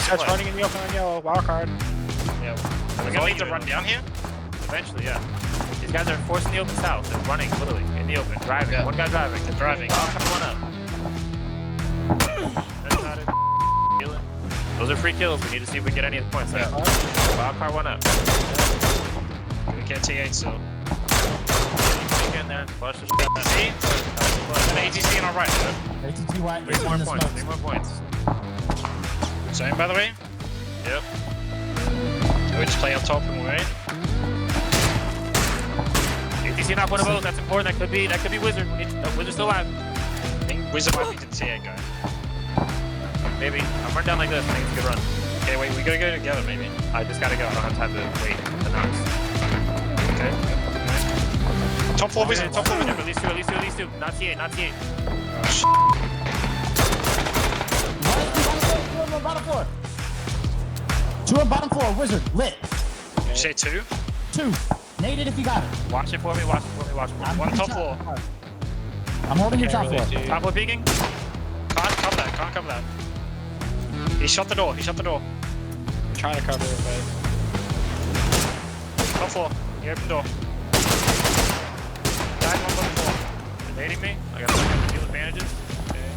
That's running in the open on yellow. Wild card. Yeah. Are we gonna need to run down here? Eventually, yeah. These guys are forcing the open south. They're running, literally, in the open, driving. Yeah. One guy driving. They're driving. Wild card one up. Those are free kills. We need to see if we get any of the points. Yeah. Wild card one up. We can't T8, so. Get in there. Flush the shit. ATC? An ATC on our right. ATC white. 3 more points. 3 more points. Same, by the way. Yep. We just play up top and wait. ATC not one of those. That's important. That could be Wizard. Wizard's still alive. I think Wizard might be the T8 guy. Maybe. I'm running down like this. I think it's a good run. Okay, wait, we gotta go together, maybe. I just gotta go. I don't have time to wait. The knocks. Okay. Top floor Wizard, top floor Wizard. Release two. Not T8, not T8. Oh, shit. Bottom floor. 2 on bottom floor. Wizard lit. You say 2? 2. Nade it if you got it. Watch it for me. Watch it for me. One top floor. I'm holding your top floor. Top floor peeking. Can't cover that. He shut the door. I'm trying to cover it, but... Top floor. He opened the door. Guys on bottom floor. They're nading me. I gotta deal with bandages. Okay.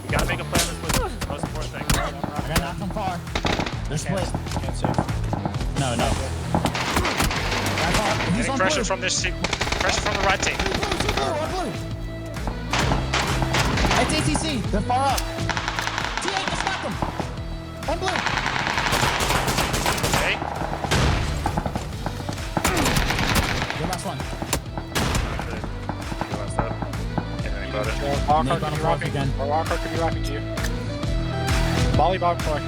We gotta make a plan. This was the most important thing. I got knocked from far. They're split. Can't save. No. He's on Pressure blue. from this team. Pressure from the right team. Blue. It's ATC. They're far up. T8, just knock them. On blue. Okay. Your last one. Wild card could be rocking again. Or wild card could be rocking to you. Volley bottom floor.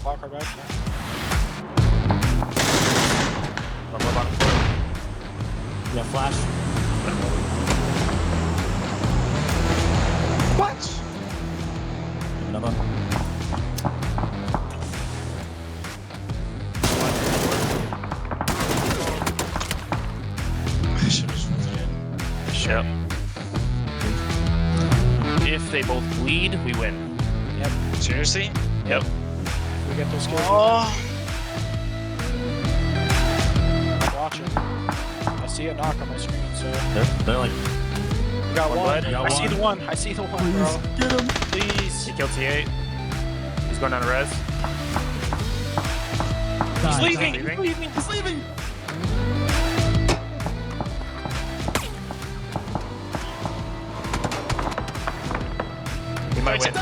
Wild card back. Yeah, flash. What? Another. Yep. If they both bleed, we win. Yep. Seriously? Yep. We get those kills. Oh. I'm watching. I see a knock on my screen, so... They're like... We got one. blood. I see the one. I see the one, bro. Get him. Please. He killed T8. He's going down to res. He's leaving. He's leaving. He might win. Do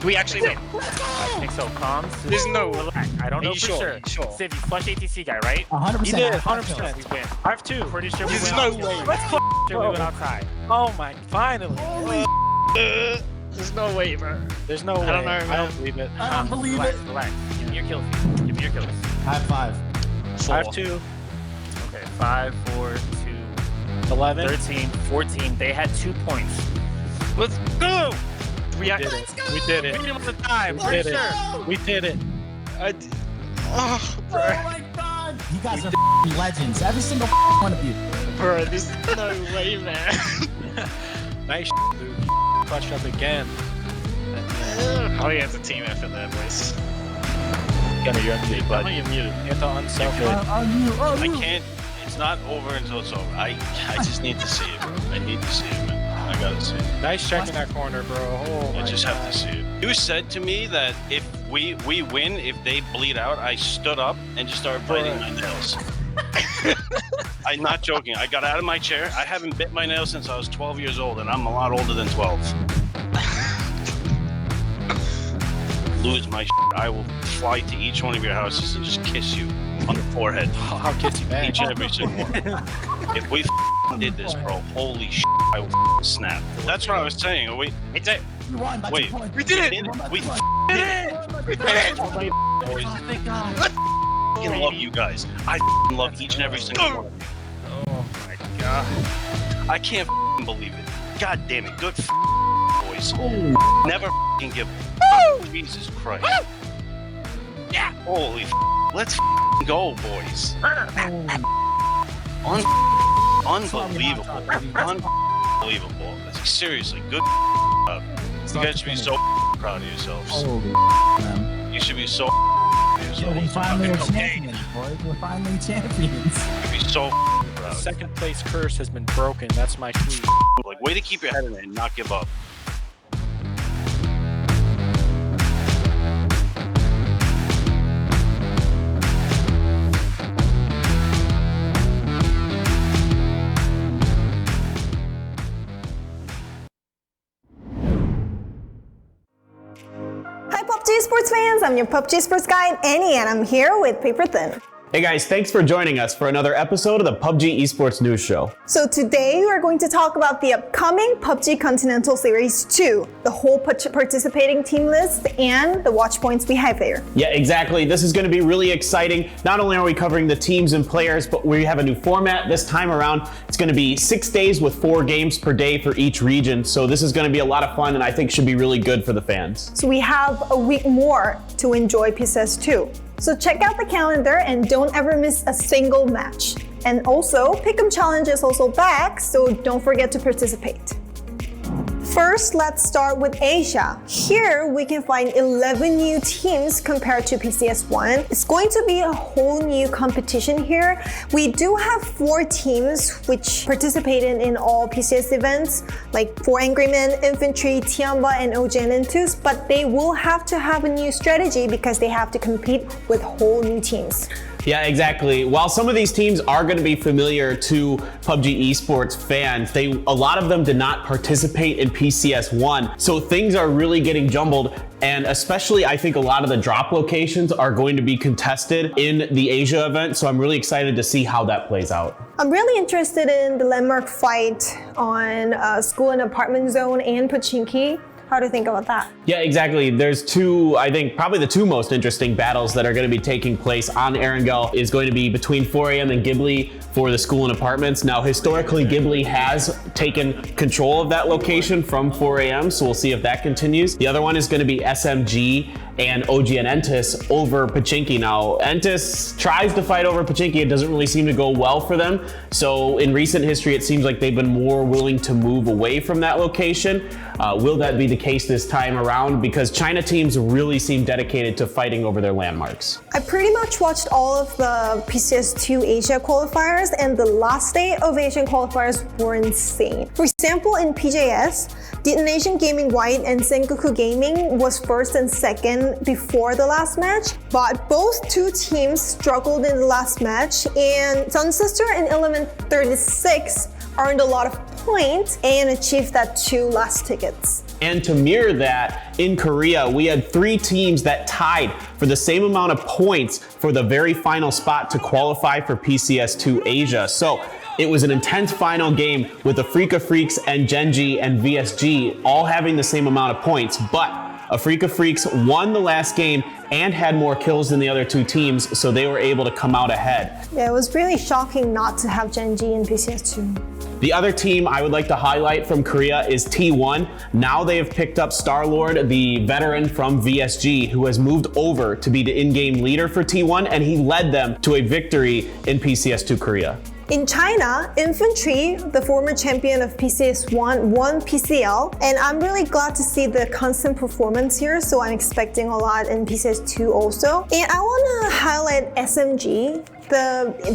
we actually win? I think so. Comms. There's no... Relax. I don't know for sure. Sure. Civ, you flush ATC guy, right? 100%. He did. We 100%. win. I have 2. Pretty sure we There's win. no way. Let's go. Sure we went outside. Oh my, finally. There's no way, bro. There's no way. I don't know, I man. don't believe it. I don't believe it. Relax. Give me your kills. Give me your kills. I have 5. 4. I have 2. Okay, 5, 4, 2, 11. 13, 14. They had 2 points. Let's go! We did it. We did it. We did it the time. We For did sure. it. We did it. Oh, bro. Oh my god! You guys are f***ing legends. Every single one of you. Bro, there's no way, man. Nice dude. Clutched up again. Oh yeah, it's a team effort there, boys. Gunner, you're unmuted, bud. You're muted. You have to unself it. I can't. It's not over until it's over. I just need to see it, bro. I need to see it, man. I gotta see it. Nice check in that corner, bro. Oh my I just God. have to see it. You said to me that if we win, if they bleed out, I stood up and just started biting my nails. I'm not joking. I got out of my chair. I haven't bit my nails since I was 12 years old, and I'm a lot older than 12. Lose my shit. I will fly to each one of your houses and just kiss you on the forehead. I'll kiss you back. Each and every single one. If we did this, bro, holy shit, I will snap. That's what I was saying. Wait, We did it. You won by 2 wait. points. We did it. We did it. We did it. Boys, Thank God. I love you guys. I love each and every single one of you. Oh my god. I can't believe it. God damn it. Good boys. Never give. Jesus Christ. Yeah. Holy let's go, boys. Unbelievable. Unbelievable. This seriously, good job. You guys should be so proud of yourselves. Holy man. You should be so proud of Yo, we yourselves. finally are Fucking champions, boys. We're finally champions. You should be so proud. Second place curse has been broken. That's my tweet. Like, way to keep your head in it and not give up. Hi PUBG Sports fans, I'm your PUBG Sports guide, Annie, and I'm here with Paper Thin. Hey guys, thanks for joining us for another episode of the PUBG Esports News Show. So today we're going to talk about the upcoming PUBG Continental Series 2, the whole participating team list, and the watch points we have there. Yeah, exactly. This is going to be really exciting. Not only are we covering the teams and players, but we have a new format this time around. It's going to be 6 days with 4 games per day for each region. So this is going to be a lot of fun and I think should be really good for the fans. So we have a week more to enjoy PCS2. So check out the calendar and don't ever miss a single match. And also, Pick'em Challenge is also back, so don't forget to participate. First, let's start with Asia. Here, we can find 11 new teams compared to PCS1. It's going to be a whole new competition here. We do have 4 teams which participated in all PCS events, like 4 Angry Men, Infantry, Tiamba, and OGN2s, but they will have to have a new strategy because they have to compete with whole new teams. Yeah, exactly. While some of these teams are going to be familiar to PUBG Esports fans, a lot of them did not participate in PCS1. So things are really getting jumbled. And especially, I think a lot of the drop locations are going to be contested in the Asia event. So I'm really excited to see how that plays out. I'm really interested in the landmark fight on school and apartment zone and Pochinki. How do you think about that? Yeah, exactly. There's 2, I think probably the 2 most interesting battles that are going to be taking place on Erangel is going to be between 4 a.m. and Ghibli for the school and apartments. Now, historically, Ghibli has taken control of that location from 4 a.m., so we'll see if that continues. The other one is going to be SMG and OG and Entis over Pochinki. Now, Entis tries to fight over Pochinki. It doesn't really seem to go well for them. So in recent history, it seems like they've been more willing to move away from that location. Will that be the case this time around? Because China teams really seem dedicated to fighting over their landmarks. I pretty much watched all of the PCS2 Asia qualifiers, and the last day of Asian qualifiers were insane. For example, in PJS, Detonation Gaming White and Sengoku Gaming was first and second before the last match, but both 2 teams struggled in the last match, and Sun Sister and Element 36 earned a lot of points and achieved that 2 last tickets. And to mirror that, in Korea, we had 3 teams that tied for the same amount of points for the very final spot to qualify for PCS2 Asia. So it was an intense final game with the Afrika Freaks and Genji and VSG all having the same amount of points, but Afrika Freaks won the last game and had more kills than the other 2 teams, so they were able to come out ahead. Yeah, it was really shocking not to have Genji in PCS2. The other team I would like to highlight from Korea is T1. Now they have picked up Starlord, the veteran from VSG, who has moved over to be the in-game leader for T1, and he led them to a victory in PCS2 Korea. In China, Infantry, the former champion of PCS1, won PCL, and I'm really glad to see the constant performance here, so I'm expecting a lot in PCS2 also. And I want to highlight SMG.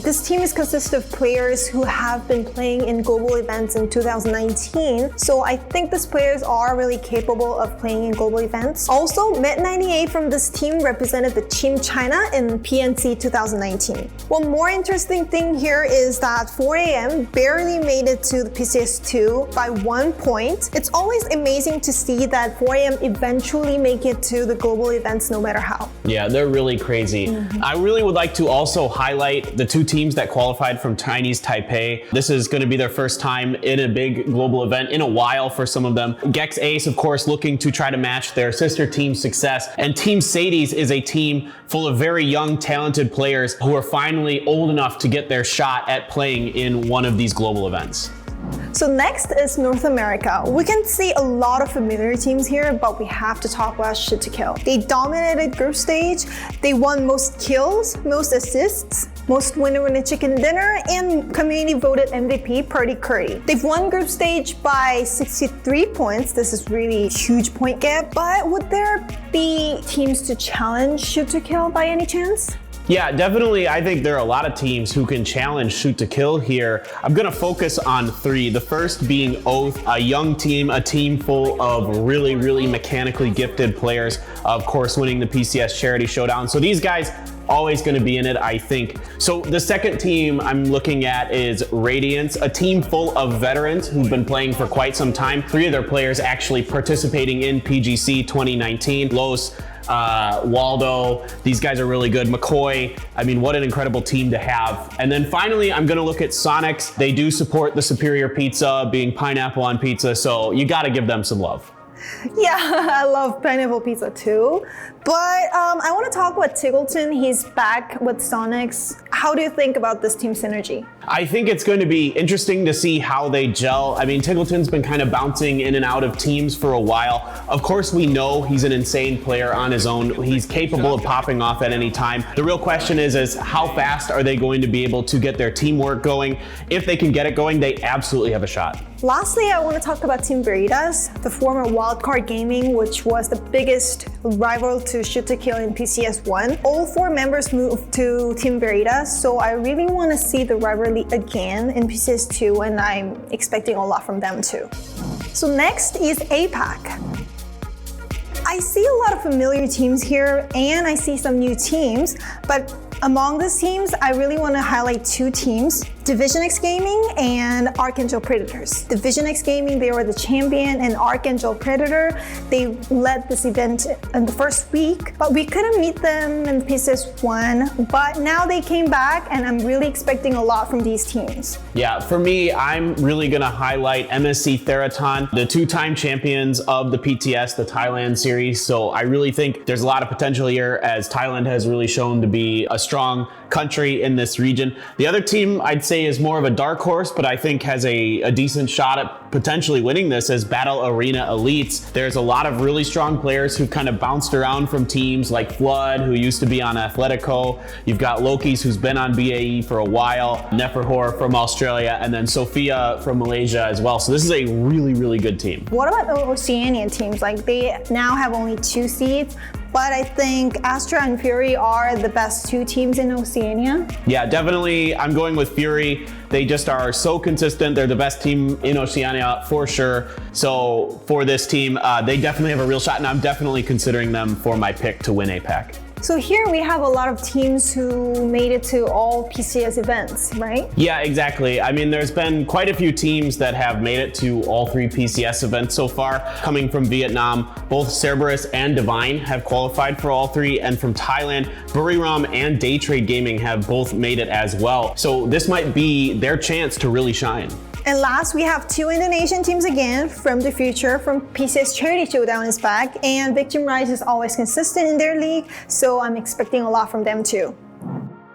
This team is consisted of players who have been playing in global events in 2019, so I think these players are really capable of playing in global events. Also, Met98 from this team represented the Team China in PNC 2019. One more interesting thing here is that 4 a.m. barely made it to the PCS2 by 1 point. It's always amazing to see that 4 a.m. eventually make it to the global events no matter how. Yeah, they're really crazy. I really would like to also highlight the 2 teams that qualified from Chinese Taipei. This is going to be their first time in a big global event in a while for some of them. Gex Ace, of course, looking to try to match their sister team's success. And Team Sadies is a team full of very young, talented players who are finally old enough to get their shot at playing in one of these global events. So next is North America. We can see a lot of familiar teams here, but we have to talk about shit to kill. They dominated group stage, they won most kills, most assists, most winner chicken dinner, and community voted MVP Purdy Curry. They've won group stage by 63 points. This is really huge point gap, but would there be teams to challenge Shoot to Kill by any chance? Yeah, definitely. I think there are a lot of teams who can challenge Shoot to Kill here. I'm going to focus on 3. The first being Oath, a young team, a team full of really, really mechanically gifted players, of course, winning the PCS Charity Showdown. So these guys always going to be in it, I think. So the second team I'm looking at is Radiance, a team full of veterans who've been playing for quite some time. 3 of their players actually participating in PGC 2019. Los, Waldo, these guys are really good. McCoy, I mean, what an incredible team to have. And then finally, I'm gonna look at Sonics. They do support the superior pizza, being pineapple on pizza, so you gotta give them some love. Yeah, I love pineapple pizza too. But I want to talk about Tiggleton. He's back with Sonics. How do you think about this team synergy? I think it's going to be interesting to see how they gel. I mean, Tiggleton's been kind of bouncing in and out of teams for a while. Of course, we know he's an insane player on his own. He's capable of popping off at any time. The real question is how fast are they going to be able to get their teamwork going? If they can get it going, they absolutely have a shot. Lastly, I want to talk about Team Veritas, the former Wildcard Gaming, which was the biggest rival to Shoot to Kill in PCS1. All 4 members moved to Team Veritas, so I really want to see the rivalry again in PCS2, and I'm expecting a lot from them too. So next is APAC. I see a lot of familiar teams here, and I see some new teams, but among these teams, I really want to highlight 2 teams, Division X Gaming and Archangel Predators. Division X Gaming, they were the champion, and Archangel Predator, they led this event in the first week, but we couldn't meet them in PCS1, but now they came back, and I'm really expecting a lot from these teams. Yeah, for me, I'm really gonna highlight MSC Theraton, the 2-time champions of the PTS, the Thailand series, so I really think there's a lot of potential here, as Thailand has really shown to be a strong country in this region. The other team I'd say is more of a dark horse, but I think has a decent shot at potentially winning this as Battle Arena Elites. There's a lot of really strong players who've kind of bounced around from teams like Flood, who used to be on Athletico. You've got Loki's, who's been on BAE for a while, Neferhor from Australia, and then Sophia from Malaysia as well. So this is a really, really good team. What about the Oceanian teams? Like, they now have only 2 seeds, but I think Astra and Fury are the best 2 teams in Oceania. Yeah, definitely. I'm going with Fury. They just are so consistent. They're the best team in Oceania for sure. So for this team, they definitely have a real shot, and I'm definitely considering them for my pick to win APAC. So here we have a lot of teams who made it to all PCS events, right? Yeah, exactly. I mean, there's been quite a few teams that have made it to all 3 PCS events so far. Coming from Vietnam, both Cerberus and Divine have qualified for all 3, and from Thailand, Buriram and Daytrade Gaming have both made it as well. So this might be their chance to really shine. And last, we have 2 Indonesian teams again from the future, from PCS Charity Showdown is back, and Victim Rise is always consistent in their league, so I'm expecting a lot from them too.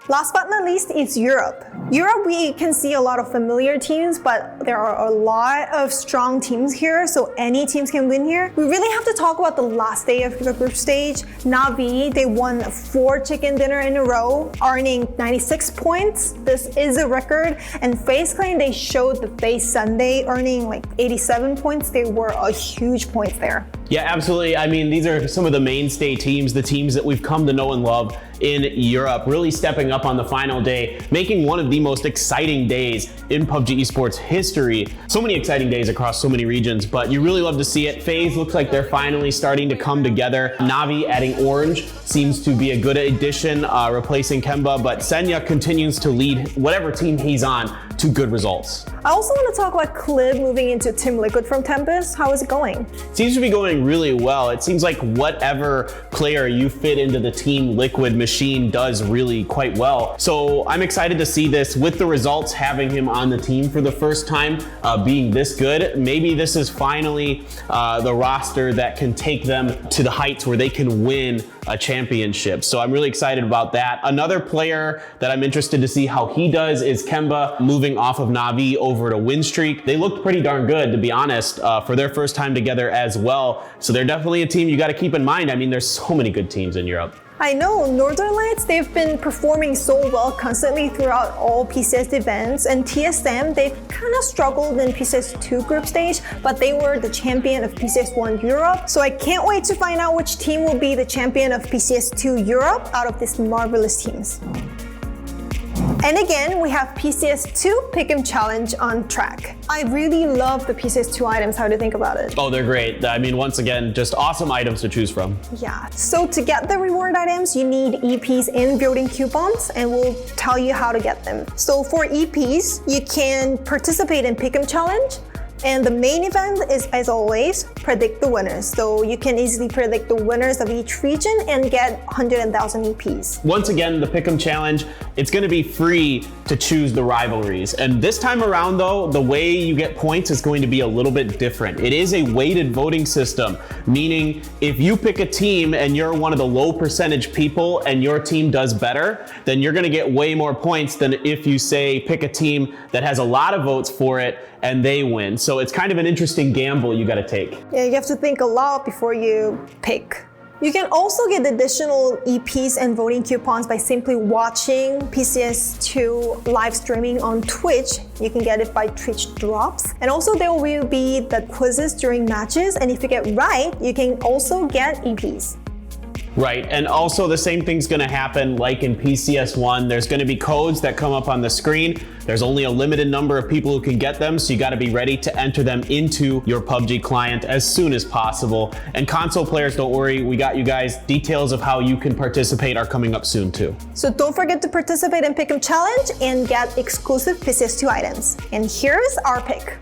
Last but not least is Europe. Europe, we can see a lot of familiar teams, but there are a lot of strong teams here, so any teams can win here. We really have to talk about the last day of the group stage. Navi, they won 4 chicken dinner in a row, earning 96 points. This is a record. And FaZe Clan, they showed the FaZe Sunday, earning like 87 points. They were a huge point there. Yeah, absolutely. I mean, these are some of the mainstay teams, the teams that we've come to know and love in Europe, really stepping up on the final day, making one of the most exciting days in PUBG Esports history. So many exciting days across so many regions, but you really love to see it. FaZe looks like they're finally starting to come together. Navi adding Orange seems to be a good addition, replacing Kemba, but Senya continues to lead whatever team he's on to good results. I also want to talk about Clib moving into Team Liquid from Tempest. How is it going? Seems to be going really well. It seems like whatever player you fit into the Team Liquid machine does really quite well. So I'm excited to see this with the results, having him on the team for the first time, being this good. Maybe this is finally the roster that can take them to the heights where they can win a championship. So I'm really excited about that. Another player that I'm interested to see how he does is Kemba, moving off of Navi over to Winstreak. They looked pretty darn good, to be honest, for their first time together as well. So they're definitely a team you got to keep in mind. I mean, there's so many good teams in Europe. I know, Northern Lights, they've been performing so well constantly throughout all PCS events, and TSM, they've kind of struggled in PCS2 group stage, but they were the champion of PCS1 Europe. So I can't wait to find out which team will be the champion of PCS2 Europe out of these marvelous teams. And again, we have PCS2 Pick'em Challenge on track. I really love the PCS2 items. How do you think about it? Oh, they're great. I mean, once again, just awesome items to choose from. Yeah, so to get the reward items, you need EPs and building coupons, and we'll tell you how to get them. So for EPs, you can participate in Pick'em Challenge. And the main event is, as always, predict the winners. So you can easily predict the winners of each region and get 100,000 EPs. Once again, the Pick'em Challenge, it's going to be free to choose the rivalries. And this time around, though, the way you get points is going to be a little bit different. It is a weighted voting system, meaning if you pick a team and you're one of the low percentage people and your team does better, then you're going to get way more points than if you say pick a team that has a lot of votes for it and they win. So it's kind of an interesting gamble you got to take. Yeah, you have to think a lot before you pick. You can also get additional EPs and voting coupons by simply watching PCS2 live streaming on Twitch. You can get it by Twitch drops. And also there will be the quizzes during matches, and if you get right, you can also get EPs. Right, and also the same thing's gonna happen like in PCS1. There's gonna be codes that come up on the screen. There's only a limited number of people who can get them, so you gotta be ready to enter them into your PUBG client as soon as possible. And console players, don't worry, we got you guys. Details of how you can participate are coming up soon too. So don't forget to participate in Pick'em Challenge and get exclusive PCS2 items. And here's our pick.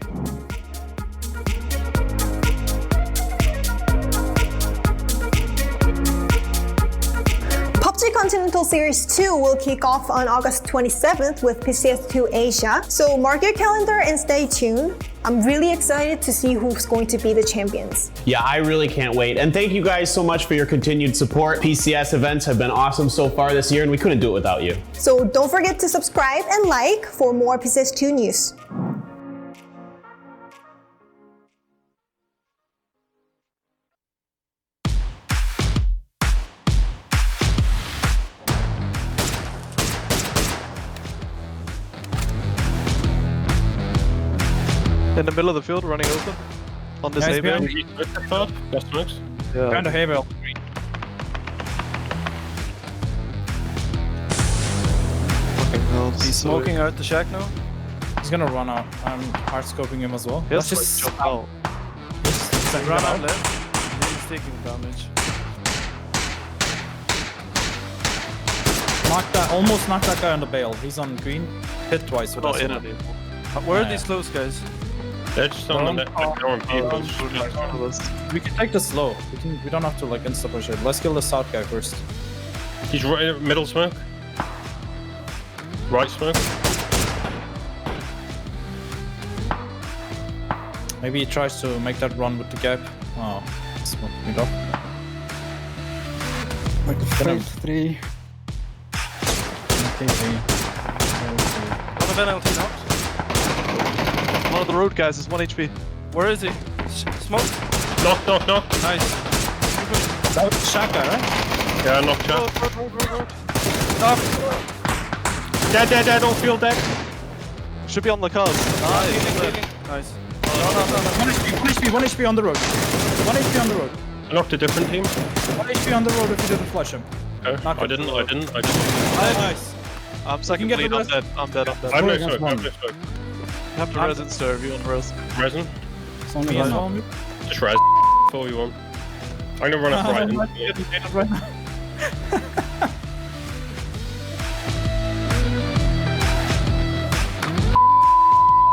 PUBG Continental Series 2 will kick off on August 27th with PCS2 Asia. So mark your calendar and stay tuned. I'm really excited to see who's going to be the champions. Yeah, I really can't wait. And thank you guys so much for your continued support. PCS events have been awesome so far this year, and we couldn't do it without you. So don't forget to subscribe and like for more PCS2 news. In the middle of the field, running open. On this Guys, hay bale. That's smokes. Yeah. Kind of hay bale. Fucking hell. He's smoking out the shack now. He's gonna run out. I'm hard scoping him as well. Yes, Let's just jump out. Run out left. He's taking damage. knock that. Almost knocked that guy on the bale. He's on green. Hit twice with Not us. in anymore. Where are Yeah. these close guys? They're just on the people. We can take this slow. We don't have to like insta push it. Let's kill the south guy first. He's right, middle smoke. Right smoke. Maybe he tries to make that run with the gap. Oh, smoke me up. Like three. Okay, three. On the penalty knocked. One of the road guys is 1 HP. Where is he? Smoke. Knock. Nice. That was shot guy, right? Yeah, knock shot. Road. Knock. Dead, don't feel dead. Should be on the cars. Nice. No. 1 HP on the road. 1 HP on the road. I knocked a different team. 1 HP on the road if you didn't flush him. Okay. Knock I him. didn't. Nice. I'm second get the bleed, I'm rest. dead. I'm dead. I have no smoke. You have to resin stir if you want res. Resin. It's only Me as one. well. Just res. That's all you want. I'm gonna run up right in. Right now.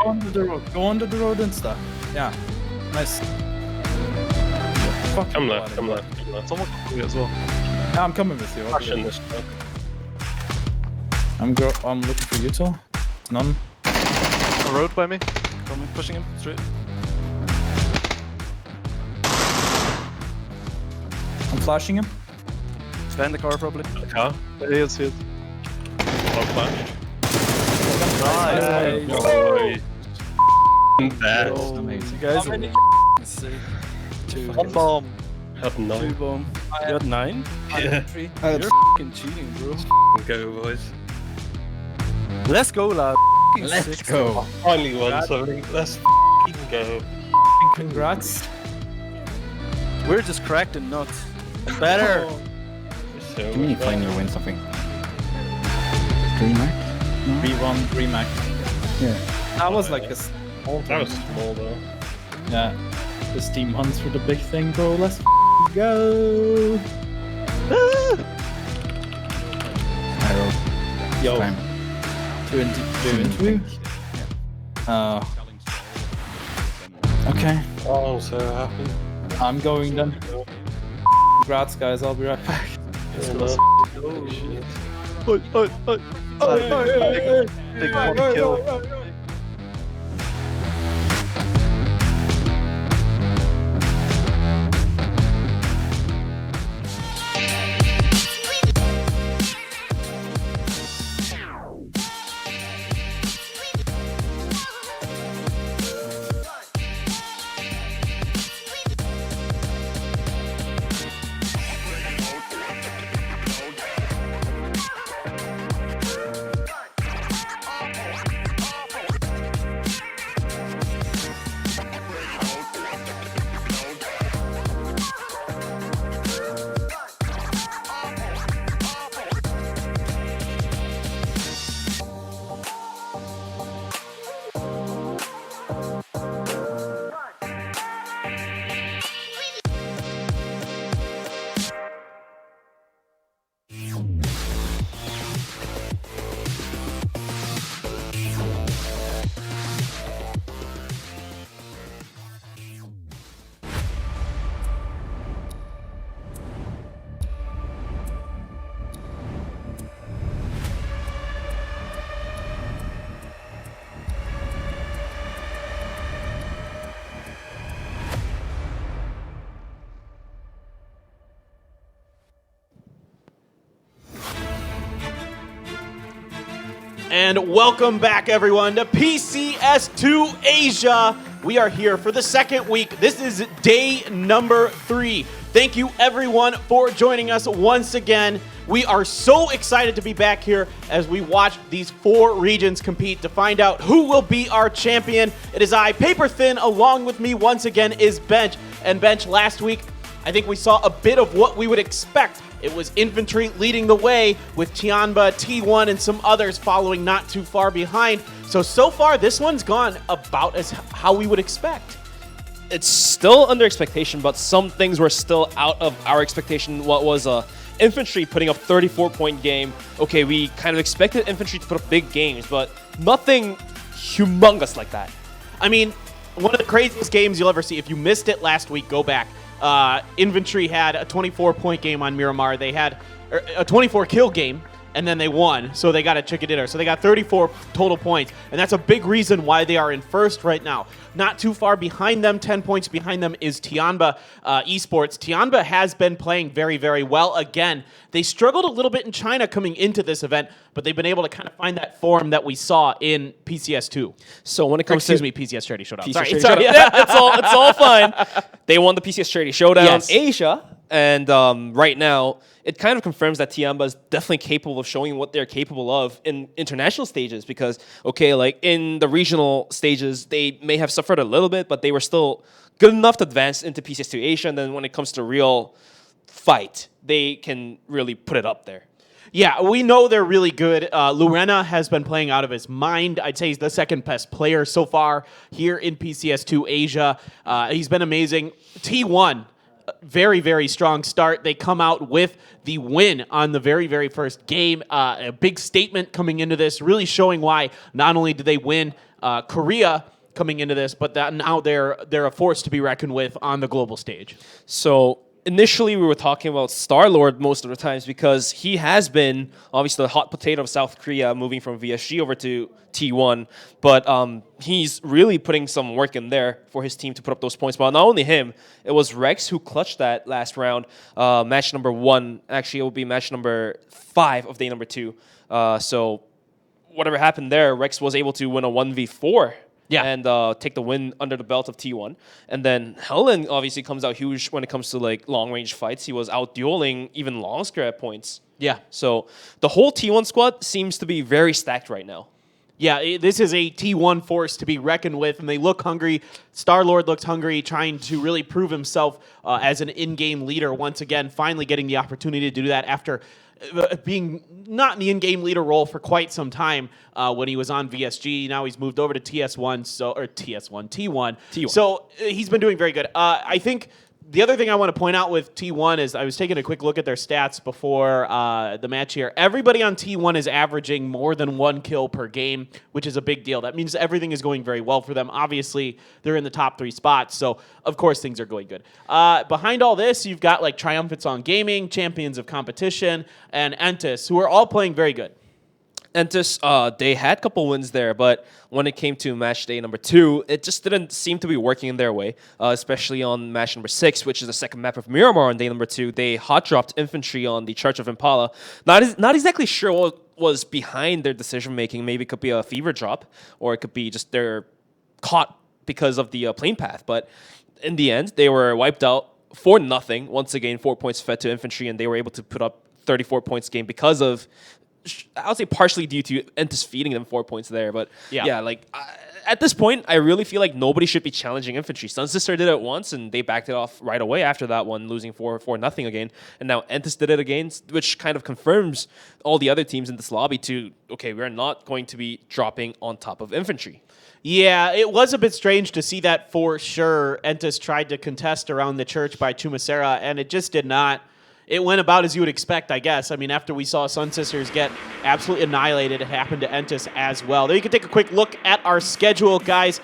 Go under the road. Go under the road and stuff. Yeah. Nice. Fuck Come you, left. buddy. Someone can do it as well. Yeah, I'm coming with you. Flash in this smoke. I'm looking for you two. None. A road by me. Coming, pushing him straight. I'm flashing him. He's behind the car probably. The car. There he is, here. One flash. Nice. Boy. Bad. You guys are sick. One bomb. Had 9. 2 bomb. You had 9? Yeah. 3. I had You're f***ing cheating, bro. Go, boys. Let's go, lad. Let's go. Finally won something. Let's f***ing go. Congrats. We're just cracked and nuts. Better. So Give me finally win something. 3 Mac? 3-1, 3 Mac. Yeah. That was like a small That was small though. Yeah. This team hunts for the big thing, bro. Let's go. Arrow. Yo. Time. 2 and 2. Okay. Oh, I'm so happy. I'm going then. Congrats, guys. I'll be right back. Oh, shit. Big one kill. And welcome back, everyone, to PCS2 Asia. We are here for the second week. This is day number 3. Thank you, everyone, for joining us once again. We are so excited to be back here as we watch these 4 regions compete to find out who will be our champion. It is I, Paper Thin. Along with me once again is Bench. And Bench, last week, I think we saw a bit of what we would expect. It was infantry leading the way with Tianba, T1, and some others following not too far behind. So far, this one's gone about as how we would expect. It's still under expectation, but some things were still out of our expectation. What was infantry putting up 34-point game. Okay, we kind of expected infantry to put up big games, but nothing humongous like that. I mean, one of the craziest games you'll ever see. If you missed it last week, go back. Infantry had a 24-point game on Miramar. They had a 24-kill game, and then they won, so they got a chicken dinner. So they got 34 total points, and that's a big reason why they are in first right now. Not too far behind them, 10 points behind them, is Tianba Esports. Tianba has been playing very, very well again. They struggled a little bit in China coming into this event, but they've been able to kind of find that form that we saw in PCS2. So when it comes to PCS Charity Showdown. PCS Sorry. Yeah, it's all fine. They won the PCS Charity Showdown. Yes. Asia, and right now it kind of confirms that Tianba is definitely capable of showing what they're capable of in international stages. Because like in the regional stages, they may have suffered a little bit, but they were still good enough to advance into PCS2 Asia. And then when it comes to real fight, they can really put it up there. Yeah, we know they're really good. Lurena has been playing out of his mind. I'd say he's the second best player so far here in PCS2 Asia. He's been amazing. T1, very, very strong start. They come out with the win on the very, very first game. A big statement coming into this, really showing why not only did they win Korea coming into this, but that now they're a force to be reckoned with on the global stage. So initially, we were talking about Star-Lord most of the times because he has been obviously the hot potato of South Korea, moving from VSG over to T1. But he's really putting some work in there for his team to put up those points. But not only him, it was Rex who clutched that last round. Match number 1. Actually, it will be match number 5 of day number 2. So whatever happened there, Rex was able to win a 1v4 and take the win under the belt of T1. And then Helen obviously comes out huge when it comes to like long range fights. He was out dueling even Longsker at points. Yeah. So the whole T1 squad seems to be very stacked right now. Yeah, this is a T1 force to be reckoned with, and they look hungry. Star-Lord looks hungry, trying to really prove himself as an in-game leader once again, finally getting the opportunity to do that after being not in the in-game leader role for quite some time when he was on VSG. Now he's moved over to T1. So he's been doing very good. I think the other thing I want to point out with T1 is I was taking a quick look at their stats before the match here. Everybody on T1 is averaging more than 1 kill per game, which is a big deal. That means everything is going very well for them. Obviously, they're in the top 3 spots, so of course things are going good. Behind all this, you've got like Triumphants on Gaming, Champions of Competition, and Entis, who are all playing very good. Entis, they had a couple wins there, but when it came to match day number 2, it just didn't seem to be working in their way, especially on match number 6, which is the second map of Miramar on day number 2. They hot-dropped infantry on the Church of Impala. Not exactly sure what was behind their decision-making. Maybe it could be a fever drop, or it could be just they're caught because of the plane path. But in the end, they were wiped out for nothing. Once again, 4 points fed to infantry, and they were able to put up 34 points game because of, I would say partially due to Entis feeding them 4 points there. But at this point, I really feel like nobody should be challenging infantry. Sun Sister did it once, and they backed it off right away after that one, losing 4-0 again. And now Entis did it again, which kind of confirms all the other teams in this lobby to, okay, we're not going to be dropping on top of infantry. Yeah, it was a bit strange to see that for sure. Entis tried to contest around the church by Chumasera, and it just did not. It went about as you would expect, I guess. I mean, after we saw Sun Sisters get absolutely annihilated, it happened to Entis as well. There you can take a quick look at our schedule, guys.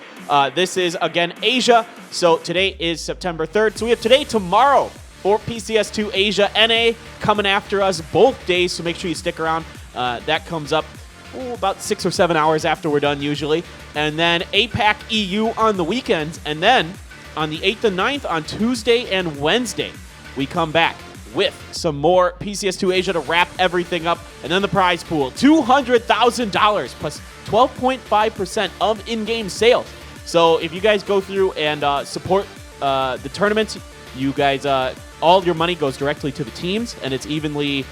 This is, again, Asia. So today is September 3rd. So we have today, tomorrow, for PCS2 Asia. NA coming after us both days, so make sure you stick around. That comes up about 6 or 7 hours after we're done, usually. And then APAC EU on the weekends. And then on the 8th and 9th, on Tuesday and Wednesday, we come back with some more PCS2 Asia to wrap everything up. And then the prize pool, $200,000 plus 12.5% of in-game sales. So if you guys go through and support the tournaments, you guys, all your money goes directly to the teams, and it's evenly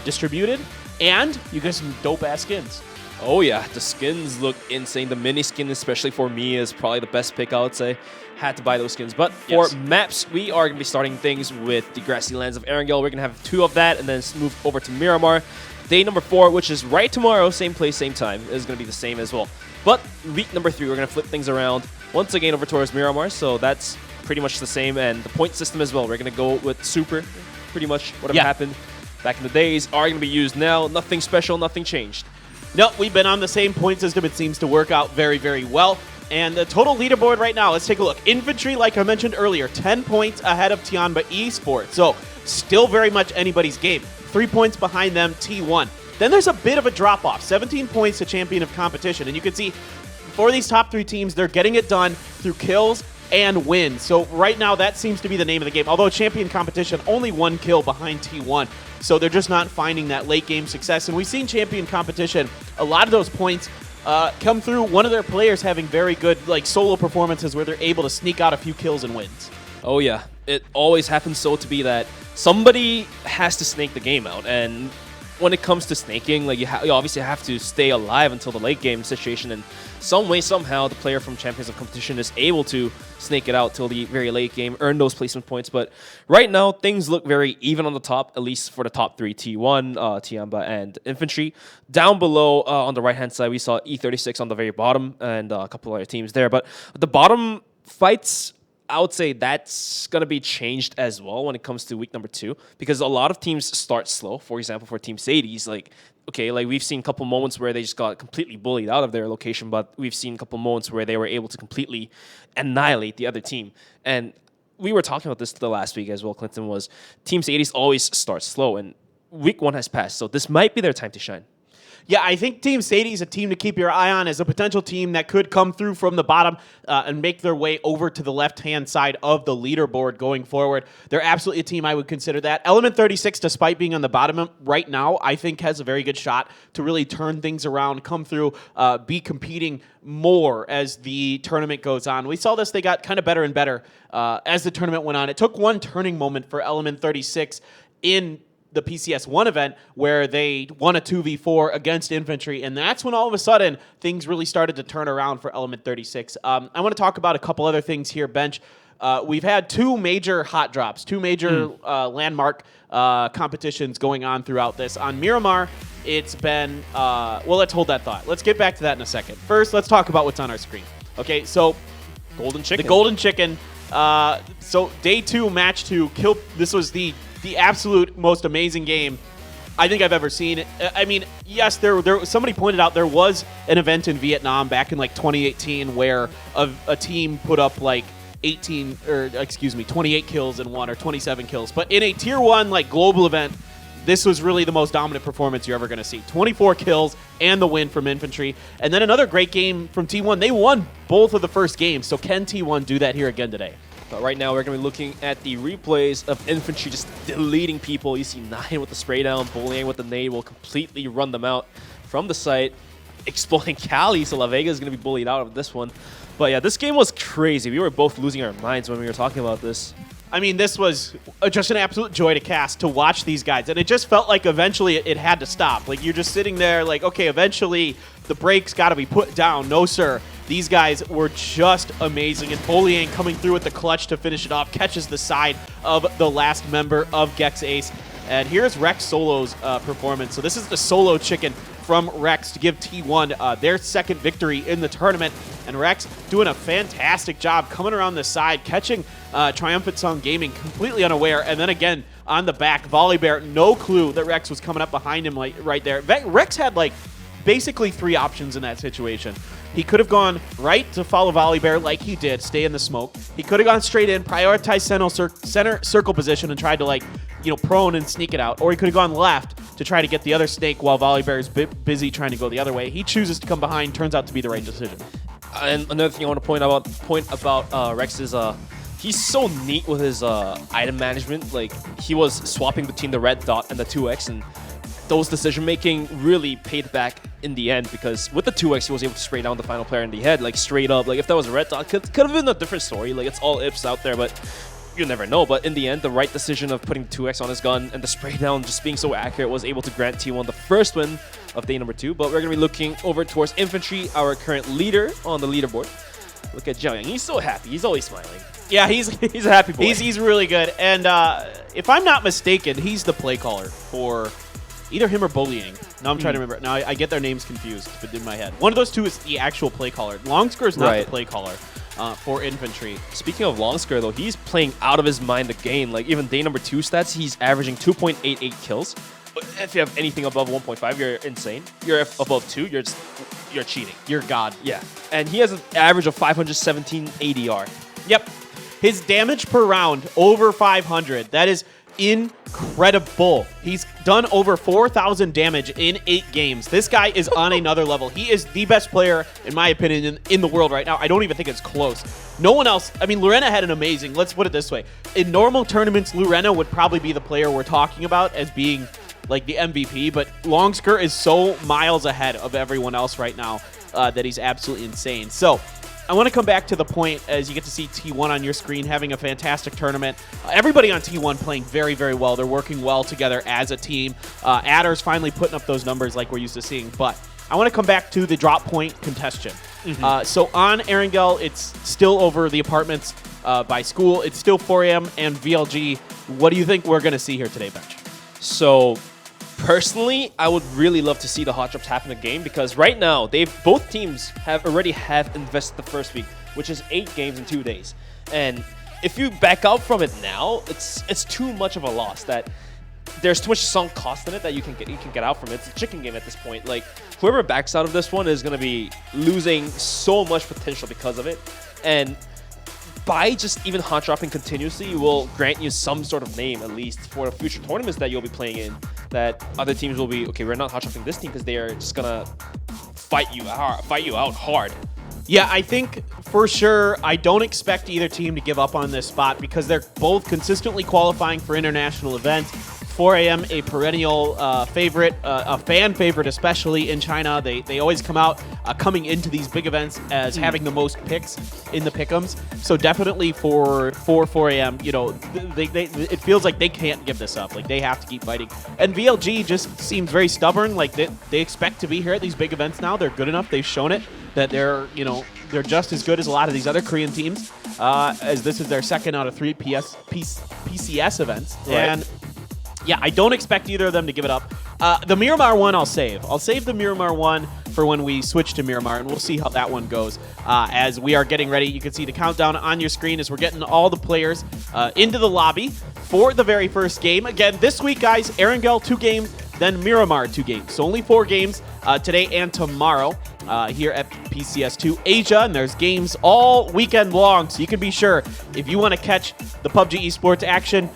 distributed. And you get some dope-ass skins. Oh yeah, the skins look insane. The mini skin, especially for me, is probably the best pick, I would say. Had to buy those skins. But for maps, we are going to be starting things with the grassy lands of Erangel. We're going to have 2 of that, and then move over to Miramar. Day number 4, which is right tomorrow, same place, same time, is going to be the same as well. But week number 3, we're going to flip things around once again over towards Miramar, so that's pretty much the same. And the point system as well. We're going to go with Super, pretty much whatever happened back in the days are going to be used now. Nothing special, nothing changed. No, we've been on the same point system. It seems to work out very, very well. And the total leaderboard right now, let's take a look. Infantry, like I mentioned earlier, 10 points ahead of Tianba Esports. So still very much anybody's game. 3 points behind them, T1. Then there's a bit of a drop-off. 17 points to Champion of Competition. And you can see for these top 3 teams, they're getting it done through kills and wins. So right now, that seems to be the name of the game. Although Champion Competition, only 1 kill behind T1. So they're just not finding that late-game success. And we've seen Champion Competition, a lot of those points come through one of their players having very good solo performances where they're able to sneak out a few kills and wins. Oh yeah, it always happens so to be that somebody has to snake the game out, and when it comes to snaking, you obviously have to stay alive until the late game situation, and some way, somehow, the player from Champions of Competition is able to snake it out till the very late game, earn those placement points. But right now, things look very even on the top, at least for the top 3, T1, Tianba, and Infantry. Down below, on the right-hand side, we saw E36 on the very bottom, and a couple other teams there. But the bottom fights, I would say that's going to be changed as well when it comes to week number 2, because a lot of teams start slow. For example, for Team Sadie's, we've seen a couple moments where they just got completely bullied out of their location, but we've seen a couple moments where they were able to completely annihilate the other team. And we were talking about this the last week as well, Clinton, was Team Sadie's always start slow, and week 1 has passed, so this might be their time to shine. Yeah, I think Team Sadie is a team to keep your eye on as a potential team that could come through from the bottom and make their way over to the left-hand side of the leaderboard going forward. They're absolutely a team I would consider that. Element 36, despite being on the bottom right now, I think has a very good shot to really turn things around, come through, be competing more as the tournament goes on. We saw this, they got kind of better and better as the tournament went on. It took one turning moment for Element 36 in the PCS1 event where they won a 2v4 against Infantry, and that's when all of a sudden things really started to turn around for Element 36. I want to talk about a couple other things here, Bench. We've had two major hot drops, two major landmark competitions going on throughout this. On Miramar, it's been, well, let's hold that thought. Let's get back to that in a second. First, let's talk about what's on our screen. Okay, so Golden Chicken. the Golden Chicken. So day 2, match 2, this was the absolute most amazing game I think I've ever seen. I mean, yes, there somebody pointed out there was an event in Vietnam back in like 2018 where a team put up like 28 kills in one or 27 kills. But in a tier 1 like global event, this was really the most dominant performance you're ever going to see. 24 kills and the win from Infantry. And then another great game from T1. They won both of the first games. So can T1 do that here again today? But right now, we're going to be looking at the replays of Infantry just deleting people. You see 9 with the spray down, bullying with the nade will completely run them out from the site, exploding Cali. So La Vega is going to be bullied out of this one. But yeah, this game was crazy. We were both losing our minds when we were talking about this. I mean, this was just an absolute joy to cast, to watch these guys. And it just felt like eventually it had to stop. Like, you're just sitting there like, okay, eventually the brakes got to be put down. No, sir. These guys were just amazing. And Bullying coming through with the clutch to finish it off, catches the side of the last member of Gex Ace. And here's Rex Solo's performance. So this is the solo chicken from Rex to give T1 their second victory in the tournament. And Rex doing a fantastic job coming around the side, catching Triumphant Song Gaming completely unaware. And then again, on the back, Volley Bear, no clue that Rex was coming up behind him like right there. Rex had like basically 3 options in that situation. He could have gone right to follow Volley Bear like he did, stay in the smoke. He could have gone straight in, prioritized center circle position and tried to, like, you know, prone and sneak it out. Or he could have gone left to try to get the other snake while Volley Bear is busy trying to go the other way. He chooses to come behind, turns out to be the right decision. And another thing I want to point about Rex is he's so neat with his item management. Like, he was swapping between the red dot and the 2x, and those decision-making really paid back in the end, because with the 2x, he was able to spray down the final player in the head, like, straight up. Like, if that was a red dot, could have been a different story. Like, it's all ifs out there, but you never know. But in the end, the right decision of putting the 2x on his gun and the spray down just being so accurate was able to grant T1 the first win of day number 2. But we're going to be looking over towards Infantry, our current leader on the leaderboard. Look at Jiang. He's so happy. He's always smiling. Yeah, he's a happy boy. He's really good. And if I'm not mistaken, he's the play caller for either him or Bullying. Now I'm trying to remember. Now I get their names confused, but in my head. One of those two is the actual play caller. Longscore is not the play caller for Infantry. Speaking of Longscore, though, he's playing out of his mind again. Like, even day number 2 stats, he's averaging 2.88 kills. If you have anything above 1.5, you're insane. You're above 2, you're cheating. You're God. Yeah. And he has an average of 517 ADR. Yep. His damage per round over 500. That is incredible. He's done over 4,000 damage in 8 games. This guy is on another level. He is the best player, in my opinion, in the world right now. I don't even think it's close. No one else. I mean, Lorena had an amazing, let's put it this way. In normal tournaments, Lorena would probably be the player we're talking about as being like the MVP, but Longskirt is so miles ahead of everyone else right now that he's absolutely insane. So I want to come back to the point as you get to see T1 on your screen having a fantastic tournament. Everybody on T1 playing very, very well. They're working well together as a team. Adder's finally putting up those numbers like we're used to seeing. But I want to come back to the drop point contention. So on Erangel, it's still over the apartments by school. It's still 4 a.m. and VLG. What do you think we're going to see here today, Bench? So personally, I would really love to see the hot drops happen in the game, because right now both teams already have invested the first week, which is 8 games in 2 days. And if you back out from it now, it's too much of a loss. That there's too much sunk cost in it that you can get out from it. It's a chicken game at this point. Like, whoever backs out of this one is going to be losing so much potential because of it. And by just even hot dropping continuously will grant you some sort of name, at least for the future tournaments that you'll be playing in. that other teams will be, okay, we're not hot shopping this team because they are just gonna fight you out hard. Yeah, I think for sure I don't expect either team to give up on this spot because they're both consistently qualifying for international events. 4 AM, a perennial favorite, a fan favorite, especially in China. They always come out coming into these big events as having the most picks in the pick'ems. So definitely for 4 AM, you know, it feels like they can't give this up. Like they have to keep fighting. And VLG just seems very stubborn. Like they expect to be here at these big events now. They're good enough. They've shown it that they're just as good as a lot of these other Korean teams. As this is their second out of 3 PCS events. Right. And yeah, I don't expect either of them to give it up. The Miramar one I'll save. I'll save the Miramar one for when we switch to Miramar, and we'll see how that one goes. As we are getting ready, you can see the countdown on your screen as we're getting all the players into the lobby for the very first game. Again, this week, guys, Erangel 2 games, then Miramar 2 games. So only 4 games today and tomorrow here at PCS2 Asia, and there's games all weekend long, so you can be sure if you want to catch the PUBG Esports action,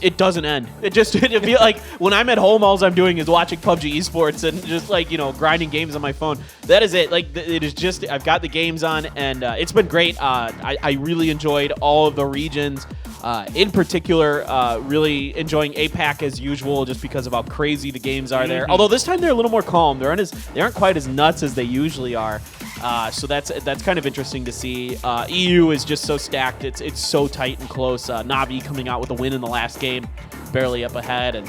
it doesn't end. It feel like when I'm at home, all I'm doing is watching PUBG Esports and just like, you know, grinding games on my phone. That is it. Like it is just, I've got the games on and it's been great. I really enjoyed all of the regions. In particular, really enjoying APAC as usual, just because of how crazy the games are there. Although this time they're a little more calm. They aren't quite as nuts as they usually are. So that's kind of interesting to see. EU is just so stacked. It's so tight and close. Navi coming out with a win in the last game, barely up ahead, and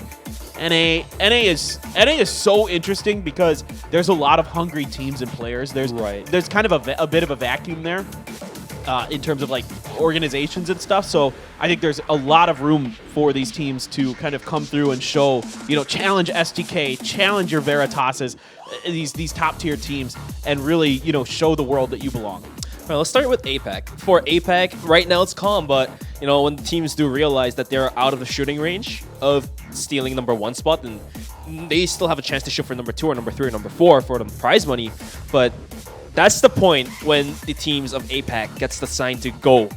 NA is so interesting because there's a lot of hungry teams and players. There's kind of a bit of a vacuum there. In terms of like organizations and stuff. So I think there's a lot of room for these teams to kind of come through and show, you know, challenge SDK, challenge your Veritases, these top tier teams, and really, you know, show the world that you belong. All right, let's start with APAC. For APAC, right now it's calm, but you know, when teams do realize that they're out of the shooting range of stealing #1 spot, then they still have a chance to shoot for #2 or #3 or #4 for the prize money. But that's the point when the teams of APAC gets the sign to go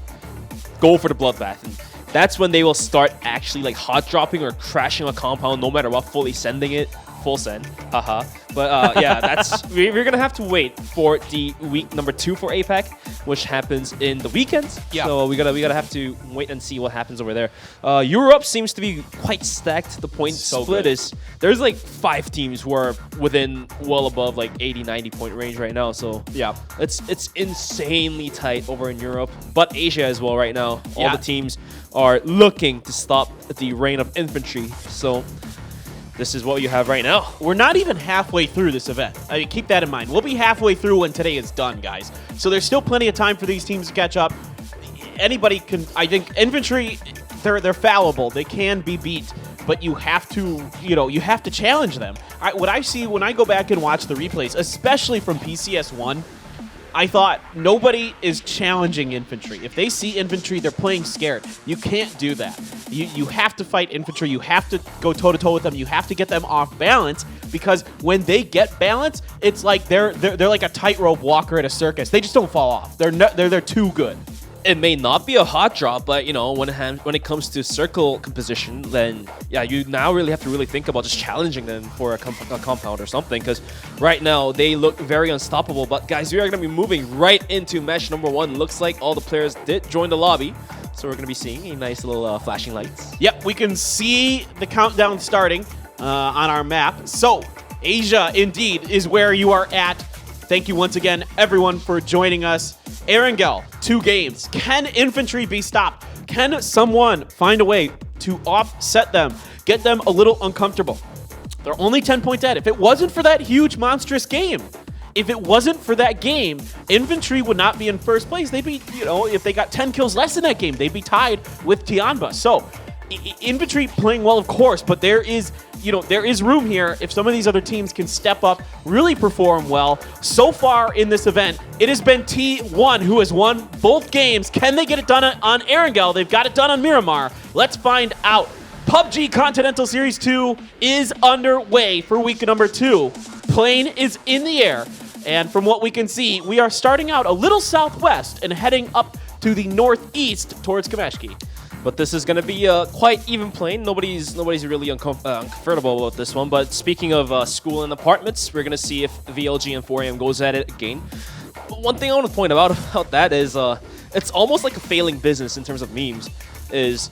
for the bloodbath. And that's when they will start actually like hot dropping or crashing a compound, no matter what, fully sending it. Full send, haha. But yeah, we're gonna have to wait for the week #2 for APAC, which happens in the weekends. Yeah. So we gotta have to wait and see what happens over there. Europe seems to be quite stacked. The point split is there's like 5 teams who are within well above like 80-90 point range right now. So yeah, it's insanely tight over in Europe, but Asia as well right now. All the teams are looking to stop the reign of infantry. So this is what you have right now. We're not even halfway through this event. I mean, keep that in mind. We'll be halfway through when today is done, guys. So there's still plenty of time for these teams to catch up. Anybody can, I think, infantry, they're fallible. They can be beat, but you have to, you know, you have to challenge them. What I see when I go back and watch the replays, especially from PCS1, I thought nobody is challenging infantry. If they see infantry, they're playing scared. You can't do that. You have to fight infantry. You have to go toe-to-toe with them. You have to get them off balance, because when they get balance, it's like they're like a tightrope walker at a circus. They just don't fall off. They're too good. It may not be a hot drop, but you know, when it comes to circle composition, then yeah, you now really have to really think about just challenging them for a compound or something, because right now they look very unstoppable. But guys, we are going to be moving right into match #1. Looks like all the players did join the lobby, so we're going to be seeing a nice little flashing lights. Yep, we can see the countdown starting on our map. So Asia indeed is where you are at. Thank you once again, everyone, for joining us. Erangel, 2 games. Can infantry be stopped? Can someone find a way to offset them, get them a little uncomfortable? They're only 10 points ahead. If it wasn't for that huge, monstrous game, infantry would not be in first place. They'd be, you know, if they got 10 kills less in that game, they'd be tied with Tianba. So infantry playing well, of course, but there is room here if some of these other teams can step up, really perform well. So far in this event, it has been T1 who has won both games. Can they get it done on Erangel? They've got it done on Miramar. Let's find out. PUBG Continental Series 2 is underway for week #2. Plane is in the air, and from what we can see, we are starting out a little southwest and heading up to the northeast towards Kameshki. But this is going to be quite even playing. Nobody's really uncomfortable about this one. But speaking of school and apartments, we're going to see if VLG and 4AM goes at it again. But one thing I want to point out about that is it's almost like a failing business in terms of memes. Is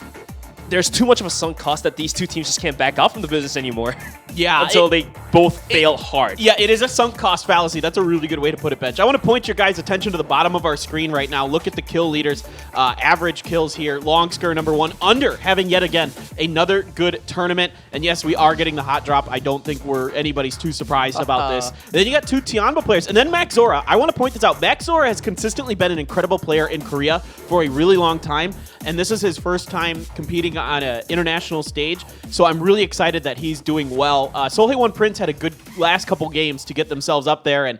there's too much of a sunk cost that these two teams just can't back out from the business anymore. Yeah. Until they both fail hard. Yeah, it is a sunk cost fallacy. That's a really good way to put it, Bench. I want to point your guys' attention to the bottom of our screen right now. Look at the kill leaders. Average kills here. Longsker #1. Under having yet again another good tournament. And yes, we are getting the hot drop. I don't think anybody's too surprised about this. Then you got 2 Tianba players. And then Max Zora. I want to point this out. Max Zora has consistently been an incredible player in Korea for a really long time. And this is his first time competing on an international stage. So I'm really excited that he's doing well. Sohei One Prince had a good last couple games to get themselves up there. And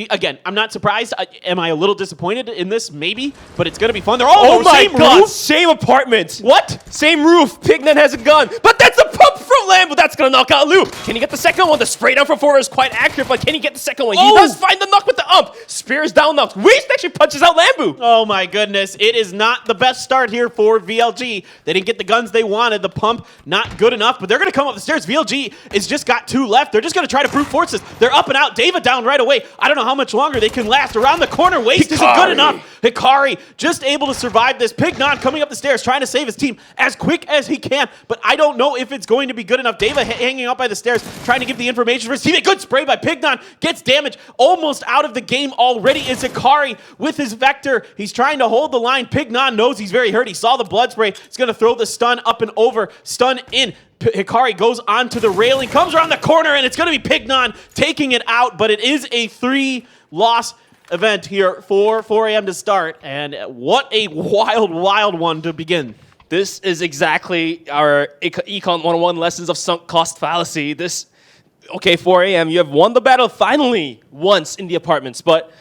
again, I'm not surprised. Am I a little disappointed in this? Maybe. But it's going to be fun. They're all my God! roof. Same apartment! What? Same roof! Pignan has a gun! But that's a pump from Lambo! That's going to knock out Lu! Can he get the second one? The spray down from 4 is quite accurate, but can he get the second one? He does find the knock with the ump! Spears down knocks. Waste actually punches out Lambu! Oh my goodness. It is not the best start here for VLG. They didn't get the guns they wanted. The pump, not good enough, but they're going to come up the stairs. VLG has just got 2 left. They're just going to try to brute force this. They're up and out. David down right away. I don't know how much longer they can last. Around the corner, Waste isn't good enough. Hikari just able to survive this. Pignon coming up the stairs, trying to save his team as quick as he can, but I don't know if it's going to be good enough. Dava hanging out by the stairs, trying to give the information for his teammate. Good spray by Pignon, gets damage. Almost out of the game already is Hikari with his Vector. He's trying to hold the line. Pignon knows he's very hurt. He saw the blood spray. He's going to throw the stun up and over. Stun in. Hikari goes onto the railing, comes around the corner, and it's going to be Pignon taking it out, but it is a 3-loss event here for 4AM to start, and what a wild, wild one to begin. This is exactly our Econ 101 lessons of sunk cost fallacy. Okay, 4AM, you have won the battle finally once in the apartments, but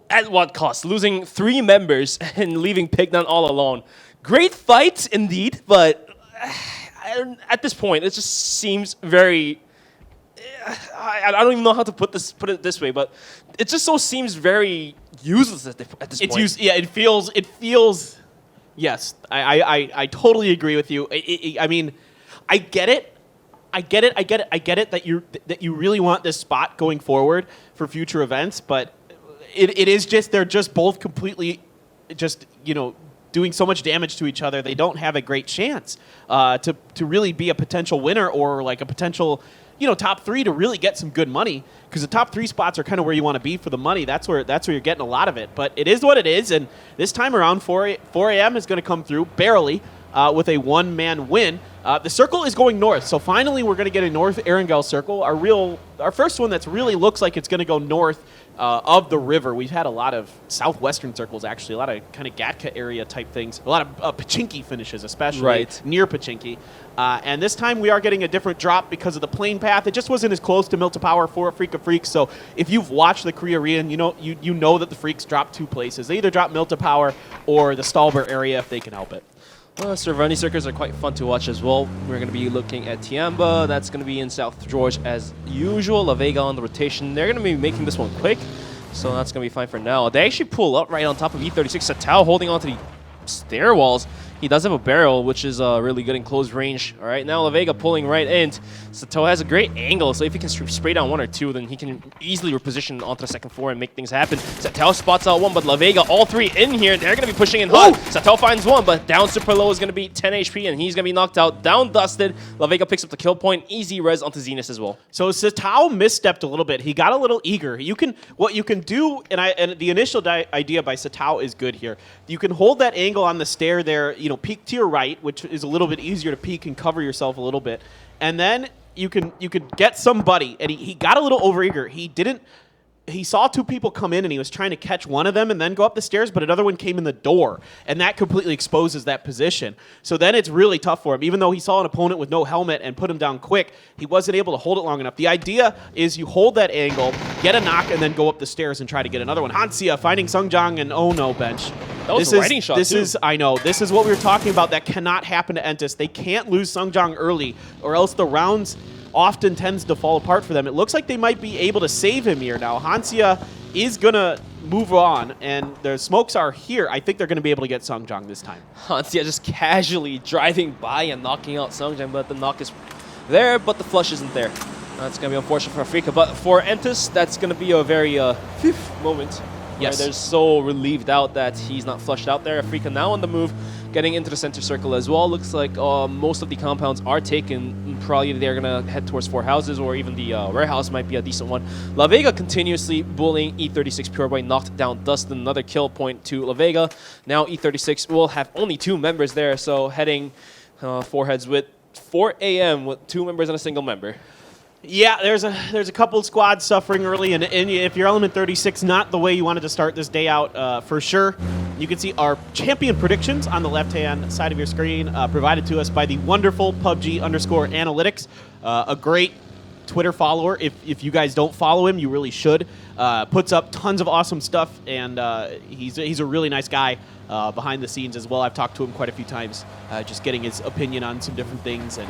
at what cost? Losing 3 members and leaving Pignon all alone. Great fight indeed, but at this point, it just seems very... I don't even know how to put it this way, but it just seems very useless at this point. It feels. Yes, I totally agree with you. I mean, I get it that you really want this spot going forward for future events, but it is just they're just both completely just doing so much damage to each other. They don't have a great chance to really be a potential winner or like a potential top 3 to really get some good money, because the top 3 spots are kind of where you want to be for the money. That's where you're getting a lot of it. But it is what it is, and this time around, 4AM is going to come through barely with a 1-man win. The circle is going north, so finally we're going to get a North Erangel circle. Our first one that's really looks like it's going to go north of the river. We've had a lot of southwestern circles, actually, a lot of kind of Gatka area type things, a lot of Pachinki finishes, especially near Pachinki. And this time we are getting a different drop because of the plane path. It just wasn't as close to Milta Power for a Freak of Freaks. So if you've watched the Korea Arena, you know that the Freaks drop 2 places. They either drop Milta Power or the Stalbert area if they can help it. Servani circles are quite fun to watch as well. We're going to be looking at Tiamba. That's going to be in South George as usual. La Vega on the rotation. They're going to be making this one quick, so that's going to be fine for now. They actually pull up right on top of E36. Satao holding onto the stair walls. He does have a barrel, which is really good in close range. All right, now La Vega pulling right in. Sato has a great angle, so if he can spray down 1 or 2, then he can easily reposition onto the second floor and make things happen. Sato spots out 1, but La Vega, all 3 in here. They're going to be pushing in hard. Sato finds 1, but down super low is going to be 10 HP, and he's going to be knocked out. Down dusted. La Vega picks up the kill point. Easy res onto Zenus as well. So Sato misstepped a little bit. He got a little eager. What you can do, and the initial idea by Sato is good here. You can hold that angle on the stair there, peek to your right, which is a little bit easier to peek and cover yourself a little bit, and then you could get somebody. And he got a little overeager. He saw 2 people come in and he was trying to catch one of them and then go up the stairs, but another one came in the door, and that completely exposes that position. So then it's really tough for him. Even though he saw an opponent with no helmet and put him down quick, he wasn't able to hold it long enough. The idea is you hold that angle, get a knock, and then go up the stairs and try to get another one. Hansia finding Sungjang and oh no, bench. That was a writing shot, too. I know. This is what we were talking about. That cannot happen to Entis. They can't lose Sungjang early, or else the rounds often tends to fall apart for them. It looks like they might be able to save him here now. Hansia is going to move on, and the smokes are here, I think they're going to be able to get Sungjang this time. Hans, yeah, just casually driving by and knocking out Sungjang, but the knock is there, but the flush isn't there. That's going to be unfortunate for Afrika, but for Entus, that's going to be a very moment. Yes. They're so relieved out that he's not flushed out there. Afrika now on the move, getting into the center circle as well. Looks like most of the compounds are taken. Probably they're going to head towards 4 houses, or even the warehouse might be a decent one. La Vega continuously bullying E36 Pureboy, knocked down Dustin. Another kill point to La Vega. Now E36 will have only 2 members there, so heading 4 heads with 4 AM with 2 members and a single member. Yeah, there's a couple squads suffering early, and if you're Element 36, not the way you wanted to start this day out for sure. You can see our champion predictions on the left-hand side of your screen, provided to us by the wonderful PUBG_analytics, a great Twitter follower. If you guys don't follow him, you really should. Puts up tons of awesome stuff, and he's a really nice guy behind the scenes as well. I've talked to him quite a few times, just getting his opinion on some different things. And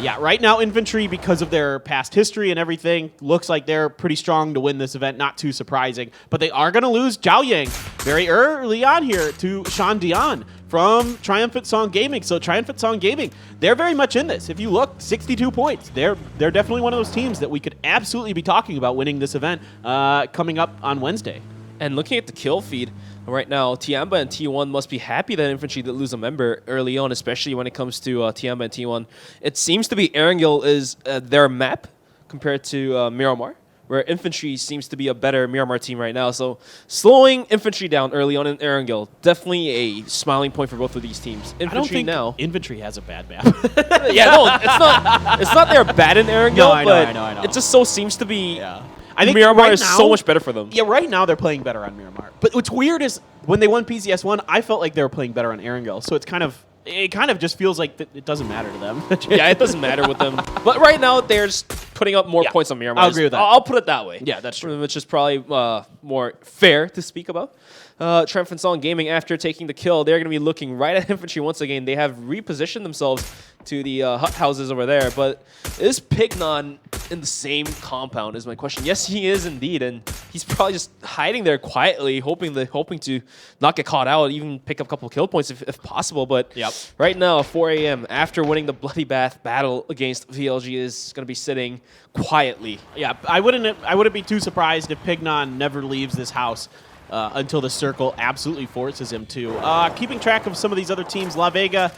yeah, right now Infantry, because of their past history and everything, looks like they're pretty strong to win this event. Not too surprising, but they are going to lose Zhao Yang very early on here to Sean Dion from Triumphant Song Gaming. So Triumphant Song Gaming, they're very much in this. If you look, 62 points. They're definitely one of those teams that we could absolutely be talking about winning this event coming up on Wednesday. And looking at the kill feed right now, Tiamba and T1 must be happy that Infantry did lose a member early on, especially when it comes to Tiamba and T1. It seems to be Erangel is their map compared to Miramar, where Infantry seems to be a better Miramar team right now. So slowing Infantry down early on in Erangel, definitely a smiling point for both of these teams. Infantry I don't think now. Infantry has a bad map. Yeah, no, it's not they're bad in Erangel, No, I know, but I know. it just so seems to be. Yeah. I think Miramar right is now, so much better for them. Yeah, right now they're playing better on Miramar. But what's weird is when they won PCS1, I felt like they were playing better on Erangel. So it kind of just feels like it doesn't matter to them. Yeah, it doesn't matter with them. But right now they're just putting up more points on Miramar. I'll agree with that. I'll put it that way. Yeah, that's true. Which is probably more fair to speak about. Triumphant Song Gaming, after taking the kill, they're going to be looking right at Infantry once again. They have repositioned themselves to the hut houses over there. But is Pignon in the same compound is my question. Yes, he is indeed. And he's probably just hiding there quietly, hoping to not get caught out, even pick up a couple kill points if possible. But right now, 4 AM, after winning the Bloody Bath battle against VLG, is going to be sitting quietly. Yeah, I wouldn't be too surprised if Pignon never leaves this house until the circle absolutely forces him to. Keeping track of some of these other teams, La Vega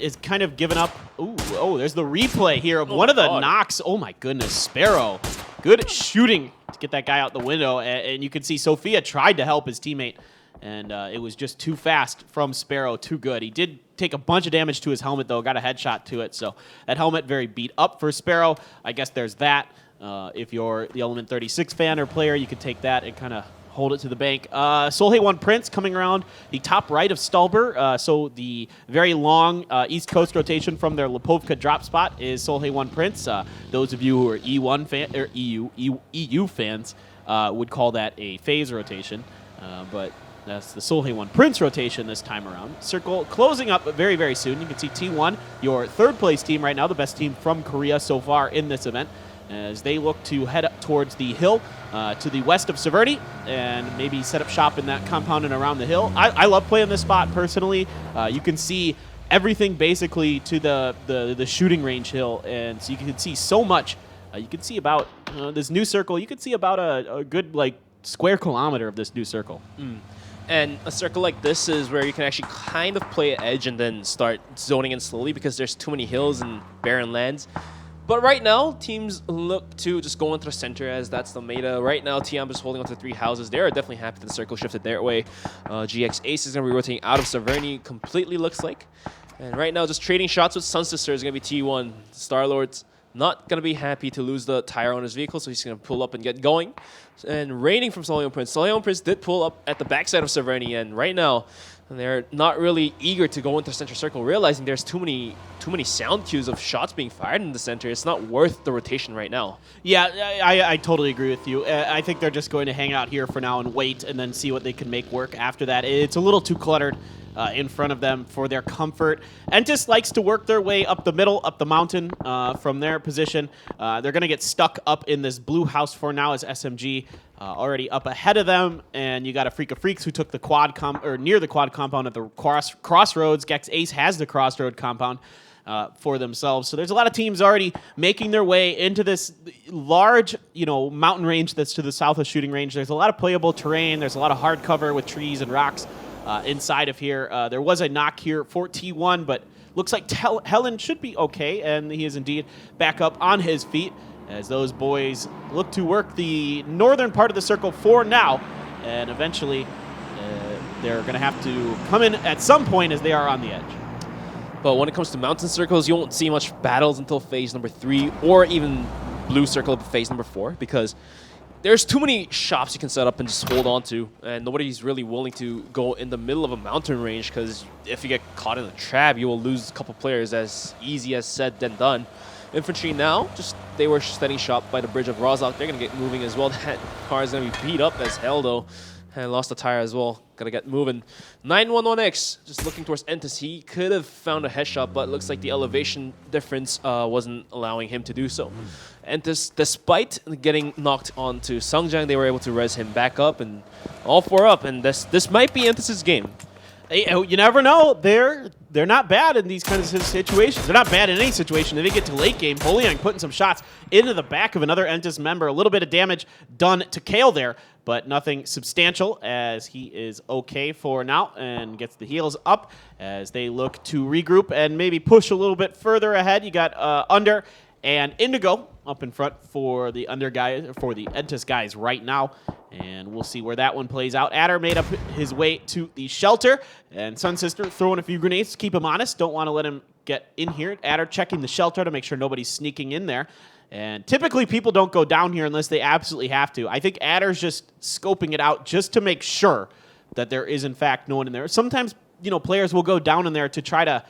is kind of given up. Oh, there's the replay here of one of the knocks. Oh my goodness, Sparrow. Good at shooting to get that guy out the window. And you can see Sophia tried to help his teammate, and it was just too fast from Sparrow, too good. He did take a bunch of damage to his helmet, though, got a headshot to it. So that helmet very beat up for Sparrow. I guess there's that. If you're the Element 36 fan or player, you could take that and kind of hold it to the bank. Solhei1 Prince coming around the top right of Stalber. So the very long East Coast rotation from their Lipovka drop spot is Solhei1 Prince. Those of you who are E1 fan or EU fans would call that a phase rotation, but that's the Solhei1 Prince rotation this time around. Circle closing up very, very soon. You can see T1, your third place team right now, the best team from Korea so far in this event, as they look to head up towards the hill to the west of Severny and maybe set up shop in that compound and around the hill. I love playing this spot personally. You can see everything basically to the shooting range hill, and so you can see so much. You can see about this new circle. You can see about a good square kilometer of this new circle. And a circle like this is where you can actually kind of play edge and then start zoning in slowly because there's too many hills and barren lands. But right now, teams look to just go into the center as that's the meta. Right now, Tiamba is holding on to 3 houses. They are definitely happy that the circle shifted their way. GX Ace is going to be rotating out of Severny completely, looks like. And right now, just trading shots with Sun Sister is going to be T1. Star-Lord's not going to be happy to lose the tire on his vehicle, so he's going to pull up and get going. And raining from Solhei1 Prince. Solhei1 Prince did pull up at the backside of Severny, and right now, they're not really eager to go into the center circle, realizing there's too many sound cues of shots being fired in the center. It's not worth the rotation right now. Yeah, I totally agree with you. I think they're just going to hang out here for now and wait and then see what they can make work after that. It's a little too cluttered. in front of them for their comfort. Entis likes to work their way up the middle, up the mountain from their position. They're going to get stuck up in this blue house for now as SMG already up ahead of them. And you got a Freak of Freaks who took the quad near the quad compound at the crossroads. Gex Ace has the crossroad compound for themselves. So there's a lot of teams already making their way into this large, mountain range that's to the south of shooting range. There's a lot of playable terrain. There's a lot of hard cover with trees and rocks inside of here. There was a knock here for T1, but looks like Helen should be okay, and he is indeed back up on his feet as those boys look to work the northern part of the circle for now, and eventually they're going to have to come in at some point as they are on the edge. But when it comes to mountain circles, you won't see much battles until phase number 3 or even blue circle phase number 4 because there's too many shops you can set up and just hold on to, and nobody's really willing to go in the middle of a mountain range because if you get caught in a trap, you will lose a couple players. As easy as said than done. Infantry now, they were setting shop by the bridge of Rozok. They're going to get moving as well. That car is going to be beat up as hell though. And lost a tire as well. Gotta get moving. 911X, just looking towards Entis. He could have found a headshot, but looks like the elevation difference wasn't allowing him to do so. Entis, despite getting knocked onto Sungjang, they were able to res him back up and all 4 up. And this might be Entis' game. You never know. They're not bad in these kinds of situations. They're not bad in any situation. If they get to late game, Poliang putting some shots into the back of another Entis member. A little bit of damage done to Kale there, but nothing substantial as he is okay for now and gets the heals up as they look to regroup and maybe push a little bit further ahead. You got Under and Indigo up in front for the Entis guys right now, and we'll see where that one plays out. Adder made up his way to the shelter, and Sun Sister throwing a few grenades to keep him honest. Don't want to let him get in here. Adder checking the shelter to make sure nobody's sneaking in there. And typically people don't go down here unless they absolutely have to. I think Adder's just scoping it out just to make sure that there is in fact no one in there. Sometimes, players will go down in there to try to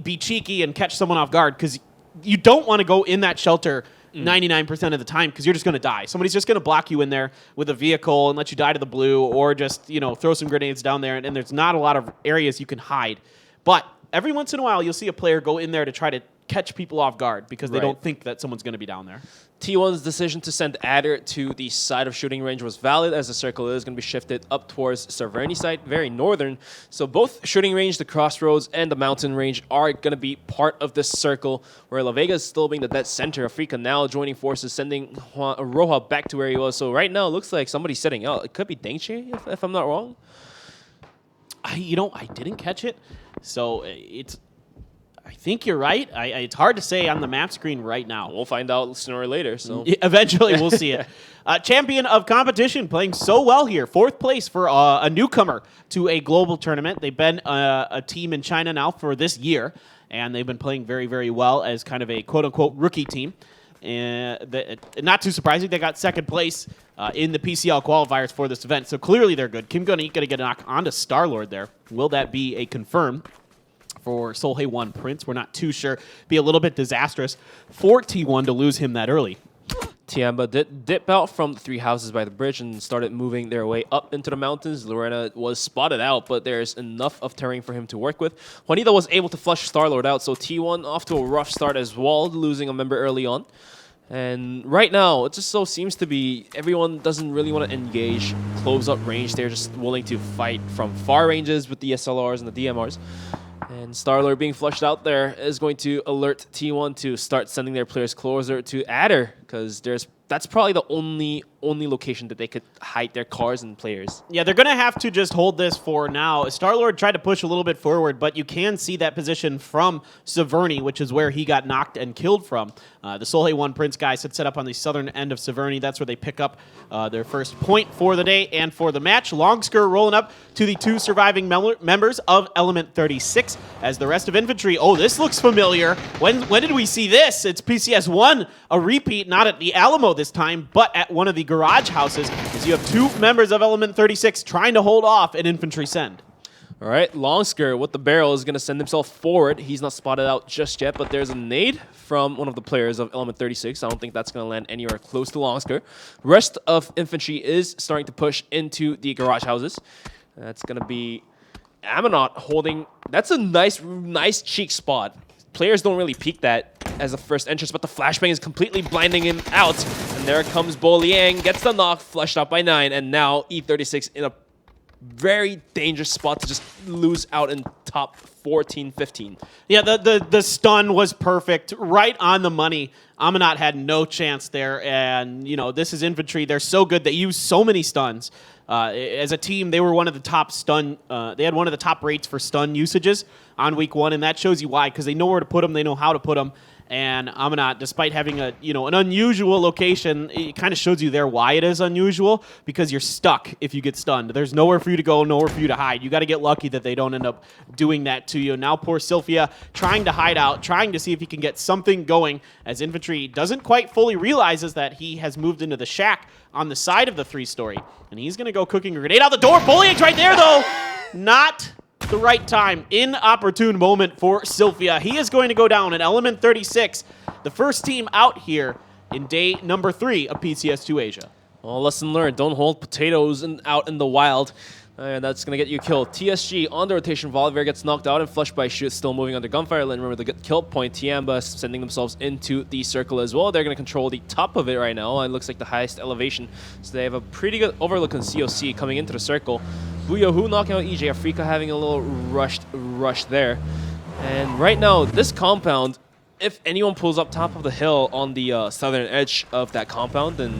be cheeky and catch someone off guard because you don't want to go in that shelter 99% of the time because you're just going to die. Somebody's just going to block you in there with a vehicle and let you die to the blue or just, throw some grenades down there, and there's not a lot of areas you can hide. But every once in a while, you'll see a player go in there to try to catch people off guard because they don't think that someone's going to be down there. T1's decision to send Adder to the side of shooting range was valid as the circle is going to be shifted up towards Severny side, very northern. So both shooting range, the crossroads, and the mountain range are going to be part of this circle where La Vega is still being the dead center. Afrika now joining forces, sending Roja back to where he was. So right now it looks like somebody's setting out. It could be Dengche, if I'm not wrong. I didn't catch it. So I think you're right. It's hard to say on the map screen right now. We'll find out sooner or later. So eventually we'll see it. Champion of competition playing so well here. 4th place for a newcomer to a global tournament. They've been a team in China now for this year, and they've been playing very, very well as kind of a quote-unquote rookie team. Not too surprising, they got 2nd place in the PCL qualifiers for this event, so clearly they're good. Kim Gunny going to get a knock onto Starlord there. Will that be a confirm for Solhei 1 Prince? We're not too sure. Be a little bit disastrous for T1 to lose him that early. Tiamba did dip out from the 3 houses by the bridge and started moving their way up into the mountains. Lorena was spotted out, but there's enough of terrain for him to work with. Juanita was able to flush Starlord out, so T1 off to a rough start as well, losing a member early on. And right now, it just so seems to be everyone doesn't really want to engage close-up range. They're just willing to fight from far ranges with the SLRs and the DMRs. And Starlord being flushed out there is going to alert T1 to start sending their players closer to Adder because that's probably the only location that they could hide their cars and players. Yeah, they're going to have to just hold this for now. Starlord tried to push a little bit forward, but you can see that position from Severny, which is where he got knocked and killed from. The Solhei 1 Prince guys had set up on the southern end of Severny. That's where they pick up their first point for the day and for the match. Longsker rolling up to the 2 surviving members of Element 36 as the rest of infantry. Oh, this looks familiar. When did we see this? It's PCS1, a repeat, not at the Alamo this time, but at one of the garage houses, as you have 2 members of Element 36 trying to hold off an infantry send. All right, Longsker with the barrel is going to send himself forward. He's not spotted out just yet, but there's a nade from one of the players of Element 36. I don't think that's going to land anywhere close to Longsker. Rest of infantry is starting to push into the garage houses. That's going to be Ammonot holding, that's a nice cheek spot. Players don't really peek that as a first entrance, but the flashbang is completely blinding him out. And there comes Bo Liang, gets the knock, flushed out by 9, and now E36 in a very dangerous spot to just lose out in top 14, 15. Yeah, the stun was perfect, right on the money. Ammonot had no chance there, and this is infantry. They're so good. They use so many stuns. As a team, they were one of the top stun. They had one of the top rates for stun usages on week 1, and that shows you why, because they know where to put them, they know how to put them. And Ammonot, despite having an unusual location, it kind of shows you there why it is unusual, because you're stuck if you get stunned. There's nowhere for you to go, nowhere for you to hide. You got to get lucky that they don't end up doing that to you. Now poor Sylphia trying to hide out, trying to see if he can get something going, as infantry doesn't quite fully realizes that he has moved into the shack on the side of the 3-story. And he's going to go cooking a grenade out the door. Bullying's right there, though. Not the right time. Inopportune moment for Sylphia. He is going to go down at Element 36, the first team out here in day number 3 of PCS2 Asia. Well, lesson learned. Don't hold potatoes out in the wild. And that's going to get you killed. TSG on the rotation. Volibear gets knocked out and flushed by Shoot, still moving under gunfire. And remember the good kill point. Tiamba sending themselves into the circle as well. They're going to control the top of it right now. It looks like the highest elevation. So they have a pretty good overlook on COC coming into the circle. Buyohu knocking out EJ. Afrika having a little rush there. And right now, this compound, if anyone pulls up top of the hill on the southern edge of that compound, then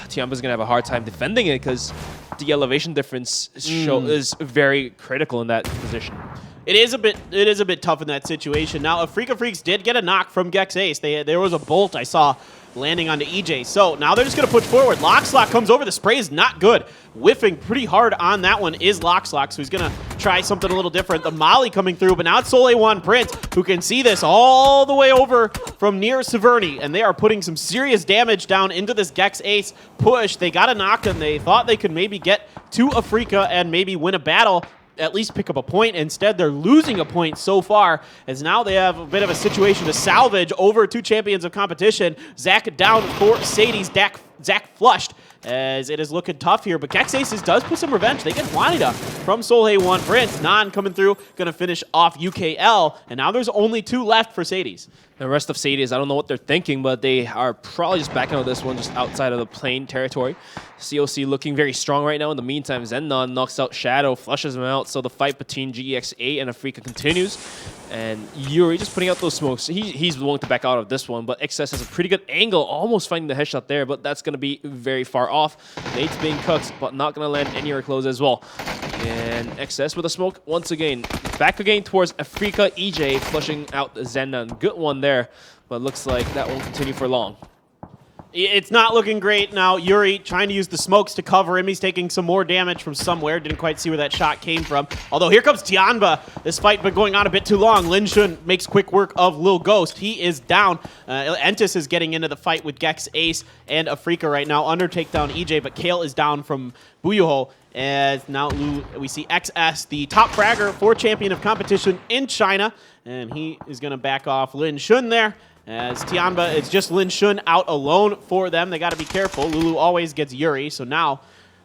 Tiamba's going to have a hard time defending it, because the elevation difference is very critical in that position. It is a bit tough in that situation. Now, Afrika Freaks did get a knock from Gex Ace. There was a bolt I saw landing onto EJ. So now they're just going to push forward. Lockslot comes over. The spray is not good. Whiffing pretty hard on that one is Lockslot, so he's going to try something a little different. The Molly coming through, but now it's Soleil One Prince, who can see this all the way over from near Severny, and they are putting some serious damage down into this Gex Ace push. They got a knock, and they thought they could maybe get to Afrika and maybe win a battle, at least pick up a point. Instead, they're losing a point so far, as now they have a bit of a situation to salvage over 2 champions of competition. Zach down for Sadie's. Zach flushed, as it is looking tough here, but Gex Aces does put some revenge. They get Juanita from Soleil One Prince. Nan coming through, gonna finish off UKL, and now there's only 2 left for Sadie's. The rest of Sadie's, I don't know what they're thinking, but they are probably just backing out of this one just outside of the plane territory. COC looking very strong right now. In the meantime, Zennon knocks out Shadow, flushes him out, so the fight between GEX8 and Afrika continues. And Yuri just putting out those smokes. He's willing to back out of this one, but XS has a pretty good angle, almost finding the headshot there, but that's going to be very far off. Nate's being cooked, but not going to land anywhere close as well. And XS with a smoke once again. Back again towards Afrika. EJ flushing out Zennon. Good one there, but looks like that won't continue for long. It's not looking great now. Yuri trying to use the smokes to cover him. He's taking some more damage from somewhere. Didn't quite see where that shot came from. Although here comes Tianba. This fight been going on a bit too long. Lin Shun makes quick work of Lil Ghost. He is down. Entis is getting into the fight with Gex Ace and Afrika right now. Under takedown EJ, but Kale is down from Buyuho. As now we see XS, the top fragger for champion of competition in China. And he is going to back off Lin Shun there. As Tianba, it's just Lin Shun out alone for them. They got to be careful. Lulu always gets Yuri, so now,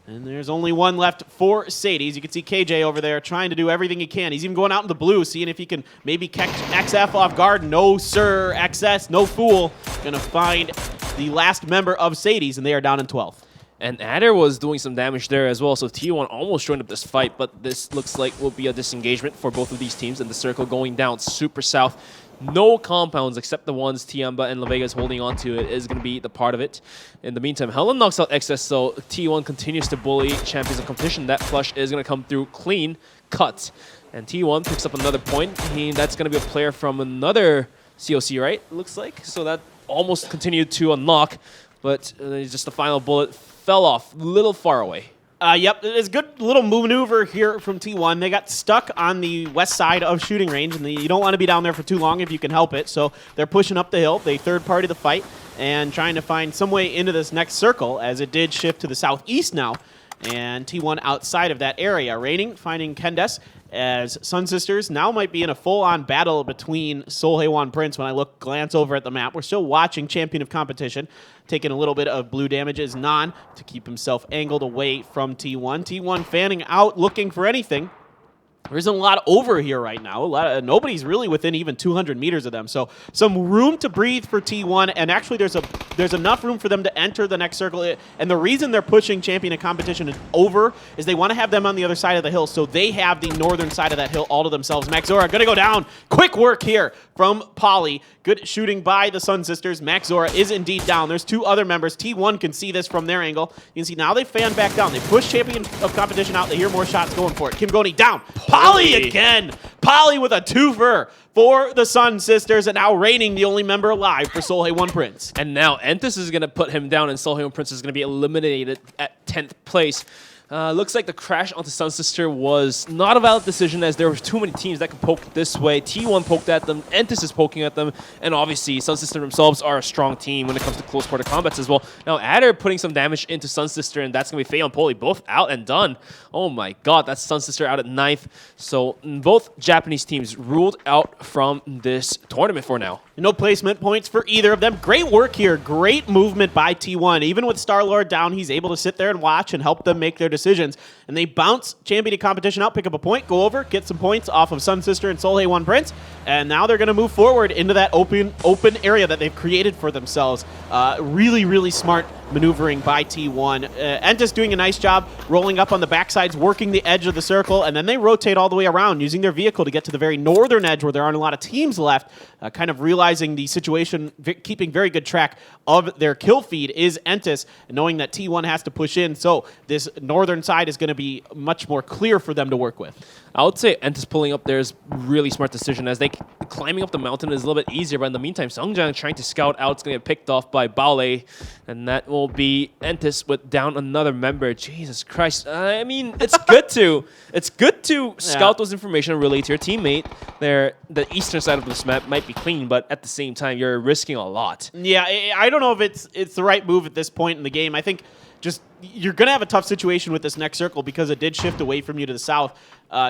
and there's only 1 left for Sadie's. You can see KJ over there trying to do everything he can. He's even going out in the blue, seeing if he can maybe catch XF off guard. No, sir. XS, no fool. Gonna find the last member of Sadie's, and they are down in 12th. And Adder was doing some damage there as well, so T1 almost joined up this fight, but this looks like will be a disengagement for both of these teams, and the circle going down super south. No compounds except the ones Tiamba and La Vega is holding on to. It is going to be the part of it. In the meantime, Helen knocks out XS, so T1 continues to bully champions of competition. That flush is going to come through clean, cut. And T1 picks up another point. That's going to be a player from another COC, right? Looks like. So that almost continued to unlock, but just the final bullet fell off a little far away. Yep, it's a good little maneuver here from T1. They got stuck on the west side of shooting range, and you don't want to be down there for too long if you can help it. So they're pushing up the hill. They third-party the fight and trying to find some way into this next circle, as it did shift to the southeast now. And T1 outside of that area. Raining, finding Kendes, as Sun Sisters now might be in a full-on battle between Sol Haewon Prince. When I glance over at the map, we're still watching champion of competition. Taking a little bit of blue damage is Nan to keep himself angled away from T1. T1 fanning out, looking for anything. There isn't a lot over here right now. Nobody's really within even 200 meters of them. So some room to breathe for T1, and actually there's enough room for them to enter the next circle. And the reason they're pushing champion and competition over is they want to have them on the other side of the hill, so they have the northern side of that hill all to themselves. Maxora gonna go down. Quick work here from Polly. Good shooting by the Sun Sisters. Maxora is indeed down. There's 2 other members. T1 can see this from their angle. You can see now they fan back down. They push champion of competition out. They hear more shots going for it. Kim Goni down. Polly again. Polly with a twofer for the Sun Sisters, and now reigning the only member alive for Solhae 1 Prince. And now Entis is going to put him down, and Solhae 1 Prince is going to be eliminated at 10th place. Looks like the crash onto Sun Sister was not a valid decision, as there were too many teams that could poke this way. T1 poked at them, Entis is poking at them, and obviously Sun Sister themselves are a strong team when it comes to close quarter combats as well. Now Adder putting some damage into Sun Sister, and that's going to be Faye and Poli both out and done. Oh my god, that's Sun Sister out at 9th. So both Japanese teams ruled out from this tournament for now. No placement points for either of them. Great work here. Great movement by T1. Even with Star-Lord down, he's able to sit there and watch and help them make their decisions. And they bounce champion competition out, pick up a point, go over, get some points off of Sun Sister and Solhae 1 Prince. And now they're going to move forward into that open area that they've created for themselves. Really, really smart maneuvering by T1. Entis doing a nice job rolling up on the backsides, working the edge of the circle, and then they rotate all the way around using their vehicle to get to the very northern edge where there aren't a lot of teams left. Kind of realizing the situation, keeping very good track of their kill feed is Entis, knowing that T1 has to push in, so this northern side is going to be much more clear for them to work with. I would say Entis pulling up there is really smart decision, as climbing up the mountain is a little bit easier, but in the meantime, Sungjang trying to scout out, it's going to get picked off by Baole, and that will be Entis with down another member. Jesus Christ. I mean, it's good to scout those information and relay to your teammate. The eastern side of this map might be clean, but at the same time, you're risking a lot. Yeah, I don't know if it's the right move at this point in the game. I think just you're going to have a tough situation with this next circle because it did shift away from you to the south.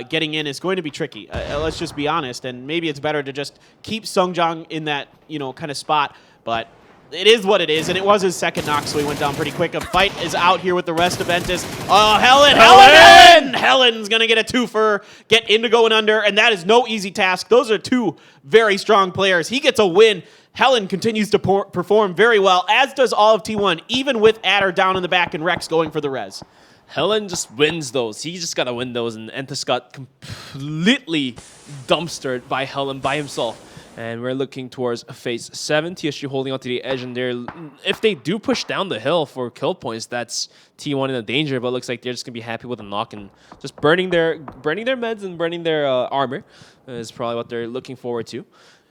Getting in is going to be tricky. Let's just be honest, and maybe it's better to just keep Sungjang in that kind of spot, but it is what it is, and it was his second knock, so he went down pretty quick. A fight is out here with the rest of Entis. Oh, Helen! Helen's going to get a twofer, get into going under, and that is no easy task. Those are 2 very strong players. He gets a win. Helen continues to perform very well, as does all of T1, even with Adder down in the back and Rex going for the res. Helen just wins those. He just got to win those, and Entis got completely dumpstered by Helen by himself. And we're looking towards phase 7. TSG holding onto the edge, and if they do push down the hill for kill points, that's T1 in a danger. But it looks like they're just gonna be happy with a knock and just burning their meds and burning their armor is probably what they're looking forward to.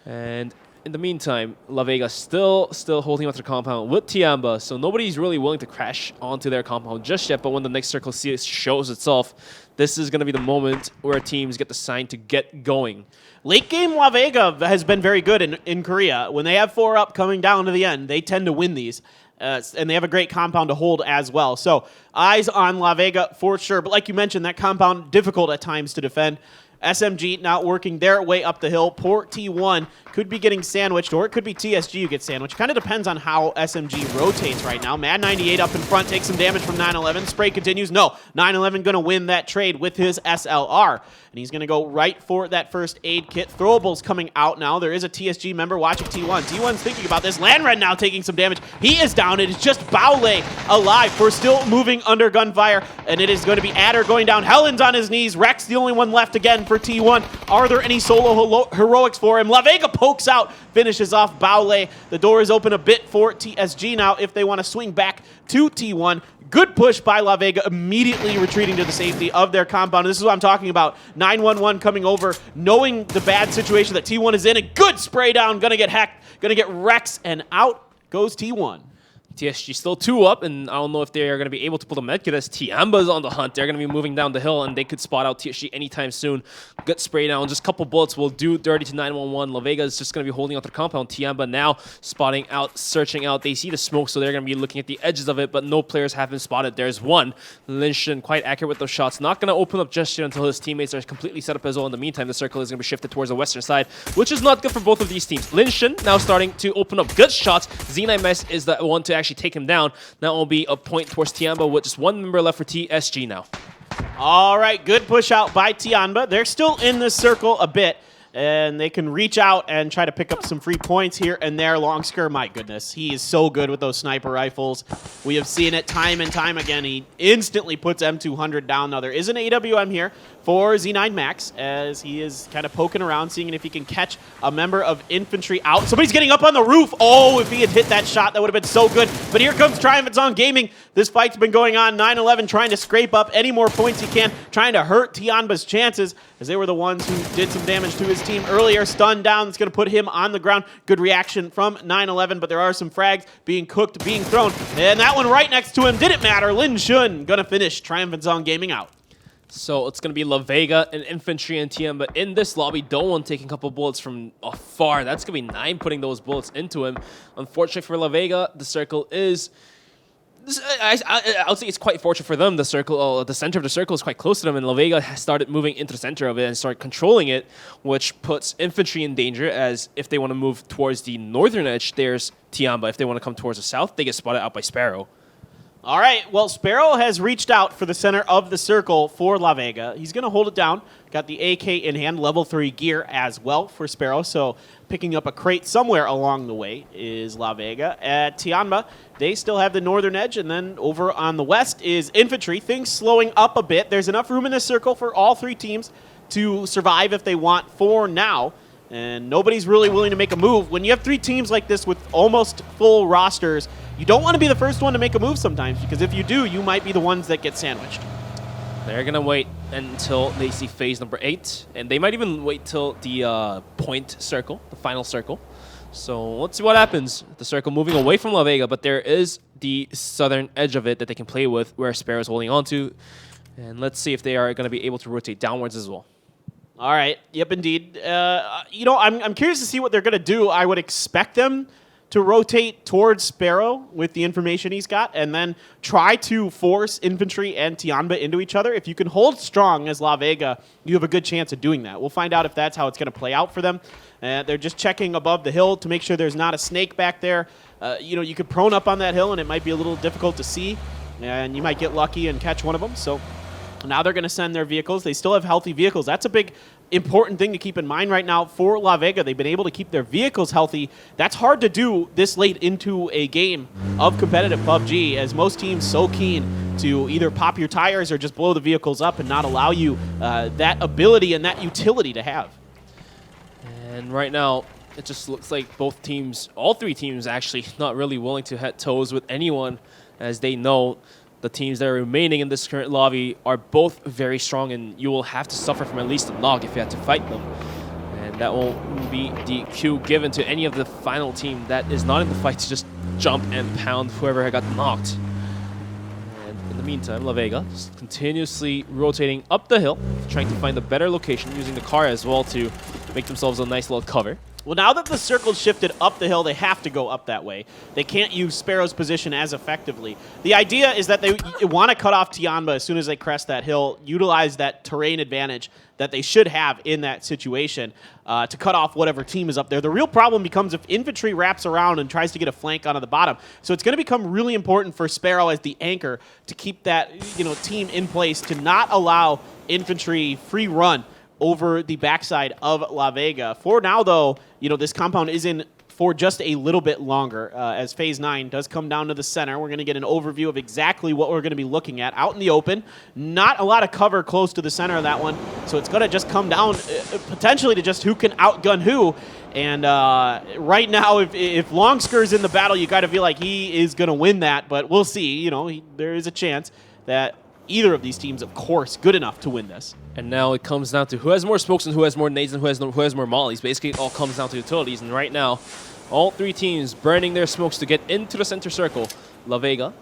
And in the meantime, La Vega still holding onto the compound with Tiamba, so nobody's really willing to crash onto their compound just yet. But when the next circle shows itself, this is going to be the moment where teams get the sign to get going. Late game La Vega has been very good in Korea. When they have 4 up coming down to the end, they tend to win these. And they have a great compound to hold as well. So eyes on La Vega for sure. But like you mentioned, that compound difficult at times to defend. SMG now working their way up the hill. Poor T1 could be getting sandwiched, or it could be TSG who gets sandwiched. Kind of depends on how SMG rotates right now. Mad 98 up in front, takes some damage from 911. Spray continues. No, 911 going to win that trade with his SLR. And he's going to go right for that first aid kit. Throwables coming out now. There is a TSG member watching T1. T1's thinking about this. Landred now taking some damage. He is down. It is just Baole alive. We're still moving under gunfire. And it is going to be Adder going down. Helen's on his knees. Rex the only one left again for T1. Are there any solo heroics for him? La Vega pokes out, finishes off Baole. The door is open a bit for TSG now if they want to swing back to T1. Good push by La Vega, immediately retreating to the safety of their compound. This is what I'm talking about. 911 coming over, knowing the bad situation that T1 is in. A good spray down, gonna get hacked, gonna get Rex, and out goes T1. TSG still 2 up, and I don't know if they are going to be able to pull the medkit as Tiamba's on the hunt. They're going to be moving down the hill, and they could spot out TSG anytime soon. Good spray down. Just a couple bullets will do dirty to 911. La Vega is just going to be holding out the compound. Tiamba now spotting out, searching out. They see the smoke, so they're going to be looking at the edges of it, but no players have been spotted. There's one. Linshin, quite accurate with those shots. Not going to open up just yet until his teammates are completely set up as well. In the meantime, the circle is going to be shifted towards the western side, which is not good for both of these teams. Linshin now starting to open up good shots. Z9 is the one to actually take him down. That will be a point towards Tiamba with just 1 member left for TSG now. All right, good push out by Tianba. They're still in this circle a bit, and they can reach out and try to pick up some free points here and there. Longsker, my goodness, he is so good with those sniper rifles. We have seen it time and time again. He instantly puts M200 down. Now, there is an AWM here for Z9 Max, as he is kind of poking around, seeing if he can catch a member of infantry out. Somebody's getting up on the roof. Oh, if he had hit that shot, that would have been so good. But here comes Triumph on Gaming. This fight's been going on. 9-11 trying to scrape up any more points he can, trying to hurt Tianba's chances, as they were the ones who did some damage to his team earlier. Stunned down, it's going to put him on the ground. Good reaction from 9-11, but there are some frags being cooked, being thrown. And that one right next to him didn't matter. Lin Shun going to finish Triumph on Gaming out. So it's going to be La Vega and Infantry and TM, but in this lobby, Doan taking a couple bullets from afar. That's going to be 9 putting those bullets into him. Unfortunately for La Vega, the circle is... I'll say it's quite fortunate for them. The circle, the center of the circle is quite close to them, and La Vega has started moving into the center of it and started controlling it, which puts Infantry in danger, as if they want to move towards the northern edge, there's Tiamba. If they want to come towards the south, they get spotted out by Sparrow. All right, well, Sparrow has reached out for the center of the circle for La Vega. He's going to hold it down. Got the AK in hand, level 3 gear as well for Sparrow, so picking up a crate somewhere along the way is La Vega. At Tianba, they still have the northern edge, and then over on the west is Infantry. Things slowing up a bit. There's enough room in this circle for all 3 teams to survive if they want for now, and nobody's really willing to make a move. When you have 3 teams like this with almost full rosters, you don't want to be the first one to make a move sometimes, because if you do, you might be the ones that get sandwiched. They're going to wait until they see phase number 8, and they might even wait till the point circle, the final circle. So let's see what happens. The circle moving away from La Vega, but there is the southern edge of it that they can play with, where Sparrow's holding on to. And let's see if they are going to be able to rotate downwards as well. All right. Yep, indeed. You know, I'm curious to see what they're going to do. I would expect them to rotate towards Sparrow with the information he's got, and then try to force Infantry and Tianba into each other. If you can hold strong as La Vega, you have a good chance of doing that. We'll find out if that's how it's going to play out for them. They're just checking above the hill to make sure there's not a snake back there. You know, you could prone up on that hill, and it might be a little difficult to see, and you might get lucky and catch one of them. So now they're going to send their vehicles. They still have healthy vehicles. That's a big important thing to keep in mind right now for La Vega. They've been able to keep their vehicles healthy. That's hard to do this late into a game of competitive PUBG, as most teams so keen to either pop your tires or just blow the vehicles up and not allow you that ability and that utility to have. And right now, it just looks like both teams, all 3 teams actually, not really willing to head toes with anyone, as they know the teams that are remaining in this current lobby are both very strong, and you will have to suffer from at least a knock if you have to fight them. And that will be the cue given to any of the final team that is not in the fight to just jump and pound whoever got knocked. And in the meantime, La Vega just continuously rotating up the hill, trying to find a better location, using the car as well to make themselves a nice little cover. Well, now that the circle's shifted up the hill, they have to go up that way. They can't use Sparrow's position as effectively. The idea is that they want to cut off Tianba as soon as they crest that hill, utilize that terrain advantage that they should have in that situation to cut off whatever team is up there. The real problem becomes if Infantry wraps around and tries to get a flank onto the bottom. So it's going to become really important for Sparrow as the anchor to keep that team in place, to not allow Infantry free run over the backside of La Vega. For now, though, this compound is in for just a little bit longer. As Phase 9 does come down to the center, we're going to get an overview of exactly what we're going to be looking at out in the open. Not a lot of cover close to the center of that one, so it's going to just come down potentially to just who can outgun who. And right now, if Longskir's in the battle, you got to feel like he is going to win that, but we'll see. There is a chance that either of these teams, of course, good enough to win this. And now it comes down to who has more smokes and who has more nades and who has more mollies. Basically, it all comes down to utilities. And right now, all 3 teams burning their smokes to get into the center circle. La Vega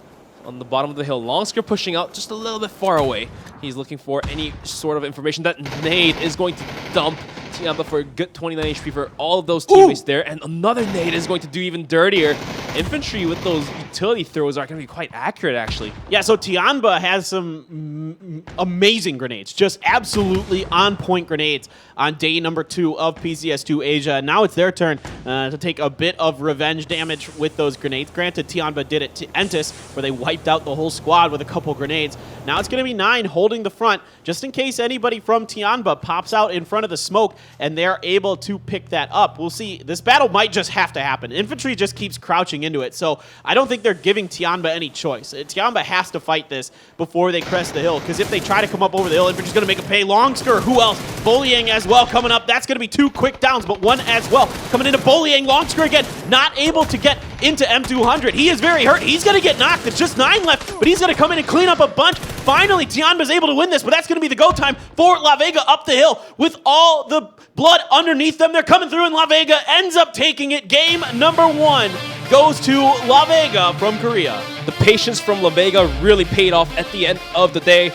on the bottom of the hill. Longsker pushing out just a little bit far away. He's looking for any sort of information. That nade is going to dump Tiamba for a good 29 HP for all of those teammates there. And another nade is going to do even dirtier. Infantry with those utility throws are going to be quite accurate, actually. Yeah, so Tianba has some amazing grenades. Just absolutely on-point grenades on day number 2 of PCS2 Asia. Now it's their turn to take a bit of revenge damage with those grenades. Granted, Tianba did it to Entis, where they wiped out the whole squad with a couple grenades. Now it's going to be 9 holding the front, just in case anybody from Tianba pops out in front of the smoke, and they're able to pick that up. We'll see. This battle might just have to happen. Infantry just keeps crouching into it, so I don't think they're giving Tianba any choice. Tianba has to fight this before they crest the hill, because if they try to come up over the hill, Infantry's going to make a pay. Longsker, who else? Bullying as well coming up. That's going to be 2 quick downs, but 1 as well. Coming into Bullying. Longsker again, not able to get into M200. He is very hurt. He's going to get knocked. It's just 9 left, but he's going to come in and clean up a bunch. Finally, Tianba's able to win this, but that's going to be the go time for La Vega up the hill with all the blood underneath them. They're coming through, and La Vega ends up taking it. Game number 1 goes to La Vega from Korea. The patience from La Vega really paid off at the end of the day.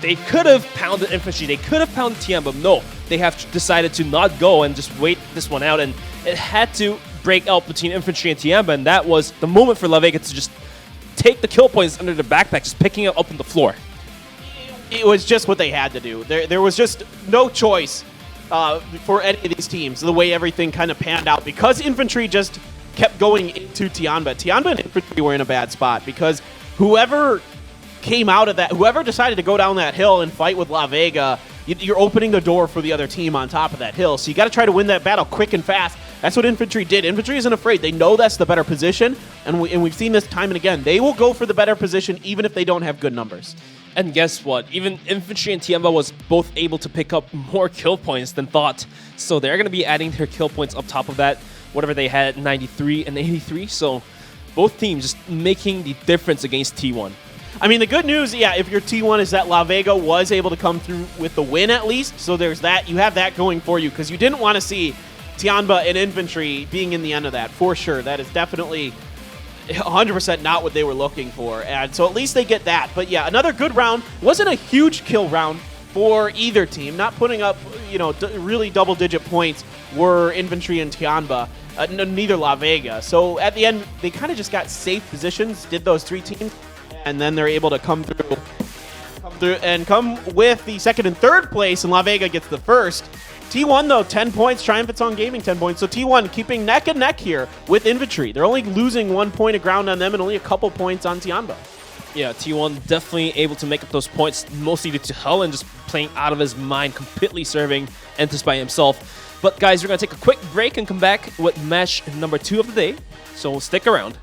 They could have pounded Infantry. They could have pounded Tianba. No, they have decided to not go and just wait this one out. And it had to break out between Infantry and Tianba. And that was the moment for La Vega to just take the kill points under their backpack, just picking it up on the floor. It was just what they had to do. There was just no choice for any of these teams, the way everything kind of panned out, because Infantry just kept going into Tianba. Tianba and Infantry were in a bad spot, because whoever came out of that, whoever decided to go down that hill and fight with La Vega, you're opening the door for the other team on top of that hill. So you got to try to win that battle quick and fast. That's what Infantry did. Infantry isn't afraid. They know that's the better position, and we've seen this time and again. They will go for the better position even if they don't have good numbers. And guess what? Even Infantry and Tianba was both able to pick up more kill points than thought. So they're going to be adding their kill points up top of that, whatever they had, 93 and 83. So both teams just making the difference against T1. I mean, the good news, yeah, if you're T1 is that La Vega was able to come through with the win at least. So there's that. You have that going for you, because you didn't want to see Tianba and Infantry being in the end of that, for sure. That is definitely 100% not what they were looking for. And so at least they get that. But yeah, another good round. Wasn't a huge kill round for either team. Not putting up, you know, really double-digit points were Infantry and Tianba. Neither La Vega. So at the end, they kind of just got safe positions, did those 3 teams, and then they're able to come through and come with the 2nd and 3rd place, and La Vega gets the 1st. T1, though, 10 points. Triumph It's On Gaming, 10 points. So T1 keeping neck and neck here with Infantry. They're only losing 1 point of ground on them and only a couple points on Tianba. Yeah, T1 definitely able to make up those points, mostly due to Helen just playing out of his mind, completely serving Entis by himself. But guys, we're going to take a quick break and come back with match number 2 of the day. So stick around.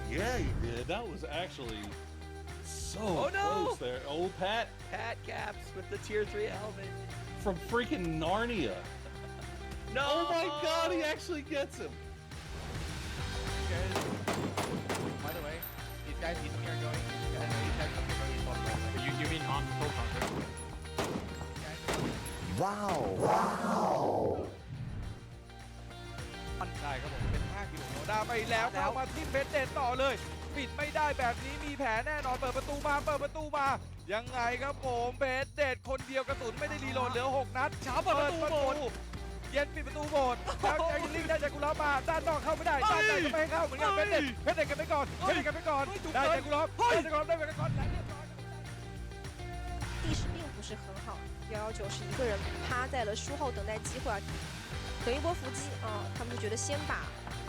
Yeah, he did. That was actually so Oh, no! close there. Old Pat Pat Caps with the tier 3 helmet. from freaking Narnia. No! Oh my god, he actually gets him. By the way, these guys need me are going. You mean on full counter? Wow. ได้ครับผมเป็น5กิโลได้ไปแล้วเข้ามาที่เพชรเด็ดต่อเลยปิดไม่ได้แบบนี้มีแผลแน่นอนเปิดประตูมายังไงครับผมเพชรเด็ดคนเดียวกระสุนไม่ได้รีโหลดเหลือ6นัดเช้าเปิดประตูเย็นปิดประตูโบดแล้วแจ็คลิงได้จากกุลามาด้านนอกเข้าไม่ได้ด้านในก็ไม่ให้เข้าเหมือนกันเพชรเด็ดกันไปก่อนได้จากกุลาได้จากกุลาได้ไปก่อนเรียบร้อย 地势并不是很好，119是一个人趴在了树后等待机会啊，等一波伏击啊，他们就觉得先把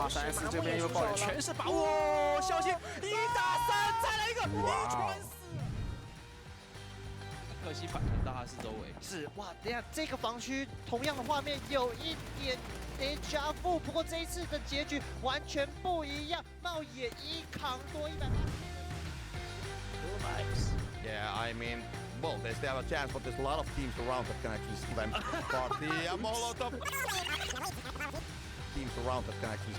3S 这边也又爆人，全是把握，小心1打3，再来一个1传4。可惜反弹到他是周围。是哇，等一下这个防区同样的画面有一点déjà vu，不过这一次的结局完全不一样，茂野一扛多180。Yeah, I mean, well, they still have a chance, but there's a lot of teams around that can actually see them. Party ja Molotov. Teams around that can actually.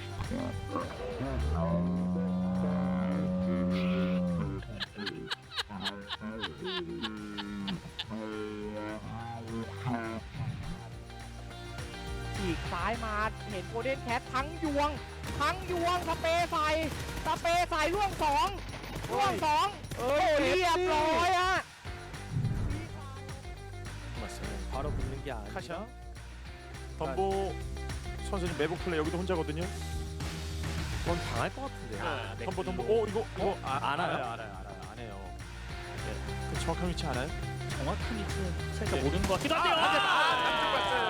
ฉีกซ้ายมาเห็นโกลเด้นแคททั้งยวงสเปรย์ใส่ล่วง2โอ้เรียบร้อยฮะ 맞아요. 바로 붙는 게 아니라 카샤. 덤보 선수는 매복 플레이 여기도 혼자거든요. 그건 당할 것 같은데요. 덤보. 이거 알아요. 안 해요. 네. 그 정확한 위치 알아요? 정확한 위치는 살짝 네. 모르는 것 같기도 한데요. 안쪽 봤어요.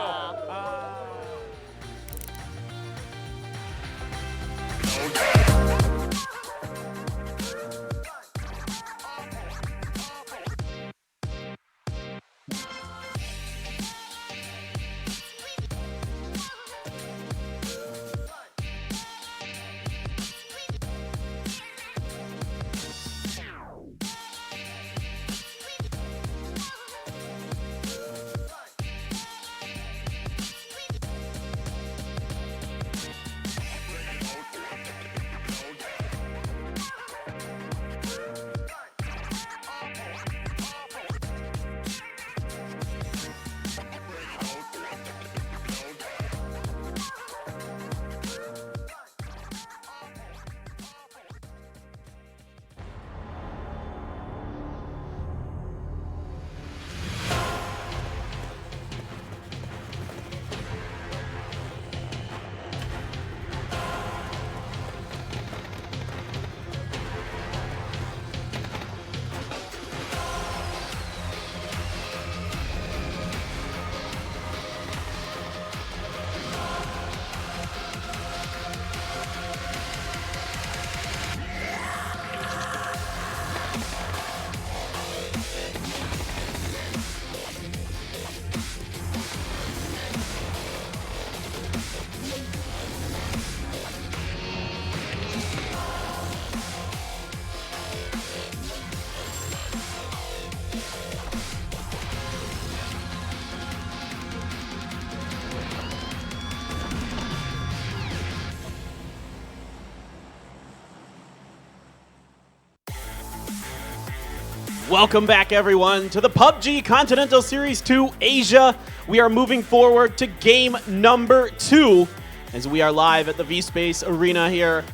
Welcome back, everyone, to the PUBG Continental Series 2 Asia. We are moving forward to game number 2 as we are live at the V-Space Arena here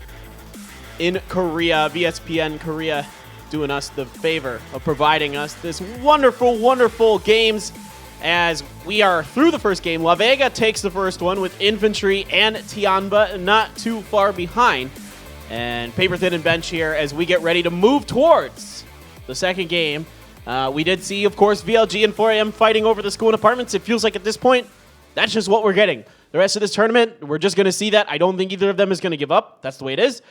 in Korea. VSPN Korea doing us the favor of providing us this wonderful, wonderful games as we are through the first game. La Vega takes the first one with Infantry and Tianba not too far behind. And Paper Thin and Bench here as we get ready to move towards the second game. We did see, of course, VLG and 4AM fighting over the school and apartments. It feels like at this point, that's just what we're getting. The rest of this tournament, we're just going to see that. I don't think either of them is going to give up. That's the way it is.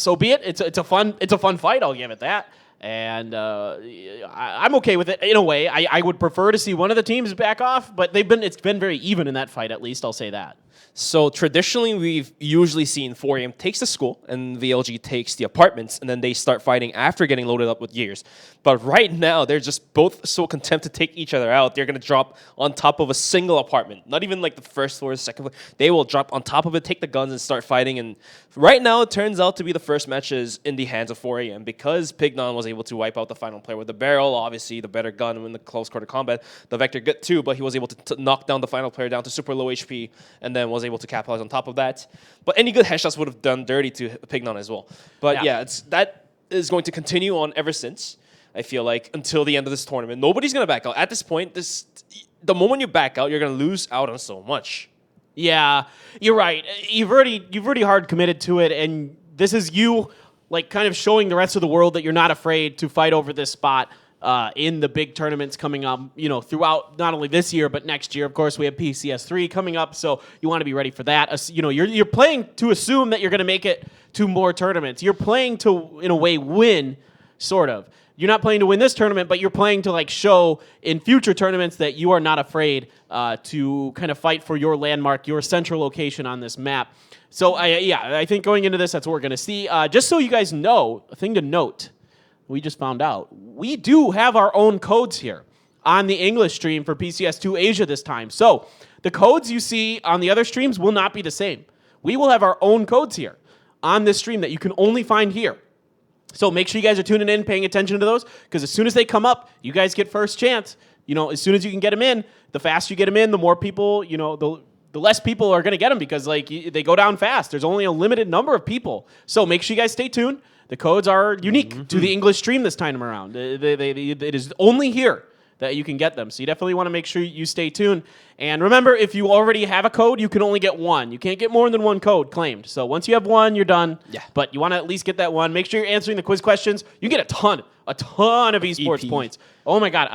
So be it. It's a fun fight. I'll give it that. And I'm okay with it in a way. I would prefer to see one of the teams back off, but it's been very even in that fight, at least. I'll say that. So traditionally, we've usually seen 4AM takes the school and VLG takes the apartments, and then they start fighting after getting loaded up with gears. But right now, they're just both so content to take each other out. They're going to drop on top of a single apartment. Not even like the first floor, second floor. They will drop on top of it, take the guns, and start fighting. And right now, it turns out to be the first matches in the hands of 4AM because Pignon was able to wipe out the final player with the barrel. Obviously, the better gun in the close quarter combat. The Vector good too, but he was able to knock down the final player down to super low HP, and then was able to capitalize on top of that. But any good headshots would have done dirty to Pignon as well. But yeah, that is going to continue on ever since, I feel like, until the end of this tournament. Nobody's going to back out. At this point, the moment you back out, you're going to lose out on so much. Yeah, you're right. You've already hard committed to it, and this is you like kind of showing the rest of the world that you're not afraid to fight over this spot in the big tournaments coming up, throughout not only this year but next year. Of course, we have PCS3 coming up, so you want to be ready for that. You're playing to assume that you're going to make it to more tournaments. You're playing to, in a way, win, sort of. You're not playing to win this tournament, but you're playing to like show in future tournaments that you are not afraid to kind of fight for your landmark, your central location on this map. So I think going into this, that's what we're going to see. Just so you guys know, a thing to note, we just found out, we do have our own codes here on the English stream for PCS2 Asia this time. So the codes you see on the other streams will not be the same. We will have our own codes here on this stream that you can only find here. So make sure you guys are tuning in, paying attention to those, because as soon as they come up, you guys get first chance. As soon as you can get them in, the faster you get them in, the more people, the less people are going to get them because they go down fast. There's only a limited number of people. So make sure you guys stay tuned. The codes are unique to the English stream this time around. It is only here that you can get them. So you definitely want to make sure you stay tuned. And remember, if you already have a code, you can only get one. You can't get more than one code claimed. So once you have one, you're done. Yeah. But you want to at least get that one. Make sure you're answering the quiz questions. You get a ton of esports points. Oh my God.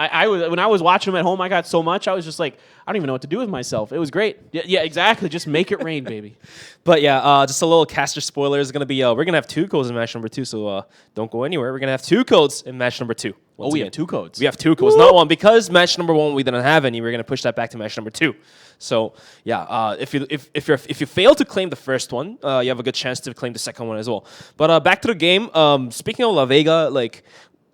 When I was watching them at home, I got so much. I was just like, I don't even know what to do with myself. It was great. Yeah, exactly. Just make it rain, baby. But yeah, just a little caster spoiler is going to be, we're going to have 2 codes in match number 2, so don't go anywhere. We're going to have 2 codes in match number 2. We have 2 codes. We have 2 codes, not one. Because match number 1 we didn't have any, we're going to push that back to match number 2. So yeah, if you fail to claim the first one, you have a good chance to claim the second one as well. But back to the game. Speaking of La Vega,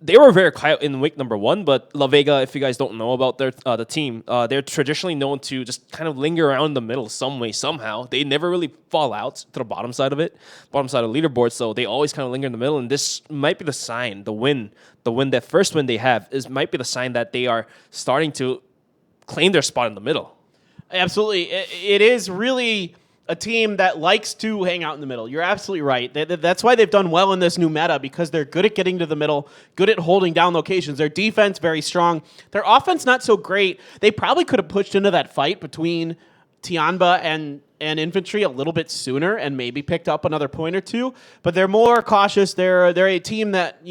they were very quiet in week number 1, but La Vega, if you guys don't know about the team, they're traditionally known to just kind of linger around the middle some way, somehow. They never really fall out to the bottom side of the leaderboard, so they always kind of linger in the middle, and this might be the sign, that first win they have, might be the sign that they are starting to claim their spot in the middle. Absolutely. It is really a team that likes to hang out in the middle. You're absolutely right. That's why they've done well in this new meta, because they're good at getting to the middle, good at holding down locations. Their defense, very strong. Their offense, not so great. They probably could have pushed into that fight between Tianba and infantry a little bit sooner and maybe picked up another point or two, but they're more cautious. They're a team that,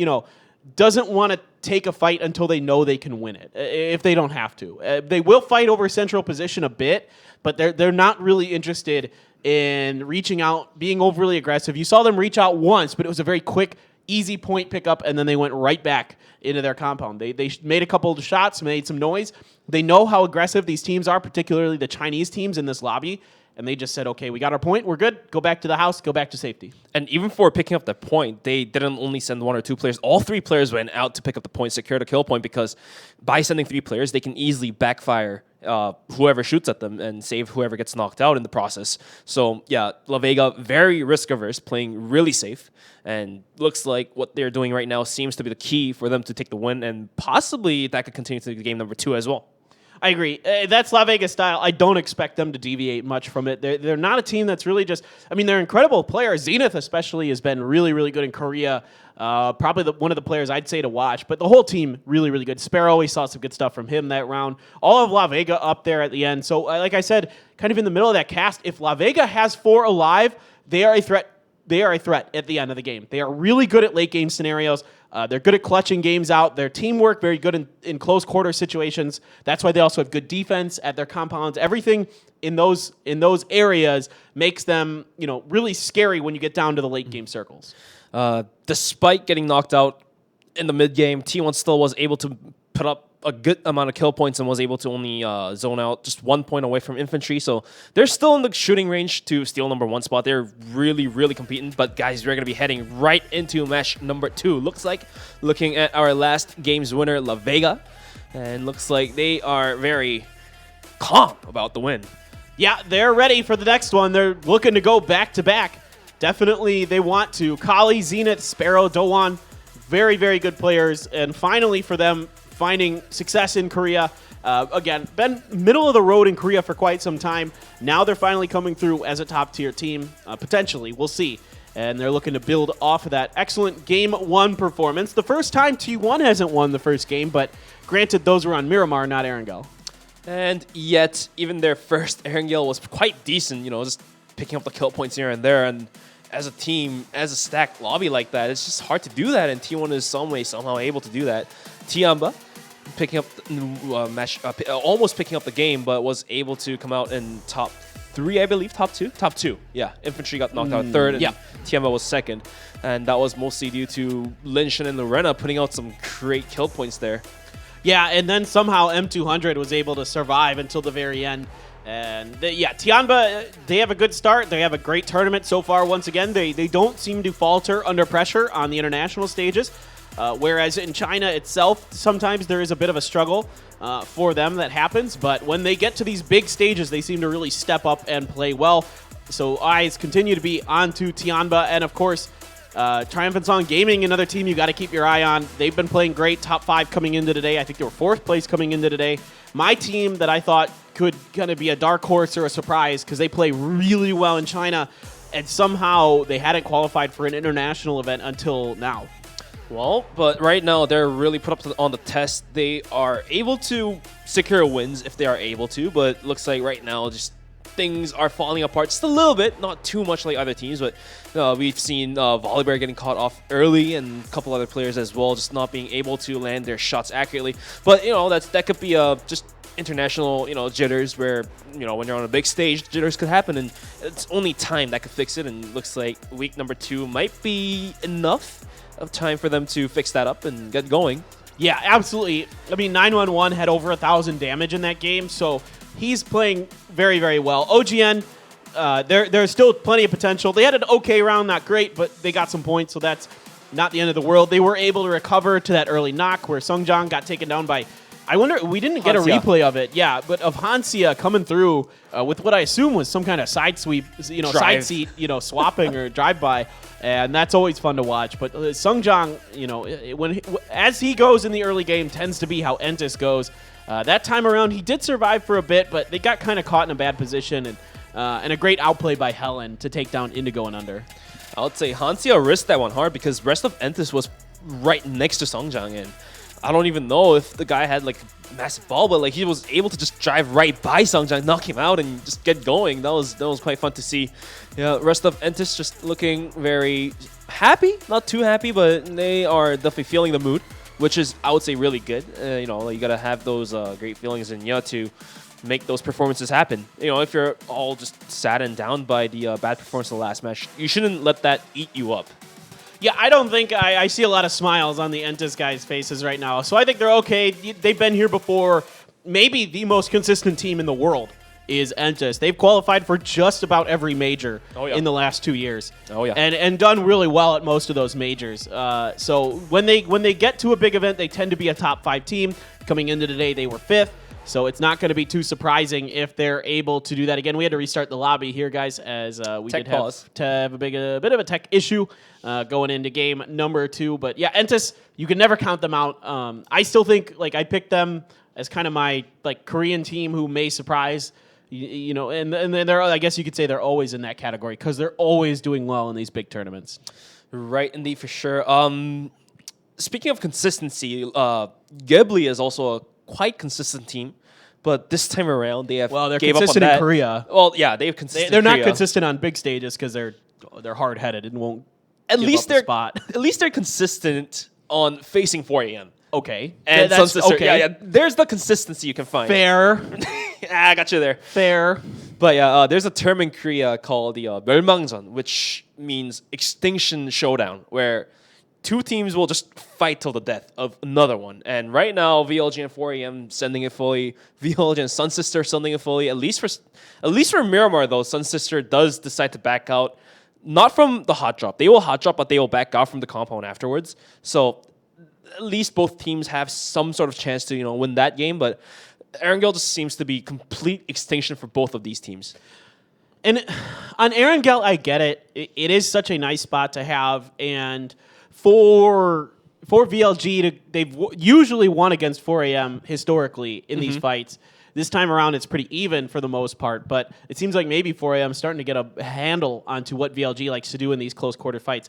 doesn't want to take a fight until they know they can win it, if they don't have to. They will fight over central position a bit, but they're not really interested in reaching out, being overly aggressive. You saw them reach out once, but it was a very quick, easy point pickup, and then they went right back into their compound. They made a couple of shots, made some noise. They know how aggressive these teams are, particularly the Chinese teams in this lobby, and they just said, okay, we got our point, we're good, go back to the house, go back to safety. And even for picking up the point, they didn't only send 1 or 2 players. All 3 players went out to pick up the point, secure the kill point, because by sending 3 players, they can easily backfire whoever shoots at them and save whoever gets knocked out in the process. So yeah, La Vega, very risk-averse, playing really safe, and looks like what they're doing right now seems to be the key for them to take the win, and possibly that could continue to game number 2 as well. I agree. That's La Vega style. I don't expect them to deviate much from it. They're not a team that's really just... they're incredible players. Zenith especially has been really, really good in Korea. Probably one of the players I'd say to watch. But the whole team, really, really good. Sparrow, we saw some good stuff from him that round. All of La Vega up there at the end. So, like I said, kind of in the middle of that cast, if La Vega has 4 alive, they are a threat. They are a threat at the end of the game. They are really good at late game scenarios. They're good at clutching games out. Their teamwork, very good in close quarter situations. That's why they also have good defense at their compounds. Everything in those areas makes them, really scary when you get down to the late game circles. Despite getting knocked out in the mid game, T1 still was able to put up a good amount of kill points and was able to only zone out just 1 point away from infantry. So they're still in the shooting range to steal number 1 spot. They're really, really competing. But guys, we're going to be heading right into match number 2. Looks like, looking at our last game's winner, La Vega. And looks like they are very calm about the win. Yeah, they're ready for the next one. They're looking to go back-to-back. Definitely they want to. Kali, Zenith, Sparrow, Dowan, very, very good players. And finally for them, finding success in Korea. Again, been middle of the road in Korea for quite some time. Now they're finally coming through as a top-tier team. Potentially, we'll see. And they're looking to build off of that excellent Game 1 performance. The first time T1 hasn't won the first game, but granted, those were on Miramar, not Erangel. And yet, even their first Erangel was quite decent, you know, just picking up the kill points here and there. And as a team, as a stacked lobby like that, it's just hard to do that. And T1 is somehow able to do that. Tiamba picking up almost picking up the game, but was able to come out in top 3, I believe. Top 2? Top 2, yeah. Infantry got knocked out 3rd, and Tiamba was 2nd. And that was mostly due to Linshan and Lorena putting out some great kill points there. Yeah, and then somehow M200 was able to survive until the very end. And Tianba, they have a good start. They have a great tournament so far. Once again, they don't seem to falter under pressure on the international stages. Whereas in China itself, sometimes there is a bit of a struggle for them that happens. But when they get to these big stages, they seem to really step up and play well. So eyes continue to be onto Tianba. And of course, Triumphant Song Gaming, another team you got to keep your eye on. They've been playing great, top 5 coming into today. I think they were 4th place coming into today. My team that I thought could kind of be a dark horse or a surprise because they play really well in China, and somehow they hadn't qualified for an international event until now. Well, but right now they're really put up on the test. They are able to secure wins if they are able to, but looks like right now just things are falling apart just a little bit, not too much like other teams, but we've seen Volibear getting caught off early and a couple other players as well, just not being able to land their shots accurately. But, you know, that could be just international, you know, jitters where, you know, when you're on a big stage, jitters could happen, and it's only time that could fix it, and looks like week number 2 might be enough of time for them to fix that up and get going. Yeah, absolutely. I mean, 911 had over 1,000 damage in that game, so he's playing very, very well. OGN, there's still plenty of potential. They had an okay round, not great, but they got some points, so that's not the end of the world. They were able to recover to that early knock where Sungjang got taken down by, I wonder, we didn't get a replay of it. Yeah, but of Hansia coming through with what I assume was some kind of side sweep, you know, side seat, you know, swapping or drive-by. And that's always fun to watch. But Sungjang, you know, as he goes in the early game, tends to be how Entis goes. That time around, he did survive for a bit, but they got kind of caught in a bad position. And a great outplay by Helen to take down Indigo and Under. I would say Hansia risked that one hard because rest of Entis was right next to Sungjang. And I don't even know if the guy had like a massive ball, but like he was able to just drive right by Sungjang, knock him out, and just get going. That was quite fun to see. Yeah, rest of Entis just looking very happy, not too happy, but they are definitely feeling the mood, which is, I would say, really good. You know, you gotta have those great feelings in you to make those performances happen. You know, if you're all just sad and down by the bad performance of the last match, you shouldn't let that eat you up. Yeah, I don't think I see a lot of smiles on the Entis guys' faces right now. So I think they're okay. They've been here before. Maybe the most consistent team in the world is Entis. They've qualified for just about every major in the last 2 years. Oh, yeah. And done really well at most of those majors. So when they get to a big event, they tend to be a top 5 team. Coming into today, they were 5th. So it's not going to be too surprising if they're able to do that again. We had to restart the lobby here, guys, as we did have a bit of a tech issue going into game number 2. But yeah, Entis, you can never count them out. I still think like I picked them as kind of my like Korean team who may surprise. You know, and they're, I guess you could say they're always in that category because they're always doing well in these big tournaments. Right, indeed, for sure. Speaking of consistency, Ghibli is also a quite consistent team, but this time around they have they're gave consistent up on that. in Korea. Well, yeah, they've consistent. They're in not Korea. consistent on big stages because they're hard headed and won't. At give least up a they're spot. At least they're consistent on facing 4 a.m. Okay, and that's Sunset okay. Yeah, there's the consistency you can find. Fair. I got you there. Fair. But yeah, there's a term in Korea called the 멸망전, which means extinction showdown, where two teams will just fight till the death of another one. And right now, VLG and 4AM sending it fully. VLG and Sun Sister sending it fully. At least for Miramar, though, Sun Sister does decide to back out. Not from the hot drop. They will hot drop, but they will back out from the compound afterwards. So at least both teams have some sort of chance to win that game. But Erangel just seems to be complete extinction for both of these teams. And on Erangel, I get it. It is such a nice spot to have. And for VLG, they've usually won against 4AM historically in these fights. This time around, it's pretty even for the most part, but it seems like maybe 4AM is starting to get a handle onto what VLG likes to do in these close quarter fights.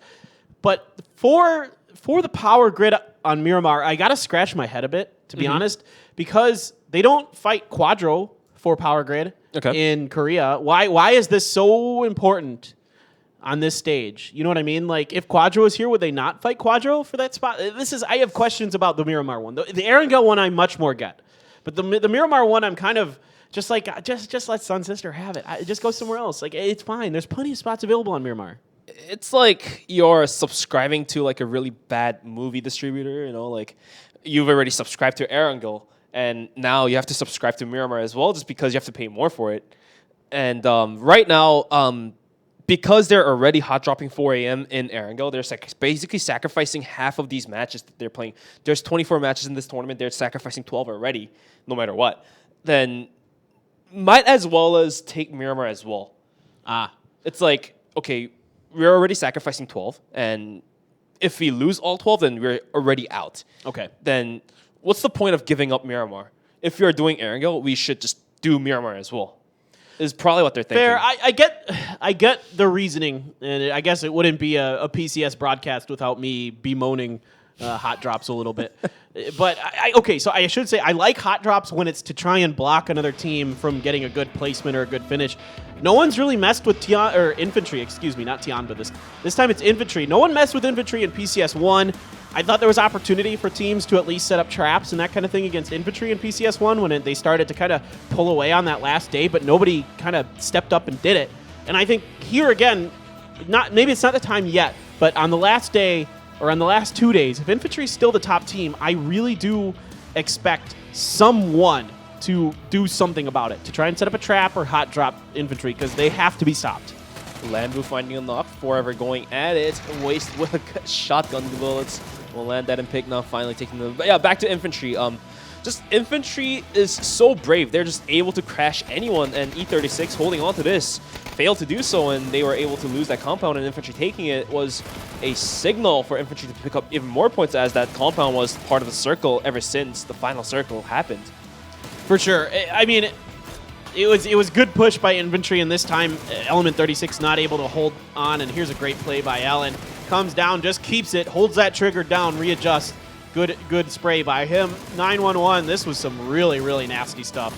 But for the power grid on Miramar, I got to scratch my head a bit, to be honest, because they don't fight Quadro for power grid in Korea. Why is this so important on this stage? You know what I mean? Like, if Quadro was here, would they not fight Quadro for that spot? I have questions about the Miramar one. The Erangel one, I much more get. But the Miramar one, I'm kind of just like, just let Sun Sister have it. Just go somewhere else. Like, it's fine. There's plenty of spots available on Miramar. It's like you're subscribing to like a really bad movie distributor. Like you've already subscribed to Erangel, and now you have to subscribe to Miramar as well, just because you have to pay more for it. And right now, because they're already hot dropping 4AM in Erangel, they're basically sacrificing half of these matches that they're playing. There's 24 matches in this tournament. They're sacrificing 12 already, no matter what. Then might as well as take Miramar as well. It's like, okay, we're already sacrificing 12, and if we lose all 12, then we're already out. Okay. Then what's the point of giving up Miramar? If you're doing Erangel, we should just do Miramar as well. Is probably what they're thinking. Fair. I get the reasoning, and I guess it wouldn't be a PCS broadcast without me bemoaning hot drops a little bit. But so I should say I like hot drops when it's to try and block another team from getting a good placement or a good finish. No one's really messed with infantry. Excuse me, not Tian, but this time it's infantry. No one messed with infantry in PCS1. I thought there was opportunity for teams to at least set up traps and that kind of thing against infantry in PCS1 when they started to kind of pull away on that last day, but nobody kind of stepped up and did it. And I think here again, maybe it's not the time yet, but on the last day or on the last 2 days, if infantry is still the top team, I really do expect someone to do something about it, to try and set up a trap or hot drop infantry, because they have to be stopped. Lanbu finding a knock, Forever going at it, waste with a shotgun bullets. Will land that and pick now, finally taking the... Yeah, back to infantry. Just infantry is so brave. They're just able to crash anyone, and E36 holding on to this failed to do so, and they were able to lose that compound, and infantry taking it was a signal for infantry to pick up even more points, as that compound was part of the circle ever since the final circle happened. For sure. I mean, it was good push by infantry, and this time Element 36 not able to hold on, and here's a great play by Allen. Comes down, just keeps it, holds that trigger down, readjusts. Good spray by him. 911, this was some really, really nasty stuff.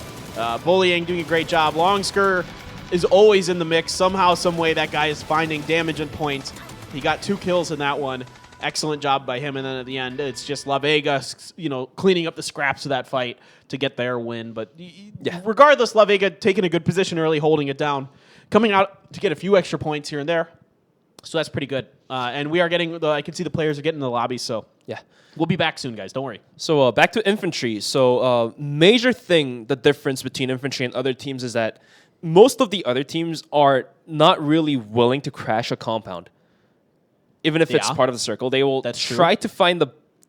Bullying doing a great job. Longsker is always in the mix. Somehow, some way, that guy is finding damage and points. He got 2 kills in that one. Excellent job by him, and then at the end, it's just La Vega, cleaning up the scraps of that fight to get their win. But regardless, La Vega taking a good position early, holding it down, coming out to get a few extra points here and there. So that's pretty good. And we are getting, I can see the players are getting in the lobby, so yeah. We'll be back soon, guys. Don't worry. So back to infantry. So major thing, the difference between infantry and other teams is that most of the other teams are not really willing to crash a compound. Even if it's part of the circle, they will try to find the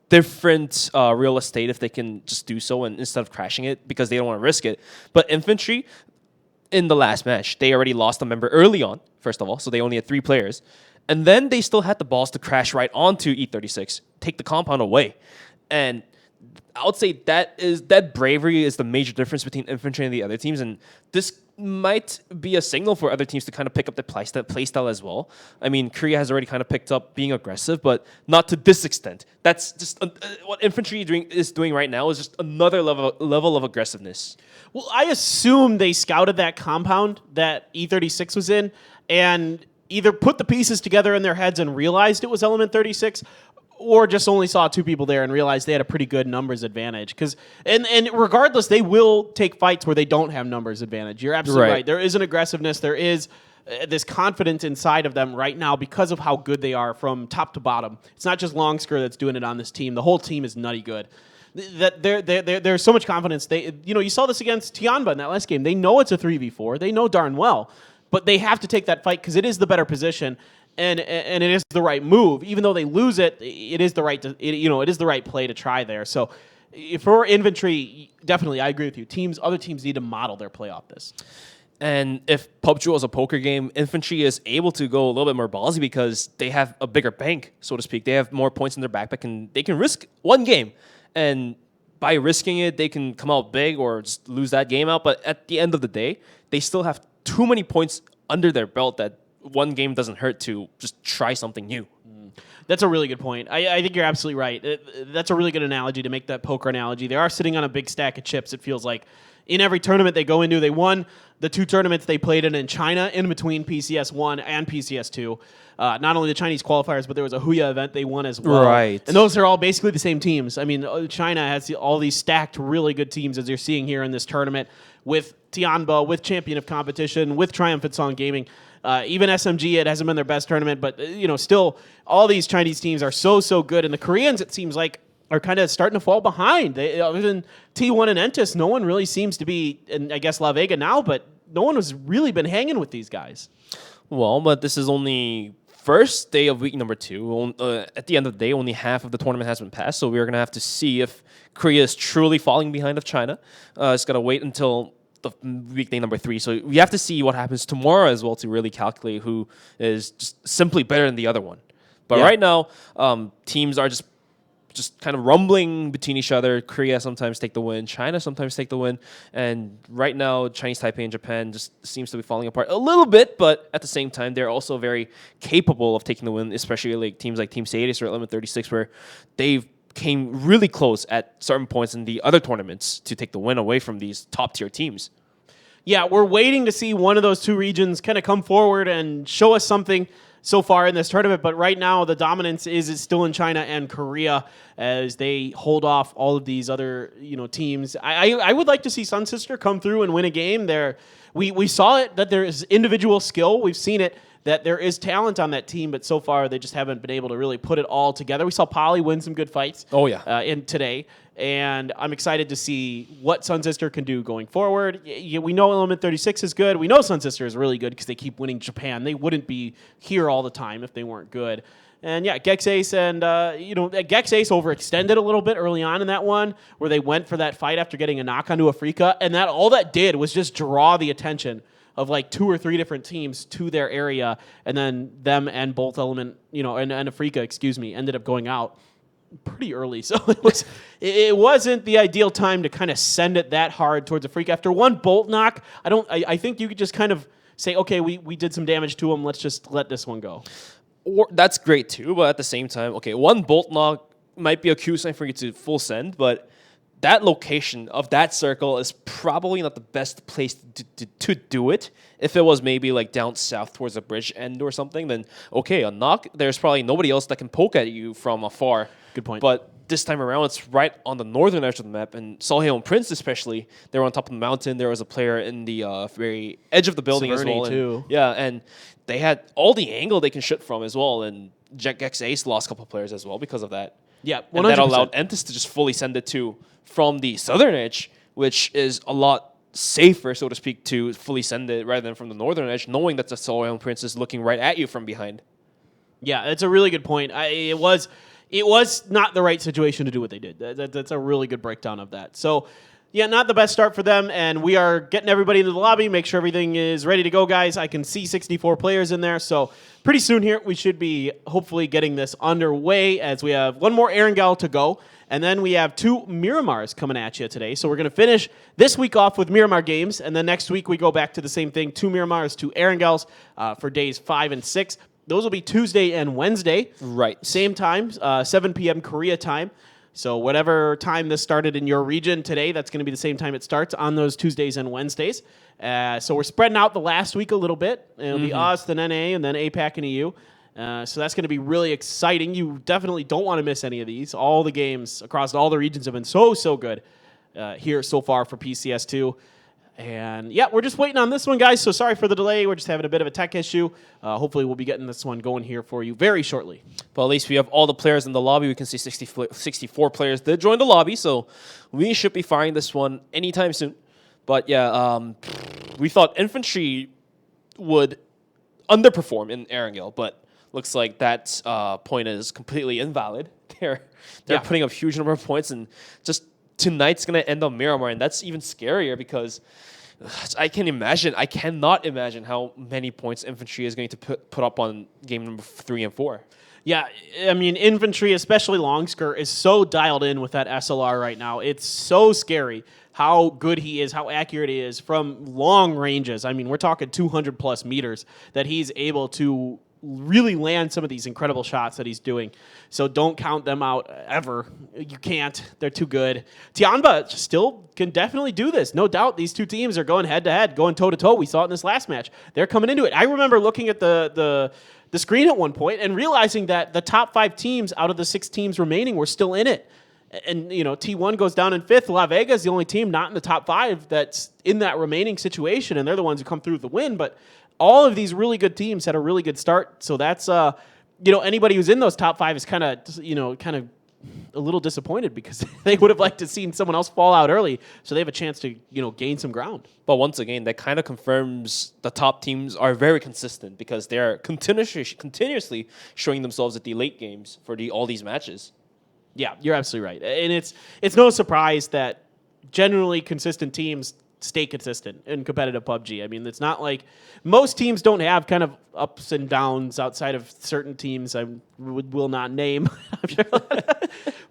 different real estate if they can just do so, and instead of crashing it, because they don't want to risk it. But infantry, in the last match, they already lost a member early on, first of all, so they only had 3 players. And then they still had the balls to crash right onto E36, take the compound away. And I would say that bravery is the major difference between infantry and the other teams, and this might be a signal for other teams to kind of pick up the playstyle as well. I mean, Korea has already kind of picked up being aggressive, but not to this extent. That's just what infantry is doing right now is just another level of aggressiveness. Well, I assume they scouted that compound that E36 was in, and either put the pieces together in their heads and realized it was Element 36, or just only saw 2 people there and realized they had a pretty good numbers advantage. And regardless, they will take fights where they don't have numbers advantage. You're absolutely right. There is an aggressiveness. There is this confidence inside of them right now because of how good they are from top to bottom. It's not just Longsker that's doing it on this team. The whole team is nutty good. That there's so much confidence. You saw this against Tianba in that last game. They know it's a 3v4. They know darn well, but they have to take that fight because it is the better position. And it is the right move, even though they lose it. It is the right it is the right play to try there. So for infantry, definitely I agree with you. Other teams need to model their play off this. And if PUBG was a poker game, infantry is able to go a little bit more ballsy because they have a bigger bank, so to speak. They have more points in their backpack, and they can risk one game. And by risking it, they can come out big or just lose that game out. But at the end of the day, they still have too many points under their belt that one game doesn't hurt to just try something new. That's a really good point. I think you're absolutely right. That's a really good analogy to make that poker analogy. They are sitting on a big stack of chips, it feels like. In every tournament they go into, they won the 2 tournaments they played in China in between PCS1 and PCS2. Not only the Chinese qualifiers, but there was a Huya event they won as well. Right. And those are all basically the same teams. I mean, China has all these stacked really good teams, as you're seeing here in this tournament, with Tianba, with Champion of Competition, with Triumphant Song Gaming. Even SMG, it hasn't been their best tournament, but still, all these Chinese teams are so good. And the Koreans, it seems like, are kind of starting to fall behind. Other than T1 and Entis, no one really seems to be, and I guess La Vega now, but no one has really been hanging with these guys. Well, but this is only first day of week number 2. At the end of the day, only half of the tournament has been passed, so we're going to have to see if Korea is truly falling behind of China. It's got to wait until the weekday number 3. So we have to see what happens tomorrow as well to really calculate who is just simply better than the other one. But right now, teams are just kind of rumbling between each other. Korea sometimes take the win. China sometimes take the win. And right now, Chinese Taipei and Japan just seems to be falling apart a little bit, but at the same time, they're also very capable of taking the win, especially like teams like Team Sadis or Element 36, where they've came really close at certain points in the other tournaments to take the win away from these top-tier teams. Yeah, we're waiting to see one of those 2 regions kind of come forward and show us something so far in this tournament, but right now the dominance is still in China and Korea as they hold off all of these other teams. I would like to see Sun Sister come through and win a game. We saw it that there is individual skill. We've seen it that there is talent on that team, but so far they just haven't been able to really put it all together. We saw Poly win some good fights. In today. And I'm excited to see what Sun Sister can do going forward. We know Element 36 is good. We know Sun Sister is really good because they keep winning Japan. They wouldn't be here all the time if they weren't good. And yeah, Gex Ace and, Gex Ace overextended a little bit early on in that one where they went for that fight after getting a knock onto Afrika. And all that did was just draw the attention of like 2 or 3 different teams to their area. And then them and both Element, and Afrika, ended up going out pretty early, so it wasn't the ideal time to kind of send it that hard towards a freak. After one bolt knock, I think you could just kind of say, okay, we did some damage to him, let's just let this one go. Or that's great too, but at the same time, okay, one bolt knock might be a cue sign for you to full send, but that location of that circle is probably not the best place to do it. If it was maybe like down south towards the bridge end or something, then okay, a knock, there's probably nobody else that can poke at you from afar. Good point. But this time around, it's right on the northern edge of the map, and Solheim and Prince especially, they were on top of the mountain. There was a player in the very edge of the building as well. Too. And they had all the angle they can shoot from as well, and Gex Ace lost a couple players as well because of that. Yeah, 100%. And that allowed Entis to just fully send it to from the southern edge, which is a lot safer, so to speak, to fully send it rather than from the northern edge, knowing that the Solheim Prince is looking right at you from behind. Yeah, that's a really good point. It was not the right situation to do what they did. That's a really good breakdown of that. So, yeah, not the best start for them, and we are getting everybody into the lobby, make sure everything is ready to go, guys. I can see 64 players in there, so pretty soon here we should be hopefully getting this underway as we have one more Erangel to go, and then we have 2 Miramars coming at you today. So we're going to finish this week off with Miramar games, and then next week we go back to the same thing, 2 Miramars, 2 Erangels for days 5 and 6. Those will be Tuesday and Wednesday. Right. Same time, 7 p.m. Korea time. So whatever time this started in your region today, that's going to be the same time it starts on those Tuesdays and Wednesdays. So we're spreading out the last week a little bit. It'll be us, then NA, and then APAC and EU. So that's going to be really exciting. You definitely don't want to miss any of these. All the games across all the regions have been so good here so far for PCS2. And yeah, we're just waiting on this one, guys. So sorry for the delay. We're just having a bit of a tech issue. Hopefully, we'll be getting this one going here for you very shortly. But at least we have all the players in the lobby. We can see 64 players did join the lobby, so we should be firing this one anytime soon. But yeah, we thought infantry would underperform in Erangel, but looks like that point is completely invalid. They're putting up huge number of points, and just tonight's gonna end on Miramar, and that's even scarier because I cannot imagine how many points infantry is going to put up on game number 3 and 4. Yeah, I mean, infantry, especially Longskirt, is so dialed in with that SLR right now. It's so scary how good he is, how accurate he is from long ranges. I mean, we're talking 200 plus meters that he's able to really land some of these incredible shots that he's doing. So don't count them out ever. You can't. They're too good. Tianba still can definitely do this. No doubt these two teams are going head-to-head, going toe-to-toe. We saw it in this last match. They're coming into it. I remember looking at the screen at one point and realizing that the top 5 teams out of the 6 teams remaining were still in it. And, you know, T1 goes down in 5th. La Vega is the only team not in the top 5 that's in that remaining situation, and they're the ones who come through with the win. But all of these really good teams had a really good start. So that's, you know, anybody who's in those top 5 is kind of a little disappointed because they would have liked to seen someone else fall out early so they have a chance to, you know, gain some ground. But once again, that kind of confirms the top teams are very consistent because they're continuously showing themselves at the late games for all these matches. Yeah, you're absolutely right. And it's no surprise that generally consistent teams stay consistent in competitive PUBG. I mean, it's not like most teams don't have kind of ups and downs outside of certain teams I will not name.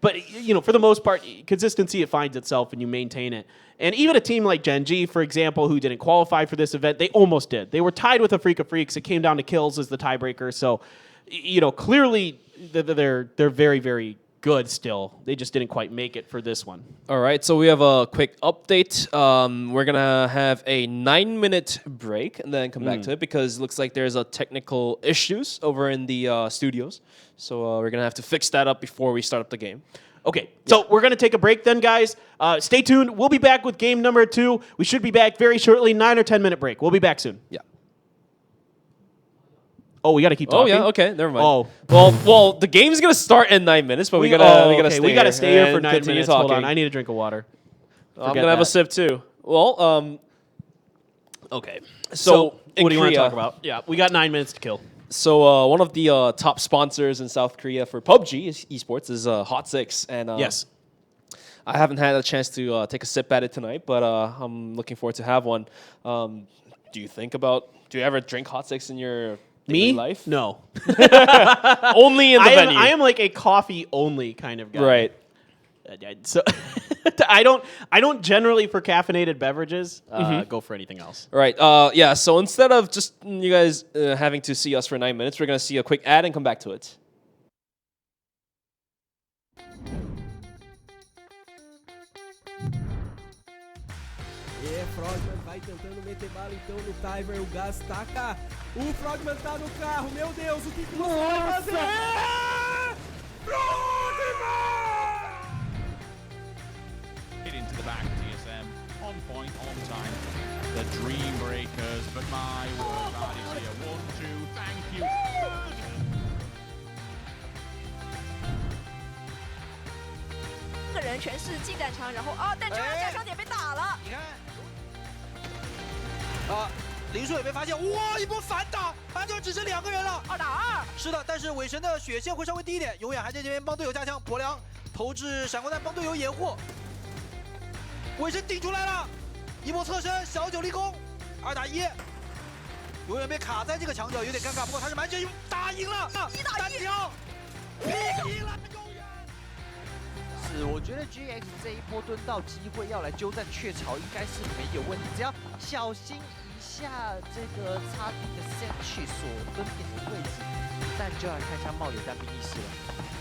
But, you know, for the most part, consistency, it finds itself and you maintain it. And even a team like Gen G, for example, who didn't qualify for this event, they almost did. They were tied with a Freak of Freaks. It came down to kills as the tiebreaker. So, you know, clearly they're very, very good still. They just didn't quite make it for this one. All right, so we have a quick update. We're going to have a 9-minute break and then come back to it because it looks like there's a technical issues over in the studios. So we're going to have to fix that up before we start up the game. Okay, so we're going to take a break then, guys. Stay tuned. We'll be back with game number 2. We should be back very shortly. 9 or 10-minute break. We'll be back soon. Yeah. Oh, we got to keep talking. Oh yeah, okay, never mind. Oh, well, the game's gonna start in 9 minutes, but we gotta stay here for 9 minutes. Talking. Hold on, I need a drink of water. I'm gonna have a sip too. Well, okay. So what do you want to talk about? Yeah, we got 9 minutes to kill. So one of the top sponsors in South Korea for PUBG Esports is Hot 6, and yes, I haven't had a chance to take a sip at it tonight, but I'm looking forward to have one. Do you ever drink Hot 6 in your life? No. Only in the venue. I am like a coffee only kind of guy. Right. So I don't generally for caffeinated beverages go for anything else. Right. Yeah. So instead of just you guys having to see us for 9 minutes, we're gonna see a quick ad and come back to it. Frogman vai tentando meter bala então no timer, o gás taca. O Frogman tá no carro, meu Deus, o que você vai fazer? Frogman! Get into the back, TSM, on point, on time. The Dream Breakers, but my word, that is here. 1, 2, thank you. 个人全是进战场，然后但这个战场点被打了。你看。林书也被发现，哇！一波反打，反转只剩2个人了，2打2。是的，但是伟神的血线会稍微低一点，永远还在这边帮队友加枪。博良投掷闪光弹帮队友掩护，伟神顶出来了，一波侧身小九立功，2打1，永远被卡在这个墙角，有点尴尬。不过他是蛮绝，打赢了，1打1，赢了，永远。是，我觉得 GX 这一波蹲到机会要来鸠占雀巢应该是没有问题，只要小心一下这个插地的 Sentry 所蹲点的位置。但就来看一下茂野单兵意识了，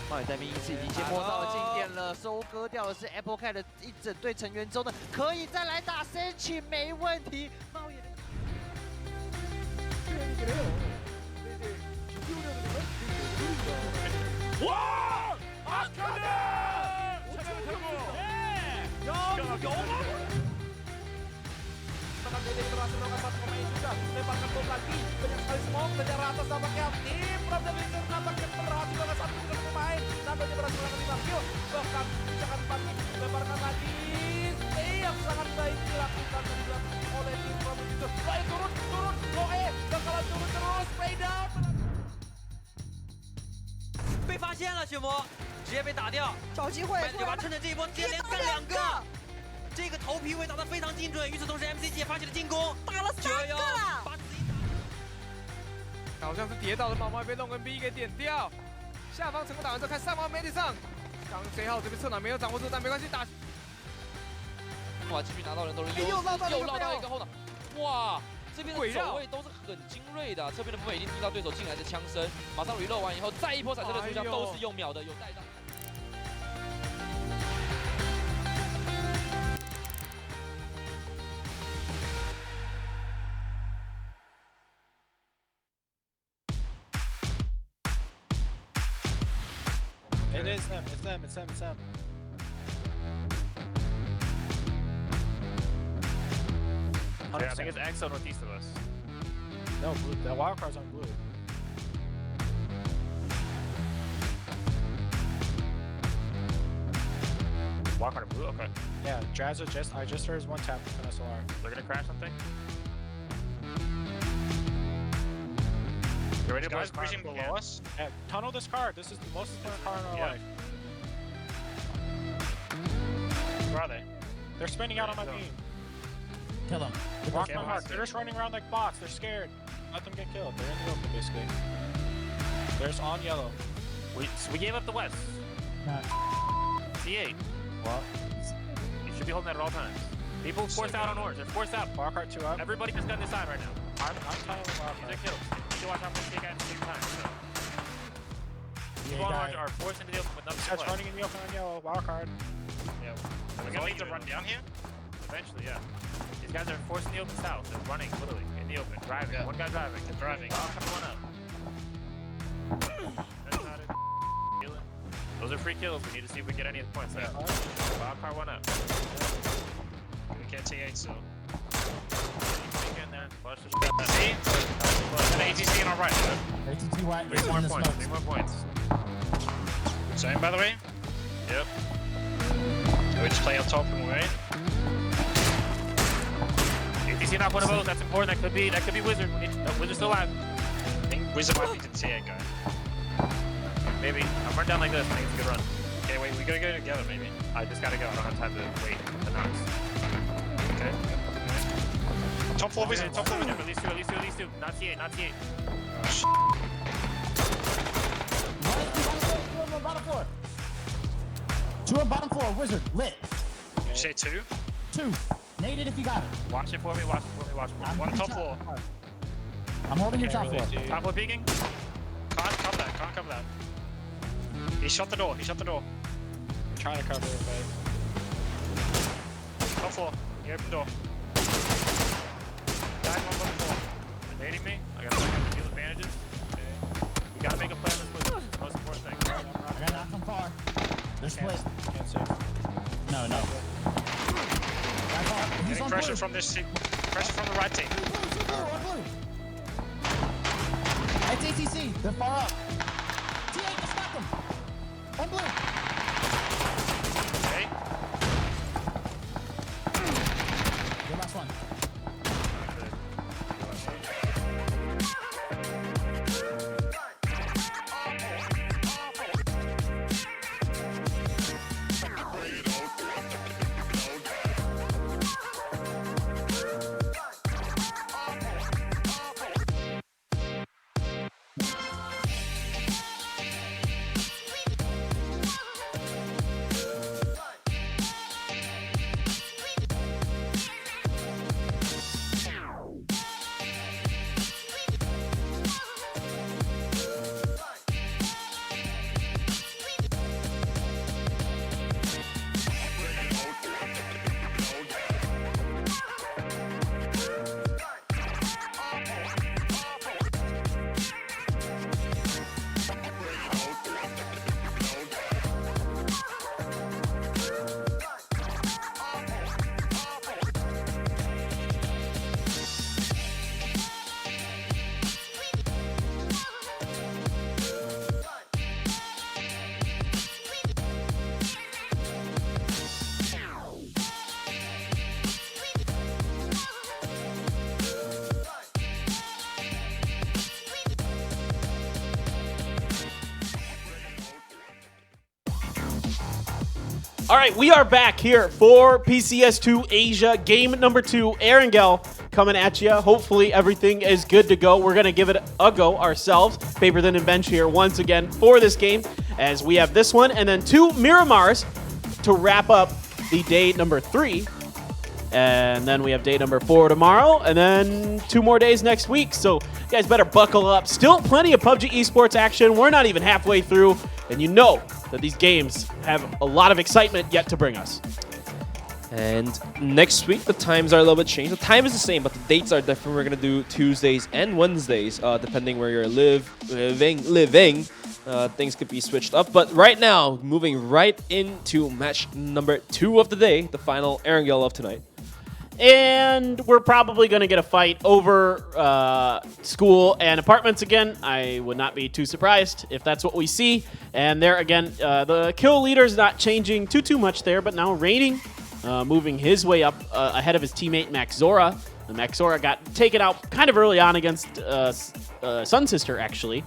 茂野单兵意识已经先摸到了近点了，收割掉的是 Apple Cat 的一整队成员中呢，可以再来打 Sentry 没问题。茂野的。哇！阿卡的！ 야, 영어! Bom lagi, banyak sekali smoke, banyak rata sama Kel. Tim from the Blizzard nampaknya berhasil dengan satu pemain. Nampaknya berhasil dengan 5 kill. Bahkan pijakan pagi, lemparkan lagi. Yang sangat baik dilakukan oleh tim from the Blizzard. Loe turun, Loe bakalan turun terus, spray down. 被发现了，血魔直接被打掉，找机会，就把趁着这一波直接连干2个，这个头皮位打得非常精准。与此同时 ，MCG 也发起了进攻，打了3个了。好像是跌倒的毛毛被弄跟 B 给点掉，下方成功打完之后，看上方媒体上，刚 J 号这边侧脑没有掌握住，但没关系，打。哇，继续拿到人都是又绕到一个后脑，哇！这边的走位都是很精锐的，侧边的部分已经听到对手进来的枪声，马上reload完以后，再一波闪射的出枪都是用秒的，有带到。It is them. It's them. It's them. It's them. Yeah, I think it's Exo northeast of us. No, blue. The wild card's on blue. Wild card blue? Okay. Yeah, Jazza I just heard his one tap with an SLR. They're gonna crash something. You ready to Guys push breaching below us? Yeah, tunnel this car. This is the most important car in our life. Where are they? They're spinning out on my beam. Kill them. Walk my heart. They're just running around like bots. They're scared. Let them get killed. They're in the open, basically. They're just on yellow. We gave up the west. C8. What? You should be holding that at all times. People forced out on orange. They're forced out. Wildcard 2 up. Everybody just got this side right now. I'm tunneling wildcard. These are kills. You watch how much they got at the same time. So. People on orange are forced into the open with nothing to That's play. running in the open on yellow. Wildcard. Yeah. We're gonna need to run down here? Eventually, yeah. These guys are forced in the open south. They're running literally in the open, driving. Yeah. One guy driving. They're driving. One up. Those are free kills. We need to see if we get any of the points there. Wildcard one up. We can't T8, so. Get in there. Flush the See? And ATC on our right. ATC right. 3 more points. 3 more points. Same, by the way? Yep. So we just play on top and wait. ATC not one of those. That's important. That could be Wizard. Wizard's still alive. I think Wizard might be the T8 guy. Maybe. I'm running down like this. I think it's a good run. Okay, wait, we gotta go together, maybe. I just gotta go. I don't have time to wait the knocks. Okay. Top floor Wizard, top floor Wizard. At least two. Not T8, not T8. Bottom floor. 2 on bottom floor. Wizard lit. You say 2? 2. Nade it if you got it. Watch it for me. One top floor. I'm holding your top floor. Top floor peeking. Can't cover that. He shut the door. I'm trying to cover it, but... Top floor. The open door. Guys on bottom floor. Invading me. I gotta deal with bandages. Okay. We gotta make a plan this was the most important thing. I got knocked from far. They're split. Can't save. No. He's on Pressure blue. from this team. Pressure from the right team. Blue. It's ATC. They're far up. T8, just knock them. On blue. Okay. Your last one. All right, we are back here for PCS2 Asia game number 2. Erangel coming at you. Hopefully everything is good to go. We're going to give it a go ourselves. Paper, Thin, and Bench here once again for this game, as we have this one and then 2 Miramars to wrap up the day number 3. And then we have day number 4 tomorrow, and then 2 more days next week. So you guys better buckle up. Still plenty of PUBG Esports action. We're not even halfway through, and you know that these games have a lot of excitement yet to bring us. And next week, the times are a little bit changed. The time is the same, but the dates are different. We're going to do Tuesdays and Wednesdays, depending where you're living. Things could be switched up. But right now, moving right into match number 2 of the day, the final Erangel of tonight. And we're probably going to get a fight over school and apartments again. I would not be too surprised if that's what we see. And there again, the kill leader's not changing too much there, but now Raining moving his way up ahead of his teammate Max Zora. And Max Zora got taken out kind of early on against Sun Sister, actually.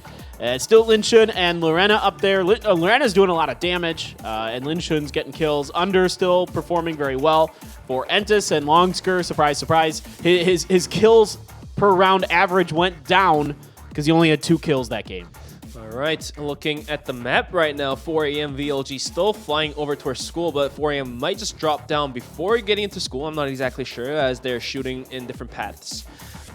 Still Linshun and Lorena up there. Lorena's doing a lot of damage, and Linshun's getting kills. Under still performing very well for Entis and Longsker. Surprise, surprise. His kills per round average went down because he only had 2 kills that game. All right, looking at the map right now, 4 a.m. VLG still flying over towards school, but 4 a.m. might just drop down before getting into school. I'm not exactly sure, as they're shooting in different paths.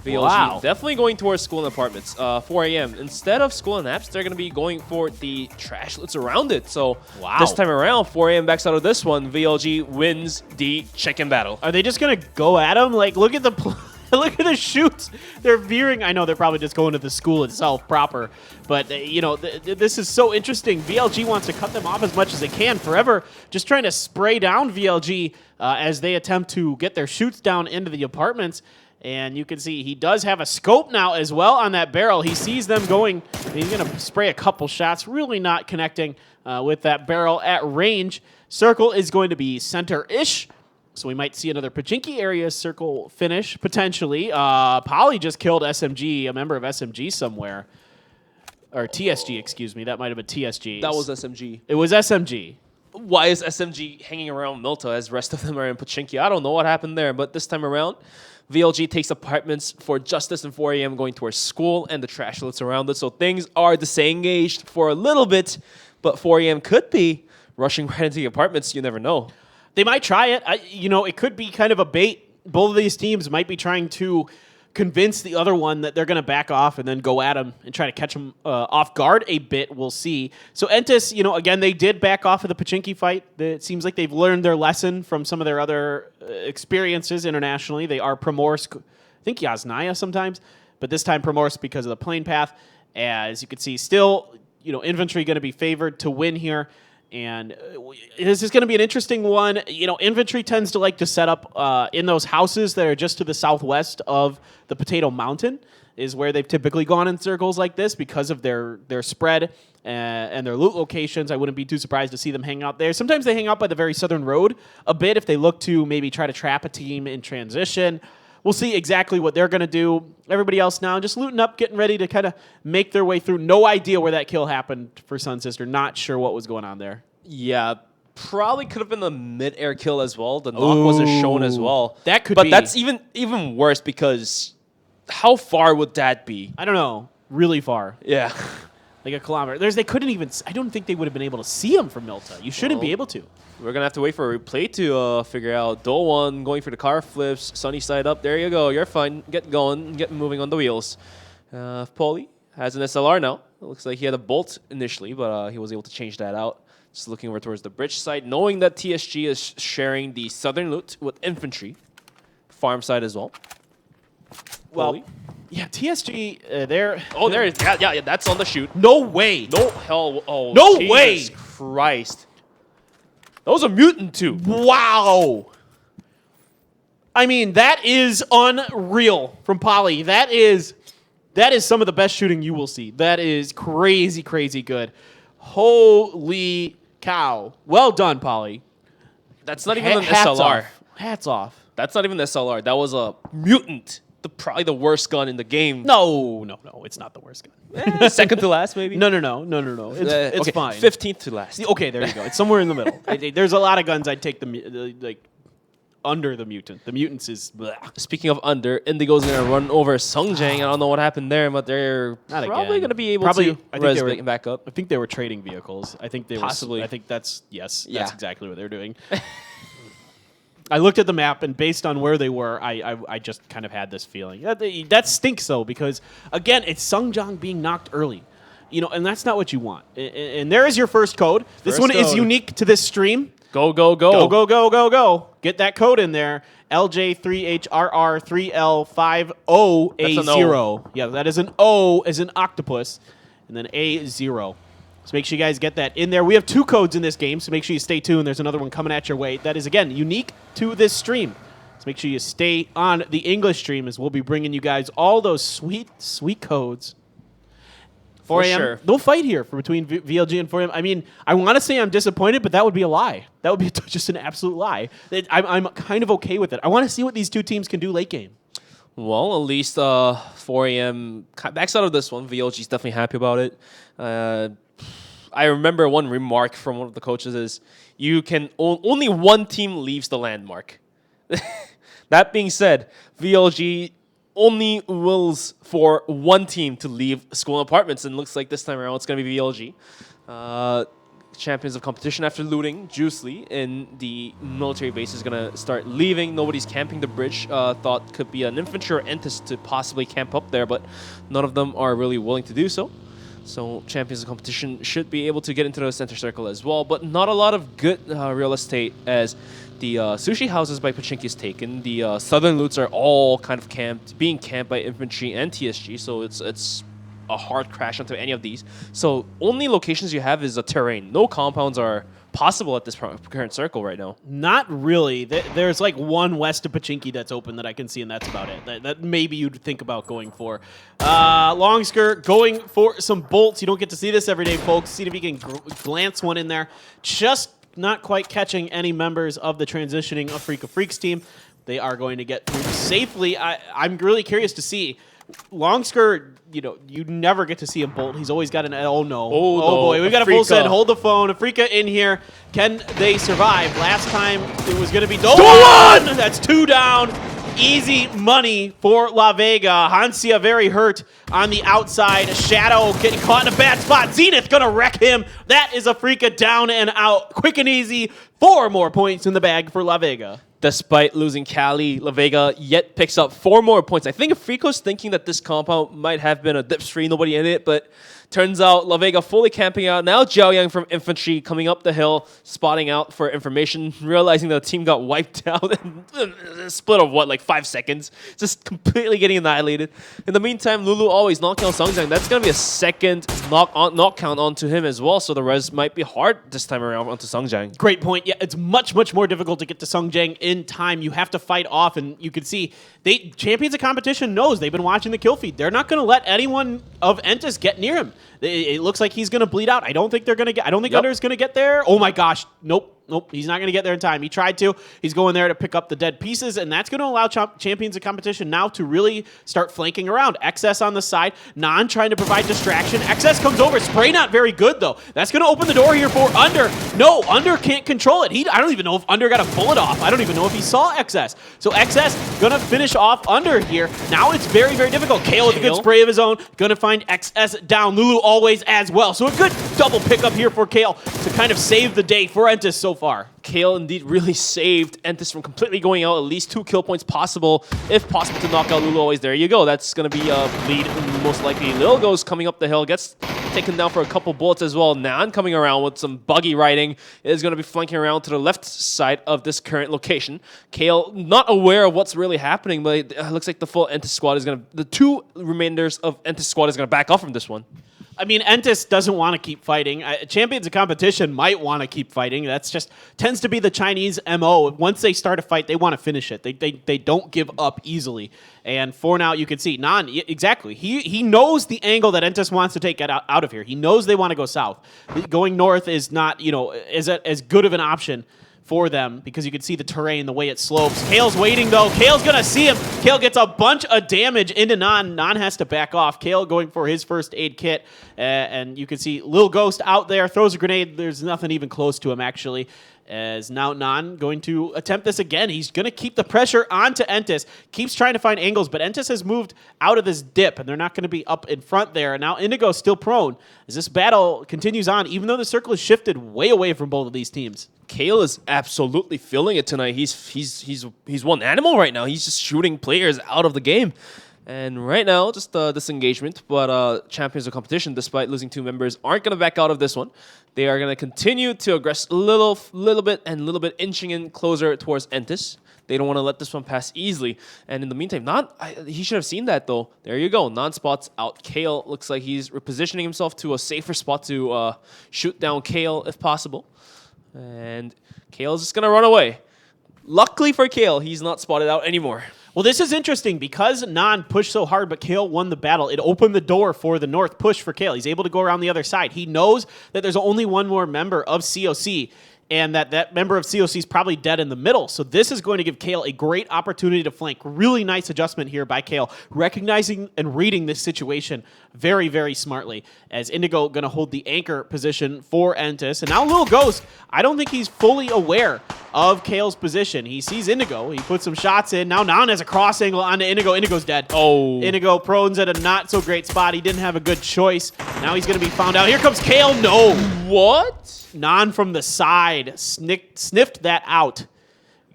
VLG definitely going towards school and apartments. 4 a.m. Instead of school and apps, they're going to be going for the trash that's around it. So this time around, 4 a.m. backs out of this one. VLG wins the chicken battle. Are they just going to go at him? Like, look at the look at the shoots. They're veering. I know they're probably just going to the school itself proper. But, you know, this is so interesting. VLG wants to cut them off as much as they can. Forever just trying to spray down VLG as they attempt to get their shoots down into the apartments. And you can see he does have a scope now as well on that barrel. He sees them going. He's going to spray a couple shots, really not connecting with that barrel at range. Circle is going to be center-ish. So we might see another Pachinki area circle finish, potentially. Polly just killed SMG, a member of SMG somewhere. Or TSG, excuse me. That might have been TSG. That was SMG. It was SMG. Why is SMG hanging around Milta as the rest of them are in Pachinki? I don't know what happened there, but this time around, VLG takes apartments for Justice and 4 a.m. going towards school and the trash that's around it. So things are disengaged for a little bit, but 4 a.m. could be rushing right into the apartments. You never know. They might try it. You know, it could be kind of a bait. Both of these teams might be trying to convince the other one that they're going to back off and then go at them and try to catch them off guard a bit. We'll see. So Entis, you know, again, they did back off of the Pachinki fight. It seems like they've learned their lesson from some of their other experiences internationally. They are Primorsk, I think Yasnaya sometimes, but this time Primorsk because of the plane path. As you can see, still, you know, infantry going to be favored to win here. And this is going to be an interesting one. You know, infantry tends to like to set up in those houses that are just to the southwest of the Potato Mountain, is where they've typically gone in circles like this because of their spread and their loot locations. I wouldn't be too surprised to see them hang out there. Sometimes they hang out by the very southern road a bit if they look to maybe try to trap a team in transition. We'll see exactly what they're going to do. Everybody else now just looting up, getting ready to kind of make their way through. No idea where that kill happened for Sun Sister. Not sure what was going on there. Yeah, probably could have been the mid-air kill as well. The knock wasn't shown as well. That could be. But that's even worse because how far would that be? I don't know. Really far. Yeah. Like a kilometer. They couldn't even... I don't think they would have been able to see him from Milta. You shouldn't be able to. We're going to have to wait for a replay to figure out. Dowan going for the car flips. Sunny side up. There you go. You're fine. Get going. Get moving on the wheels. Paulie has an SLR now. It looks like he had a bolt initially, but he was able to change that out. Just looking over towards the bridge side, knowing that TSG is sharing the southern loot with infantry. Farm side as well. Well, yeah, TSG, they're... Oh, there it is. Yeah, that's on the shoot. No way. No hell. Oh, no Jesus way. Christ. That was a mutant too. Wow. I mean, that is unreal from Polly. That is some of the best shooting you will see. That is crazy, crazy good. Holy cow. Well done, Polly. That's not even an SLR. Hats off. That's not even the SLR. That was a mutant probably the worst gun in the game. No, it's not the worst gun. Second to last, maybe? No. It's okay, fine. 15th to last. Okay, there you go. It's somewhere in the middle. There's a lot of guns I'd take like under the mutant. The mutants is blah. Speaking of under, Indigo's going to run over Sungjang. I don't know what happened there, but they're probably going to be able to res back up. I think they were trading vehicles. I think they Possibly. I think that's that's Yeah. exactly what they're doing. I looked at the map, and based on where they were, I just kind of had this feeling. That stinks, though, because, again, it's Sungjang being knocked early. And that's not what you want. And there is your first code. This one is unique to this stream. Go, go, go. Go, go, go, go, go. Get that code in there. LJ3HRR3L50A0. Yeah, that is an O as an octopus, and then A0. So make sure you guys get that in there. We have 2 codes in this game, so make sure you stay tuned. There's another one coming at your way. That is, again, unique to this stream. So make sure you stay on the English stream, as we'll be bringing you guys all those sweet, sweet codes. 4 a.m. sure. No fight here between VLG and 4 a.m. I mean, I want to say I'm disappointed, but that would be a lie. That would be just an absolute lie. I'm kind of okay with it. I want to see what these 2 teams can do late game. Well, at least 4 a.m. backs out of this one. VLG's definitely happy about it. I remember one remark from one of the coaches is, you can only one team leaves the landmark. That being said, VLG only wills for one team to leave school and apartments, and looks like this time around it's going to be VLG. Champions of competition after looting Juicely in the military base is going to start leaving. Nobody's camping the bridge. Thought could be an infantry or Entis to possibly camp up there, but none of them are really willing to do so. So Champions of Competition should be able to get into the center circle as well, but not a lot of good real estate, as the sushi houses by Pachinki is taken. The southern loots are all kind of being camped by infantry and TSG, so it's a hard crash onto any of these. So only locations you have is a terrain. No compounds are possible at this current circle right now. Not really. There's like one west of Pachinki that's open that I can see, and that's about it. That maybe you'd think about going for. Long skirt going for some bolts. You don't get to see this every day, folks. See if you can glance one in there. Just not quite catching any members of the transitioning Afrika Freaks team. They are going to get through safely. I'm really curious to see. Long skirt, you never get to see him bolt. He's always got an oh no. Oh boy, we've got a full send. Hold the phone. Afrika in here. Can they survive? Last time it was going to be Doan! That's 2 down. Easy money for La Vega. Hansia very hurt on the outside. Shadow getting caught in a bad spot. Zenith going to wreck him. That is Afrika down and out. Quick and easy. 4 more points in the bag for La Vega. Despite losing Cali, La Vega yet picks up 4 more points. I think Afriko's thinking that this compound might have been a dip-free, nobody in it, but turns out La Vega fully camping out. Now Jiaoyang from infantry coming up the hill, spotting out for information, realizing the team got wiped out in a split of like 5 seconds. Just completely getting annihilated. In the meantime, Lulu always knocking out Sungjang. That's going to be a second knock count onto him as well, so the res might be hard this time around onto Sungjang. Great point. Yeah, it's much, much more difficult to get to Sungjang in time. You have to fight off, and you can see Champions of Competition knows they've been watching the kill feed. They're not going to let anyone of Entis get near him. It looks like he's going to bleed out. I don't think they're going to get. I don't think Under's going to get there. Oh my gosh. Nope. He's not going to get there in time. He tried to. He's going there to pick up the dead pieces, and that's going to allow Champions of Competition now to really start flanking around. XS on the side. Nan trying to provide distraction. XS comes over. Spray not very good, though. That's going to open the door here for Under. No, Under can't control it. I don't even know if Under got a bullet off. I don't even know if he saw XS. So XS going to finish off Under here. Now it's very, very difficult. Kale with a good spray of his own. Going to find XS down. Lulu always as well. So a good double pickup here for Kale to kind of save the day for Entis so far. Kale indeed really saved Entis from completely going out. At least 2 kill points possible, if possible, to knock out Lulu always. There you go. That's going to be a lead, most likely. Lil goes coming up the hill, gets taken down for a couple bullets as well. Nan coming around with some buggy riding is going to be flanking around to the left side of this current location. Kale not aware of what's really happening, but it looks like the full Entis squad is going to... The 2 remainders of Entis squad is going to back off from this one. I mean, Entis doesn't want to keep fighting. Champions of Competition might want to keep fighting. That's just tends to be the Chinese MO. Once they start a fight, they want to finish it. They don't give up easily. And for now, you can see Nan, exactly. He knows the angle that Entis wants to take out of here. He knows they want to go south. Going north is not, as good of an option for them because you can see the terrain, the way it slopes. Kale's waiting though. Kale's gonna see him. Kale gets a bunch of damage into Nan. Nan has to back off. Kale going for his first aid kit. And you can see Lil Ghost out there, throws a grenade. There's nothing even close to him actually. As now Nan going to attempt this again. He's going to keep the pressure onto Entis. Keeps trying to find angles, but Entis has moved out of this dip, and they're not going to be up in front there. And now Indigo still prone as this battle continues on, even though the circle has shifted way away from both of these teams. Kale is absolutely feeling it tonight. He's one animal right now. He's just shooting players out of the game. And right now, just disengagement, but champions of competition, despite losing 2 members, aren't going to back out of this one. They are going to continue to aggress a little bit, inching in closer towards Entis. They don't want to let this one pass easily. And in the meantime, he should have seen that, though. There you go. Non-spots out. Kale looks like he's repositioning himself to a safer spot to shoot down Kale if possible. And Kale's just going to run away. Luckily for Kale, he's not spotted out anymore. Well, this is interesting because Nan pushed so hard, but Kale won the battle. It opened the door for the North push for Kale. He's able to go around the other side. He knows that there's only one more member of COC, and that member of COC is probably dead in the middle. So this is going to give Kale a great opportunity to flank. Really nice adjustment here by Kale, recognizing and reading this situation very, very smartly. As Indigo going to hold the anchor position for Entis. And now Lil Ghost, I don't think he's fully aware of Kale's position. He sees Indigo. He puts some shots in. Now Nan has a cross angle onto Indigo. Indigo's dead. Oh. Indigo prones at a not so great spot. He didn't have a good choice. Now he's going to be found out. Here comes Kale. No. What? Nan from the side sniffed that out.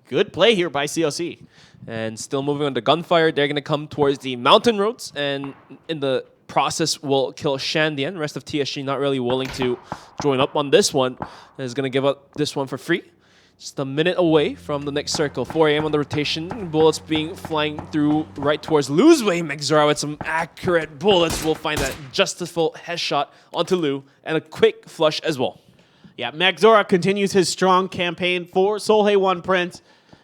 Good play here by COC. And still moving on to gunfire. They're going to come towards the mountain roads, and in the process will kill Shandian. The rest of TSG not really willing to join up on this one. Is going to give up this one for free. Just a minute away from the next circle. 4 a.m. on the rotation. Bullets being flying through right towards Lu's way. Megzora with some accurate bullets will find that justiful headshot onto Lu, and a quick flush as well. Yeah, Megzora continues his strong campaign for Solhei 1 Prince.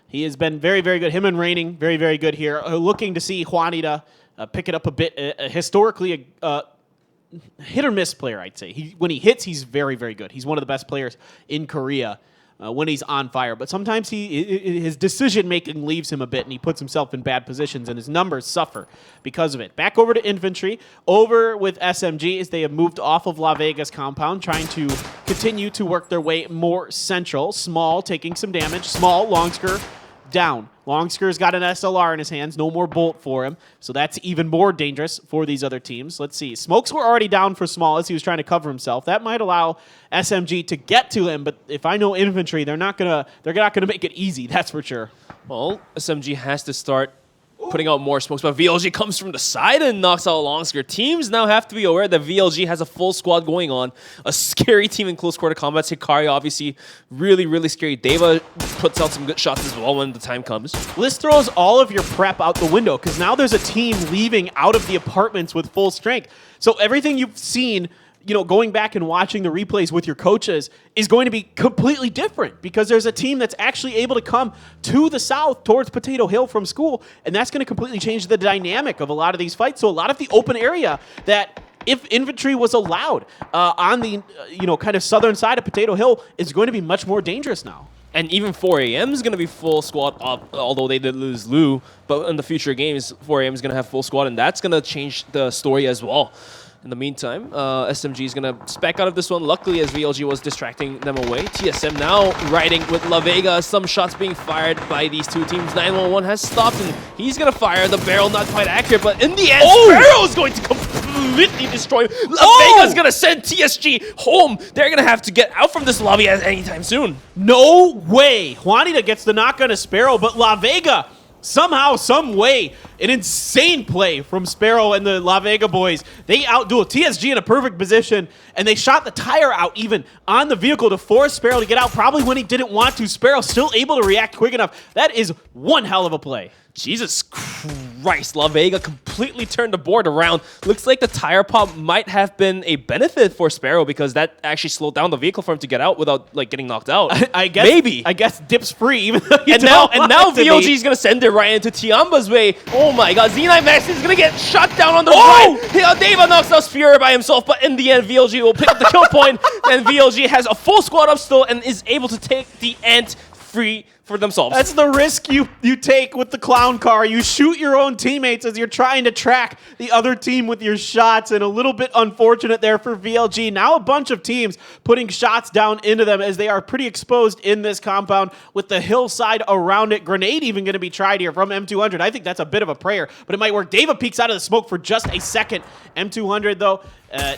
He has been very, very good. Him and Raining, very, very good here. Looking to see Juanita pick it up a bit. Historically, a hit-or-miss player, I'd say. When he hits, he's very, very good. He's one of the best players in Korea when he's on fire. But sometimes his decision-making leaves him a bit, and he puts himself in bad positions, and his numbers suffer because of it. Back over to infantry, over with SMG as they have moved off of La Vega's compound, trying to continue to work their way more central. Small taking some damage. Small, Longsker down. Longsker's got an SLR in his hands. No more bolt for him. So that's even more dangerous for these other teams. Let's see. Smokes were already down for Small as he was trying to cover himself. That might allow SMG to get to him, but if I know infantry, they're not gonna make it easy, that's for sure. Well, SMG has to start putting out more smokes, but VLG comes from the side and knocks out Longsker. Teams now have to be aware that VLG has a full squad going on. A scary team in close quarter combat. Hikari, obviously, really, really scary. Deva puts out some good shots as well when the time comes. This throws all of your prep out the window because now there's a team leaving out of the apartments with full strength. So everything you've seen, going back and watching the replays with your coaches is going to be completely different because there's a team that's actually able to come to the south towards Potato Hill from school, and that's going to completely change the dynamic of a lot of these fights. So a lot of the open area that if infantry was allowed on the kind of southern side of Potato Hill is going to be much more dangerous now. And even 4 a.m. is going to be full squad up, although they did lose Lu. But in the future games, 4 a.m. is going to have full squad, and that's going to change the story as well. In the meantime, SMG is going to spec out of this one, luckily as VLG was distracting them away. TSM now riding with La Vega, some shots being fired by these two teams. 911 has stopped, and he's going to fire the barrel, not quite accurate, but in the end, Sparrow is going to completely destroy. La Vega's going to send TSG home. They're going to have to get out from this lobby anytime soon. No way! Juanita gets the knock on a Sparrow, but La Vega, somehow, some way, an insane play from Sparrow and the La Vega boys. They outduel TSG in a perfect position, and they shot the tire out even on the vehicle to force Sparrow to get out, probably when he didn't want to. Sparrow still able to react quick enough. That is one hell of a play. Jesus Christ, La Vega completely turned the board around. Looks like the tire pop might have been a benefit for Sparrow because that actually slowed down the vehicle for him to get out without getting knocked out. I guess maybe. I guess dip's free even though and now VLG is gonna send it right into Tiamba's way. Oh my god, Z9 Max is gonna get shot down on the right. Deva knocks out Sphere by himself, but in the end VLG will pick up the kill point, and VLG has a full squad up still and is able to take the end free for themselves. That's the risk you take with the clown car. You shoot your own teammates as you're trying to track the other team with your shots, and a little bit unfortunate there for VLG. Now a bunch of teams putting shots down into them as they are pretty exposed in this compound with the hillside around it. Grenade even going to be tried here from M200. I think that's a bit of a prayer, but it might work. Deva peeks out of the smoke for just a second. M200, though,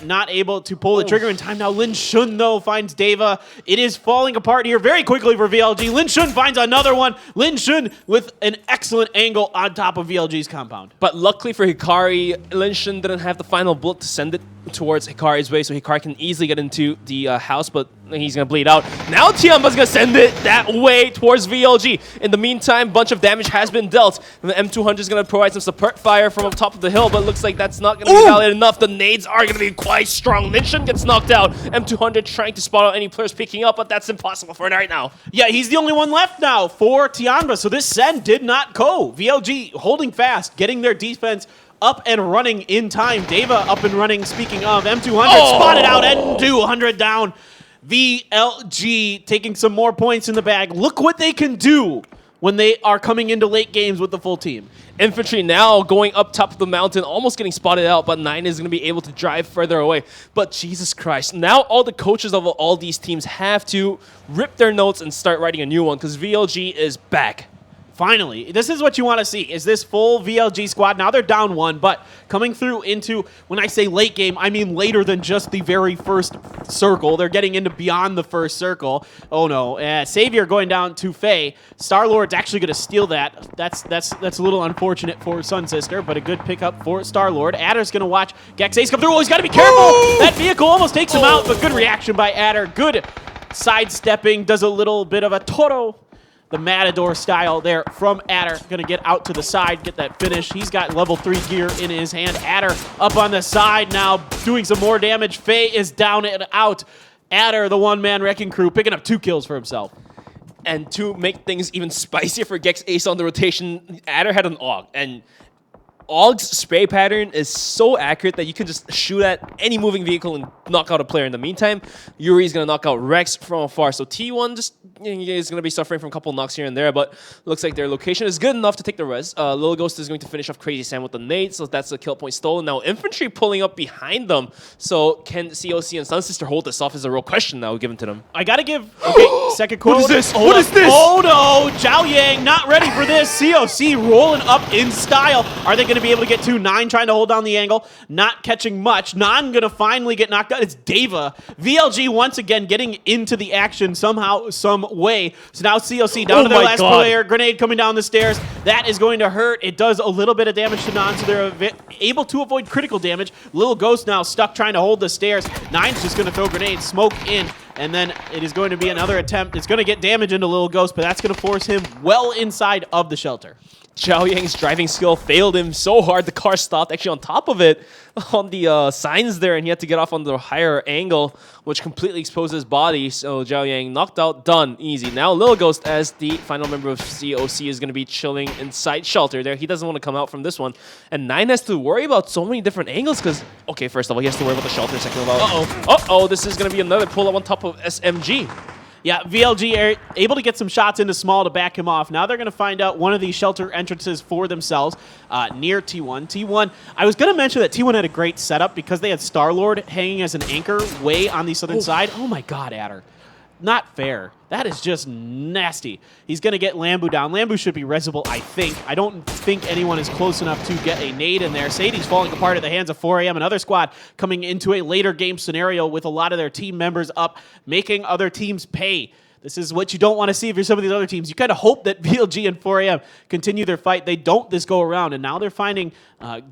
not able to pull the trigger in time. Now Lin Shun, though, finds Deva. It is falling apart here very quickly for VLG. Lin Shun finds another one. Lin Shun with an excellent angle on top of VLG's compound. But luckily for Hikari, Lin Shun didn't have the final bullet to send it towards Hikari's way, so Hikari can easily get into the house, but he's going to bleed out. Now Tiamba's going to send it that way towards VLG. In the meantime, bunch of damage has been dealt. And the M200 is going to provide some support fire from up top of the hill, but it looks like that's not going to be valid enough. The nades are going to be quite strong. Lin Shun gets knocked out. M200 trying to spot out any players picking up, but that's impossible for right now. Yeah, he's the only one left now for Tiamba, so this send did not go. VLG holding fast, getting their defense up and running in time. Deva up and running, speaking of. M200 spotted out, M200 down. VLG taking some more points in the bag. Look what they can do when they are coming into late games with the full team. Infantry now going up top of the mountain, almost getting spotted out, but 9 is going to be able to drive further away. But Jesus Christ, now all the coaches of all these teams have to rip their notes and start writing a new one because VLG is back. Finally, this is what you want to see, is this full VLG squad. Now they're down 1, but coming through into, when I say late game, I mean later than just the very first circle. They're getting into beyond the first circle. Oh no, Savior going down to Faye. Star-Lord's actually going to steal that. That's a little unfortunate for Sun Sister, but a good pickup for Star-Lord. Adder's going to watch Gex Ace come through. Oh, he's got to be careful. That vehicle almost takes him out, but good reaction by Adder. Good sidestepping, does a little bit of a Toro. The Matador style there from Adder. Going to get out to the side, get that finish. He's got level 3 gear in his hand. Adder up on the side now, doing some more damage. Faye is down and out. Adder, the one-man wrecking crew, picking up 2 kills for himself. And to make things even spicier for Gex Ace on the rotation, Adder had an AUG. And AUG's spray pattern is so accurate that you can just shoot at any moving vehicle and knock out a player. In the meantime, Yuri's going to knock out Rex from afar. So T1 just is going to be suffering from a couple knocks here and there, but looks like their location is good enough to take the res. Lil Ghost is going to finish off Crazy Sam with the nade, so that's a kill point stolen. Now Infantry pulling up behind them. So can COC and Sun Sister hold this off is a real question now given to them. I got to give, okay, second quote. What is this? What is this? Oh no, Zhao Yang not ready for this. COC rolling up in style. Are they going to be able to get 2? 9 trying to hold down the angle, not catching much. Nan going to finally get knocked out. It's Deva. VLG once again getting into the action somehow, some way. So now COC down to their last player. Grenade coming down the stairs. That is going to hurt. It does a little bit of damage to Nan, so they're able to avoid critical damage. Little Ghost now stuck trying to hold the stairs. Nine's just going to throw grenades, smoke in, and then it is going to be another attempt. It's going to get damage into Little Ghost, but that's going to force him well inside of the shelter. Zhao Yang's driving skill failed him so hard the car stopped actually on top of it on the signs there, and he had to get off on the higher angle, which completely exposed his body. So Zhao Yang knocked out, done, easy. Now Lil Ghost, as the final member of COC, is going to be chilling inside shelter there. He doesn't want to come out from this one, and 9 has to worry about so many different angles because, okay, first of all, he has to worry about the shelter. Second of all, this is going to be another pull-up on top of SMG. Yeah, VLG are able to get some shots into small to back him off. Now they're going to find out one of these shelter entrances for themselves near T1. T1, I was going to mention that T1 had a great setup because they had Star-Lord hanging as an anchor way on the southern side. Oh my god, Adder. Not fair. That is just nasty. He's going to get Lambu down. Lambu should be resible, I think. I don't think anyone is close enough to get a nade in there. Sadie's falling apart at the hands of 4AM. Another squad coming into a later game scenario with a lot of their team members up, making other teams pay. This is what you don't want to see if you're some of these other teams. You kind of hope that VLG and 4AM continue their fight. They don't this go around, and now they're finding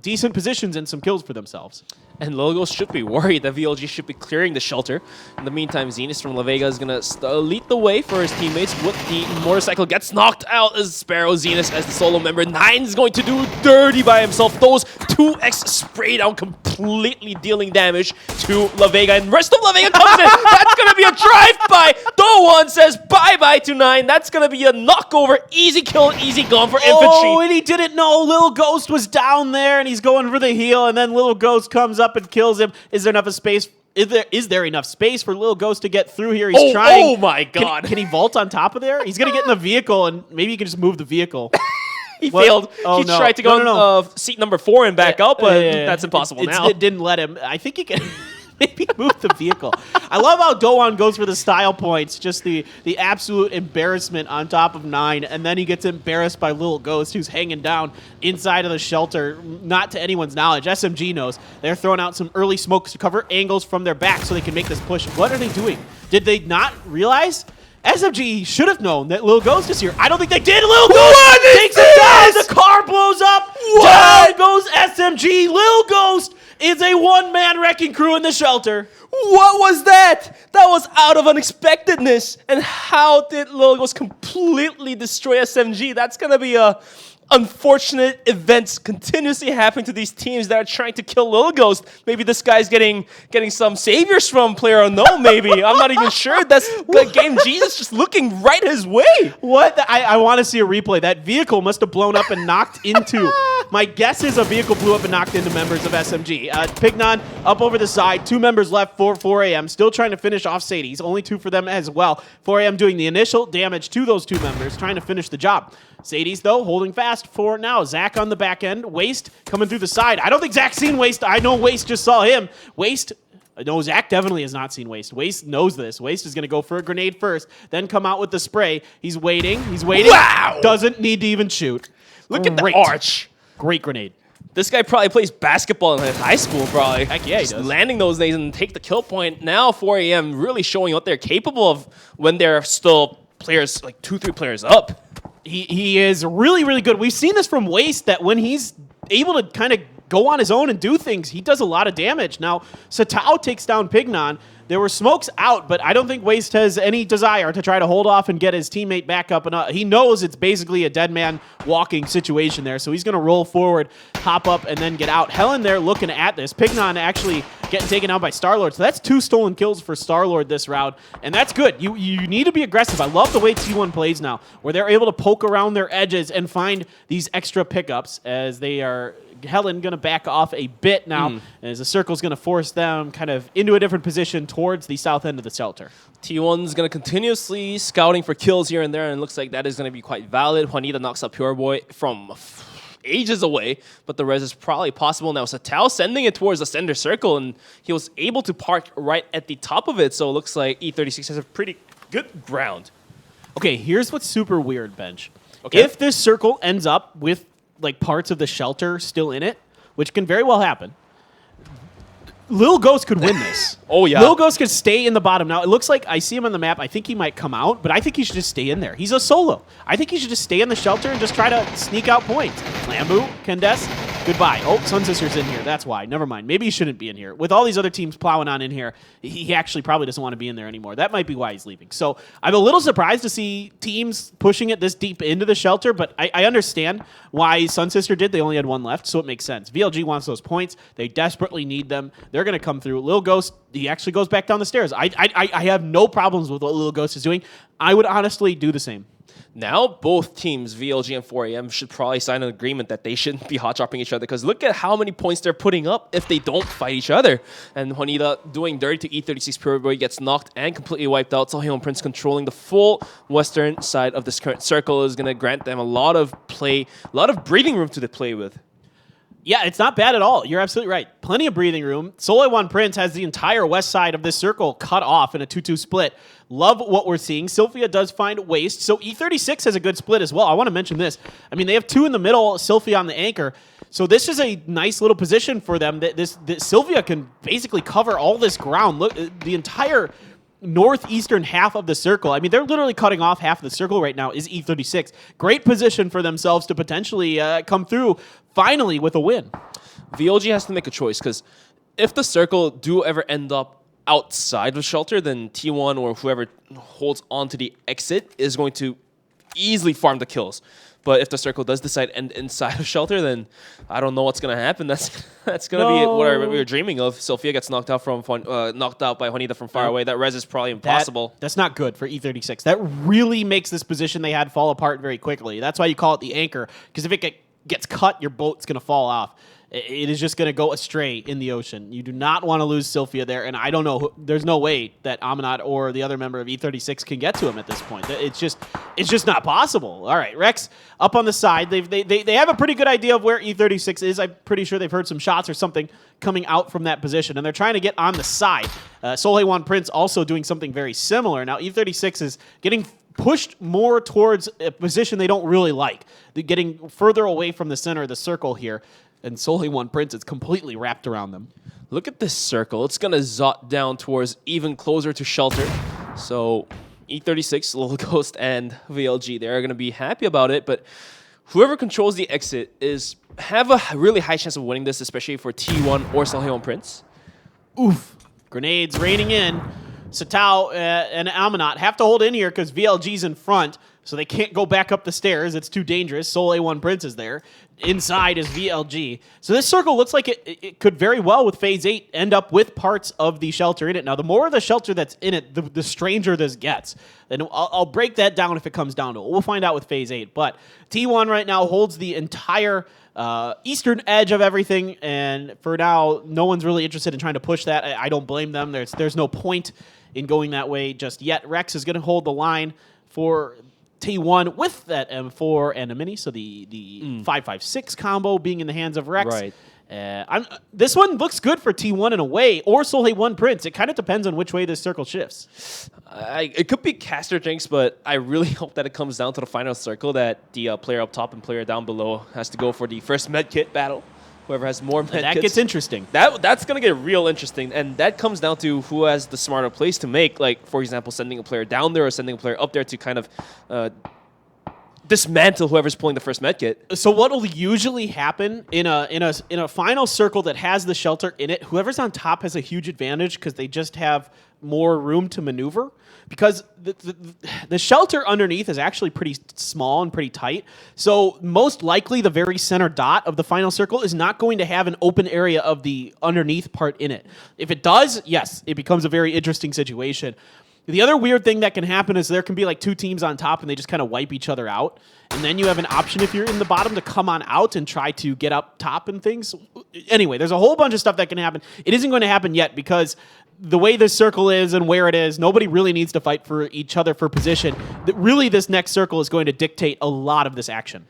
decent positions and some kills for themselves. And Logos should be worried that VLG should be clearing the shelter. In the meantime, Zenith from La Vega is going to lead the way for his teammates with the motorcycle. Gets knocked out as Sparrow Zenith as the solo member. 9 is going to do dirty by himself. Those 2x spray down, completely dealing damage to La Vega. And rest of La Vega comes in. That's going to be a drive-by. Do1 says bye-bye to 9. That's going to be a knockover. Easy kill, easy gone for Infantry. Oh, and he didn't know Little Ghost was down there, and he's going for the heal, and then Little Ghost comes up and kills him. Is there enough space Is there enough space for Lil Ghost to get through here? He's trying. Oh my god. Can he vault on top of there? He's going to get in the vehicle, and maybe he can just move the vehicle. He failed. Oh, he no. tried to go on seat number 4 and back up, but that's impossible now. It didn't let him. I think he can maybe move the vehicle. I love how Doan goes for the style points, just the absolute embarrassment on top of 9, and then he gets embarrassed by Lil Ghost, who's hanging down inside of the shelter, not to anyone's knowledge. SMG knows. They're throwing out some early smokes to cover angles from their back so they can make this push. What are they doing? Did they not realize? SMG should have known that Lil Ghost is here. I don't think they did. Lil Ghost takes it down. The car blows up. Down goes SMG. Lil Ghost is a one-man wrecking crew in the shelter. What was that? That was out of unexpectedness. And how did Lil Ghost completely destroy SMG? That's going to be a unfortunate events continuously happening to these teams that are trying to kill Lil Ghost. Maybe this guy's getting some saviors from Player Unknown, maybe. I'm not even sure. That's the Game Jesus just looking right his way. What? I want to see a replay. That vehicle must have blown up and knocked into. My guess is a vehicle blew up and knocked into members of SMG. Pignon up over the side. 2 members left for 4AM. Still trying to finish off Sadie's. Only 2 for them as well. 4AM doing the initial damage to those 2 members, trying to finish the job. Sadie's, though, holding fast for now. Zach on the back end. Waste coming through the side. I don't think Zach's seen Waste. I know Waste just saw him. Waste. No, Zach definitely has not seen Waste. Waste knows this. Waste is going to go for a grenade first, then come out with the spray. He's waiting. He's waiting. Wow! Doesn't need to even shoot. Look at the arch. Great grenade. This guy probably plays basketball in high school, probably. Heck yeah, he Just does. landing those days and take the kill point. Now 4AM really showing what they're capable of when they're still players, like 2-3 players up. He is really, really good. We've seen this from Waste, that when he's able to kind of go on his own and do things, he does a lot of damage. Now, Satao takes down Pignon. There were smokes out, but I don't think Waste has any desire to try to hold off and get his teammate back up. And he knows it's basically a dead man walking situation there, so he's going to roll forward, hop up, and then get out. Helen there looking at this. Pignon actually getting taken out by Starlord, so that's 2 stolen kills for Starlord this round, and that's good. You need to be aggressive. I love the way T1 plays now, where they're able to poke around their edges and find these extra pickups as they are... Helen going to back off a bit now as the circle's going to force them kind of into a different position towards the south end of the shelter. T1's going to continuously scouting for kills here and there, and it looks like that is going to be quite valid. Juanita knocks up Pure Boy from ages away, but the res is probably possible now. Satao sending it towards the center circle, and he was able to park right at the top of it, so it looks like E36 has a pretty good ground. Okay, here's what's super weird, Bench. Okay. If this circle ends up with like parts of the shelter still in it, which can very well happen, Lil Ghost could win this. Oh, yeah. Lil Ghost could stay in the bottom. Now, it looks like I see him on the map. I think he might come out, but I think he should just stay in there. He's a solo. I think he should just stay in the shelter and just try to sneak out points. Lambu, Kendes, goodbye. Oh, Sun Sister's in here. That's why. Never mind. Maybe he shouldn't be in here. With all these other teams plowing on in here, he actually probably doesn't want to be in there anymore. That might be why he's leaving. So I'm a little surprised to see teams pushing it this deep into the shelter, but I understand why Sun Sister did. They only had 1 left, so it makes sense. VLG wants those points. They desperately need them. They're going to come through. Lil Ghost, he actually goes back down the stairs. I have no problems with what Lil Ghost is doing. I would honestly do the same. Now both teams, VLG and 4AM, should probably sign an agreement that they shouldn't be hot-dropping each other, because look at how many points they're putting up if they don't fight each other. And Juanita doing dirty to E36 Pure Boy gets knocked and completely wiped out. Sohyun and Prince controlling the full western side of this current circle is going to grant them a lot of play, a lot of breathing room to play with. Yeah, it's not bad at all. You're absolutely right. Plenty of breathing room. Solewan Prince has the entire west side of this circle cut off in a 2-2 split. Love what we're seeing. Sylphia does find Waste. So E36 has a good split as well. I want to mention this. I mean, they have 2 in the middle, Sylphia on the anchor. So this is a nice little position for them. That Sylphia can basically cover all this ground. Look, the entire northeastern half of the circle. I mean, they're literally cutting off half of the circle right now is E36. Great position for themselves to potentially come through finally with a win. VLG has to make a choice, because if the circle do ever end up outside of shelter, then T1 or whoever holds on to the exit is going to easily farm the kills. But if the circle does decide to end inside of shelter, then I don't know what's gonna happen. That's gonna be what we were dreaming of. Sophia gets knocked out by Juanita from far away. That res is probably impossible. That's not good for E36. That really makes this position they had fall apart very quickly. That's why you call it the anchor, because if it gets cut, your boat's going to fall off. It is just going to go astray in the ocean. You do not want to lose Sylphia there, and I don't know. There's no way that Amanat or the other member of E36 can get to him at this point. It's just not possible. All right, Rex up on the side. They have a pretty good idea of where E36 is. I'm pretty sure they've heard some shots or something coming out from that position, and they're trying to get on the side. Solhewan Prince also doing something very similar. Now, E36 is getting pushed more towards a position they don't really like. They're getting further away from the center of the circle here. And Solhewan Prince is completely wrapped around them. Look at this circle. It's going to zot down towards even closer to shelter. So E36, Little Ghost, and VLG, they're going to be happy about it. But whoever controls the exit have a really high chance of winning this, especially for T1 or Solhewan Prince. Oof. Grenades raining in. Satao and Amanat have to hold in here because VLG's in front, so they can't go back up the stairs. It's too dangerous. Solhewan Prince is there. Inside is VLG. So this circle looks like it could very well, with Phase 8, end up with parts of the shelter in it. Now, the more of the shelter that's in it, the stranger this gets. And I'll break that down if it comes down to it. We'll find out with Phase 8. But T1 right now holds the entire eastern edge of everything, and for now, no one's really interested in trying to push that. I don't blame them. There's no point in going that way just yet. Rex is going to hold the line for T1 with that M4 and a mini, so the 5.56 combo being in the hands of Rex. Right. This one looks good for T1 in a way, or Solhewan Prince. It kind of depends on which way this circle shifts. It could be Caster Jinx, but I really hope that it comes down to the final circle, that the player up top and player down below has to go for the first medkit battle. Whoever has more medkits. That gets interesting. That's going to get real interesting, and that comes down to who has the smarter plays to make, like, for example, sending a player down there or sending a player up there to kind of dismantle whoever's pulling the first medkit. So what will usually happen in a final circle that has the shelter in it, whoever's on top has a huge advantage because they just have more room to maneuver, because the shelter underneath is actually pretty small and pretty tight. So most likely the very center dot of the final circle is not going to have an open area of the underneath part in it. If it does, yes, it becomes a very interesting situation. The other weird thing that can happen is there can be like two teams on top and they just kind of wipe each other out. And then you have an option if you're in the bottom to come on out and try to get up top and things. Anyway, there's a whole bunch of stuff that can happen. It isn't going to happen yet because the way this circle is and where it is, nobody really needs to fight for each other for position. Really, this next circle is going to dictate a lot of this action.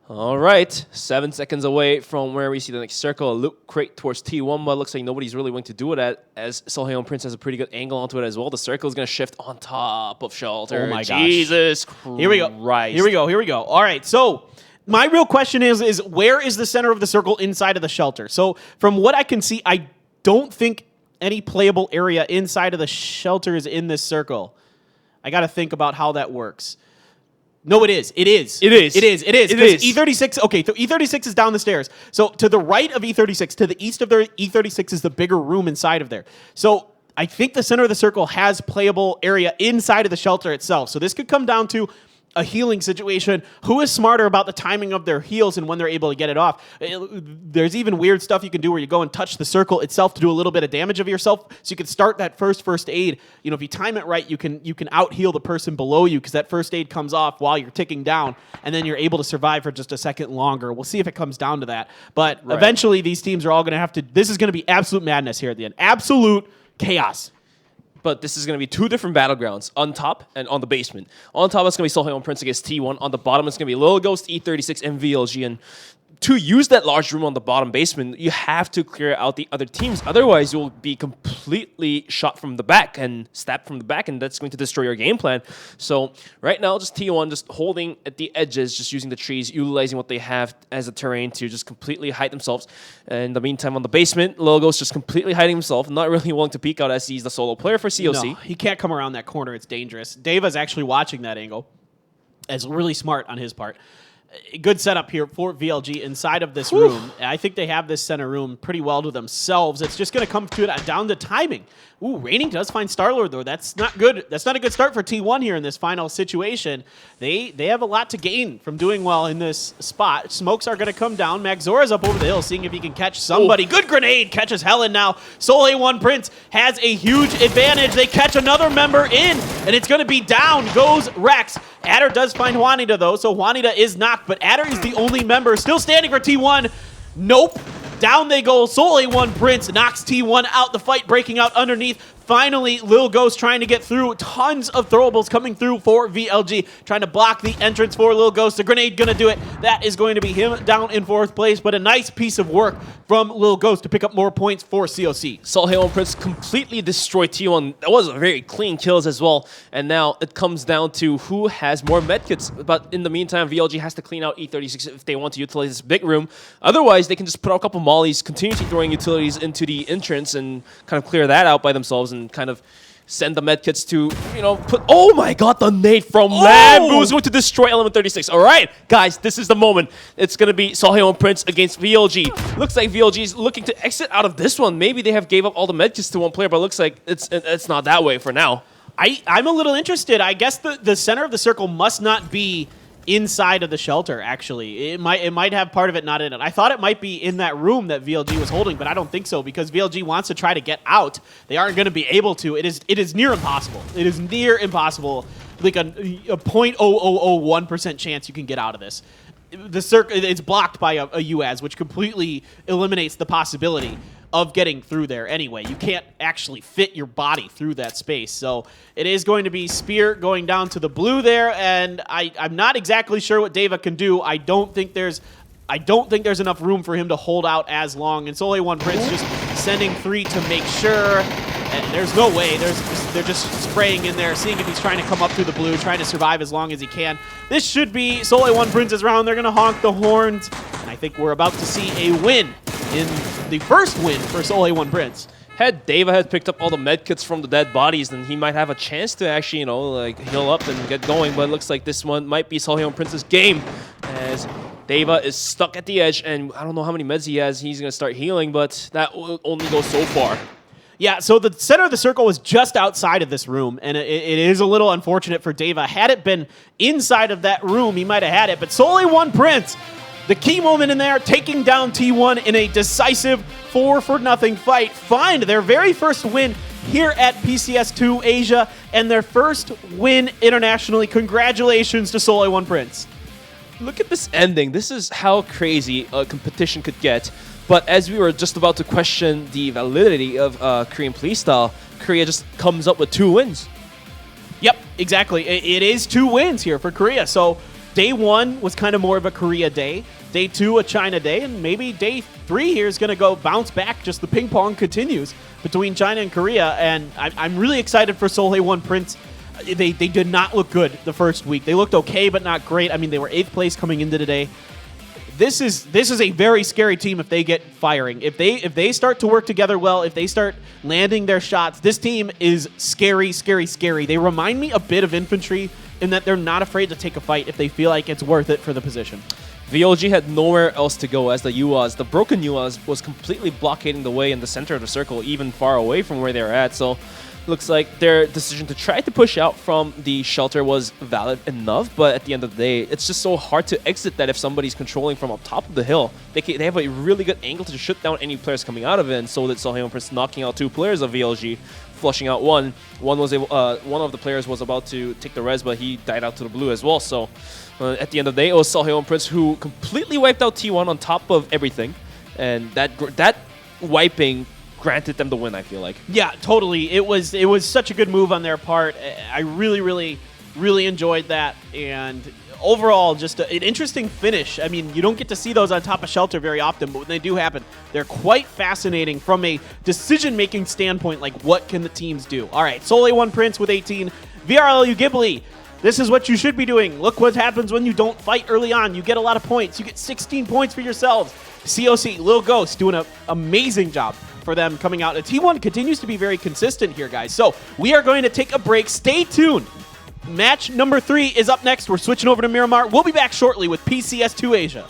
All right, 7 seconds away from where we see the next circle. A look crate towards T1, but it looks like nobody's really willing to do it as Solhewan Prince has a pretty good angle onto it as well. The circle is going to shift on top of shelter. Oh my gosh. Jesus Christ. Here we go. All right, so my real question is where is the center of the circle inside of the shelter? So from what I can see, I don't think any playable area inside of the shelter is in this circle. I got to think about how that works. No, it is. Because E36, okay, so E36 is down the stairs. So to the right of E36, to the east of E36 is the bigger room inside of there. So I think the center of the circle has playable area inside of the shelter itself. So this could come down to a healing situation. Who is smarter about the timing of their heals and when they're able to get it off? There's even weird stuff you can do where you go and touch the circle itself to do a little bit of damage of yourself. So you can start that first aid. You know, if you time it right, you can out heal the person below you because that first aid comes off while you're ticking down, and then you're able to survive for just a second longer. We'll see if it comes down to that. But eventually, these teams are all going to have to. This is going to be absolute madness here at the end. Absolute chaos. But this is going to be two different battlegrounds, on top and on the basement. On top, it's going to be Solhewan Prince against T1. On the bottom, it's going to be Little Ghost, E36, and VLG. And to use that large room on the bottom basement, you have to clear out the other teams. Otherwise, you'll be completely shot from the back and stabbed from the back, and that's going to destroy your game plan. So right now, just T1 just holding at the edges, just using the trees, utilizing what they have as a terrain to just completely hide themselves. And in the meantime, on the basement, Logo's just completely hiding himself, not really willing to peek out as he's the solo player for COC. No, he can't come around that corner. It's dangerous. Deva's actually watching that angle. It's really smart on his part. Good setup here for VLG inside of this room. I think they have this center room pretty well to themselves. It's just going to come to it down to timing. Ooh, Raining does find Starlord, though. That's not good. That's not a good start for T1 here in this final situation. They have a lot to gain from doing well in this spot. Smokes are going to come down. Magzora's up over the hill, seeing if he can catch somebody. Ooh. Good grenade. Catches Helen now. Solhewan Prince has a huge advantage. They catch another member in, and it's going to be down goes Rex. Adder does find Juanita, though, so Juanita is knocked, but Adder is the only member still standing for T1. Nope. Down they go. Soul A1 Prince knocks T1 out. The fight breaking out underneath. Finally, Lil Ghost trying to get through. Tons of throwables coming through for VLG. Trying to block the entrance for Lil Ghost. The grenade gonna do it. That is going to be him down in 4th place, but a nice piece of work from Lil Ghost to pick up more points for COC. Salhayon Prince completely destroyed T1. That was a very clean kills as well. And now it comes down to who has more medkits. But in the meantime, VLG has to clean out E36 if they want to utilize this big room. Otherwise, they can just put out a couple mollies, continuously throwing utilities into the entrance and kind of clear that out by themselves and kind of send the medkits to, you know, put... Oh my god, the nade from Lambu is going to destroy Element 36. All right, guys, this is the moment. It's going to be Salhayon Prince against VLG. Looks like VLG is looking to exit out of this one. Maybe they have gave up all the medkits to one player, but it looks like it's not that way for now. I'm a little interested. I guess the center of the circle must not be inside of the shelter, actually. It might have part of it not in it. I thought it might be in that room that VLG was holding, but I don't think so because VLG wants to try to get out. They aren't going to be able to. It is near impossible. It is near impossible. Like a 0.0001% chance you can get out of this. The circle, it's blocked by a UAS, which completely eliminates the possibility of getting through there anyway. You can't actually fit your body through that space. So it is going to be Spear going down to the blue there, and I'm not exactly sure what Deva can do. I don't think there's enough room for him to hold out as long. And Soul A1 Prince just sending 3 to make sure. And there's no way. They're just spraying in there, seeing if he's trying to come up through the blue, trying to survive as long as he can. This should be Soul A1 Prince's round. They're going to honk the horns. And I think we're about to see a win in the first win for Soul A1 Prince. Had Deva had picked up all the medkits from the dead bodies, then he might have a chance to actually, you know, like heal up and get going. But it looks like this one might be Salhayon Prince's game, as Deva is stuck at the edge, and I don't know how many meds he has. He's going to start healing, but that will only go so far. Yeah, so the center of the circle was just outside of this room, and it is a little unfortunate for Deva. Had it been inside of that room, he might have had it, but Soul A1 Prince, the key moment in there, taking down T1 in a decisive 4-0 fight, find their very first win here at PCS2 Asia, and their first win internationally. Congratulations to Soul A1 Prince. Look at this ending. This is how crazy a competition could get. But as we were just about to question the validity of Korean playstyle, Korea just comes up with 2 wins. Yep, exactly. It is 2 wins here for Korea. So day 1 was kind of more of a Korea day. Day 2, a China day. And maybe day 3 here is going to go bounce back. Just the ping pong continues between China and Korea. And I'm really excited for Soul A1 Prince. They did not look good the first week. They looked okay, but not great. I mean, they were 8th place coming into today. This is a very scary team if they get firing. If they start to work together well, if they start landing their shots, this team is scary, scary, scary. They remind me a bit of Infantry in that they're not afraid to take a fight if they feel like it's worth it for the position. VLG had nowhere else to go as the UAS. The broken UAS was completely blockading the way in the center of the circle, even far away from where they're at. So looks like their decision to try to push out from the shelter was valid enough, but at the end of the day, it's just so hard to exit that if somebody's controlling from up top of the hill. They have a really good angle to shut down any players coming out of it, and so did Salhayon Prince, knocking out 2 players of VLG, flushing out one. One of the players was about to take the res, but he died out to the blue as well. So at the end of the day, it was Salhayon Prince who completely wiped out T1 on top of everything, and that wiping granted them the win, I feel like. Yeah, totally. It was such a good move on their part. I really, really, really enjoyed that. And overall, just an interesting finish. I mean, you don't get to see those on top of shelter very often, but when they do happen, they're quite fascinating from a decision-making standpoint, like what can the teams do. All right, Soul A1 Prince with 18. VRLU Ghibli, this is what you should be doing. Look what happens when you don't fight early on. You get a lot of points. You get 16 points for yourselves. COC, Lil Ghost, doing an amazing job for them coming out. And T1 continues to be very consistent here, guys. So we are going to take a break. Stay tuned. Match number 3 is up next. We're switching over to Miramar. We'll be back shortly with PCS2 Asia.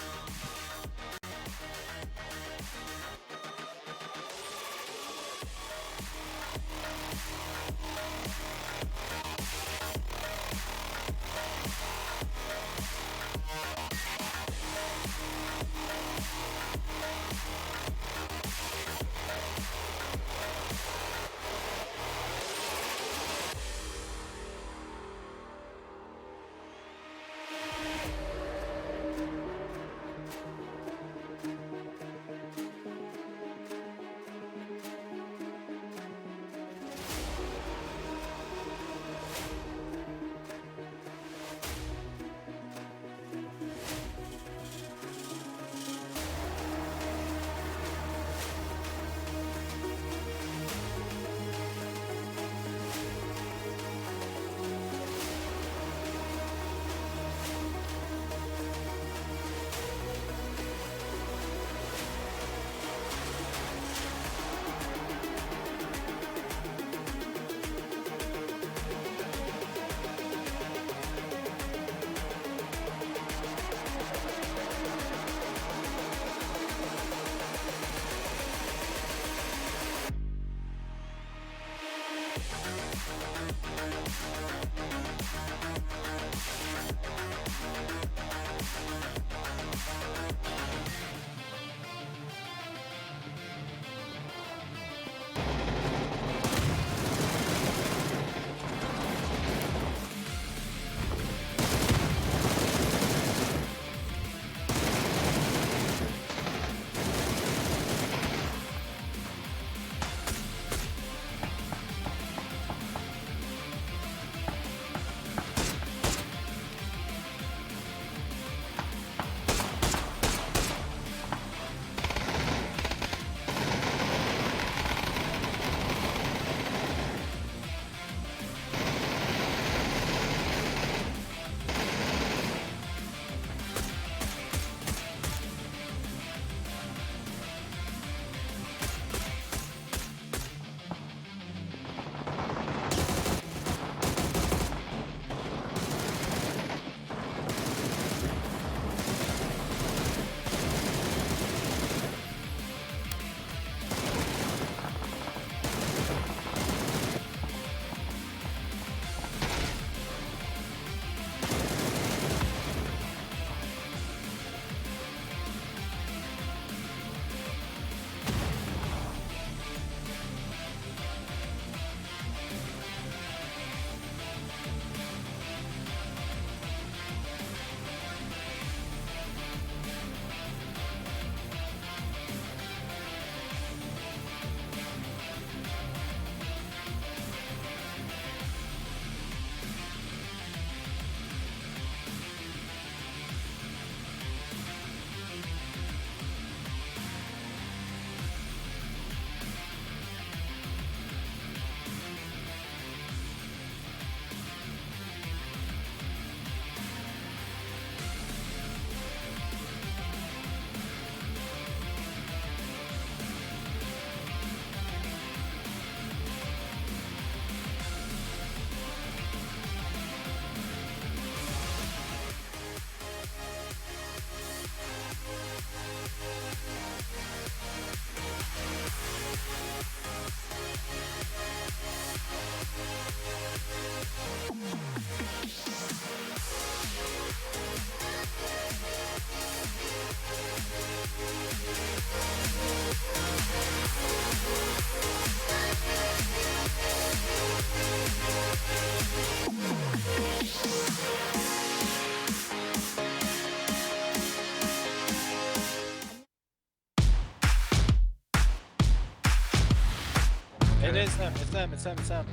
them. It's them. It's them. It's them.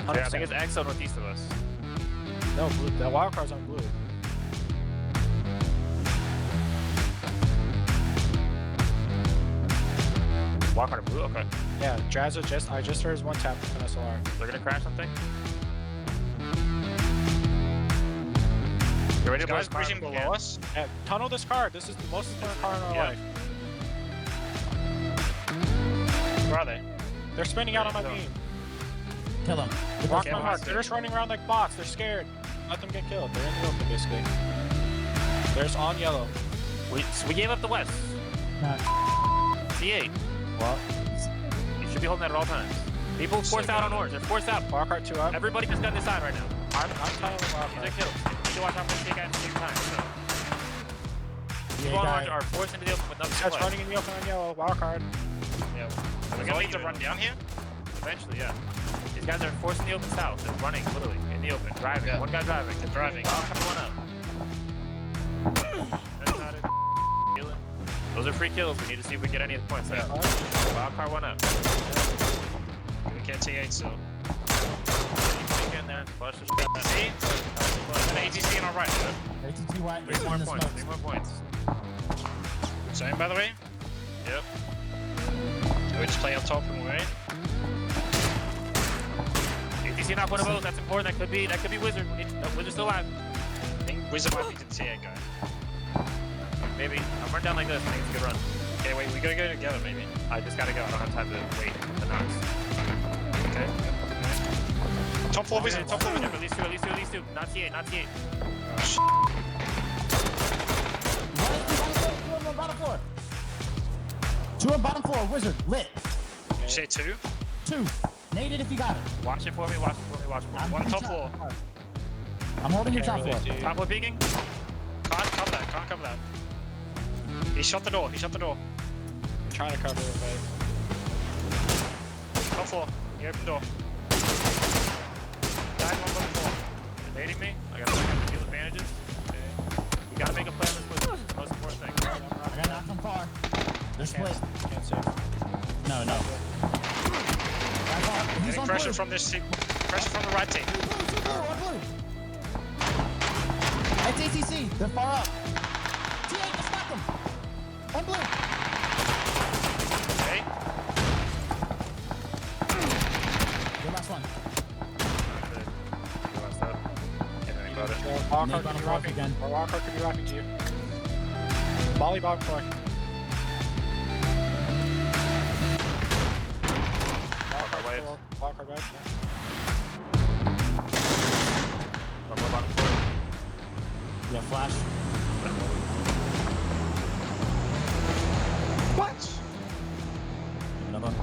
Yeah, I think it's Exo northeast of us. No, blue. The wild card's on blue. Wild card blue? Okay. Yeah, Jazza I just heard his one tap with an SLR. They're gonna crash something? You ready to Guys push breaching below us? Yeah, tunnel this car. This is the most important car in our life. Where are they? They're spinning out on my beam. Kill them. Rock my heart. They're just running around like bots. They're scared. Let them get killed. They're in the open, basically. They're just on yellow. We gave up the west. C8. What? You should be holding that at all times. People forced out on orange. They're forced out. Wildcard 2 up. Everybody just got this side right now. I'm telling them wildcard. These are kills. You should watch out for the take at the same time. So. People on orange are forced into the open with nothing to That's play. running in the open on yellow. Wildcard. Yeah. We're gonna need to run down here? Eventually, yeah. These guys are forced in the open south. They're running, literally, in the open. Driving. Yeah. One guy driving. They're driving. One up. Those are free kills. We need to see if we get any of the points out. Wild card one up. We can't T8, so. Get in there. Flush the shit. See? And ATC on our right. ATC right. 3 more points. 3 more points. Same, by the way? Yep. So we just play up top and wait. ATC not one of those. That's important. That could be Wizard. Wizard's still alive. I think Wizard might be the T8 guy. Maybe. I'm running down like this. I think it's a good run. Okay, wait, we gotta go together, maybe. I just gotta go. I don't have time to wait the knocks. Okay. Top floor Wizard, top floor Wizard. At least two. Not T8, not T8. Bottom floor. 2 on bottom floor. Wizard, lit. You say 2? 2. Nade it if you got it. Watch it for me. Watch it for me. One top floor. I'm holding your top floor. Top floor peeking. Can't cover that. He shut the door. I'm trying to cover it, but... Top floor. The open door. Dive on bottom floor. They're baiting me. I gotta deal with bandages. Okay. We gotta make a plan this with. It's the most important thing. I got knocked from far. They're split. Can't save. No. He's on Pressure blue. from this team. Pressure from the right team. Blue. That's ATC. They're far up. T8, just knock them. On blue. Okay. Your last one. Walker could be rocking again. Or Walker could be rocking to you. Molly bottom floor. Walker right. Yeah, flash. What? Another one.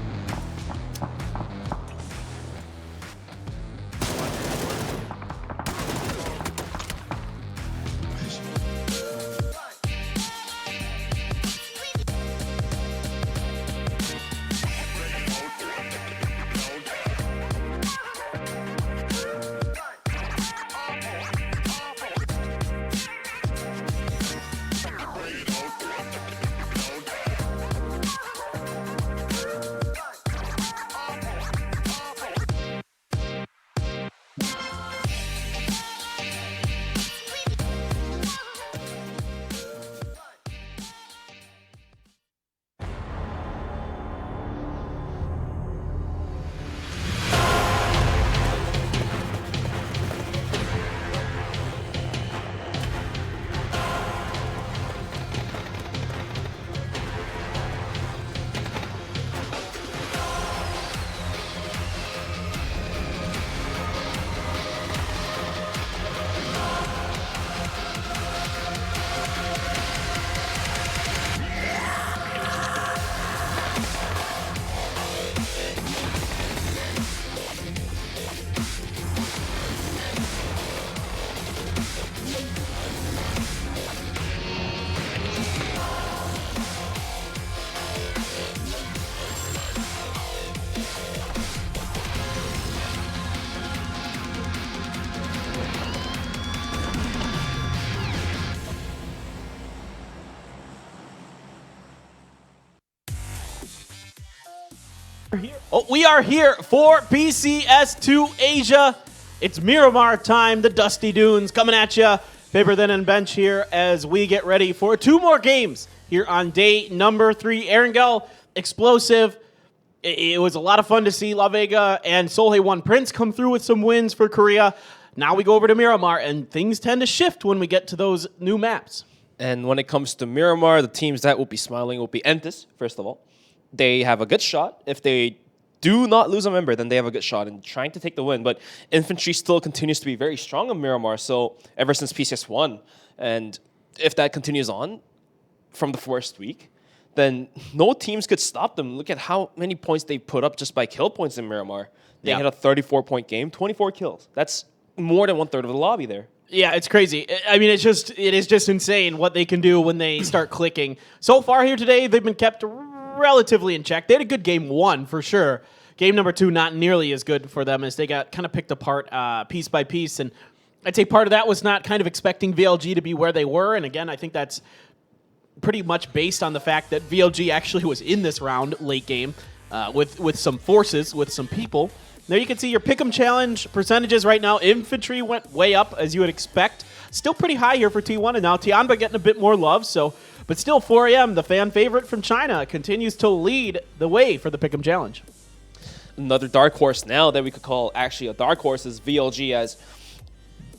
Oh, we are here for PCS2 Asia. It's Miramar time, the Dusty Dunes coming at you. Paper Thin and Bench here as we get ready for 2 more games here on day number 3. Erangel, explosive. It was a lot of fun to see La Vega and Seoul 1 Prince come through with some wins for Korea. Now we go over to Miramar, and things tend to shift when we get to those new maps. And when it comes to Miramar, the teams that will be smiling will be Entis, first of all. They have a good shot. If they do not lose a member, then they have a good shot in trying to take the win. But Infantry still continues to be very strong in Miramar, so ever since PCS1. And if that continues on from the first week, then no teams could stop them. Look at how many points they put up just by kill points in Miramar. They had a 34-point game, 24 kills. That's more than 1/3 of the lobby there. Yeah, it's crazy. I mean, it is just insane what they can do when they start clicking. So far here today, they've been kept relatively in check. They had a good game 1 for sure. Game number 2 not nearly as good for them as they got kind of picked apart piece by piece. And I'd say part of that was not kind of expecting VLG to be where they were. And again, I think that's pretty much based on the fact that VLG actually was in this round late game with some forces, with some people. There you can see your Pick'em Challenge percentages right now. Infantry went way up, as you would expect. Still pretty high here for T1, and now Tianba getting a bit more love. But still, 4AM, the fan favorite from China, continues to lead the way for the Pick'em Challenge. Another dark horse now that we could call actually a dark horse is VLG, as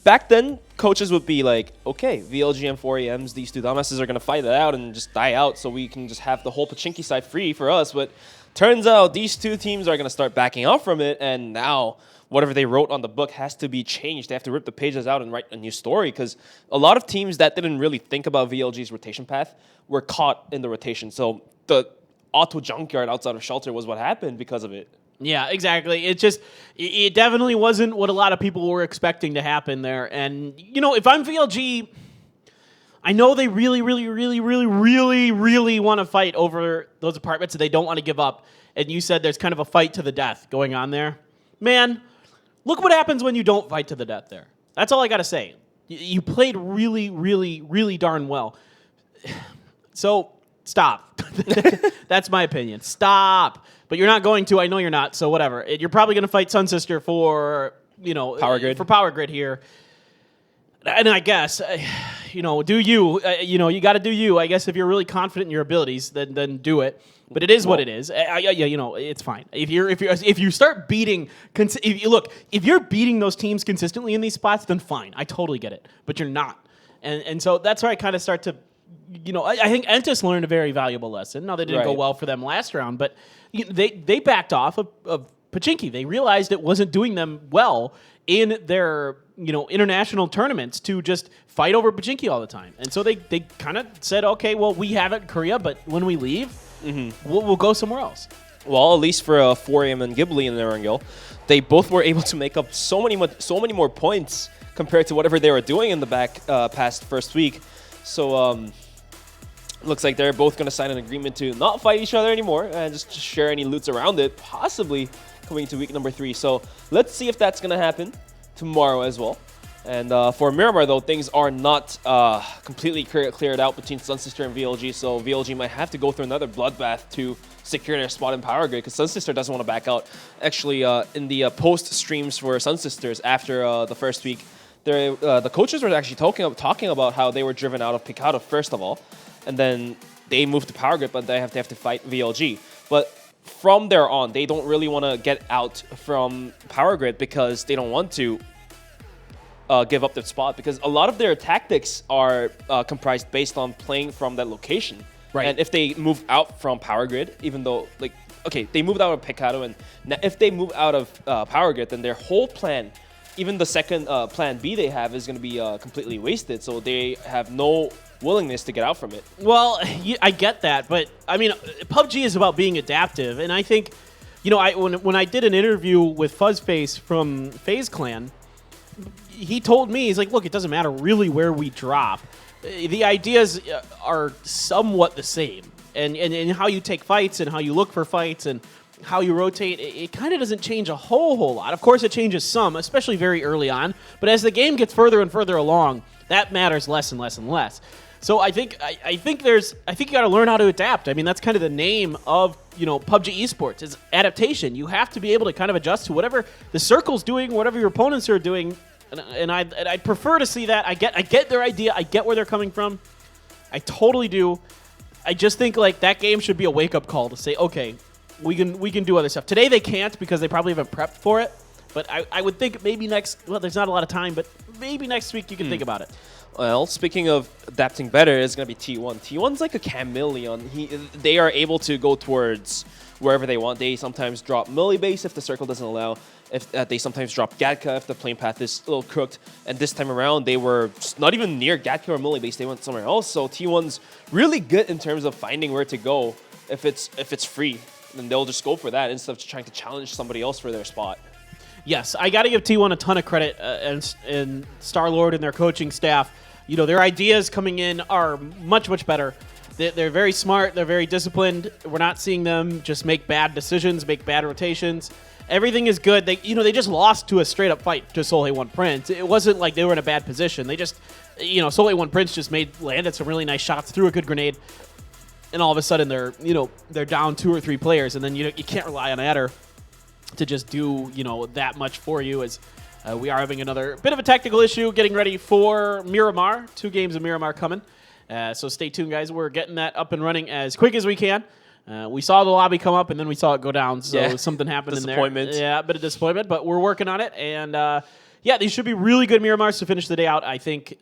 back then, coaches would be like, okay, VLG and 4AMs, these two dumbasses are going to fight it out and just die out so we can just have the whole Pachinki side free for us. But turns out these two teams are going to start backing out from it, and now whatever they wrote on the book has to be changed. They have to rip the pages out and write a new story, because a lot of teams that didn't really think about VLG's rotation path were caught in the rotation. So the auto junkyard outside of shelter was what happened because of it. Yeah, exactly. It definitely wasn't what a lot of people were expecting to happen there. And, you know, if I'm VLG, I know they really want to fight over those apartments and they don't want to give up. And you said there's kind of a fight to the death going on there. Man, look what happens when you don't fight to the death there. That's all I got to say. You played really darn well. So, stop. That's my opinion. Stop. But you're not going to. I know you're not, so whatever. You're probably going to fight Sun Sister for, you know, Power Grid. For Power Grid here. And I guess, you know, do you. You know, you got to do you. I guess if you're really confident in your abilities, then do it. But it is what it is. You know, it's fine. If you start beating, if you're beating those teams consistently in these spots, then fine. I totally get it. But you're not. And so that's where I kind of start to, you know, I think Entis learned a very valuable lesson. Now, they didn't go well for them last round, but they backed off of Pachinki. They realized it wasn't doing them well in their, you know, international tournaments to just fight over Pachinki all the time. And so they kind of said, okay, well, we have it in Korea, but when we leave, we'll go somewhere else. Well, at least for 4AM and Ghibli and Erangel, they both were able to make up so many more points compared to whatever they were doing in the past first week. So looks like they're both going to sign an agreement to not fight each other anymore and just share any loots around it, possibly coming to week number 3. So let's see if that's going to happen tomorrow as well. And for Miramar, though, things are not completely cleared out between Sun Sister and VLG, so VLG might have to go through another bloodbath to secure their spot in Power Grid, because Sun Sister doesn't want to back out. Actually, in the post streams for Sun Sisters after the first week, the coaches were actually talking about how they were driven out of Picado first of all, and then they moved to Power Grid, but they have to fight VLG. But from there on, they don't really want to get out from Power Grid because they don't want to give up their spot, because a lot of their tactics are comprised based on playing from that location. Right. And if they move out from Power Grid, even though, like, okay, they moved out of Picado, and if they move out of Power Grid, then their whole plan, even the second plan B they have, is going to be completely wasted. So they have no willingness to get out from it. Well, I get that, but I mean, PUBG is about being adaptive, and I think, you know, when I did an interview with Fuzzface from FaZe Clan, he told me, he's like, look, it doesn't matter really where we drop. The ideas are somewhat the same, and how you take fights and how you look for fights and how you rotate, it kind of doesn't change a whole lot. Of course, it changes some, especially very early on, but as the game gets further and further along, that matters less and less and less. So I think you got to learn how to adapt. I mean, that's kind of the name of PUBG Esports is adaptation. You have to be able to kind of adjust to whatever the circle's doing, whatever your opponents are doing, and I'd prefer to see that. I get their idea. I get where they're coming from. I totally do. I just think like that game should be a wake up call to say, okay, we can do other stuff. Today they can't because they probably haven't prepped for it. But I would think maybe there's not a lot of time, but maybe next week you can think about it. Well, speaking of adapting better, it's going to be T1. T1's like a chameleon. They are able to go towards wherever they want. They sometimes drop melee base if the circle doesn't allow. They sometimes drop Gatka if the plane path is a little crooked. And this time around, they were just not even near Gatka or melee base. They went somewhere else. So T1's really good in terms of finding where to go if it's free. Then they'll just go for that instead of trying to challenge somebody else for their spot. Yes, I got to give T1 a ton of credit and Star-Lord and their coaching staff. Their ideas coming in are much, much better. They're very smart. They're very disciplined. We're not seeing them just make bad decisions, make bad rotations. Everything is good. They just lost to a straight-up fight to Soleil 1 Prince. It wasn't like they were in a bad position. They just, Soleil 1 Prince just landed some really nice shots, threw a good grenade, and all of a sudden they're down 2 or 3 players, and then you can't rely on Adder to just do that much for you, as we are having another bit of a technical issue getting ready for Miramar. 2 games of Miramar coming, so stay tuned, guys. We're getting that up and running as quick as we can. We saw the lobby come up and then we saw it go down, so something happened in there. Yeah, a bit of disappointment, but we're working on it, and these should be really good Miramars to finish the day out. I think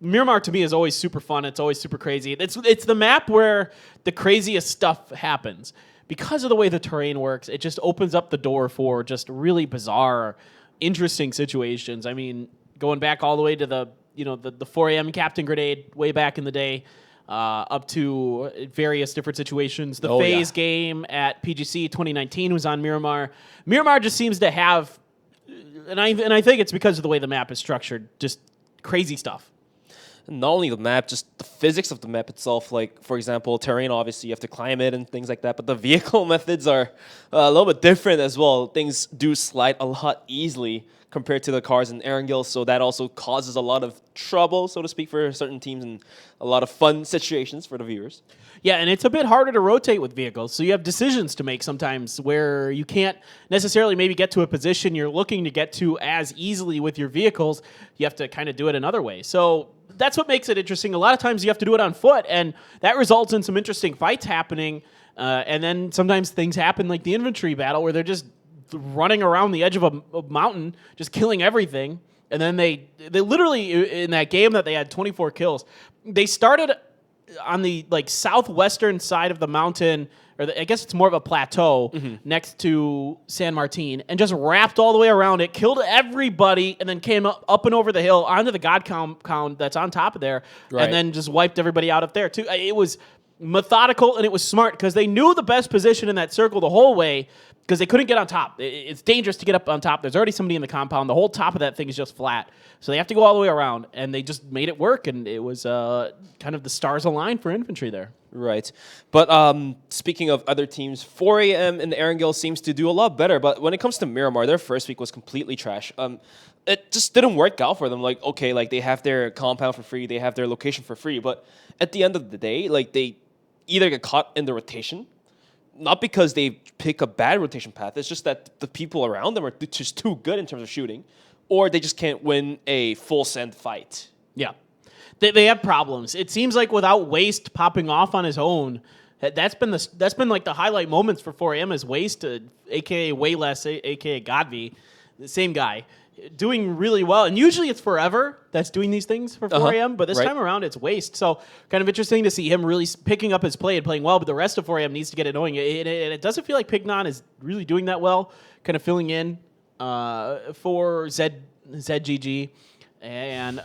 Miramar to me is always super fun. It's always super crazy. It's the map where the craziest stuff happens. Because of the way the terrain works, it just opens up the door for just really bizarre, interesting situations. I mean, going back all the way to the 4 a.m. Captain Grenade way back in the day, up to various different situations. The phase game at PGC 2019 was on Miramar. Miramar just seems to have, and I think it's because of the way the map is structured, just crazy stuff. Not only the map, just the physics of the map itself. Like, for example, terrain, obviously, you have to climb it and things like that. But the vehicle methods are a little bit different as well. Things do slide a lot easily compared to the cars in Erangel. So that also causes a lot of trouble, so to speak, for certain teams and a lot of fun situations for the viewers. Yeah, and it's a bit harder to rotate with vehicles. So you have decisions to make sometimes where you can't necessarily maybe get to a position you're looking to get to as easily with your vehicles. You have to kind of do it another way. So that's what makes it interesting. A lot of times you have to do it on foot, and that results in some interesting fights happening. And then sometimes things happen like the infantry battle where they're just running around the edge of a mountain, just killing everything. And then they literally, in that game that they had 24 kills, they started on the southwestern side of the mountain, or I guess it's more of a plateau next to San Martin, and just wrapped all the way around it, killed everybody, and then came up and over the hill onto the God Compound that's on top of there, and then just wiped everybody out up there too. It was methodical and it was smart because they knew the best position in that circle the whole way, because they couldn't get on top. It's dangerous to get up on top. There's already somebody in the compound. The whole top of that thing is just flat. So they have to go all the way around, and they just made it work, and it was kind of the stars aligned for infantry there. Right. But speaking of other teams, 4 a.m. in Erangel seems to do a lot better. But when it comes to Miramar, their first week was completely trash. It just didn't work out for them. They have their compound for free. They have their location for free. But at the end of the day, they either get caught in the rotation, not because they pick a bad rotation path. It's just that the people around them are just too good in terms of shooting, or they just can't win a full send fight. Yeah. They have problems. It seems like without Waste popping off on his own, that's been the highlight moments for 4AM is Waste, aka Wayless, aka Godv, the same guy, doing really well. And usually it's Forever that's doing these things for 4AM, but this time around it's Waste. So kind of interesting to see him really picking up his play and playing well, but the rest of 4AM needs to get it going. It doesn't feel like Pignon is really doing that well, kind of filling in for ZGG. And,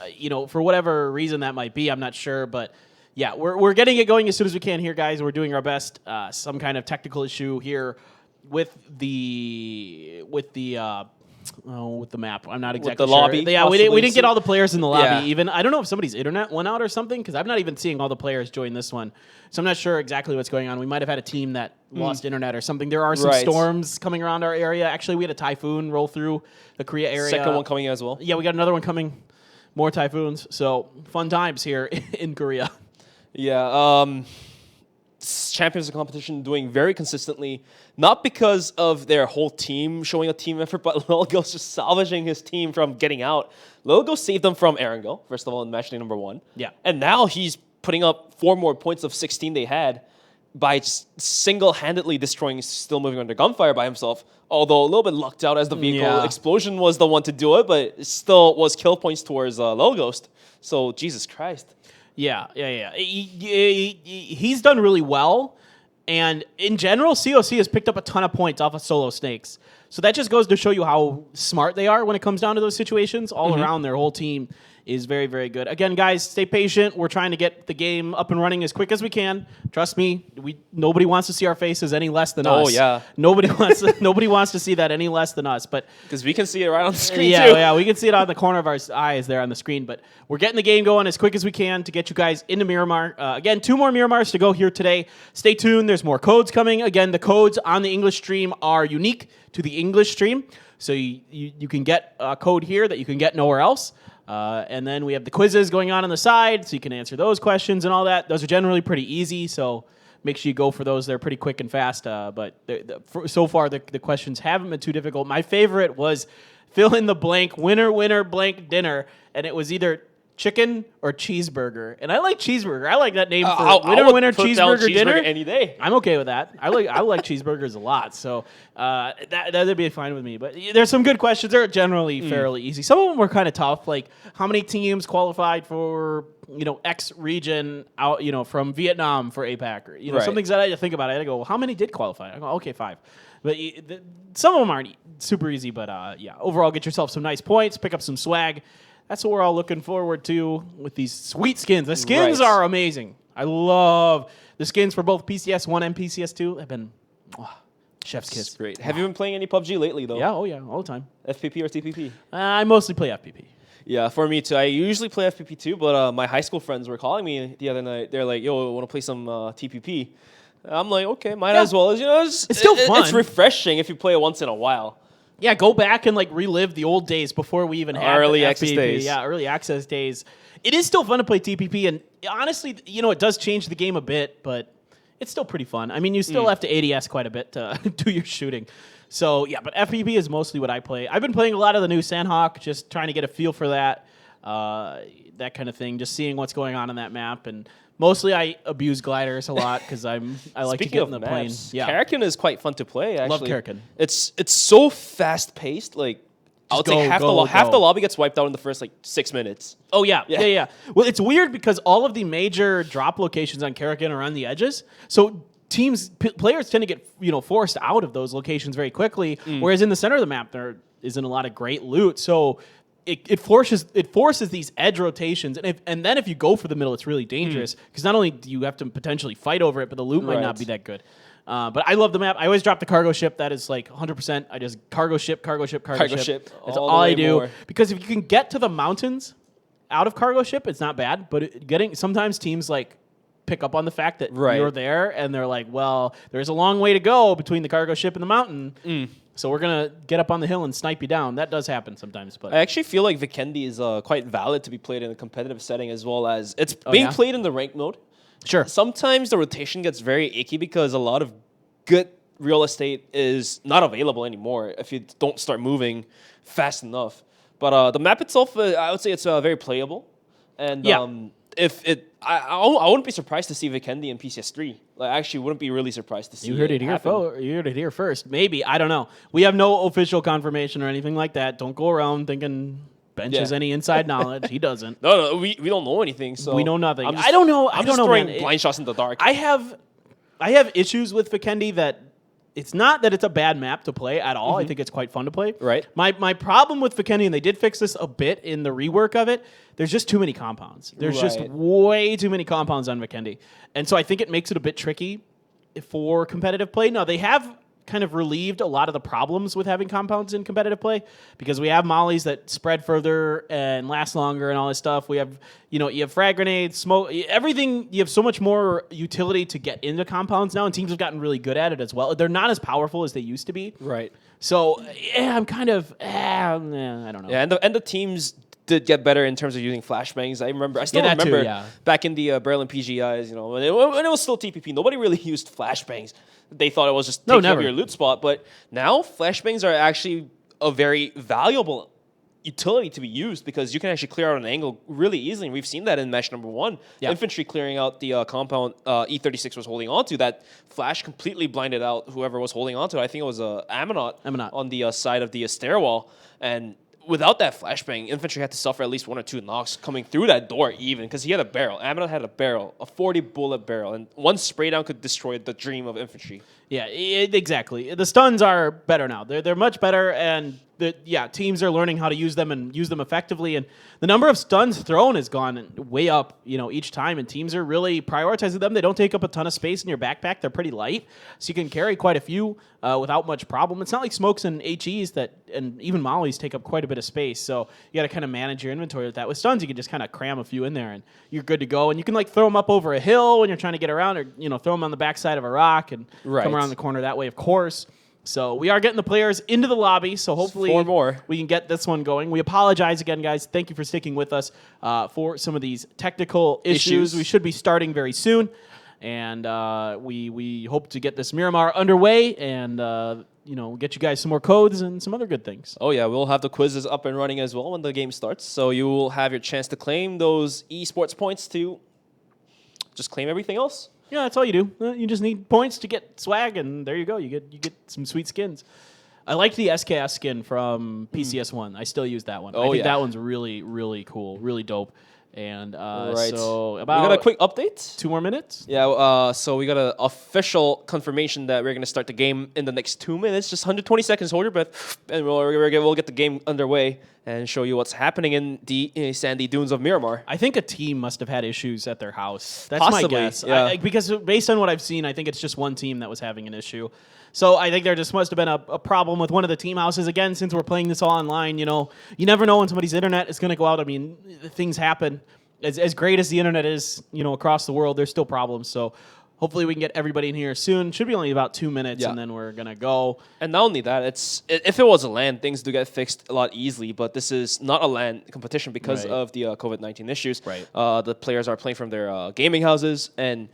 for whatever reason that might be, I'm not sure. But, yeah, we're getting it going as soon as we can here, guys. We're doing our best. Some kind of technical issue here with the map. I'm not exactly sure. The lobby. Yeah, we didn't get all the players in the lobby. Even I don't know if somebody's internet went out or something, because I'm not even seeing all the players join this one. So I'm not sure exactly what's going on. We might have had a team that lost internet or something. There are some storms coming around our area. Actually, we had a typhoon roll through the Korea area. Second one coming as well. Yeah, we got another one coming. more typhoons. So fun times here in Korea. Yeah, champions of competition doing very consistently, not because of their whole team showing a team effort, but Lilgo's just salvaging his team from getting out. Lilgo saved them from Erangel, first of all, in match day number 1. Yeah. And now he's putting up 4 more points of 16 they had by just single-handedly destroying Still Moving Under Gunfire by himself, although a little bit lucked out as the vehicle explosion was the one to do it, but it still was kill points towards Lilghost. So, Jesus Christ. Yeah. He's done really well. And in general, COC has picked up a ton of points off of solo snakes. So that just goes to show you how smart they are when it comes down to those situations. All around, their whole team is very, very good. Again, guys, stay patient. We're trying to get the game up and running as quick as we can. Trust me, nobody wants to see our faces any less than us. Oh, yeah. Nobody wants to see that any less than us. But because we can see it right on the screen, too. Yeah, we can see it on the corner of our eyes there on the screen. But we're getting the game going as quick as we can to get you guys into Miramar. Again, 2 more Miramars to go here today. Stay tuned. There's more codes coming. Again, the codes on the English stream are unique to the English stream. So you can get a code here that you can get nowhere else. And then we have the quizzes going on the side, so you can answer those questions and all that. Those are generally pretty easy, so make sure you go for those. They're pretty quick and fast. But so far, the questions haven't been too difficult. My favorite was fill in the blank, winner, blank dinner. And it was either chicken or cheeseburger. And I like cheeseburger. I like that name for winner, cheeseburger dinner. Any day. I'm okay with that. I like cheeseburgers a lot. So that'd be fine with me. But there's some good questions. They're generally fairly easy. Some of them were kind of tough. Like how many teams qualified for X region out from Vietnam for APAC or some things that I had to think about. I had to go, well, how many did qualify? I go, okay, 5. But some of them aren't super easy. But overall, get yourself some nice points. Pick up some swag. That's what we're all looking forward to with these sweet skins. The skins are amazing. I love the skins for both PCS1 and PCS2. They've been chef's kiss. Great. Have you been playing any PUBG lately, though? Yeah, all the time. FPP or TPP? I mostly play FPP. Yeah, for me too. I usually play FPP too, but my high school friends were calling me the other night. They're like, yo, want to play some TPP? I'm like, okay, might as well. It's still fun. It's refreshing if you play it once in a while. Yeah, go back and relive the old days before we even had early access days. Yeah, early access days. It is still fun to play TPP, and honestly, it does change the game a bit, but it's still pretty fun. I mean, you still have to ADS quite a bit to do your shooting. So yeah, but FPP is mostly what I play. I've been playing a lot of the new Sandhawk, just trying to get a feel for that kind of thing, just seeing what's going on in that map, and mostly I abuse gliders a lot because I like to get in the plane. Yeah, Karakin is quite fun to play. Actually, love Karakin. It's so fast paced. Like I would say half the lobby gets wiped out in the first 6 minutes. Oh yeah. Well, it's weird because all of the major drop locations on Karakin are on the edges, so players tend to get forced out of those locations very quickly. Whereas in the center of the map there isn't a lot of great loot, so it forces these edge rotations, and then if you go for the middle, it's really dangerous because not only do you have to potentially fight over it, but the loot might not be that good. But I love the map. I always drop the cargo ship. That is 100%. I just cargo ship. That's all I do. Because if you can get to the mountains out of cargo ship, it's not bad. But sometimes teams pick up on the fact that you're there, and they're like, well, there's a long way to go between the cargo ship and the mountain. So we're going to get up on the hill and snipe you down. That does happen sometimes. But I actually feel like Vikendi is quite valid to be played in a competitive setting as well as it's being played in the ranked mode. Sure. Sometimes the rotation gets very icky because a lot of good real estate is not available anymore if you don't start moving fast enough. But the map itself, I would say it's very playable. And I wouldn't be surprised to see Vikendi in PCS3. I actually wouldn't be really surprised to see. You heard it here first. Maybe, I don't know. We have no official confirmation or anything like that. Don't go around thinking Bench has any inside knowledge. He doesn't. No, we don't know anything. So we know nothing. I don't know. I'm just throwing blind shots in the dark. I have issues with Vikendi that. It's not that it's a bad map to play at all. I think it's quite fun to play. Right. My problem with Vikendi, and they did fix this a bit in the rework of it, there's just too many compounds. There's just way too many compounds on Vikendi. And so I think it makes it a bit tricky for competitive play. Now, they have kind of relieved a lot of the problems with having compounds in competitive play because we have mollies that spread further and last longer and all this stuff. We have, you have frag grenades, smoke, everything. You have so much more utility to get into compounds now, and teams have gotten really good at it as well. They're not as powerful as they used to be. Right. So, I'm kind of, I don't know. Yeah, and the teams did get better in terms of using flashbangs. I still that too, remember yeah. back in the Berlin PGIs, you know, when it was still TPP, nobody really used flashbangs. They thought it was just taking up your loot spot. But now flashbangs are actually a very valuable utility to be used because you can actually clear out an angle really easily. And we've seen that in match number 1. Yeah. Infantry clearing out the compound E36 was holding on to. That flash completely blinded out whoever was holding on to it. I think it was Aminot on the side of the stairwell. And without that flashbang, infantry had to suffer at least 1 or 2 knocks coming through that door even because he had a barrel. Aminot had a barrel, a 40-bullet barrel. And one spray down could destroy the dream of infantry. Yeah, exactly. The stuns are better now. They're much better, and teams are learning how to use them and use them effectively. And the number of stuns thrown has gone way up, you know, each time. And teams are really prioritizing them. They don't take up a ton of space in your backpack. They're pretty light, so you can carry quite a few without much problem. It's not like smokes and HEs and even mollies take up quite a bit of space. So you got to kind of manage your inventory with that. With stuns, you can just kind of cram a few in there, and you're good to go. And you can like throw them up over a hill when you're trying to get around, or throw them on the backside of a rock and come around the corner that way, of course. So we are getting the players into the lobby, so hopefully 4 more. We can get this one going. We apologize again, guys. Thank you for sticking with us for some of these technical issues. We should be starting very soon, and we hope to get this Miramar underway and get you guys some more codes and some other good things. Oh yeah, we'll have the quizzes up and running as well when the game starts, so you will have your chance to claim those esports points to just claim everything else. Yeah, that's all you do. You just need points to get swag, and there you go. You get some sweet skins. I like the SKS skin from PCS1. I still use that one. I think that one's really, really cool, really dope. And so about we got a quick update. 2 more minutes. Yeah. So we got an official confirmation that we're gonna start the game in the next 2 minutes. Just 120 seconds. Hold your breath, and we'll get the game underway and show you what's happening in the sandy dunes of Miramar. I think a team must have had issues at their house. That's Possibly, my guess. yeah. Because based on what I've seen, I think it's just one team that was having an issue. So I think there just must have been a problem with one of the team houses. Again, since we're playing this all online, you never know when somebody's internet is going to go out. I mean, things happen. As great as the internet is, across the world, there's still problems. So hopefully we can get everybody in here soon. Should be only about 2 minutes, and then we're going to go. And not only that, if it was a LAN, things do get fixed a lot easily. But this is not a LAN competition because of the COVID-19 issues. Right. The players are playing from their gaming houses, and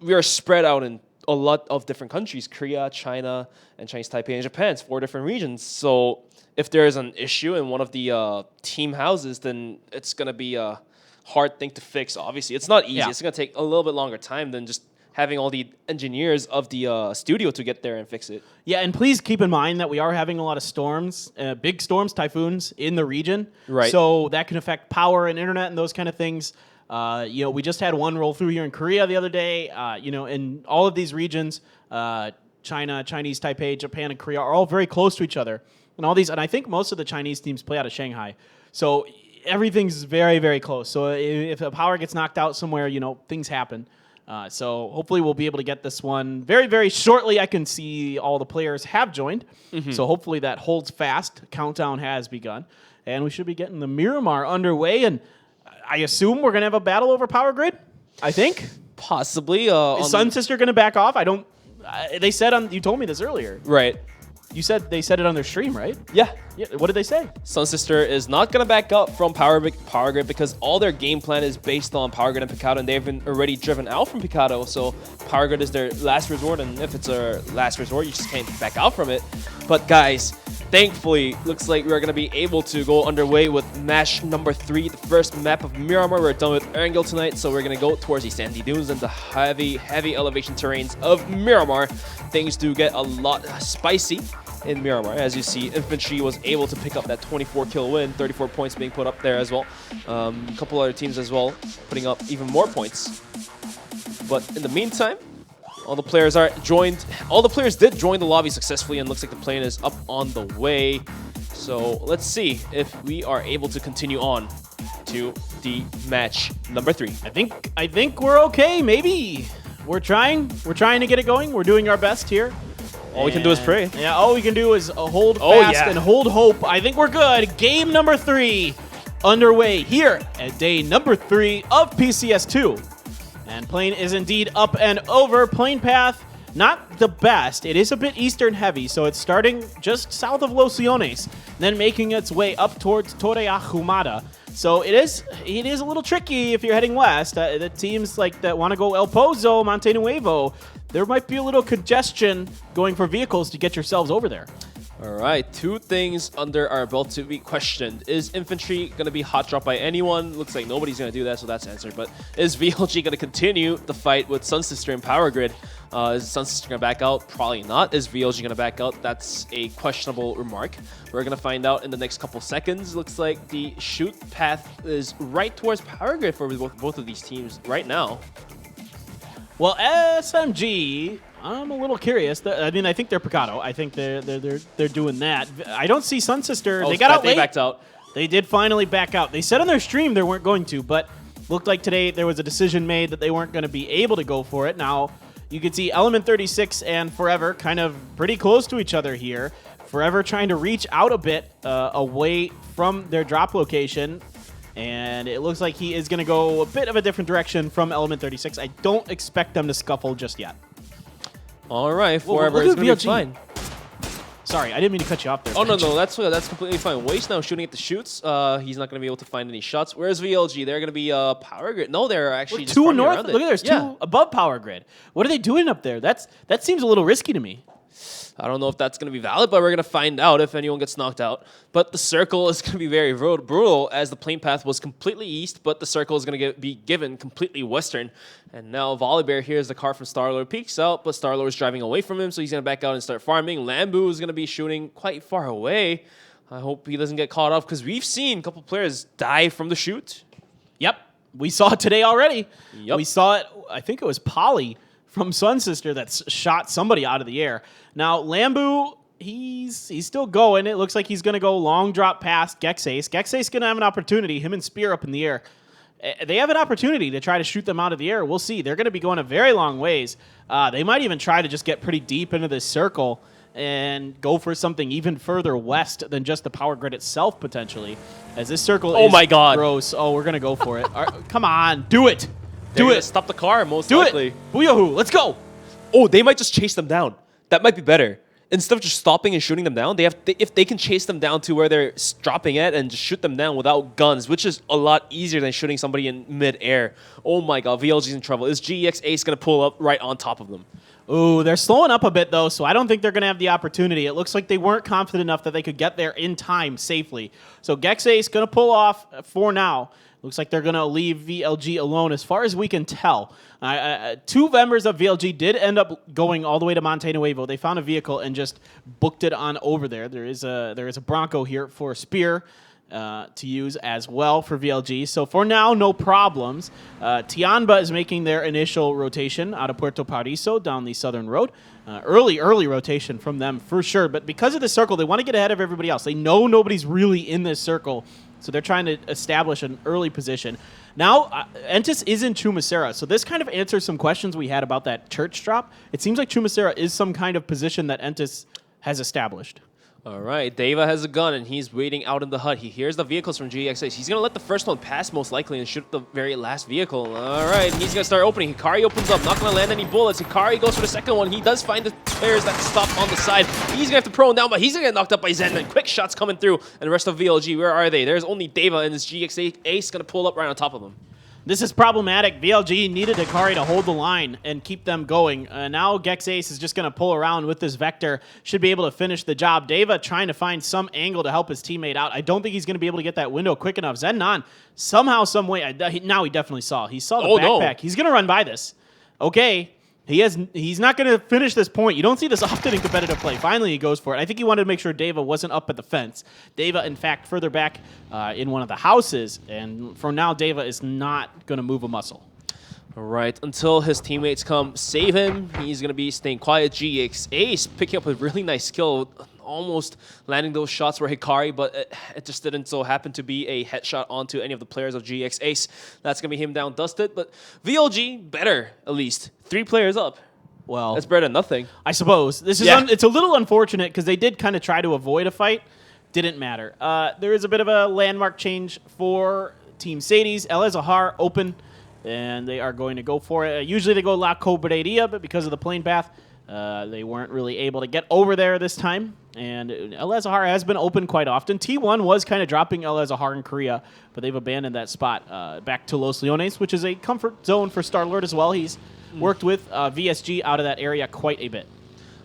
we are spread out in a lot of different countries: Korea, China, and Chinese Taipei, and Japan. It's 4 different regions. So if there is an issue in one of the team houses, then it's going to be a hard thing to fix. Obviously, it's not easy. Yeah. It's going to take a little bit longer time than just having all the engineers of the studio to get there and fix it. Yeah, and please keep in mind that we are having a lot of storms, big storms, typhoons in the region. Right. So that can affect power and internet and those kind of things. We just had one roll through here in Korea the other day. In all of these regions, China, Chinese Taipei, Japan, and Korea are all very close to each other. And I think most of the Chinese teams play out of Shanghai. So everything's very, very close. So if the power gets knocked out somewhere, things happen. So hopefully we'll be able to get this one very, very shortly. I can see all the players have joined. Mm-hmm. So hopefully that holds fast. Countdown has begun. And we should be getting the Miramar underway. And I assume we're going to have a battle over Power Grid, I think. Possibly. Is Sun Sister going to back off? I don't... they said you told me this earlier. Right. You said they said it on their stream, right? Yeah. What did they say? Sun Sister is not going to back up from Power Grid because all their game plan is based on Power Grid and Picado, and they've been already driven out from Picado, so Power Grid is their last resort, and if it's their last resort, you just can't back out from it. But guys, thankfully, looks like we're going to be able to go underway with match number 3, the first map of Miramar. We're done with Erangel tonight, so we're going to go towards the sandy dunes and the heavy elevation terrains of Miramar. Things do get a lot spicy in Miramar. As you see, Infantry was able to pick up that 24-kill win, 34 points being put up there as well. A couple other teams as well putting up even more points. But in the meantime, all the players are joined. All the players did join the lobby successfully, and looks like the plane is up on the way. So let's see if we are able to continue on to the match number 3. I think we're okay. Maybe we're trying to get it going. We're doing our best here. All we can do is pray. Yeah, all we can do is hold fast and hold hope. I think we're good. Game number 3 underway here at day number 3 of PCS2. And plane is indeed up and over. Plane path not the best. It is a bit eastern heavy, so it's starting just south of Los Leones, then making its way up towards Torre Ahumada. So it is a little tricky if you're heading west. The teams like that want to go El Pozo, Monte Nuevo, there might be a little congestion going for vehicles to get yourselves over there. All right, 2 things under our belt to be questioned. Is infantry going to be hot dropped by anyone? Looks like nobody's going to do that, so that's answered. But is VLG going to continue the fight with Sun Sister and Power Grid? Is Sun Sister going to back out? Probably not. Is VLG going to back out? That's a questionable remark. We're going to find out in the next couple seconds. Looks like the shoot path is right towards Power Grid for both of these teams right now. Well, SMG, I'm a little curious. I mean, I think they're Picado. I think they're doing that. I don't see Sun Sister. Oh, they got out late. They backed out. They did finally back out. They said on their stream they weren't going to, but looked like today there was a decision made that they weren't going to be able to go for it. Now, you can see Element 36 and Forever kind of pretty close to each other here. Forever trying to reach out a bit away from their drop location. And it looks like he is going to go a bit of a different direction from Element 36. I don't expect them to scuffle just yet. All right, Forever is going to be fine. Sorry, I didn't mean to cut you off there. Oh, no, that's completely fine. Waste now shooting at the shoots. He's not going to be able to find any shots. Where's VLG? They're going to be Power Grid. No, they're actually just 2 north. Look at there's 2 above Power Grid. What are they doing up there? That seems a little risky to me. I don't know if that's going to be valid, but we're going to find out if anyone gets knocked out. But the circle is going to be very brutal as the plane path was completely east, but the circle is going to be given completely western. And now Volibear hears the car from Starlord, peeks out, but Starlord is driving away from him, so he's going to back out and start farming. Lambu is going to be shooting quite far away. I hope he doesn't get caught off because we've seen a couple players die from the shoot. Yep, we saw it today already. Yep. We saw it, I think it was Polly from Sun Sister that shot somebody out of the air. Now, Lambu, he's still going. It looks like he's going to go long drop past Gexace. Gexace going to have an opportunity, him and Spear up in the air. They have an opportunity to try to shoot them out of the air. We'll see. They're going to be going a very long ways. They might even try to just get pretty deep into this circle and go for something even further west than just the Power Grid itself, potentially. As this circle is my God. gross. Oh, we're going to go for it. All right, come on, do it. Do it. Stop the car, most likely. Do it. Booyahoo, let's go. Oh, they might just chase them down. That might be better. Instead of just stopping and shooting them down, if they can chase them down to where they're dropping at and just shoot them down without guns, which is a lot easier than shooting somebody in mid-air. Oh my God, VLG's in trouble. Is GEX Ace going to pull up right on top of them? Ooh, they're slowing up a bit, though, so I don't think they're going to have the opportunity. It looks like they weren't confident enough that they could get there in time safely. So Gexace going to pull off for now. Looks like they're going to leave VLG alone as far as we can tell. 2 members of VLG did end up going all the way to Monte Nuevo. They found a vehicle and just booked it on over there. There is a Bronco here for Spear to use as well for VLG. So for now, no problems. Tianba is making their initial rotation out of Puerto Paraiso down the southern road. Early rotation from them for sure. But because of the circle, they want to get ahead of everybody else. They know nobody's really in this circle, so they're trying to establish an early position. Now, Entis is in Chumacera, so this kind of answers some questions we had about that church drop. It seems like Chumacera is some kind of position that Entis has established. All right, Deva has a gun, and he's waiting out in the hut. He hears the vehicles from GXA. He's going to let the first one pass, most likely, and shoot the very last vehicle. All right, he's going to start opening. Hikari opens up, not going to land any bullets. Hikari goes for the second one. He does find the players that stop on the side. He's going to have to pro him down, but he's going to get knocked up by Zen. And quick shots coming through, and the rest of VLG, where are they? There's only Deva, and his GXA ace going to pull up right on top of him. This is problematic. VLG needed Hikari to hold the line and keep them going. Now Gexace is just going to pull around with this Vector. Should be able to finish the job. Deva trying to find some angle to help his teammate out. I don't think he's going to be able to get that window quick enough. Zennon, somehow, some way. Now he definitely saw. He saw the backpack. No. He's going to run by this. Okay. He's not going to finish this point. You don't see this often in competitive play. Finally, he goes for it. I think he wanted to make sure Deva wasn't up at the fence. Deva, in fact, further back in one of the houses. And for now, Deva is not going to move a muscle. All right, until his teammates come save him, he's going to be staying quiet. GX Ace picking up a really nice kill, almost landing those shots for Hikari, but it just didn't so happen to be a headshot onto any of the players of GX Ace. That's going to be him down dusted, but VLG better, at least. 3 players up. Well, that's better than nothing. I suppose. This is it's a little unfortunate because they did kind of try to avoid a fight. Didn't matter. There is a bit of a landmark change for Team Sadie's. El Azahar open, and they are going to go for it. Usually they go La Cobreria, but because of the plane path, They weren't really able to get over there this time, and El Azahar has been open quite often. T1 was kind of dropping El Azahar in Korea, but they've abandoned that spot back to Los Leones, which is a comfort zone for Star-Lord as well. He's worked with VSG out of that area quite a bit.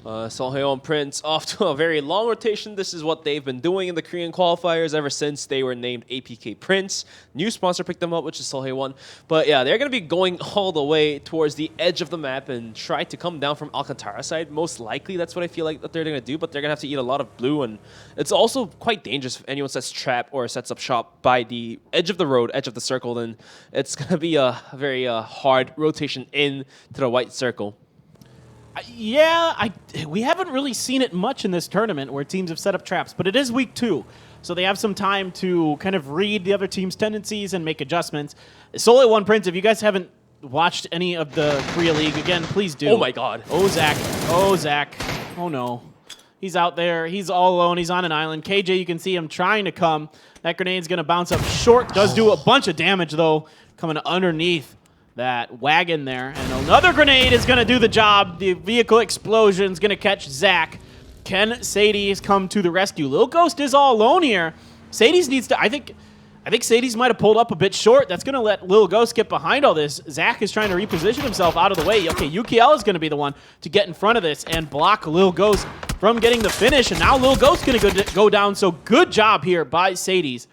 Seolhae Prince off to a very long rotation. This is what they've been doing in the Korean qualifiers ever since they were named APK Prince. New sponsor picked them up, which is Seolhae. But yeah, they're going to be going all the way towards the edge of the map and try to come down from Alcantara side. Most likely, that's what I feel like that they're going to do, but they're going to have to eat a lot of blue, and it's also quite dangerous if anyone sets trap or sets up shop by the edge of the road, edge of the circle, then it's going to be a very hard rotation in to the white circle. Yeah, we haven't really seen it much in this tournament where teams have set up traps, but it is week 2, so they have some time to kind of read the other team's tendencies and make adjustments. Seolhae Prince, if you guys haven't watched any of the Korea League, again, please do. Oh my god. Oh, Zach. Oh, Zach. Oh, no. He's out there. He's all alone. He's on an island. KJ, you can see him trying to come. That grenade's going to bounce up short. Does do a bunch of damage, though, coming underneath that wagon there. And another grenade is going to do the job. The vehicle explosion is going to catch Zach. Can Sadie's come to the rescue? Lil Ghost is all alone here. Sadie's needs to... I think Sadie's might have pulled up a bit short. That's going to let Lil Ghost get behind all this. Zach is trying to reposition himself out of the way. Okay, UKL is going to be the one to get in front of this and block Lil Ghost from getting the finish. And now Lil Ghost is going to go down. So good job here by Sadie's.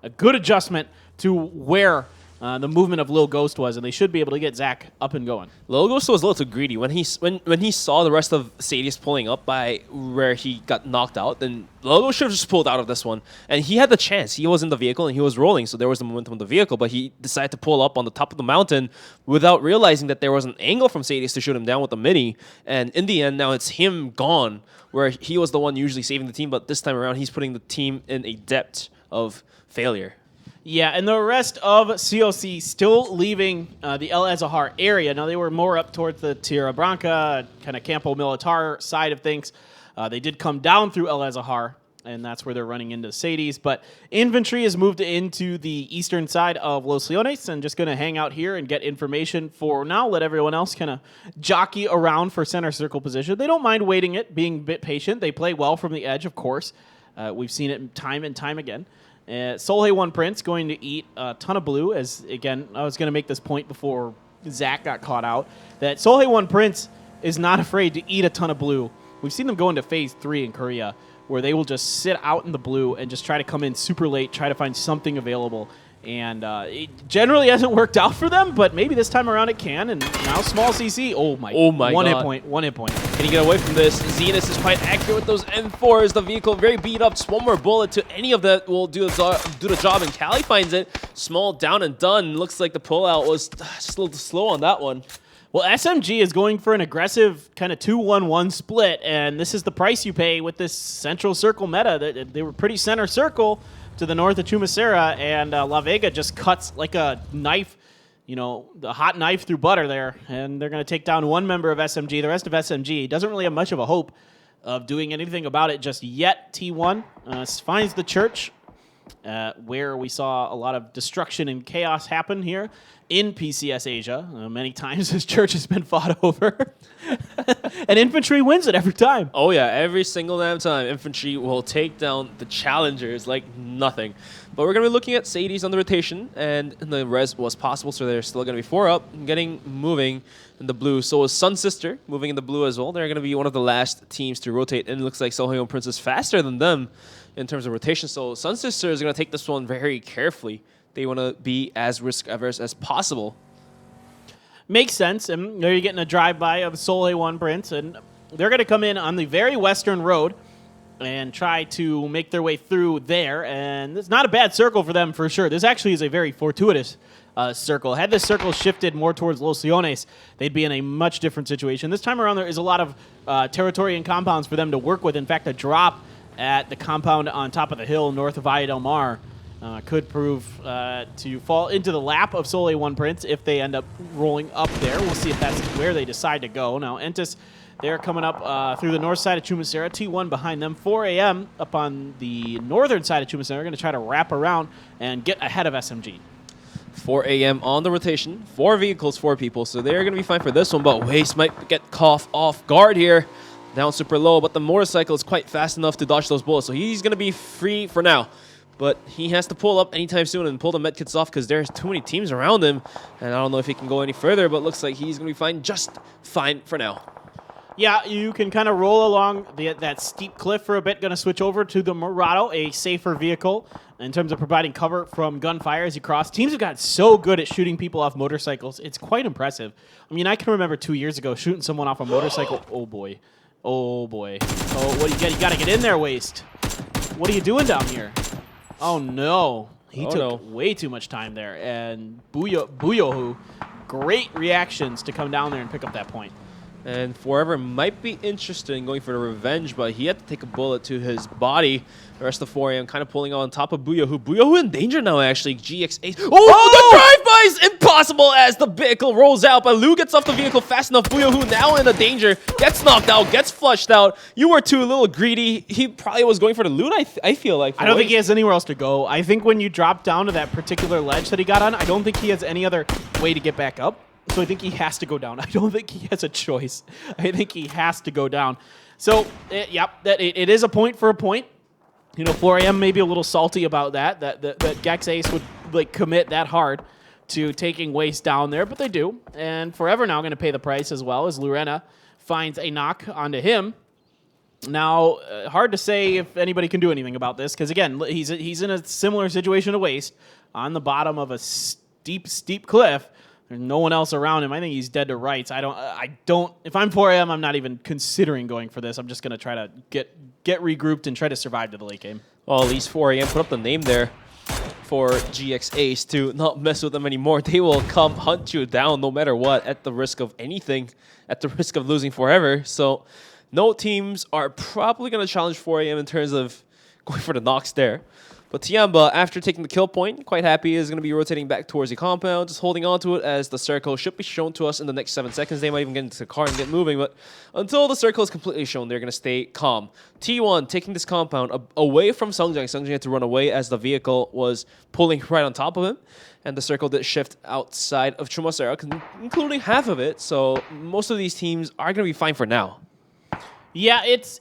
A good adjustment to where the movement of Lil Ghost was, and they should be able to get Zach up and going. Lil Ghost was a little too greedy. When he saw the rest of Sadie's pulling up by where he got knocked out, then Lil Ghost should have just pulled out of this one. And he had the chance. He was in the vehicle, and he was rolling, so there was the momentum of the vehicle, but he decided to pull up on the top of the mountain without realizing that there was an angle from Sadie's to shoot him down with the mini. And in the end, now it's him gone, where he was the one usually saving the team, but this time around, he's putting the team in a depth of failure. Yeah, and the rest of COC still leaving the El Azahar area. Now, they were more up towards the Tierra Branca, kind of Campo Militar side of things. They did come down through El Azahar, and that's where they're running into Sadie's. But infantry has moved into the eastern side of Los Leones and just going to hang out here and get information for now. Let everyone else kind of jockey around for center circle position. They don't mind waiting it, being a bit patient. They play well from the edge, of course. We've seen it time and time again. Seolhae Prince going to eat a ton of blue, as, again, I was going to make this point before Zach got caught out, that Seolhae Prince is not afraid to eat a ton of blue. We've seen them go into Phase 3 in Korea, where they will just sit out in the blue and just try to come in super late, try to find something available. And it generally hasn't worked out for them, but maybe this time around it can. And now small CC. Oh my One God. One hit point. Can he get away from this? Zenus is quite accurate with those M4s. The vehicle very beat up. Just one more bullet to any of that will do the job. And Cali finds it. Small down and done. Looks like the pullout was just a little slow on that one. Well, SMG is going for an aggressive kind of 2-1-1 split, and this is the price you pay with this central circle meta. They were pretty center circle to the north of Chumacera, and La Vega just cuts like a knife, you know, the hot knife through butter there, and they're going to take down one member of SMG. The rest of SMG doesn't really have much of a hope of doing anything about it just yet. T1 finds the church, where we saw a lot of destruction and chaos happen here in PCS Asia. Many times this church has been fought over. And infantry wins it every time. Oh yeah, every single damn time. Infantry will take down the challengers like nothing. But we're going to be looking at Sadie's on the rotation, and the res was possible, so they're still going to be 4 up and getting moving in the blue. So is Sun Sister moving in the blue as well. They're going to be one of the last teams to rotate, and it looks like Seolhae Prince is faster than them in terms of rotation. So Sun Sister is going to take this one very carefully. They want to be as risk-averse as possible. Makes sense. And there you're getting a drive-by of Seolhae Prince, and they're going to come in on the very western road and try to make their way through there. And it's not a bad circle for them for sure. This actually is a very fortuitous circle. Had this circle shifted more towards Los Leones, they'd be in a much different situation. This time around, there is a lot of territory and compounds for them to work with. In fact, a drop at the compound on top of the hill north of Valle del Mar could prove to fall into the lap of Seolhae Prince if they end up rolling up there. We'll see if that's where they decide to go. Now, Entis, they're coming up through the north side of Chumacera. T1 behind them. 4 a.m. up on the northern side of Chumacera. They're going to try to wrap around and get ahead of SMG. 4 a.m. on the rotation. 4 vehicles, 4 people. So they're going to be fine for this one. But Waste might get caught off guard here. Down super low. But the motorcycle is quite fast enough to dodge those bullets. So he's going to be free for now. But he has to pull up anytime soon and pull the medkits off because there's too many teams around him. And I don't know if he can go any further. But looks like he's going to be fine. Just fine for now. Yeah, you can kind of roll along that steep cliff for a bit. Going to switch over to the Murado, a safer vehicle in terms of providing cover from gunfire as you cross. Teams have gotten so good at shooting people off motorcycles. It's quite impressive. I mean, I can remember 2 years ago shooting someone off a motorcycle. Oh, boy. Oh, boy. Oh, what do you get? You got to get in there, Waste. What are you doing down here? Oh, no. He took way too much time there. And Buyohu, great reactions to come down there and pick up that point. And Forever might be interested in going for the revenge, but he had to take a bullet to his body. The rest of 4AM kind of pulling on top of Buyohu. Buyohu in danger now, actually. GX8. Oh, the drive-by is impossible as the vehicle rolls out, but Lou gets off the vehicle fast enough. Buyohu now in the danger. Gets knocked out, gets flushed out. You were too a little greedy. He probably was going for the loot, I feel like. I don't think he has anywhere else to go. I think when you drop down to that particular ledge that he got on, I don't think he has any other way to get back up. So I think he has to go down. I don't think he has a choice. I think he has to go down. So, yep, it is a point for a point. You know, 4AM may be a little salty about that Gex Ace would like commit that hard to taking Waste down there, but they do. And Forever now going to pay the price as well as Lurena finds a knock onto him. Now, hard to say if anybody can do anything about this because, again, he's in a similar situation to Waste on the bottom of a steep cliff. There's no one else around him. I think he's dead to rights. I don't. If I'm 4AM, I'm not even considering going for this. I'm just gonna try to get regrouped and try to survive to the late game. Well, at least 4AM put up the name there for GX Ace to not mess with them anymore. They will come hunt you down no matter what, at the risk of anything, at the risk of losing forever. So, no teams are probably gonna challenge 4AM in terms of going for the knocks there. But Tiamba, after taking the kill point, quite happy, is going to be rotating back towards the compound, just holding on to it as the circle should be shown to us in the next 7 seconds. They might even get into the car and get moving, but until the circle is completely shown, they're going to stay calm. T1 taking this compound away from Sungjang. Sungjang had to run away as the vehicle was pulling right on top of him, and the circle did shift outside of Chumasera, including half of it, so most of these teams are going to be fine for now. Yeah, it's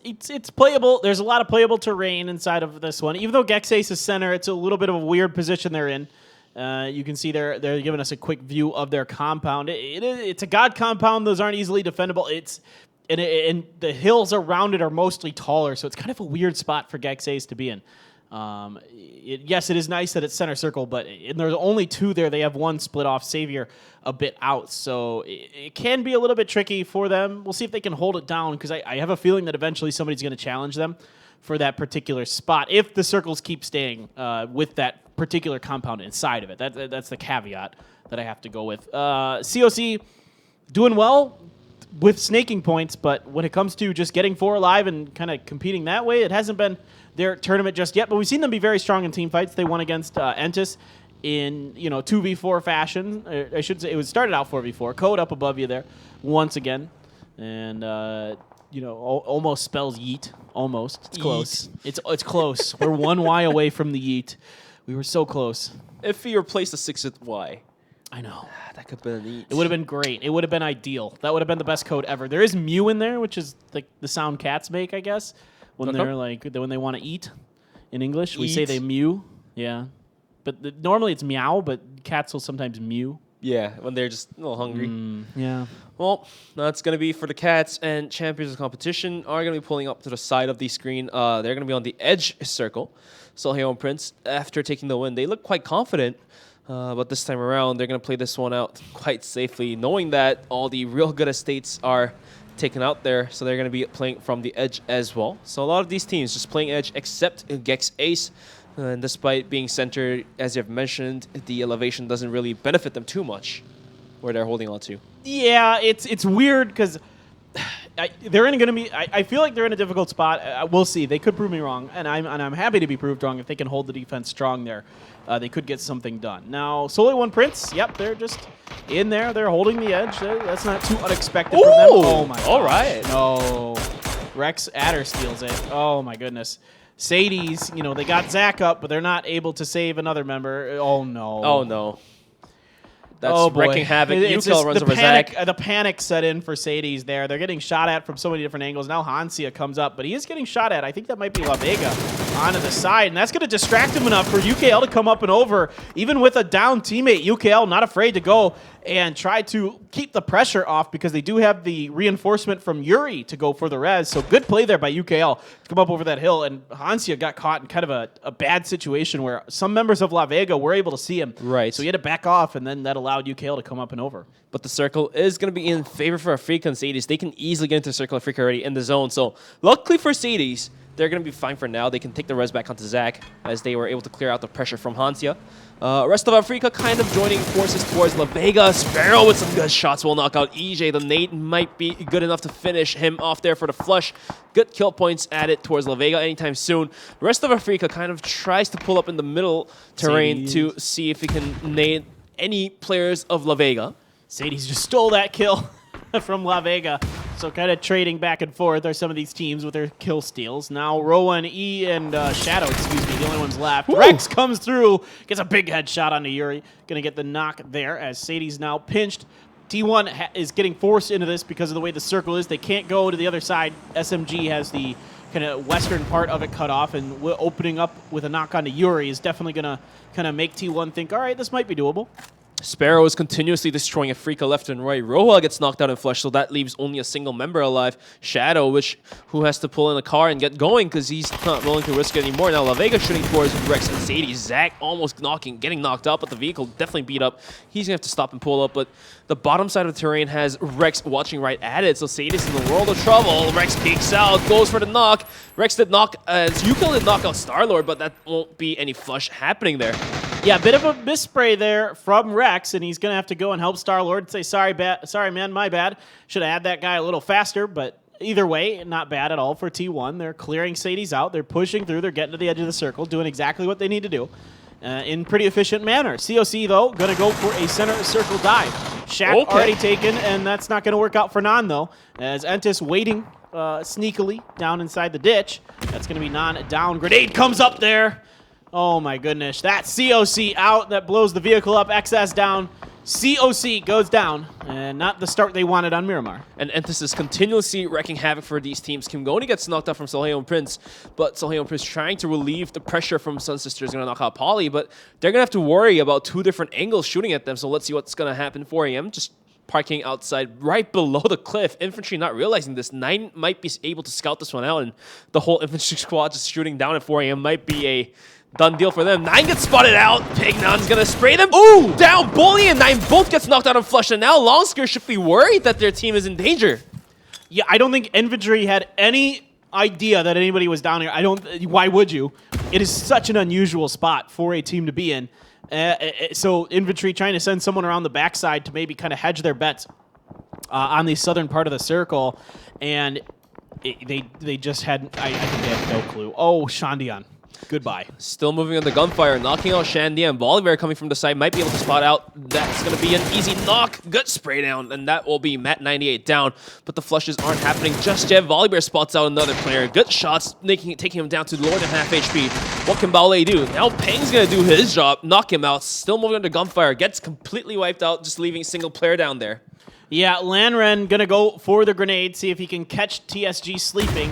playable. There's a lot of playable terrain inside of this one. Even though Gex Ace is center, it's a little bit of a weird position they're in. You can see they're giving us a quick view of their compound. It's a god compound. Those aren't easily defendable. And the hills around it are mostly taller, so it's kind of a weird spot for Gex Ace to be in. Yes, it is nice that it's center circle, but there's only 2 there. They have 1 split off Savior a bit out, so it can be a little bit tricky for them. We'll see if they can hold it down, because I have a feeling that eventually somebody's going to challenge them for that particular spot if the circles keep staying with that particular compound inside of it. That's the caveat that I have to go with. COC doing well with snaking points, but when it comes to just getting 4 alive and kind of competing that way, it hasn't been their tournament just yet, but we've seen them be very strong in team fights. They won against Entis in 2v4 fashion. I should say it was started out 4v4. Code up above you there once again, and almost spells yeet. Almost, it's close. It's close. We're 1 Y away from the yeet. We were so close. If he replaced the 6 with Y. I know. That could have been neat. It would have been great. It would have been ideal. That would have been the best code ever. There is Mew in there, which is like the sound cats make, I guess. When they're when they want to eat in English, we say they mew. Yeah. But normally it's meow, but cats will sometimes mew. Yeah, when they're just a little hungry. Yeah. Well, that's going to be for the cats, and champions of competition are going to be pulling up to the side of the screen. They're going to be on the edge circle. Solheon and Prince, after taking the win, they look quite confident. But this time around, they're going to play this one out quite safely, knowing that all the real good estates are taken out there, so they're going to be playing from the edge as well. So a lot of these teams just playing edge, except Gex Ace. And despite being centered, as you've mentioned, the elevation doesn't really benefit them too much where they're holding on to. Yeah, it's weird because they're going to be. I feel like they're in a difficult spot. We'll see. They could prove me wrong, and I'm happy to be proved wrong if they can hold the defense strong there. They could get something done. Now, Solheon Prince, yep, they're just in there. They're holding the edge. That's not too unexpected from them. Oh my gosh. All right. No. Rex Adder steals it. Oh my goodness. Sadie's, they got Zach up, but they're not able to save another member. Oh no. Oh no. Oh, boy. wrecking havoc. It's UKL just runs the over panic, Zach. the panic set in for Sadie's there. They're getting shot at from so many different angles. Now Hansia comes up, but he is getting shot at. I think that might be La Vega onto the side, and that's going to distract him enough for UKL to come up and over. Even with a down teammate, UKL not afraid to go and try to keep the pressure off because they do have the reinforcement from Yuri to go for the res. So good play there by UKL to come up over that hill, and Hansia got caught in kind of a bad situation where some members of La Vega were able to see him. Right. So he had to back off, and then that allowed UKL to come up and over. But the circle is going to be in favor for Afrika and Sadie's. They can easily get into the circle Afrika already in the zone. So luckily for Sadie's, they're going to be fine for now. They can take the res back onto Zach as they were able to clear out the pressure from Hansia. Rest of Afrika kind of joining forces towards La Vega. Sparrow with some good shots will knock out EJ. The nade might be good enough to finish him off there for the flush. Good kill points added towards La Vega anytime soon. The rest of Afrika kind of tries to pull up in the middle terrain to see if he can nade any players of La Vega. Sadie's just stole that kill from La Vega. So kind of trading back and forth are some of these teams with their kill steals. Now Rowan, E, and Shadow, the only ones left. Ooh. Rex comes through, gets a big headshot onto Yuri. Gonna get the knock there as Sadie's now pinched. T1 is getting forced into this because of the way the circle is. They can't go to the other side. SMG has the kind of western part of it cut off, and opening up with a knock onto Yuri is definitely gonna kind of make T1 think, all right, this might be doable. Sparrow is continuously destroying Afrika left and right. Roa gets knocked out and flushed, so that leaves only a single member alive. Shadow, who has to pull in a car and get going because he's not willing to risk it anymore. Now La Vega shooting towards Rex and Sadie. Zach almost getting knocked out, but the vehicle definitely beat up. He's going to have to stop and pull up, but the bottom side of the terrain has Rex watching right at it, so Sadie's in the world of trouble. Rex peeks out, goes for the knock. Rex did knock, Yuko did knock out Star-Lord, but that won't be any flush happening there. Yeah, a bit of a misspray there from Rex, and he's going to have to go and help Star-Lord and say, sorry, man, my bad. Should have had that guy a little faster, but either way, not bad at all for T1. They're clearing Sadie's out. They're pushing through. They're getting to the edge of the circle, doing exactly what they need to do in pretty efficient manner. COC, though, going to go for a center circle dive. Shaq already taken, and that's not going to work out for Non, though, as Entis waiting sneakily down inside the ditch. That's going to be Non down. Grenade comes up there. Oh my goodness, that COC out, that blows the vehicle up, XS down, COC goes down, and not the start they wanted on Miramar. And Entis is continuously wrecking havoc for these teams. Kimgoni gets knocked out from Solheon Prince, but Solheon Prince trying to relieve the pressure from Sun Sister is going to knock out Polly, but they're going to have to worry about two different angles shooting at them, so let's see what's going to happen. 4 AM, just parking outside right below the cliff. Infantry not realizing this. 9 might be able to scout this one out, and the whole infantry squad just shooting down at 4 AM might be a done deal for them. 9 gets spotted out. Pignon's gonna spray them. Ooh! Down. Bully and 9 both gets knocked out and flushed, and now Longskirt should be worried that their team is in danger. Yeah, I don't think Infantry had any idea that anybody was down here. Why would you? It is such an unusual spot for a team to be in. So Infantry trying to send someone around the backside to maybe kind of hedge their bets on the southern part of the circle, and they just had, I think they had no clue. Oh, Shandian. Goodbye. Still moving on the gunfire, knocking out Shandy, and Bolivar coming from the side might be able to spot out. That's going to be an easy knock. Good spray down, and that will be Matt 98 down. But the flushes aren't happening just yet. Bolivar spots out another player. Good shots, taking him down to lower than half HP. What can Baole do? Now Peng's going to do his job, knock him out. Still moving on the gunfire, gets completely wiped out, just leaving a single player down there. Yeah, Lanren going to go for the grenade, see if he can catch TSG sleeping.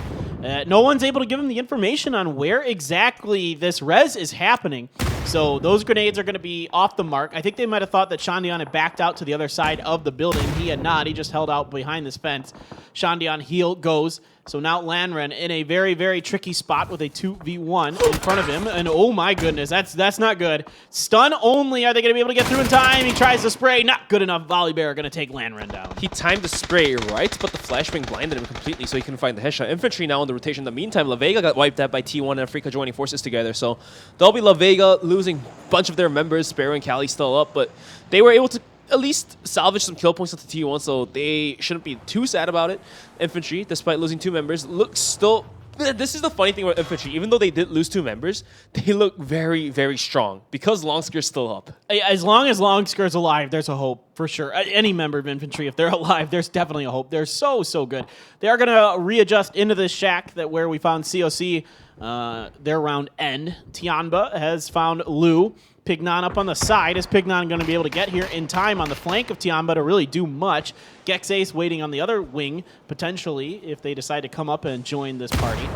No one's able to give him the information on where exactly this res is happening. So those grenades are going to be off the mark. I think they might have thought that Shandian had backed out to the other side of the building. He had not. He just held out behind this fence. Shandian heel goes. So now Lanren in a very, very tricky spot with a 2v1 in front of him. And oh my goodness, that's not good. Stun only. Are they going to be able to get through in time? He tries to spray. Not good enough. Volibear going to take Lanren down. He timed the spray right, but the flashbang blinded him completely, so he couldn't find the headshot. Infantry now in the rotation. In the meantime, La Vega got wiped out by T1 and Afrika joining forces together. So there'll be La Vega losing a bunch of their members. Sparrow and Cali still up, but they were able to at least salvage some kill points with the T1, so they shouldn't be too sad about it. Infantry, despite losing 2 members, looks still... This is the funny thing about Infantry. Even though they did lose 2 members, they look very, very strong because Longskirt's still up. As long as Longskirt's alive, there's a hope for sure. Any member of Infantry, if they're alive, there's definitely a hope. They're so good. They are going to readjust into this shack where we found COC their round end. Tianba has found Lu. Pignon up on the side. Is Pignon going to be able to get here in time on the flank of Tianba to really do much? Gexace waiting on the other wing, potentially, if they decide to come up and join this party.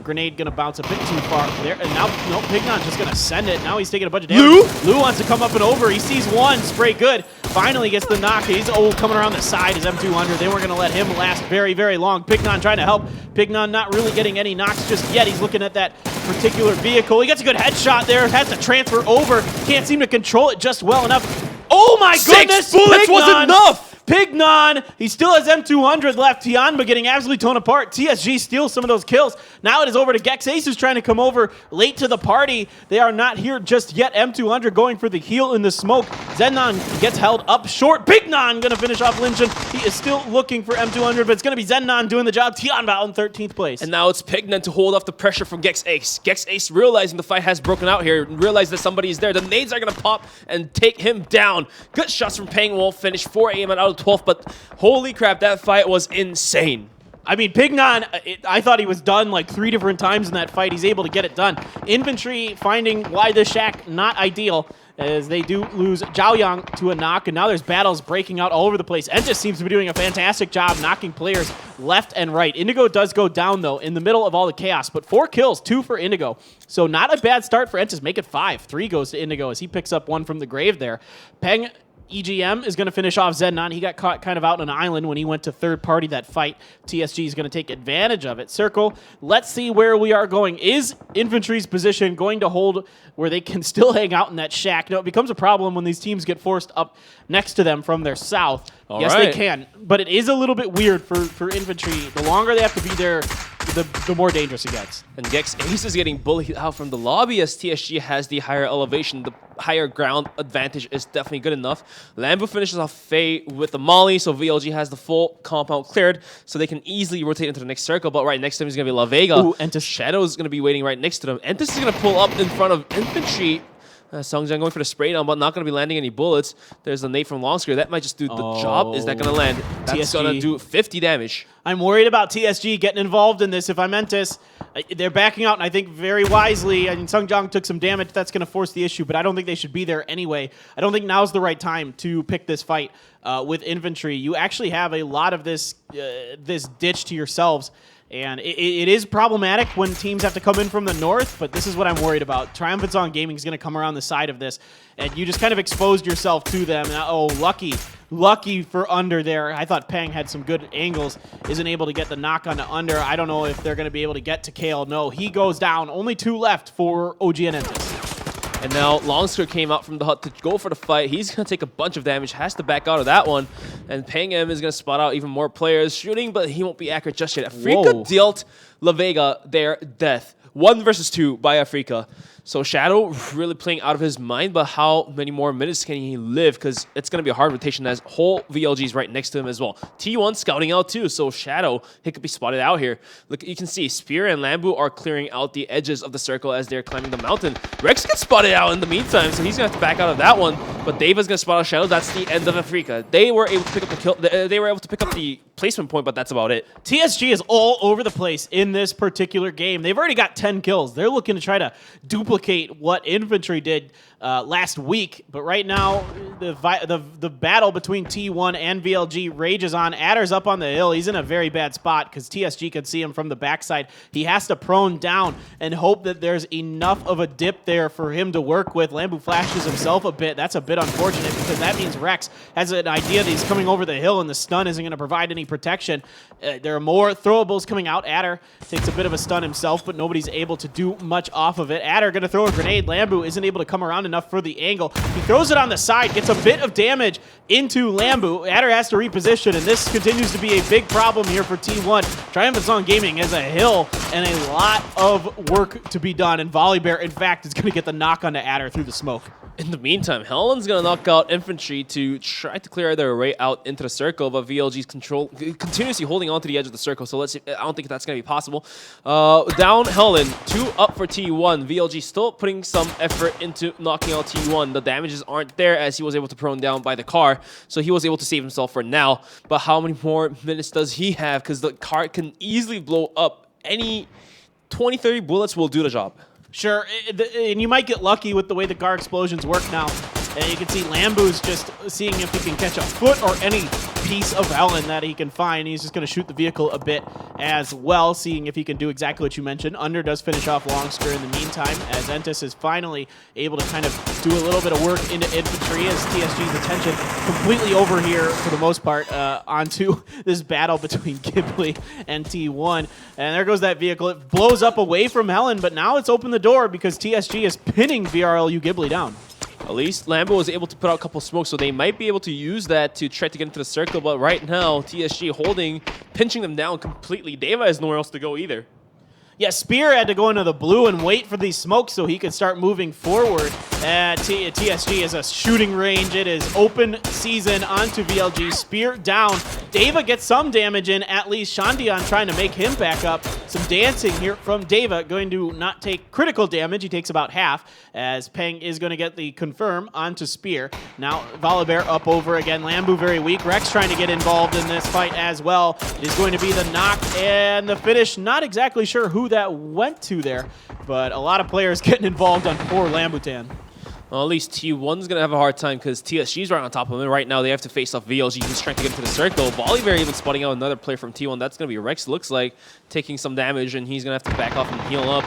Grenade going to bounce a bit too far there. And now, no, Pignon's just going to send it. Now he's taking a bunch of damage. Lu wants to come up and over. He sees one. Spray good. Finally gets the knock. He's coming around the side. His M200. They weren't going to let him last very, very long. Pignon trying to help. Pignon not really getting any knocks just yet. He's looking at that particular vehicle. He gets a good headshot there. Has to transfer over. Can't seem to control it just well enough. Oh my goodness! 6 bullets wasn't enough! Pignon, he still has M200 left. Tianba getting absolutely torn apart. TSG steals some of those kills. Now it is over to Gexace, who's trying to come over late to the party. They are not here just yet. M200 going for the heal in the smoke. Zenon gets held up short. Pignon going to finish off Lynchen. He is still looking for M200, but it's going to be Zenon doing the job. Tianba out in 13th place. And now it's Pignon to hold off the pressure from Gexace. Gexace realizing the fight has broken out here, realize that somebody is there. The nades are going to pop and take him down. Good shots from Peng Wolf, finished 4 AM out of 12, but holy crap, that fight was insane. I mean, Pignon, I thought he was done like 3 different times in that fight. He's able to get it done. Infantry finding why the shack not ideal, as they do lose Zhao Yang to a knock, and now there's battles breaking out all over the place. Entis seems to be doing a fantastic job knocking players left and right. Indigo does go down, though, in the middle of all the chaos, but 4 kills, 2 for Indigo. So not a bad start for Entis. Make it 5. 3 goes to Indigo as he picks up 1 from the grave there. Peng EGM is going to finish off Zenon. He got caught kind of out on an island when he went to third party that fight. TSG is going to take advantage of it. Circle, let's see where we are going. Is Infantry's position going to hold where they can still hang out in that shack? No, it becomes a problem when these teams get forced up next to them from their south. Yes, they can, but it is a little bit weird for Infantry. The longer they have to be there, the more dangerous it gets. And Gexace is getting bullied out from the lobby as TSG has the higher elevation. The higher ground advantage is definitely good enough. Lambu finishes off Faye with the molly, so VLG has the full compound cleared, so they can easily rotate into the next circle, but right next to him is going to be La Vega. Ooh, Entis. Shadow is going to be waiting right next to them. Entis is going to pull up in front of Infantry. Songjiang going for the spray down, but not going to be landing any bullets. There's a nade from Longscrew. That might just do the job. Is that going to land? That's going to do 50 damage. I'm worried about TSG getting involved in this. If I'm Entis, they're backing out, and I think very wisely. I mean, Sungjiang took some damage. That's going to force the issue, but I don't think they should be there anyway. I don't think now's the right time to pick this fight with Infantry. You actually have a lot of this ditch to yourselves. And it is problematic when teams have to come in from the north, but this is what I'm worried about. Triumphant Song Gaming is going to come around the side of this, and you just kind of exposed yourself to them. And, oh, lucky for under there. I thought Peng had some good angles, isn't able to get the knock on the under. I don't know if they're going to be able to get to Kale. No, he goes down. Only 2 left for OG and Entis. And now Longsker came out from the hut to go for the fight. He's going to take a bunch of damage, has to back out of that one. And Peng M is going to spot out even more players shooting, but he won't be accurate just yet. Afrika dealt La Vega their death. 1 versus 2 by Afrika. So Shadow really playing out of his mind, but how many more minutes can he live? Because it's going to be a hard rotation as whole VLG is right next to him as well. T1 scouting out too, so Shadow, he could be spotted out here. Look, you can see Spear and Lambu are clearing out the edges of the circle as they're climbing the mountain. Rex gets spotted out in the meantime, so he's going to have to back out of that one. But David's going to spot out Shadow. That's the end of Afrika. They were able to pick up the kill. They were able to pick up the placement point, but that's about it. TSG is all over the place in this particular game. They've already got 10 kills. They're looking to try to duplicate what Infantry did last week, but right now the battle between T1 and VLG rages on. Adder's up on the hill. He's in a very bad spot because TSG can see him from the backside. He has to prone down and hope that there's enough of a dip there for him to work with. Lambu flashes himself a bit. That's a bit unfortunate because that means Rex has an idea that he's coming over the hill and the stun isn't going to provide any protection. There are more throwables coming out. Adder takes a bit of a stun himself, but nobody's able to do much off of it. Adder going to throw a grenade. Lambu isn't able to come around enough for the angle. He throws it on the side, gets a bit of damage into Lambu. Adder has to reposition, and this continues to be a big problem here for T1. Triumphant Song Gaming has a hill and a lot of work to be done, and Volibear, in fact, is going to get the knock onto Adder through the smoke. In the meantime, Helen's going to knock out Infantry to try to clear their way out into the circle, but VLG's continuously holding on to the edge of the circle, so let's see. I don't think that's going to be possible. Down Helen, 2 up for T1. VLG still putting some effort into knocking out T1. The damages aren't there as he was able to prone down by the car, so he was able to save himself for now. But how many more minutes does he have? Because the car can easily blow up any 20-30 bullets will do the job. Sure, and you might get lucky with the way the car explosions work now. And you can see Lambu's just seeing if he can catch a foot or any piece of Helen that he can find. He's just going to shoot the vehicle a bit as well, seeing if he can do exactly what you mentioned. Under does finish off Longsker in the meantime, as Entis is finally able to kind of do a little bit of work into infantry, as TSG's attention completely over here, for the most part, onto this battle between Ghibli and T1. And there goes that vehicle. It blows up away from Helen, but now it's opened the door because TSG is pinning VRLU Ghibli down. At least Lambo was able to put out a couple smokes, so they might be able to use that to try to get into the circle. But right now, TSG holding, pinching them down completely. Deva has nowhere else to go either. Yeah, Spear had to go into the blue and wait for these smokes so he could start moving forward. TSG is a shooting range. It is open season onto VLG. Spear down. Deva gets some damage in, at least. Shandian trying to make him back up. Some dancing here from Deva, going to not take critical damage. He takes about half, as Peng is going to get the confirm onto Spear. Now, Volibear up over again. Lambu very weak. Rex trying to get involved in this fight as well. It is going to be the knock and the finish. Not exactly sure who that went to there, but a lot of players getting involved on poor Lambutan. Well, at least T1's going to have a hard time because TSG's right on top of him. Right now, they have to face off VLG, who's trying to get into the circle. Volibear even spotting out another player from T1. That's going to be Rex, looks like, taking some damage, and he's going to have to back off and heal up.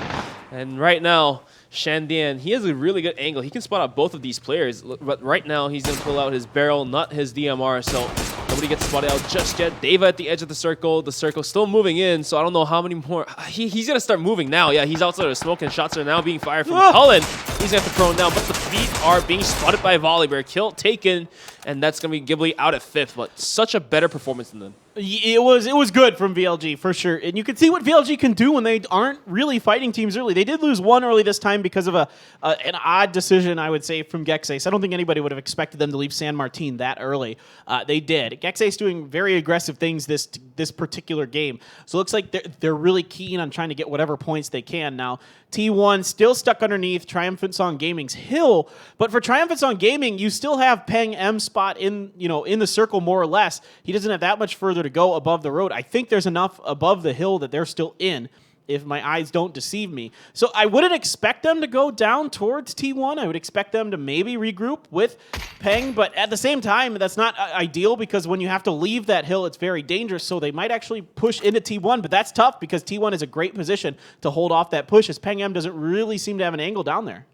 And right now, Shandian, he has a really good angle. He can spot out both of these players, but right now, he's going to pull out his barrel, not his DMR, so nobody gets spotted out just yet. Deva at the edge of the circle still moving in, so I don't know how many more. He's going to start moving now. Yeah, he's outside of the smoke, and shots are now being fired from Cullen. He's going to have to prone down, but the feet are being spotted by Volibear. Kill taken, and that's going to be Ghibli out at 5th, but such a better performance than them. It was good from VLG, for sure. And you can see what VLG can do when they aren't really fighting teams early. They did lose one early this time because of an odd decision, I would say, from Gexace. I don't think anybody would have expected them to leave San Martin that early. They did. Gexace doing very aggressive things this particular game. So it looks like they're really keen on trying to get whatever points they can. Now, T1 still stuck underneath Triumphant Song Gaming's hill, but for Triumphant Song Gaming, you still have Peng M spot in the circle more or less. He doesn't have that much further to go above the road. I think there's enough above the hill that they're still in, if my eyes don't deceive me. So I wouldn't expect them to go down towards T1. I would expect them to maybe regroup with Peng, but at the same time, that's not ideal because when you have to leave that hill, it's very dangerous. So they might actually push into T1, but that's tough because T1 is a great position to hold off that push, as Peng M doesn't really seem to have an angle down there.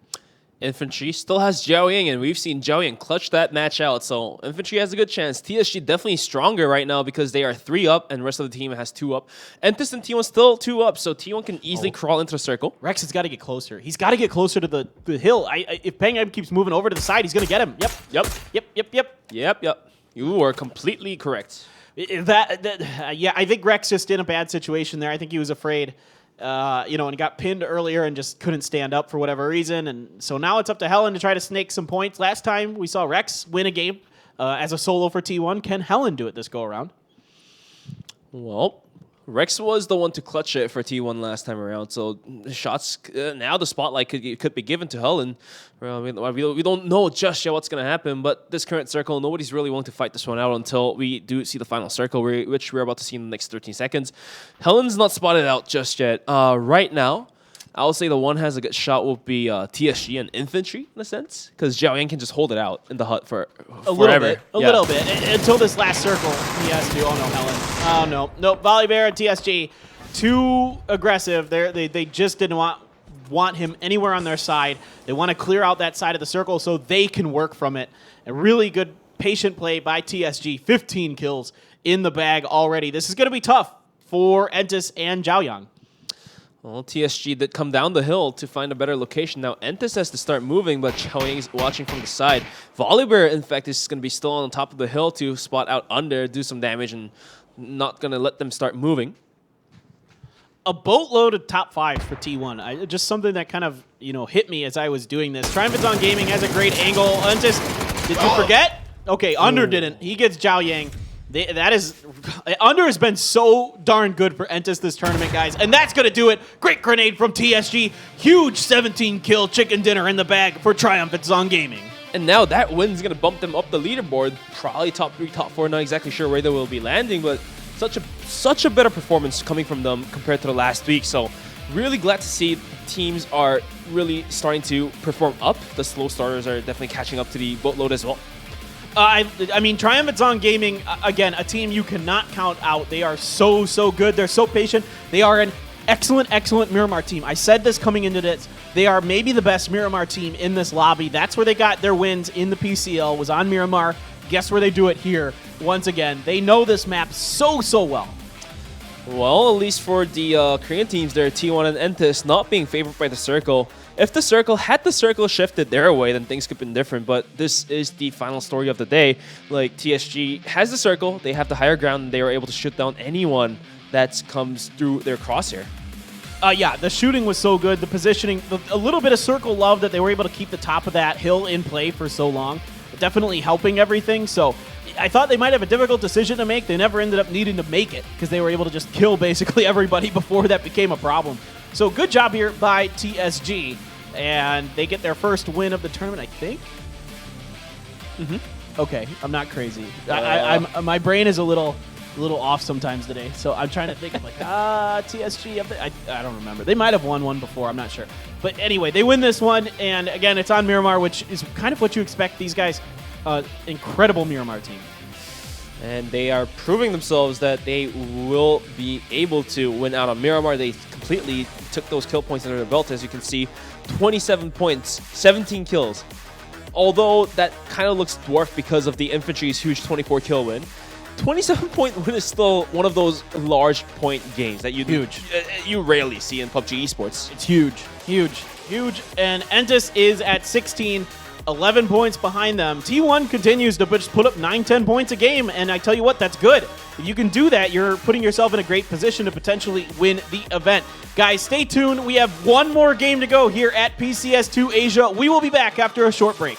Infantry still has Zhao Ying, and we've seen Zhao Ying clutch that match out, so Infantry has a good chance. TSG definitely stronger right now because they are 3 up, and the rest of the team has 2 up. Entis and T1 still 2 up, so T1 can easily crawl into the circle. Rex has got to get closer. He's got to get closer to the hill. If Peng M keeps moving over to the side, he's going to get him. Yep. You are completely correct. Yeah, I think Rex just in a bad situation there. I think he was afraid. And he got pinned earlier and just couldn't stand up for whatever reason. And so now it's up to Helen to try to snake some points. Last time we saw Rex win a game as a solo for T1. Can Helen do it this go around? Well, Rex was the one to clutch it for T1 last time around. So shots, now the spotlight could be given to Helen. We don't know just yet what's going to happen, but this current circle, nobody's really willing to fight this one out until we do see the final circle, which we're about to see in the next 13 seconds. Helen's not spotted out just yet. Right now, I would say the one has a good shot will be TSG and Infantry, in a sense, because Zhao Yang can just hold it out in the hut for forever. A little bit, until this last circle. He has to. Oh, no, Helen. Oh, no. Volibear and TSG, too aggressive. They just didn't want him anywhere on their side. They want to clear out that side of the circle so they can work from it. A really good patient play by TSG. 15 kills in the bag already. This is going to be tough for Entis and Zhao Yang. Well, TSG did come down the hill to find a better location. Now, Entis has to start moving, but Zhao Yang is watching from the side. Volibear, in fact, is going to be still on top of the hill to spot out under, do some damage, and not going to let them start moving. A boatload of top 5s for T1. Just something that kind of, hit me as I was doing this. Triumphant Song Gaming has a great angle. Entis, did you forget? Okay, Under didn't. He gets Zhao Yang. Under has been so darn good for Entis this tournament, guys. And that's going to do it. Great grenade from TSG. Huge 17-kill chicken dinner in the bag for Triumphant Song Gaming. And now that win's going to bump them up the leaderboard. Probably top 3, top 4. Not exactly sure where they will be landing, but such a better performance coming from them compared to the last week. So really glad to see teams are really starting to perform up. The slow starters are definitely catching up to the boatload as well. I mean, Triumphant's on Gaming, again, a team you cannot count out. They are so good. They're so patient. They are an excellent Miramar team. I said this coming into this. They are maybe the best Miramar team in this lobby. That's where they got their wins in the PCL, was on Miramar. Guess where they do it here once again. They know this map so well. Well, at least for the Korean teams there, T1 and Entis not being favored by the circle. If the circle shifted their way, then things could have been different. But this is the final story of the day. Like, TSG has the circle, they have the higher ground, and they were able to shoot down anyone that comes through their crosshair. Yeah, the shooting was so good. The positioning, a little bit of circle love that they were able to keep the top of that hill in play for so long. Definitely helping everything. So I thought they might have a difficult decision to make. They never ended up needing to make it because they were able to just kill basically everybody before that became a problem. So good job here by TSG. And they get their first win of the tournament, I think. Okay, I'm not crazy. My brain is a little off sometimes today, so I'm trying to think of like, TSG. I don't remember. They might have won one before. I'm not sure. But anyway, they win this one, and again, it's on Miramar, which is kind of what you expect. These guys, incredible Miramar team. And they are proving themselves that they will be able to win out on Miramar. They completely took those kill points under their belt, as you can see. 27 points, 17 kills. Although that kind of looks dwarfed because of the infantry's huge 24 kill win. 27-point win is still one of those large point games that you rarely see in PUBG Esports. It's huge. And Entis is at 16, 11 points behind them. T1 continues to just put up 9-10 points a game, and I tell you what, that's good. If you can do that, you're putting yourself in a great position to potentially win the event. Guys, stay tuned. We have one more game to go here at PCS2 Asia. We will be back after a short break.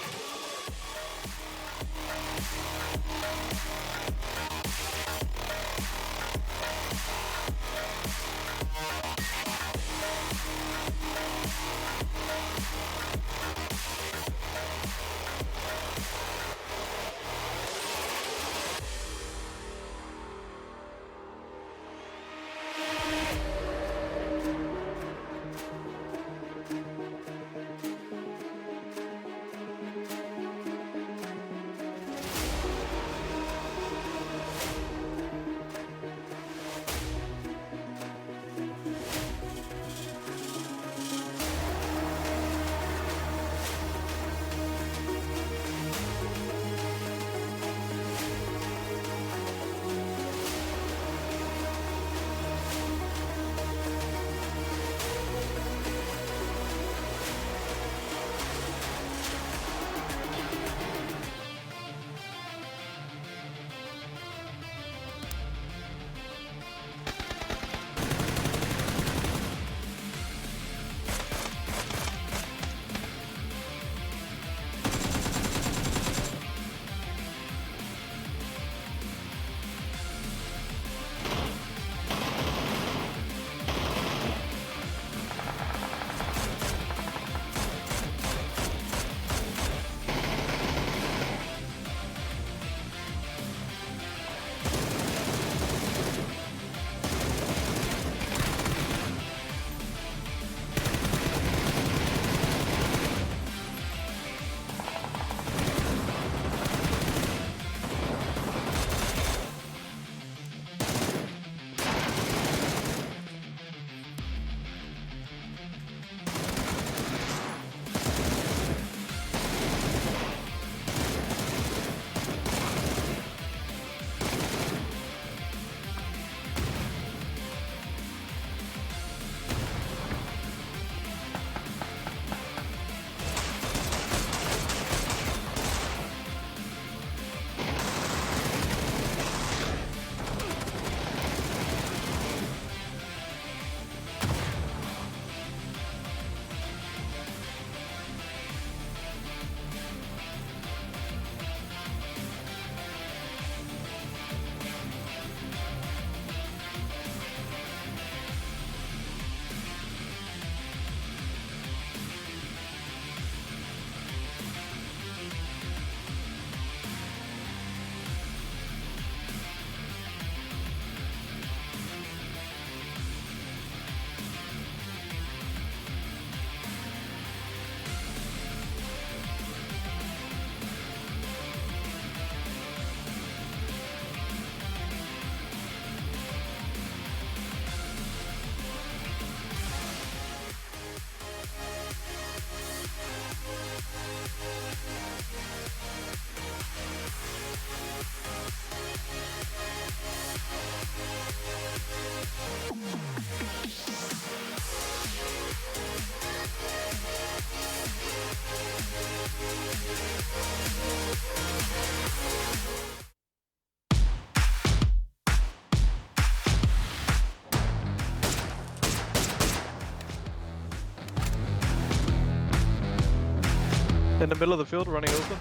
In the middle of the field, running open.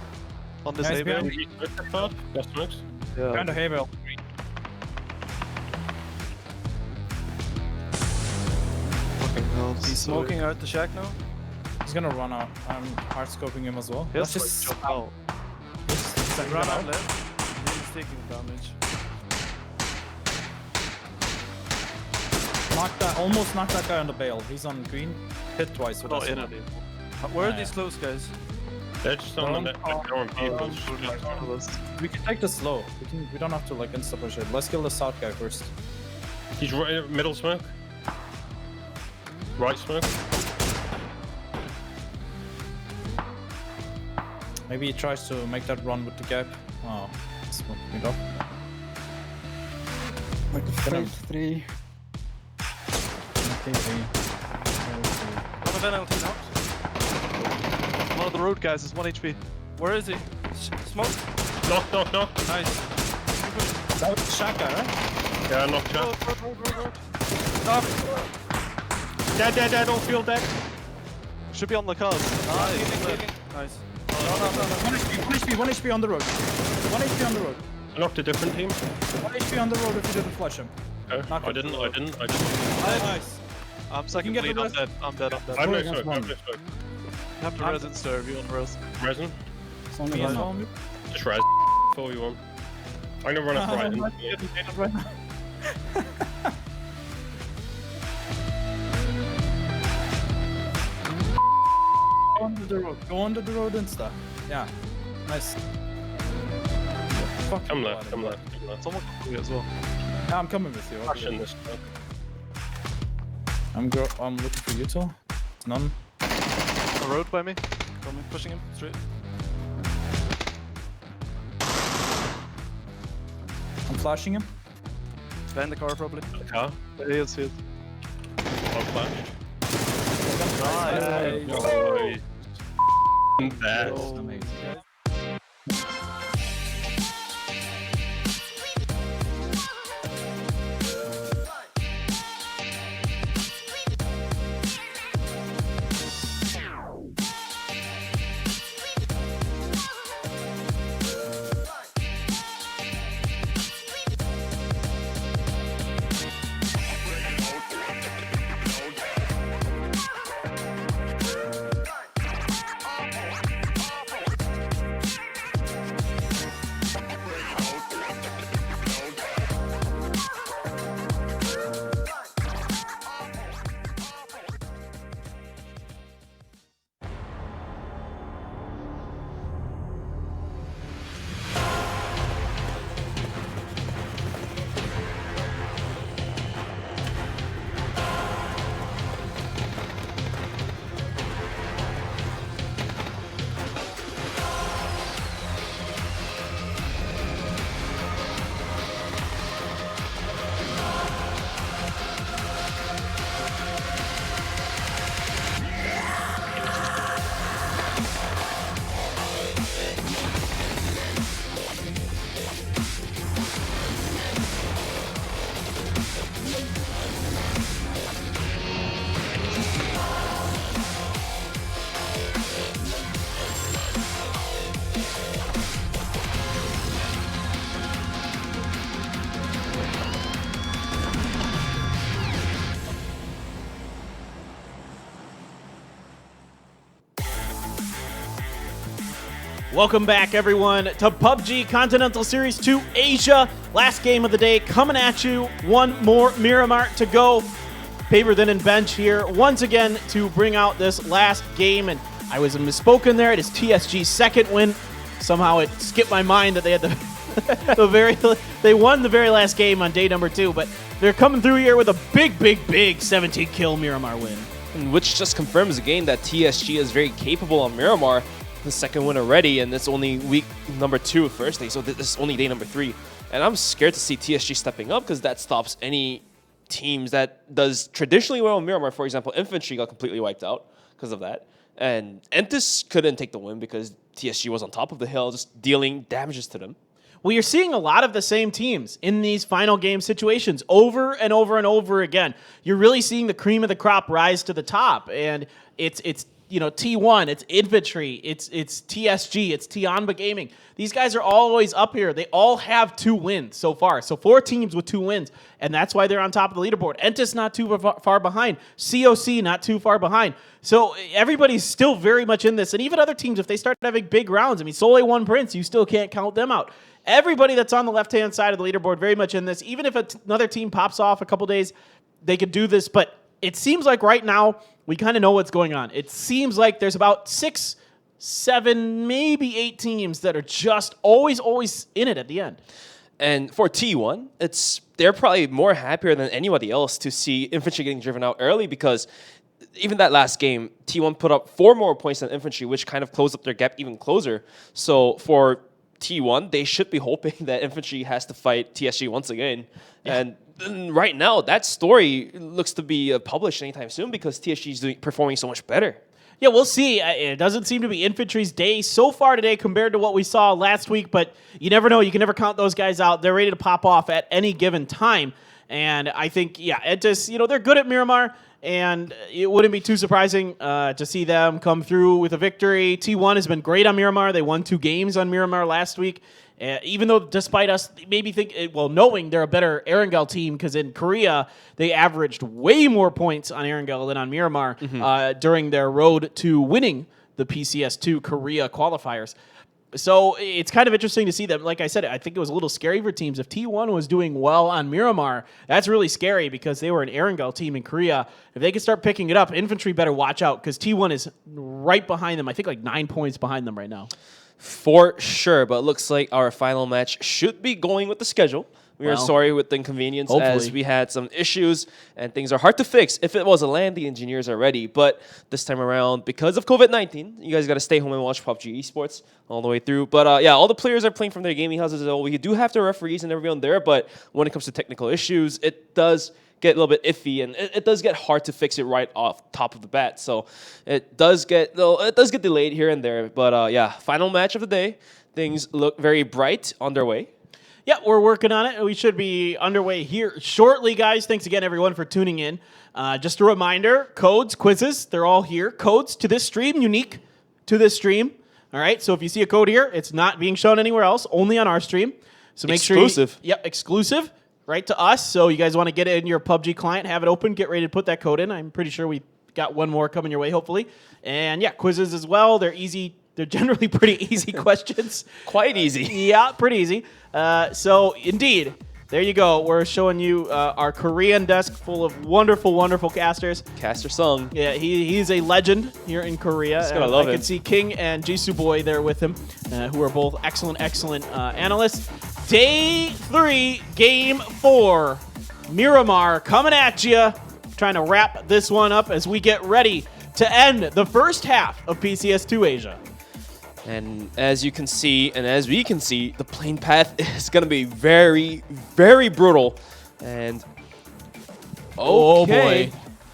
On this Nice A bale. Yeah. Kind of hay bale. Fucking hell. He's smoking out the shack now. He's gonna run out. I'm hard scoping him as well. Yes, Let's just jump out. Run out left. He's taking damage. Almost knocked that guy on the bale. He's on green. Hit twice with Not us. in anymore. Where are these close guys? They're just on the people. We can take this slow. We don't have to like insta push it. Let's kill the south guy first. He's right middle smoke. Right smoke. Maybe he tries to make that run with the gap. Oh, smoke me up. Like a Stage 3. Okay, three. One of NLT knocked. One of the road guys is 1 HP. Where is he? Smoke? Knock. Nice. That was the shack guy, right? Yeah, knock. Knock. Dead, all field dead. Should be on the cars. Nice. No. 1 HP on the road. 1 HP on the road. I knocked a different team. 1 HP on the road if you didn't flush him. I didn't. Nice. I'm second You can bleed, get I'm dead. I'm dead. I'm no smoke. You have to res and serve, you on res. Resin? It's only one now. Just res. 4v1. I'm gonna run up right. Right now. Go under the road. Go under the road and stuff. Yeah. Nice. Fuck. Come left. Someone can do it as well. Yeah, I'm coming with you. Pushing this stuff. I'm looking for you two. None. A road by me. Coming, pushing him straight. I'm flashing him. Behind the car probably. The car. He is hit. I'll flash. Nice. That's amazing. Welcome back, everyone, to PUBG Continental Series 2 Asia. Last game of the day coming at you. One more Miramar to go. Paper and Bench here once again to bring out this last game. And I was misspoken there. It is TSG's second win. Somehow it skipped my mind that they had they won the very last game on day number 2. But they're coming through here with a big 17 kill Miramar win. And which just confirms again that TSG is very capable on Miramar. The second win already, and it's only week number 2 first day, so this is only day number 3. And I'm scared to see TSG stepping up because that stops any teams that does traditionally well in Miramar. For example, Infantry got completely wiped out because of that. And Entis couldn't take the win because TSG was on top of the hill, just dealing damages to them. Well, you're seeing a lot of the same teams in these final game situations over and over and over again. You're really seeing the cream of the crop rise to the top, and it's T1, it's Infantry, it's TSG, it's Tianba Gaming. These guys are always up here. They all have 2 wins so far. So 4 teams with 2 wins, and that's why they're on top of the leaderboard. Entis not too far behind. COC not too far behind. So everybody's still very much in this. And even other teams, if they start having big rounds, I mean, Soleil won Prince, you still can't count them out. Everybody that's on the left-hand side of the leaderboard very much in this. Even if another team pops off a couple days, they could do this. But it seems like right now, we kind of know what's going on. It seems like there's about 6, 7, maybe 8 teams that are just always in it at the end. And for T1, they're probably more happier than anybody else to see Infantry getting driven out early, because even that last game, T1 put up 4 more points than Infantry, which kind of closed up their gap even closer. So for T1, they should be hoping that Infantry has to fight TSG once again. Yeah. And right now, that story looks to be published anytime soon, because TSG is performing so much better. Yeah, we'll see. It doesn't seem to be Infantry's day so far today compared to what we saw last week, but you never know. You can never count those guys out. They're ready to pop off at any given time. And I think, Entis, they're good at Miramar, and it wouldn't be too surprising to see them come through with a victory. T1 has been great on Miramar. They won 2 games on Miramar last week. Even though, despite us maybe knowing they're a better Erangel team, because in Korea, they averaged way more points on Erangel than on Miramar during their road to winning the PCS2 Korea qualifiers. So it's kind of interesting to see them. Like I said, I think it was a little scary for teams. If T1 was doing well on Miramar, that's really scary, because they were an Erangel team in Korea. If they could start picking it up, Infantry better watch out, because T1 is right behind them. I think like 9 points behind them right now. For sure, but it looks like our final match should be going with the schedule. We are sorry with the inconvenience, as we had some issues and things are hard to fix. If it was a LAN, the engineers are ready. But this time around, because of COVID-19, you guys got to stay home and watch PUBG Esports all the way through. But all the players are playing from their gaming houses. We do have the referees and everyone there, but when it comes to technical issues, it does get a little bit iffy, and it does get hard to fix it right off top of the bat. So it does get delayed here and there. But final match of the day. Things look very bright on their way. Yeah, we're working on it. We should be underway here shortly, guys. Thanks again, everyone, for tuning in. Just a reminder, codes, quizzes, they're all here. Codes to this stream, unique to this stream. All right, so if you see a code here, it's not being shown anywhere else, only on our stream. So make exclusive. Sure exclusive, right to us. So you guys want to get it in your PUBG client, have it open, get ready to put that code in. I'm pretty sure we got one more coming your way, hopefully. And quizzes as well. They're easy. They're generally pretty easy questions. Quite easy. Yeah, pretty easy. So, indeed, there you go. We're showing you our Korean desk full of wonderful, wonderful casters. Caster Sung. Yeah, he's a legend here in Korea. Just gotta love I him. can see King and Jisoo Boy there with him, who are both excellent analysts. Day 3, Game 4. Miramar coming at you. Trying to wrap this one up as we get ready to end the first half of PCS2 Asia. And as you can see, and as we can see, the plane path is going to be very, very brutal. And oh boy,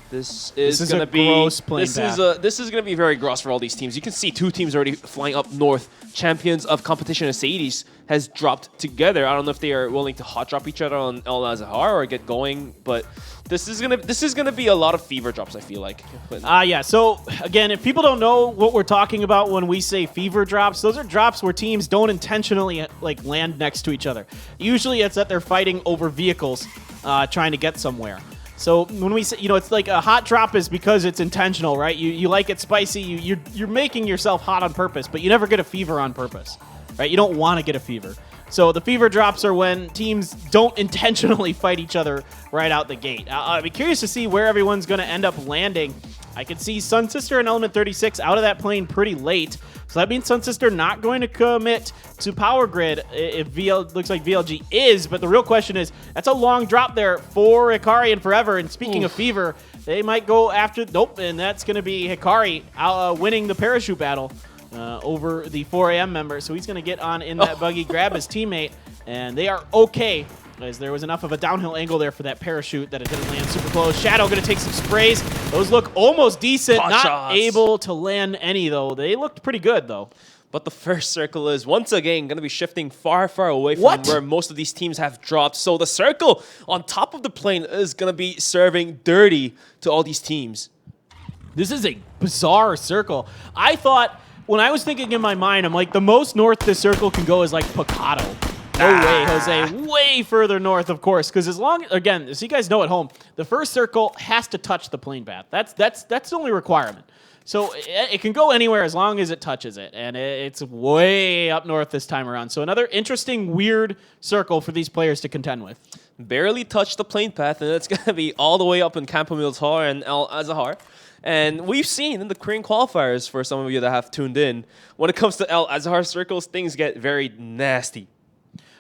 this is going to be gross plane path. This is going to be very gross for all these teams. You can see 2 teams already flying up north. Champions of competition Mercedes has dropped together. I don't know if they are willing to hot drop each other on El Azhar or get going, but this is gonna be a lot of fever drops, I feel like. Yeah. So again, if people don't know what we're talking about when we say fever drops, those are drops where teams don't intentionally land next to each other. Usually, it's that they're fighting over vehicles, trying to get somewhere. So when we say, it's like a hot drop is because it's intentional, right? You like it spicy. You're making yourself hot on purpose, but you never get a fever on purpose, right? You don't want to get a fever. So the fever drops are when teams don't intentionally fight each other right out the gate. I'd be curious to see where everyone's going to end up landing. I could see Sun Sister and Element 36 out of that plane pretty late. So that means Sun Sister not going to commit to Power Grid if looks like VLG is. But the real question is, that's a long drop there for Hikari and Forever. And speaking of fever, they might go after... Nope, and that's going to be Hikari winning the parachute battle over the 4 AM member. So he's going to get on in that buggy, grab his teammate, and they are okay, as there was enough of a downhill angle there for that parachute that it didn't land super close. Shadow going to take some sprays. Those look almost decent. Pot Not shots. able to land any, though. They looked pretty good, though. But the first circle is, once again, going to be shifting far, far away from where most of these teams have dropped. So the circle on top of the plane is going to be serving dirty to all these teams. This is a bizarre circle. I thought, when I was thinking in my mind, I'm like, the most north this circle can go is like Picado. No way, Jose. Way further north, of course, because as long, again, as you guys know at home, the first circle has to touch the plane path. That's the only requirement. So it can go anywhere as long as it touches it, and it's way up north this time around. So another interesting, weird circle for these players to contend with. Barely touched the plane path, and it's going to be all the way up in Campo Militar and El Azahar. And we've seen in the Korean qualifiers, for some of you that have tuned in, when it comes to El Azahar circles, things get very nasty.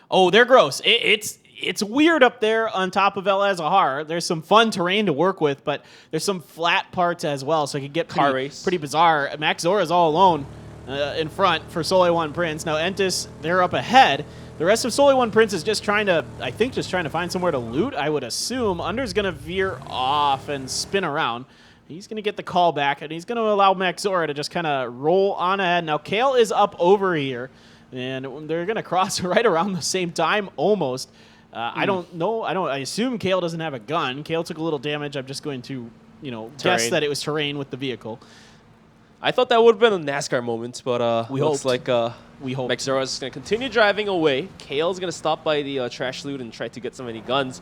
Oh, they're gross. It's weird up there on top of El Azahar. There's some fun terrain to work with, but there's some flat parts as well, so it can get pretty bizarre. Max Zora's all alone in front for Sole One Prince. Now, Entis, they're up ahead. The rest of Sole One Prince is just trying to find somewhere to loot, I would assume. Under's going to veer off and spin around. He's going to get the call back, and he's going to allow Max Zora to just kind of roll on ahead. Now, Kale is up over here, and they're going to cross right around the same time almost. I don't know. I assume Kale doesn't have a gun. Kale took a little damage. I'm just going to, guess that it was terrain with the vehicle. I thought that would have been a NASCAR moment, but we looks hoped. like we hope Max Zora is going to continue driving away. Kale's going to stop by the trash loot and try to get some any guns.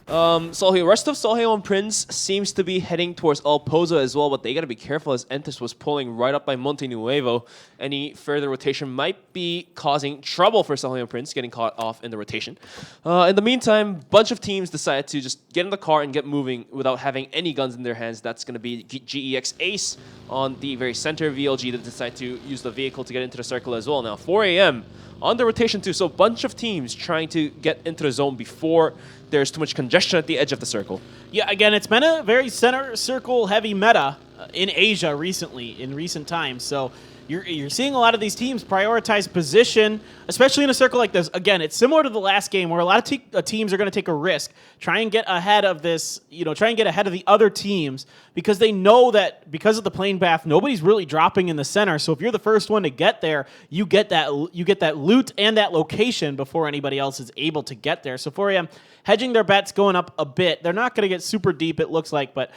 The rest of Solheon Prince seems to be heading towards El Pozo as well, but they got to be careful as Entis was pulling right up by Monte Nuevo. Any further rotation might be causing trouble for Solheon Prince, getting caught off in the rotation. In the meantime, bunch of teams decided to just get in the car and get moving without having any guns in their hands. That's going to be GEX Ace on the very center, VLG that decide to use the vehicle to get into the circle as well. Now, 4 a.m. on the rotation too, so a bunch of teams trying to get into the zone before there's too much congestion at the edge of the circle. Yeah, again, it's been a very center circle heavy meta in Asia in recent times. So you're seeing a lot of these teams prioritize position, especially in a circle like this. Again, it's similar to the last game where a lot of teams are going to take a risk, try and get ahead of this, try and get ahead of the other teams because they know that because of the plane path, nobody's really dropping in the center. So if you're the first one to get there, you get that loot and that location before anybody else is able to get there. So 4AM hedging their bets, going up a bit. They're not going to get super deep, it looks like, but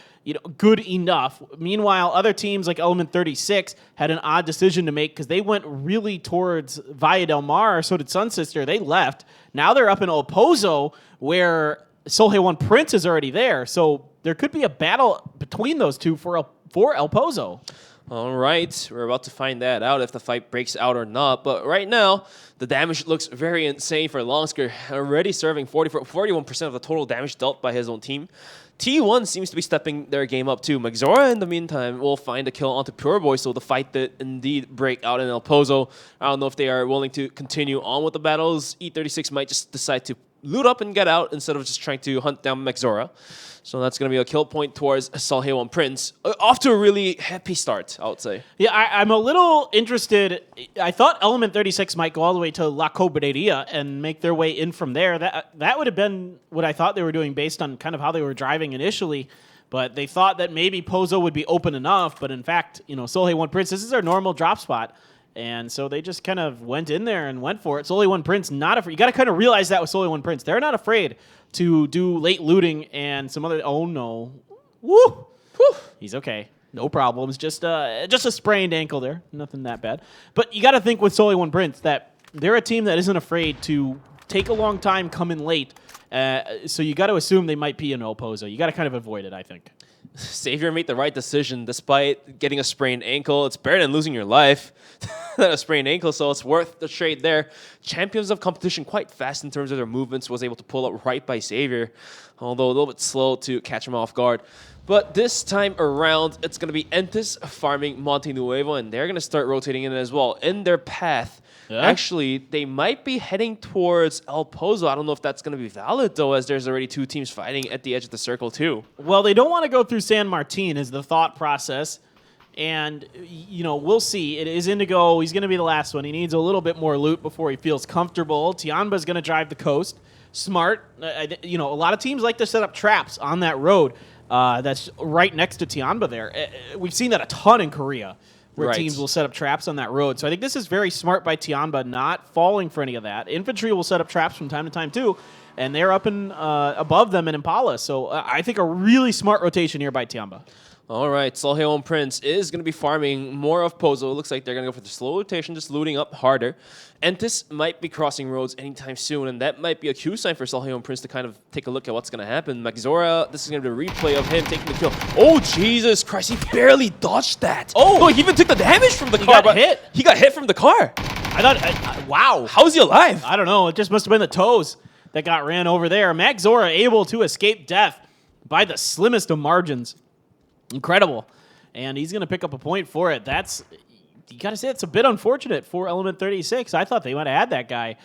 good enough. Meanwhile, other teams like Element 36 had an odd decision to make because they went really towards Valle del Mar. So did Sun Sister. They left. Now they're up in El Pozo where Solheon Prince is already there. So there could be a battle between those two for El Pozo. All right, we're about to find that out if the fight breaks out or not. But right now, the damage looks very insane for Longsker, already serving 41% of the total damage dealt by his own team. T1 seems to be stepping their game up too. Magzora, in the meantime, will find a kill onto Pure Boy, so the fight did indeed break out in El Pozo. I don't know if they are willing to continue on with the battles. E36 might just decide to loot up and get out instead of just trying to hunt down Magzora. So that's going to be a kill point towards Solheon Prince. Off to a really happy start, I would say. Yeah, I'm a little interested. I thought Element 36 might go all the way to La Cobreria and make their way in from there. That would have been what I thought they were doing based on kind of how they were driving initially. But they thought that maybe Pozo would be open enough. But in fact, Solheon Prince, this is their normal drop spot. And so they just kind of went in there and went for it. Solheon Prince, not afraid. You got to kind of realize that with Solheon Prince. They're not afraid to do late looting and some other... Oh, no. Woo! Whew. He's okay. No problems. Just a sprained ankle there. Nothing that bad. But you got to think with Solheon Prince that they're a team that isn't afraid to take a long time, come in late. So you got to assume they might be in El Pozo. You got to kind of avoid it, I think. Xavier made the right decision despite getting a sprained ankle. It's better than losing your life than a sprained ankle, so it's worth the trade there. Champions of competition quite fast in terms of their movements, was able to pull up right by Xavier, although a little bit slow to catch him off guard. But this time around, it's going to be Entis farming Monte Nuevo, and they're going to start rotating in as well. In their path, actually, they might be heading towards El Pozo. I don't know if that's going to be valid, though, as there's already two teams fighting at the edge of the circle, too. Well, they don't want to go through San Martin is the thought process. And, we'll see. It is Indigo. He's going to be the last one. He needs a little bit more loot before he feels comfortable. Tianba's going to drive the coast. Smart. A lot of teams like to set up traps on that road that's right next to Tianba there. We've seen that a ton in Korea, where teams will set up traps on that road. So I think this is very smart by Tianba, not falling for any of that. Infantry will set up traps from time to time, too, and they're up in above them in Impala. So I think a really smart rotation here by Tianba. All right, Solheon Prince is going to be farming more of Pozo. It looks like they're going to go for the slow rotation, just looting up harder. Entis might be crossing roads anytime soon, and that might be a cue sign for Solheon Prince to kind of take a look at what's going to happen. Maxora, this is going to be a replay of him taking the kill. Oh, Jesus Christ, he barely dodged that. Oh, he even took the damage from the car. Got hit. He got hit from the car. I thought, wow. How is he alive? I don't know. It just must have been the toes that got ran over there. Maxora able to escape death by the slimmest of margins. Incredible. And he's going to pick up a point for it. That's, you got to say, it's a bit unfortunate for Element 36. I thought they might have had that guy.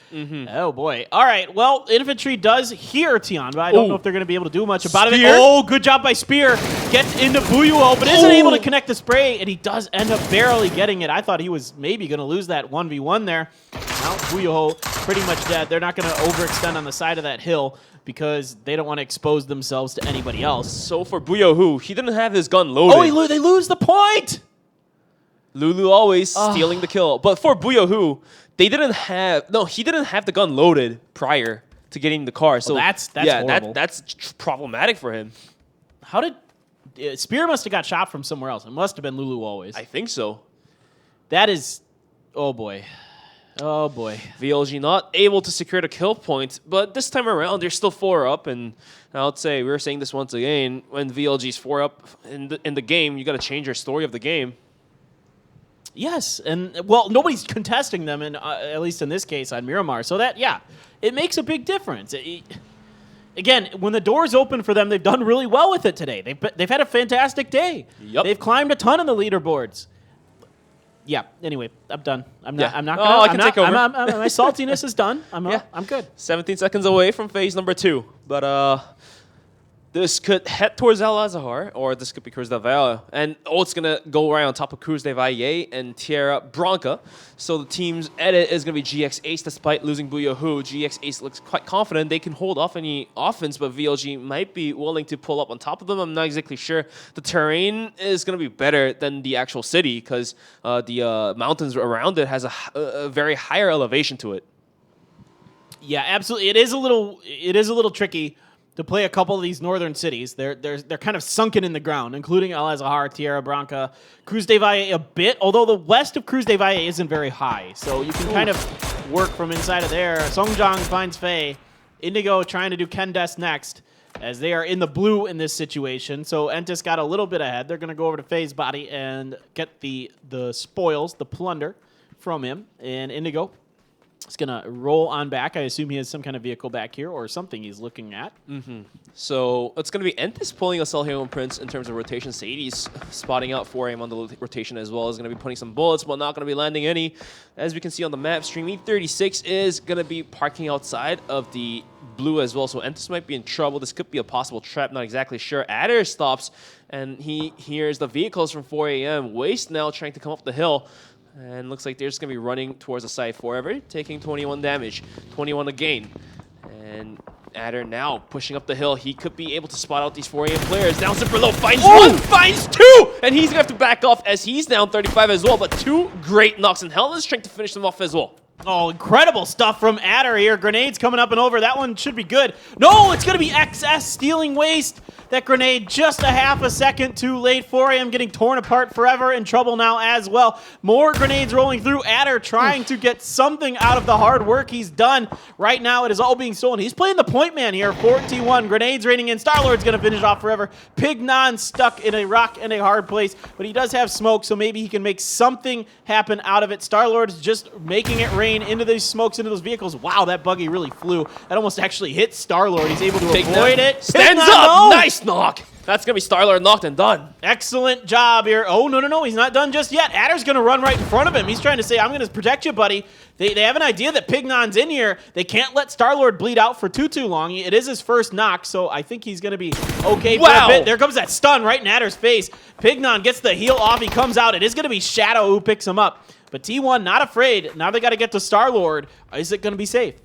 Oh, boy. All right. Well, Infantry does hear Tian, but I don't know if they're going to be able to do much about it. Oh, good job by Spear. Gets into Buyuho, but isn't able to connect the spray, and he does end up barely getting it. I thought he was maybe going to lose that 1v1 there. Now, Buyuho pretty much dead. They're not going to overextend on the side of that hill because they don't want to expose themselves to anybody else. So for Buyuho, he didn't have his gun loaded. Oh, they lose the point! Lulu always stealing the kill. But for Buyuho, he didn't have the gun loaded prior to getting the car. So that's horrible. That's problematic for him. How did Spear must have got shot from somewhere else? It must have been Lulu always. I think so. That is, oh boy. Oh boy. VLG not able to secure the kill point, but this time around they're still 4 up, and I would say we're saying this once again, when VLG's 4 up in the game, you got to change your story of the game. Yes, and well, nobody's contesting them, at least in this case on Miramar, so that, yeah, it makes a big difference. Again, when the doors open for them, they've done really well with it today. They've had a fantastic day. Yep. They've climbed a ton in the leaderboards. Yeah. Anyway, I'm done. I'm not. I can take over. My saltiness is done. I'm good. 17 seconds away from phase number 2, but this could head towards Al Azhar, or this could be Cruz del Valle. And it's going to go right on top of Cruz del Valle and Tierra Branca. So the team's edit is going to be GX Ace, despite losing Buyuho. GX Ace looks quite confident they can hold off any offense, but VLG might be willing to pull up on top of them. I'm not exactly sure. The terrain is going to be better than the actual city because the mountains around it has a very higher elevation to it. Yeah, absolutely. It is a little tricky to play a couple of these northern cities. They're kind of sunken in the ground, including Al Azhar, Tierra Branca, Cruz del Valle a bit, although the west of Cruz del Valle isn't very high, so you can kind of work from inside of there. Songjang finds Faye. Indigo trying to do Kendes next, as they are in the blue in this situation, so Entis got a little bit ahead. They're going to go over to Faye's body and get the spoils, the plunder from him, and Indigo is going to roll on back. I assume he has some kind of vehicle back here or something he's looking at. So it's going to be Entis pulling a Solheon Prince in terms of rotation. Sadie's spotting out 4AM on the rotation as well. Is going to be putting some bullets, but not going to be landing any. As we can see on the map, Streamy 36 is going to be parking outside of the blue as well. So Entis might be in trouble. This could be a possible trap. Not exactly sure. Adder stops, and he hears the vehicles from 4AM. Waste now trying to come up the hill. And looks like they're just going to be running towards the side forever, taking 21 damage, 21 a gain. And Adder now pushing up the hill. He could be able to spot out these 4AM players. Down super low, finds one, finds 2! And he's going to have to back off as he's down 35 as well. But 2 great knocks, and Helen is trying to finish them off as well. Oh, incredible stuff from Adder here. Grenades coming up and over. That one should be good. No, it's going to be XS stealing Waste. That grenade just a half a second too late. 4AM getting torn apart forever. In trouble now as well. More grenades rolling through. Adder trying to get something out of the hard work he's done. Right now, it is all being stolen. He's playing the point man here. 41 grenades raining in. Star-Lord's going to finish off forever. Pignon stuck in a rock and a hard place, but he does have smoke, so maybe he can make something happen out of it. Star-Lord is just making it rain into these smokes, into those vehicles. Wow, that buggy really flew. That almost actually hit Star-Lord. He's able to avoid it. Stands up! Nice knock! That's going to be Star-Lord knocked and done. Excellent job here. Oh, no, he's not done just yet. Adder's going to run right in front of him. He's trying to say, I'm going to protect you, buddy. They have an idea that Pignon's in here. They can't let Star-Lord bleed out for too long. It is his first knock, so I think he's going to be okay for a bit. There comes that stun right in Adder's face. Pignon gets the heal off. He comes out. It is going to be Shadow who picks him up. But T1 not afraid. Now they got to get to Star-Lord. Is it going to be safe?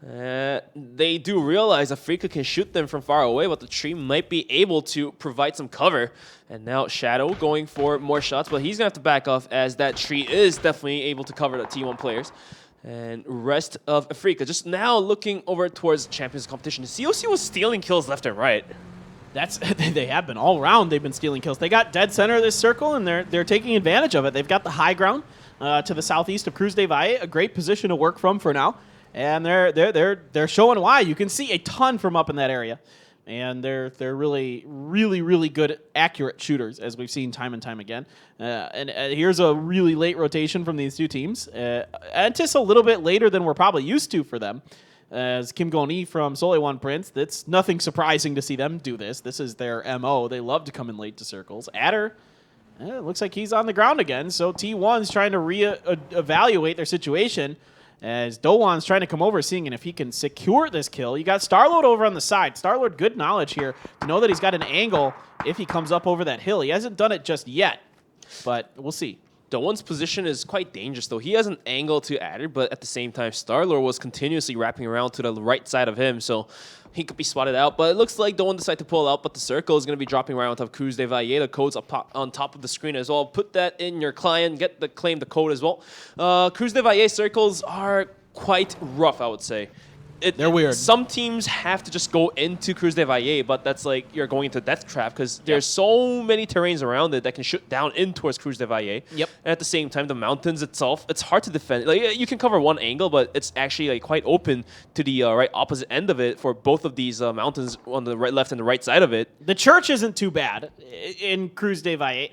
They do realize Afrika can shoot them from far away, but the tree might be able to provide some cover. And now Shadow going for more shots, but he's going to have to back off as that tree is definitely able to cover the T1 players. And rest of Afrika just now looking over towards Champions competition. COC was stealing kills left and right. That's they have been all around. They've been stealing kills. They got dead center of this circle, and they're taking advantage of it. They've got the high ground to the southeast of Cruz de Valle, a great position to work from for now. And they're showing why. You can see a ton from up in that area, and they're really good, accurate shooters, as we've seen time and time again. And here's a really late rotation from these two teams. Antis a little bit later than we're probably used to for them. As Kim Gon-hee from Soleil Prince, that's nothing surprising to see them do this. This is their MO. They love to come in late to circles. Adder, it looks like he's on the ground again, so T1's trying to re-evaluate their situation as Dowan's trying to come over, seeing if he can secure this kill. You got Starlord over on the side. Starlord, good knowledge here to know that he's got an angle if he comes up over that hill. He hasn't done it just yet, but we'll see. Dowan's position is quite dangerous, though. He has an angle to Adder, but at the same time, Starlord was continuously wrapping around to the right side of him, so he could be spotted out. But it looks like Dowan decided to pull out, but the circle is going to be dropping right on top of Cruz de Valle. The code's up on top of the screen as well. Put that in your client, claim the code as well. Cruz de Valle circles are quite rough, I would say. They're weird. Some teams have to just go into Cruz de Valle, but that's like you're going into death trap because there's so many terrains around it that can shoot down in towards Cruz de Valle. Yep. And at the same time, the mountains itself, it's hard to defend. Like you can cover one angle, but it's actually like quite open to the right opposite end of it for both of these mountains on the right, left, and the right side of it. The church isn't too bad in Cruz de Valle.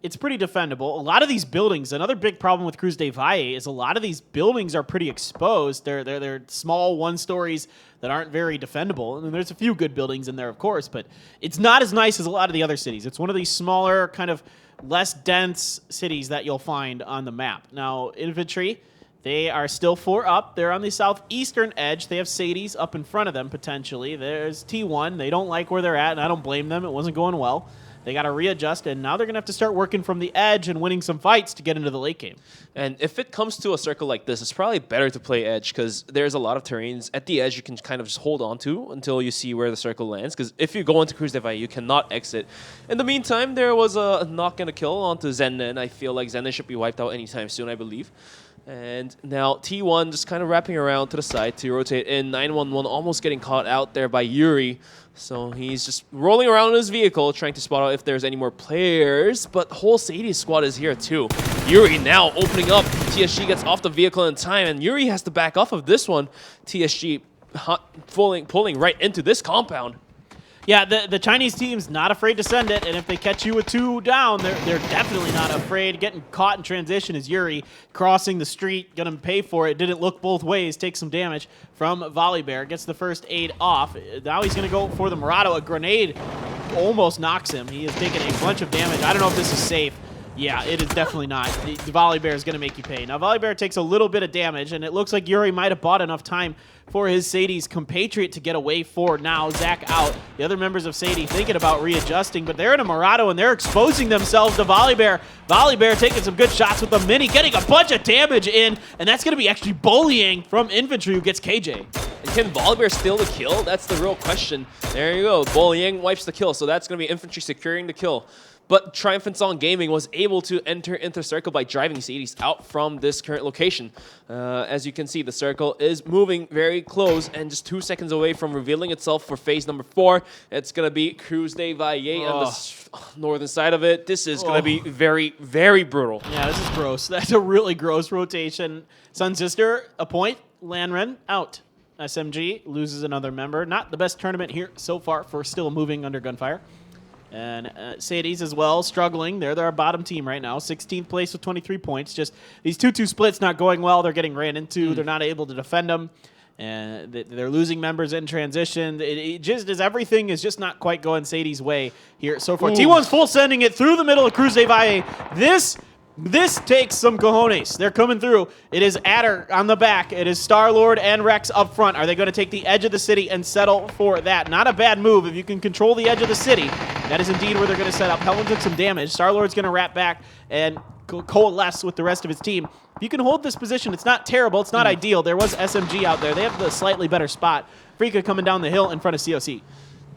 It's pretty defendable. A lot of these buildings, another big problem with Cruz de Valle is a lot of these buildings are pretty exposed. They're small one-stories that aren't very defendable. And there's a few good buildings in there, of course, but it's not as nice as a lot of the other cities. It's one of these smaller, kind of less dense cities that you'll find on the map. Now, infantry, they are still 4 up. They're on the southeastern edge. They have Sadie's up in front of them, potentially. There's T1. They don't like where they're at, and I don't blame them. It wasn't going well. They got to readjust, and now they're going to have to start working from the edge and winning some fights to get into the late game. And if it comes to a circle like this, it's probably better to play edge because there's a lot of terrains at the edge you can kind of just hold on to until you see where the circle lands. Because if you go into Cruz de Valle, you cannot exit. In the meantime, there was a knock and a kill onto Zennen. I feel like Zennen should be wiped out anytime soon, I believe. And now T1 just kind of wrapping around to the side to rotate in. 911 almost getting caught out there by Yuri. So he's just rolling around in his vehicle trying to spot out if there's any more players. But whole Sadie squad is here too. Yuri now opening up. TSG gets off the vehicle in time. And Yuri has to back off of this one. TSG pulling right into this compound. Yeah, the Chinese team's not afraid to send it, and if they catch you with 2 down, they're definitely not afraid. Getting caught in transition is Yuri crossing the street, gonna pay for it. Didn't look both ways, takes some damage from Volibear. Gets the first aid off. Now he's gonna go for the Murado. A grenade almost knocks him. He has taken a bunch of damage. I don't know if this is safe. Yeah, it is definitely not. The Volibear is going to make you pay. Now, Volibear takes a little bit of damage, and it looks like Yuri might have bought enough time for his Sadie's compatriot to get away forward now. Zach out. The other members of Sadie thinking about readjusting, but they're in a Murado, and they're exposing themselves to Volibear. Volibear taking some good shots with the Mini, getting a bunch of damage in, and that's going to be actually bullying from Infantry, who gets KJ. And can Volibear steal the kill? That's the real question. There you go. Bullying wipes the kill, so that's going to be Infantry securing the kill. But Triumphant Song Gaming was able to enter into the circle by driving Sadie's out from this current location. As you can see, the circle is moving very close and just 2 seconds away from revealing itself for phase number 4. It's going to be Cruz de Valle on the northern side of it. This is going to be very, very brutal. Yeah, this is gross. That's a really gross rotation. Sun Sister, a point. Lanren, out. SMG loses another member. Not the best tournament here so far for still moving under gunfire. And Sadie's as well, struggling. They're our bottom team right now. 16th place with 23 points. Just these 2-2 splits not going well. They're getting ran into. They're not able to defend them. And they're losing members in transition. It just is everything is just not quite going Sadie's way here so far. T1's full sending it through the middle of Cruz de Valle. This takes some cojones. They're coming through. It is Adder on the back. It is Star-Lord and Rex up front. Are they going to take the edge of the city and settle for that? Not a bad move. If you can control the edge of the city, that is indeed where they're going to set up. Helen took some damage. Star-Lord's going to wrap back and coalesce with the rest of his team. If you can hold this position, it's not terrible. It's not ideal. There was SMG out there. They have the slightly better spot. Frika coming down the hill in front of COC.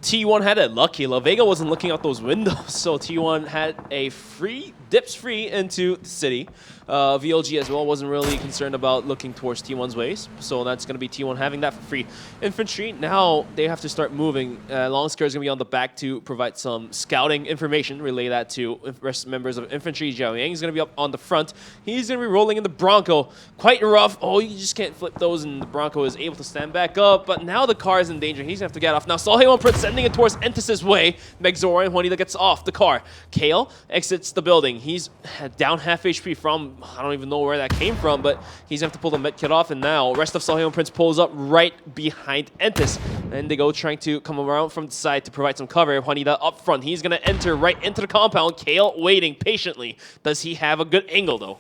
T1 had it lucky. La Vega wasn't looking out those windows, so T1 had a free dips free into the city. VLG as well wasn't really concerned about looking towards T1's ways, so that's going to be T1 having that for free. Infantry, now they have to start moving. Longscare is going to be on the back to provide some scouting information, relay that to rest members of Infantry. Zhao Yang is going to be up on the front. He's going to be rolling in the Bronco. Quite rough. Oh, you just can't flip those, and the Bronco is able to stand back up, but now the car is in danger. He's going to have to get off. Now, Solheon Prince sending it towards Entis' way. Megzora and Juanita gets off the car. Kale exits the building. He's down half HP from, I don't even know where that came from, but he's going to have to pull the medkit off, and now rest of Solheon Prince pulls up right behind Entis. And they go trying to come around from the side to provide some cover. Juanita up front. He's going to enter right into the compound. Kale waiting patiently. Does he have a good angle, though?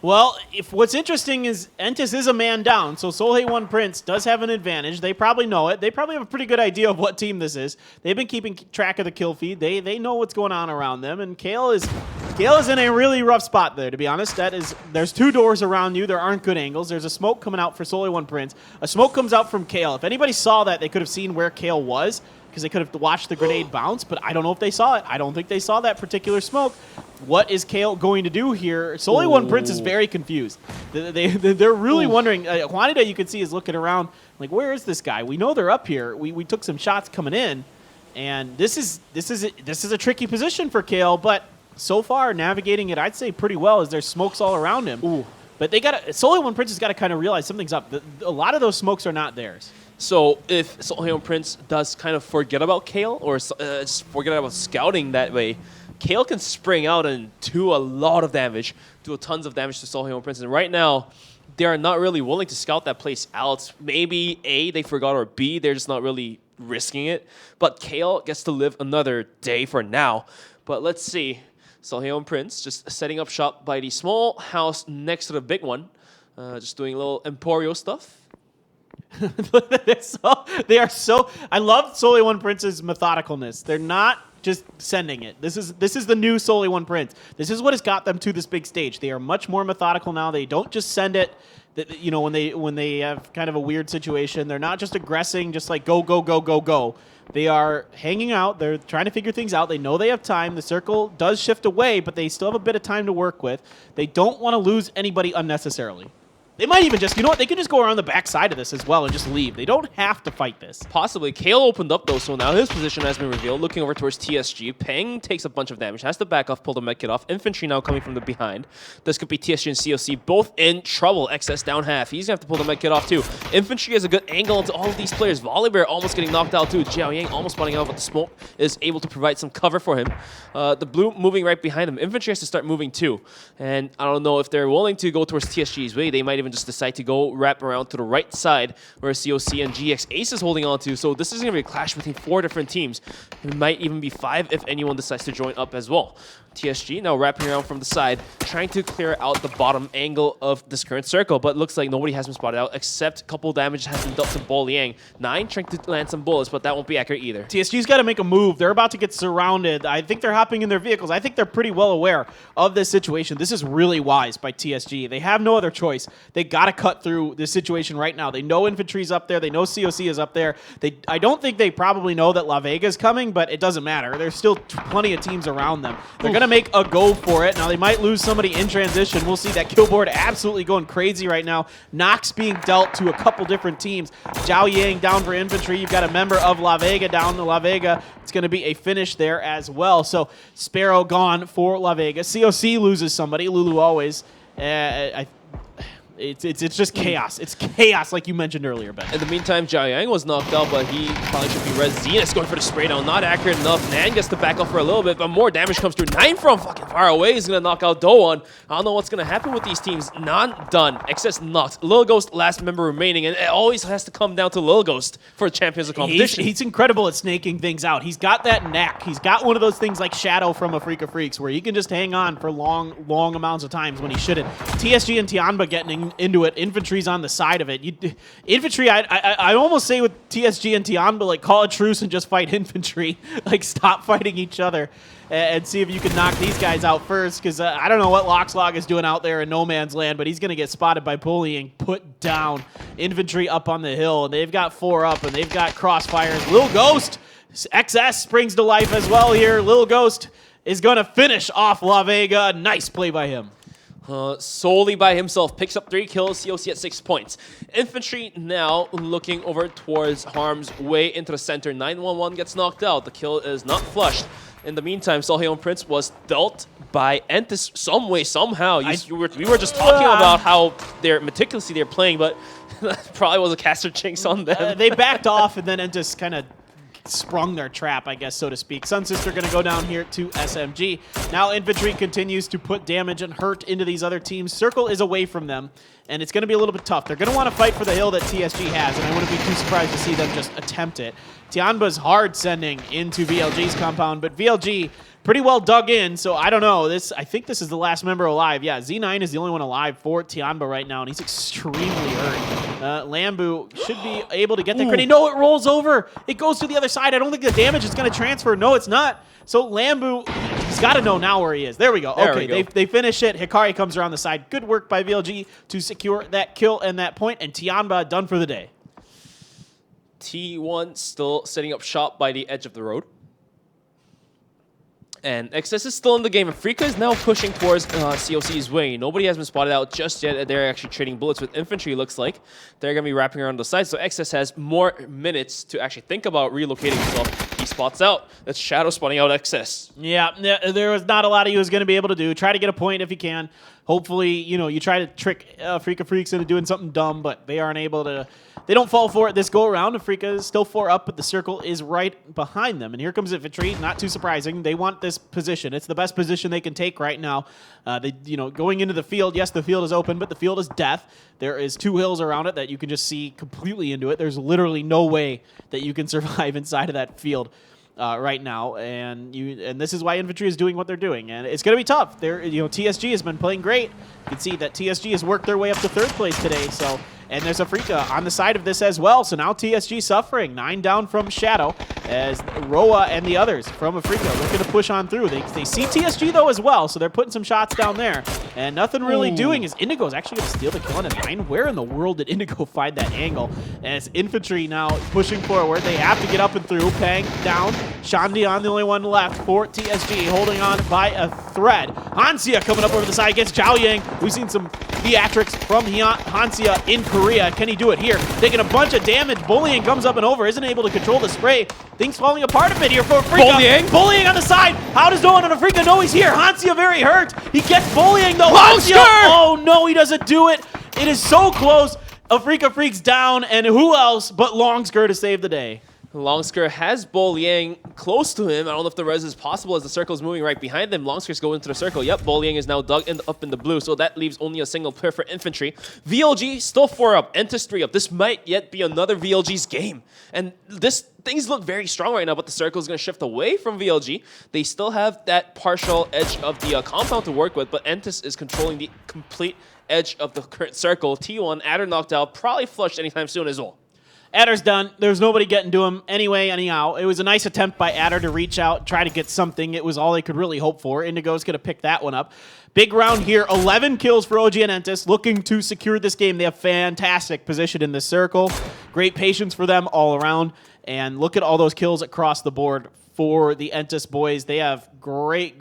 Well, if what's interesting is Entis is a man down, so Solheon Prince does have an advantage. They probably know it. They probably have a pretty good idea of what team this is. They've been keeping track of the kill feed. They know what's going on around them, and Kale is in a really rough spot there, to be honest. There's two doors around you. There aren't good angles. There's a smoke coming out for Solheon Prince. A smoke comes out from Kale. If anybody saw that, they could have seen where Kale was, because they could have watched the grenade bounce, but I don't know if they saw it. I don't think they saw that particular smoke. What is Kale going to do here? Solheon Prince is very confused. They're really wondering. Juanita, you can see, is looking around like, where is this guy? We know they're up here. We took some shots coming in, and this is a tricky position for Kale, but so far navigating it, I'd say, pretty well, as there's smokes all around him. Ooh. But Solheon Prince has got to kind of realize something's up. A lot of those smokes are not theirs. So if Solheon Prince does kind of forget about Kale, or just forget about scouting that way, Kale can spring out and do a lot of damage, do tons of damage to Solheon Prince. And right now, they are not really willing to scout that place out. Maybe A, they forgot, or B, they're just not really risking it. But Kale gets to live another day for now. But let's see. Solheon Prince just setting up shop by the small house next to the big one. Just doing a little Emporio stuff. They are so. I love Solheon Prince's methodicalness. They're not just sending it. This is the new Solheon Prince. This is what has got them to this big stage. They are much more methodical now. They don't just send it. You know, when they have kind of a weird situation, they're not just aggressing, just like go go go go go. They are hanging out. They're trying to figure things out. They know they have time. The circle does shift away, but they still have a bit of time to work with. They don't want to lose anybody unnecessarily. They might even just, you know what, they could just go around the back side of this as well and just leave. They don't have to fight this. Possibly. Kale opened up though, so now his position has been revealed. Looking over towards TSG. Peng takes a bunch of damage, has to back off, pull the medkit off. Infantry now coming from the behind. This could be TSG and COC, both in trouble. XS down half. He's going to have to pull the medkit off too. Infantry has a good angle into all of these players. Volibear almost getting knocked out too. Zhao Yang almost spawning out, but the smoke is able to provide some cover for him. The blue moving right behind him. Infantry has to start moving too. And I don't know if they're willing to go towards TSG's way. They might even just decide to go wrap around to the right side where COC and GX Ace is holding on to. So this is going to be a clash between 4 different teams. It might even be 5 if anyone decides to join up as well. TSG now wrapping around from the side, trying to clear out the bottom angle of this current circle, but looks like nobody has been spotted out except a couple damage has been dealt to Bo Liang. 9 trying to land some bullets, but that won't be accurate either. TSG's got to make a move. They're about to get surrounded. I think they're hopping in their vehicles. I think they're pretty well aware of this situation. This is really wise by TSG. They have no other choice. They got to cut through this situation right now. They know infantry's up there. They know COC is up there. I don't think they probably know that La Vega's coming, but it doesn't matter. There's still plenty of teams around them. They're going to make a go for it. Now, they might lose somebody in transition. We'll see. That kill board absolutely going crazy right now. Knocks being dealt to a couple different teams. Zhao Yang down for infantry. You've got a member of La Vega down to La Vega. It's going to be a finish there as well. So Sparrow gone for La Vega. COC loses somebody. Lulu always. It's just chaos. It's chaos, like you mentioned earlier, Ben. In the meantime, Zhao Yang was knocked out, but he probably should be res. Zenus going for the spray down. Not accurate enough. Nan gets to back off for a little bit, but more damage comes through. 9 from fucking far away. He's going to knock out Doan. I don't know what's going to happen with these teams. Not done. XS knocked. Lil Ghost, last member remaining, and it always has to come down to Lil Ghost for champions of competition. He's incredible at snaking things out. He's got that knack. He's got one of those things like Shadow from a Freak of Freaks, where he can just hang on for long amounts of times when he shouldn't. TSG and Tianba getting into it. Infantry's on the side of it. Infantry, I almost say with TSG and Tianba, like, call a truce and just fight infantry. Like, stop fighting each other and see if you can knock these guys out first, because I don't know what Loxlog is doing out there in no man's land, but he's going to get spotted by bullying, put down. Infantry up on the hill, and they've got 4 up, and they've got crossfires. Lil Ghost, XS springs to life as well here. Lil Ghost is going to finish off La Vega. Nice play by him. Solely by himself, picks up 3 kills, COC at 6 points. Infantry now looking over towards harm's way into the center. 911 gets knocked out. The kill is not flushed. In the meantime, Solheon Prince was dealt by Entis some way, somehow. We were just talking about how they're meticulously they're playing, but that probably was a caster jinx on them. They backed off, and then Entis kind of sprung their trap, I guess, so to speak. Sun Sister going to go down here to SMG. Now Infantry continues to put damage and hurt into these other teams. Circle is away from them, and it's going to be a little bit tough. They're going to want to fight for the hill that TSG has, and I wouldn't be too surprised to see them just attempt it. Tianba's hard sending into VLG's compound, but VLG pretty well dug in, so I don't know. I think this is the last member alive. Yeah, Z9 is the only one alive for Tianba right now, and he's extremely hurt. Lambu should be able to get the grenade. No, it rolls over. It goes to the other side. I don't think the damage is going to transfer. No, it's not. So Lambu, he's got to know now where he is. There we go. Okay, they finish it. Hikari comes around the side. Good work by VLG to secure that kill and that point, and Tianba done for the day. T1 still setting up shop by the edge of the road. And XS is still in the game, and Frika is now pushing towards COC's way. Nobody has been spotted out just yet. They're actually trading bullets with Infantry, looks like. They're going to be wrapping around the side, so XS has more minutes to actually think about relocating himself. He spots out. That's Shadow spotting out XS. Yeah, there was not a lot he was going to be able to do. Try to get a point if he can. Hopefully, you try to trick Frika Freaks into doing something dumb, but they aren't able to. They don't fall for it this go around. Frika is still 4 up, but the circle is right behind them. And here comes Infantry. Not too surprising. They want this position. It's the best position they can take right now. Going into the field. Yes, the field is open, but the field is death. There is 2 hills around it that you can just see completely into it. There's literally no way that you can survive inside of that field right now. And this is why Infantry is doing what they're doing. And it's going to be tough. TSG has been playing great. You can see that TSG has worked their way up to 3rd place today. And there's a Frika on the side of this as well. So now TSG suffering. 9 down from Shadow as Roa and the others from Afrika looking to push on through. They see TSG though as well, so they're putting some shots down there. And nothing really doing is Indigo is actually going to steal the kill on a 9. Where in the world did Indigo find that angle? As Infantry now pushing forward. They have to get up and through. Pang down. Shandian the only one left for TSG, holding on by a thread. Hansia coming up over the side against Zhao Yang. We've seen some theatrics from Hansia in Korea. Can he do it here? Taking a bunch of damage. Bullying comes up and over. Isn't able to control the spray. Things falling apart a bit here for Afrika. Bullying on the side. How does no one on Afrika know he's here? Hansia very hurt. He gets bullying though. Hansia. Oh no, he doesn't do it. It is so close. Afrika Freaks down, and who else but Longsker to save the day? Longsker has Bol Yang close to him. I don't know if the res is possible as the circle is moving right behind them. Longsker's going into the circle. Yep, Bol Yang is now dug up in the blue, so that leaves only a single player for Infantry. VLG still 4 up, Entis 3 up. This might yet be another VLG's game. And things look very strong right now, but the circle is going to shift away from VLG. They still have that partial edge of the compound to work with, but Entis is controlling the complete edge of the current circle. T1, Adder knocked out, probably flushed anytime soon as well. Adder's done. There's nobody getting to him anyway, anyhow. It was a nice attempt by Adder to reach out, try to get something. It was all they could really hope for. Indigo's going to pick that one up. Big round here. 11 kills for OG and Entis, looking to secure this game. They have fantastic position in this circle. Great patience for them all around. And look at all those kills across the board for the Entis boys. They have great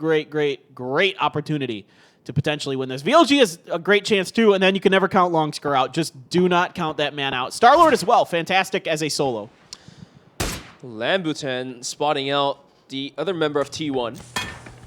opportunity to potentially win this. VLG has a great chance too, and then you can never count Longsker out. Just do not count that man out. Starlord as well, fantastic as a solo. Lambutan spotting out the other member of T1.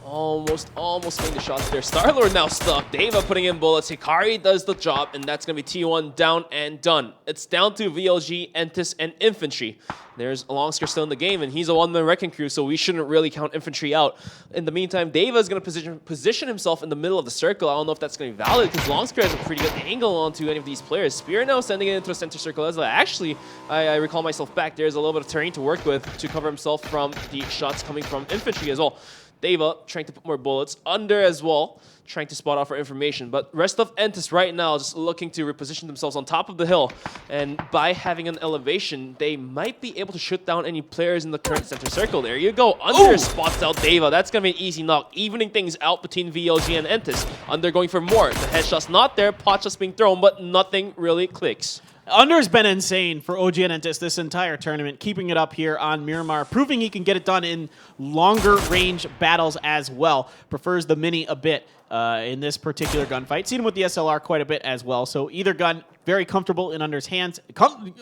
Almost getting the shots there. Starlord now stuck. Deva putting in bullets. Hikari does the job, and that's going to be T1 down and done. It's down to VLG, Entis, and Infantry. There's Longsker still in the game, and he's a one-man wrecking crew, so we shouldn't really count Infantry out. In the meantime, Deva is going to position himself in the middle of the circle. I don't know if that's going to be valid, because Longsker has a pretty good angle onto any of these players. Spear now sending it into the center circle as well. Actually, I recall myself back. There's a little bit of terrain to work with to cover himself from the shots coming from Infantry as well. Deva trying to put more bullets under as well, trying to spot out for information. But rest of Entis right now just looking to reposition themselves on top of the hill. And by having an elevation, they might be able to shoot down any players in the current center circle. There you go. Under spots out Deva. That's going to be an easy knock, evening things out between VLG and Entis. Under going for more. The headshot's not there. Pot shots being thrown, but nothing really clicks. Under's been insane for OG Entis this entire tournament, keeping it up here on Miramar, proving he can get it done in longer range battles as well. Prefers the Mini a bit in this particular gunfight. Seen him with the SLR quite a bit as well, so either gun very comfortable in Under's hands.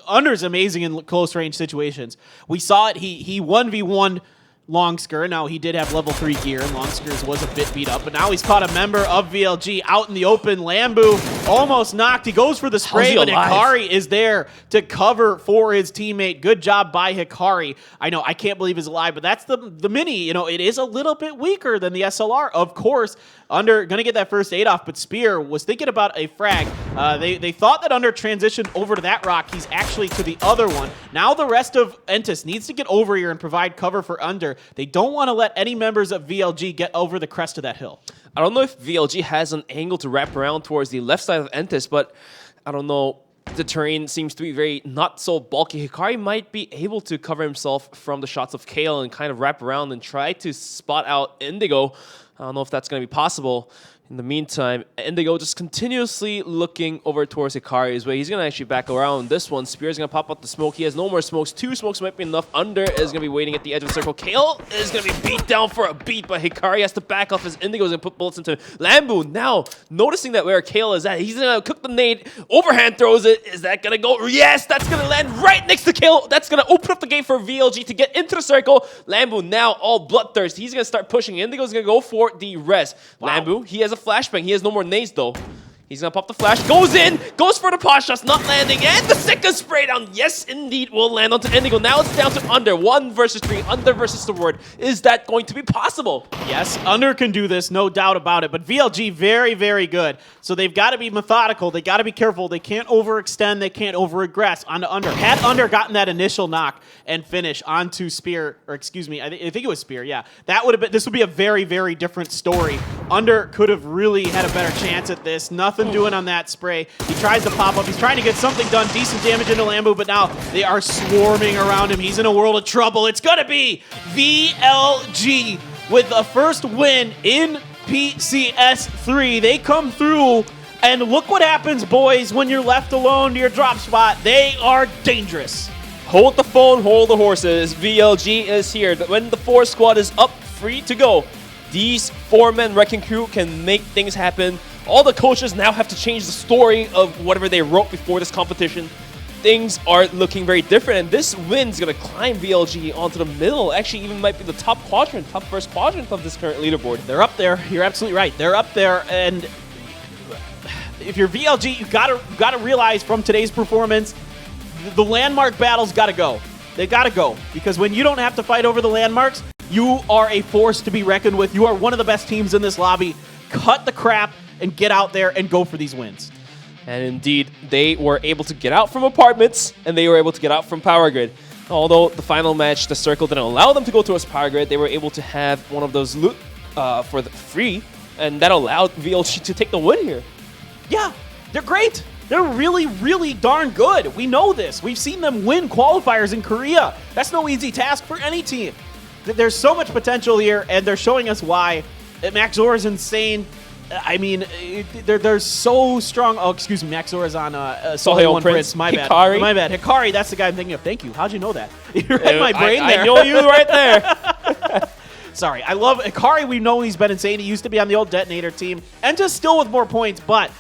Under's amazing in close range situations. We saw it, he 1v1 Longsker. Now, he did have level 3 gear, and Longskers was a bit beat up, but now he's caught a member of VLG out in the open. Lambu almost knocked. He goes for the spray, but Hikari is there to cover for his teammate. Good job by Hikari. I know, I can't believe he's alive, but that's the Mini. You know, it is a little bit weaker than the SLR, of course. Under gonna get that first 8 off, but Spear was thinking about a frag. They thought that Under transitioned over to that rock. He's actually to the other one. Now the rest of Entis needs to get over here and provide cover for Under. They don't want to let any members of VLG get over the crest of that hill. I don't know if VLG has an angle to wrap around towards the left side of Entis, but I don't know. The terrain seems to be very not so bulky. Hikari might be able to cover himself from the shots of Kale and kind of wrap around and try to spot out Indigo. I don't know if that's going to be possible. In the meantime, Indigo just continuously looking over towards Hikari's way. He's going to actually back around this one. Spear's going to pop out the smoke. He has no more smokes. 2 smokes might be enough. Under is going to be waiting at the edge of the circle. Kale is going to be beat down for a beat, but Hikari has to back off as Indigo is going to put bullets into Lambu. Now, noticing that where Kale is at, he's going to cook the nade. Overhand throws it. Is that going to go? Yes, that's going to land right next to Kale. That's going to open up the gate for VLG to get into the circle. Lambu now all bloodthirst. He's going to start pushing. Indigo's going to go for the rest. Wow. Lambu, he has a flashbang. He has no more nades though. He's gonna pop the flash, goes in, goes for the pot shots, not landing, and the second spray down, yes indeed, will land onto Indigo. Now it's down to Under, 1 versus 3, Under versus the Word. Is that going to be possible? Yes, Under can do this, no doubt about it, but VLG very, very good. So they've got to be methodical, they got to be careful, they can't overextend, they can't over-aggress onto Under. Had Under gotten that initial knock and finish onto Spear, or excuse me, I think it was Spear, yeah. That would have been, this would be a very, very different story. Under could have really had a better chance at this. Nothing doing on that spray. He tries to pop up. He's trying to get something done. Decent damage into Lambu, but now they are swarming around him. He's in a world of trouble. It's going to be VLG with the first win in PCS3. They come through, and look what happens, boys, when you're left alone to your drop spot. They are dangerous. Hold the phone, hold the horses. VLG is here. When the 4 squad is up, free to go, these 4-man wrecking crew can make things happen. All the coaches now have to change the story of whatever they wrote before this competition. Things are looking very different, and this win's going to climb VLG onto the middle. Actually, even might be the top quadrant, top first quadrant of this current leaderboard. They're up there. You're absolutely right. They're up there, and if you're VLG, you gotta realize from today's performance, the landmark battles got to go. They got to go, because when you don't have to fight over the landmarks, you are a force to be reckoned with. You are one of the best teams in this lobby. Cut the crap and get out there and go for these wins. And indeed, they were able to get out from apartments, and they were able to get out from Power Grid. Although the final match, the circle didn't allow them to go towards Power Grid, they were able to have one of those loot for the free, and that allowed VLG to take the win here. Yeah, they're great. They're really, really darn good. We know this. We've seen them win qualifiers in Korea. That's no easy task for any team. There's so much potential here, and they're showing us why. Max Zor is insane. I mean, they're so strong. Oh, excuse me, Max Zor is on Sohei One Prince. My bad. Hikari. My bad. Hikari, that's the guy I'm thinking of. Thank you. How'd you know that? You're in my brain there. I know you right there. Sorry. I love Hikari. We know he's been insane. He used to be on the old Detonator team, and just still with more points, but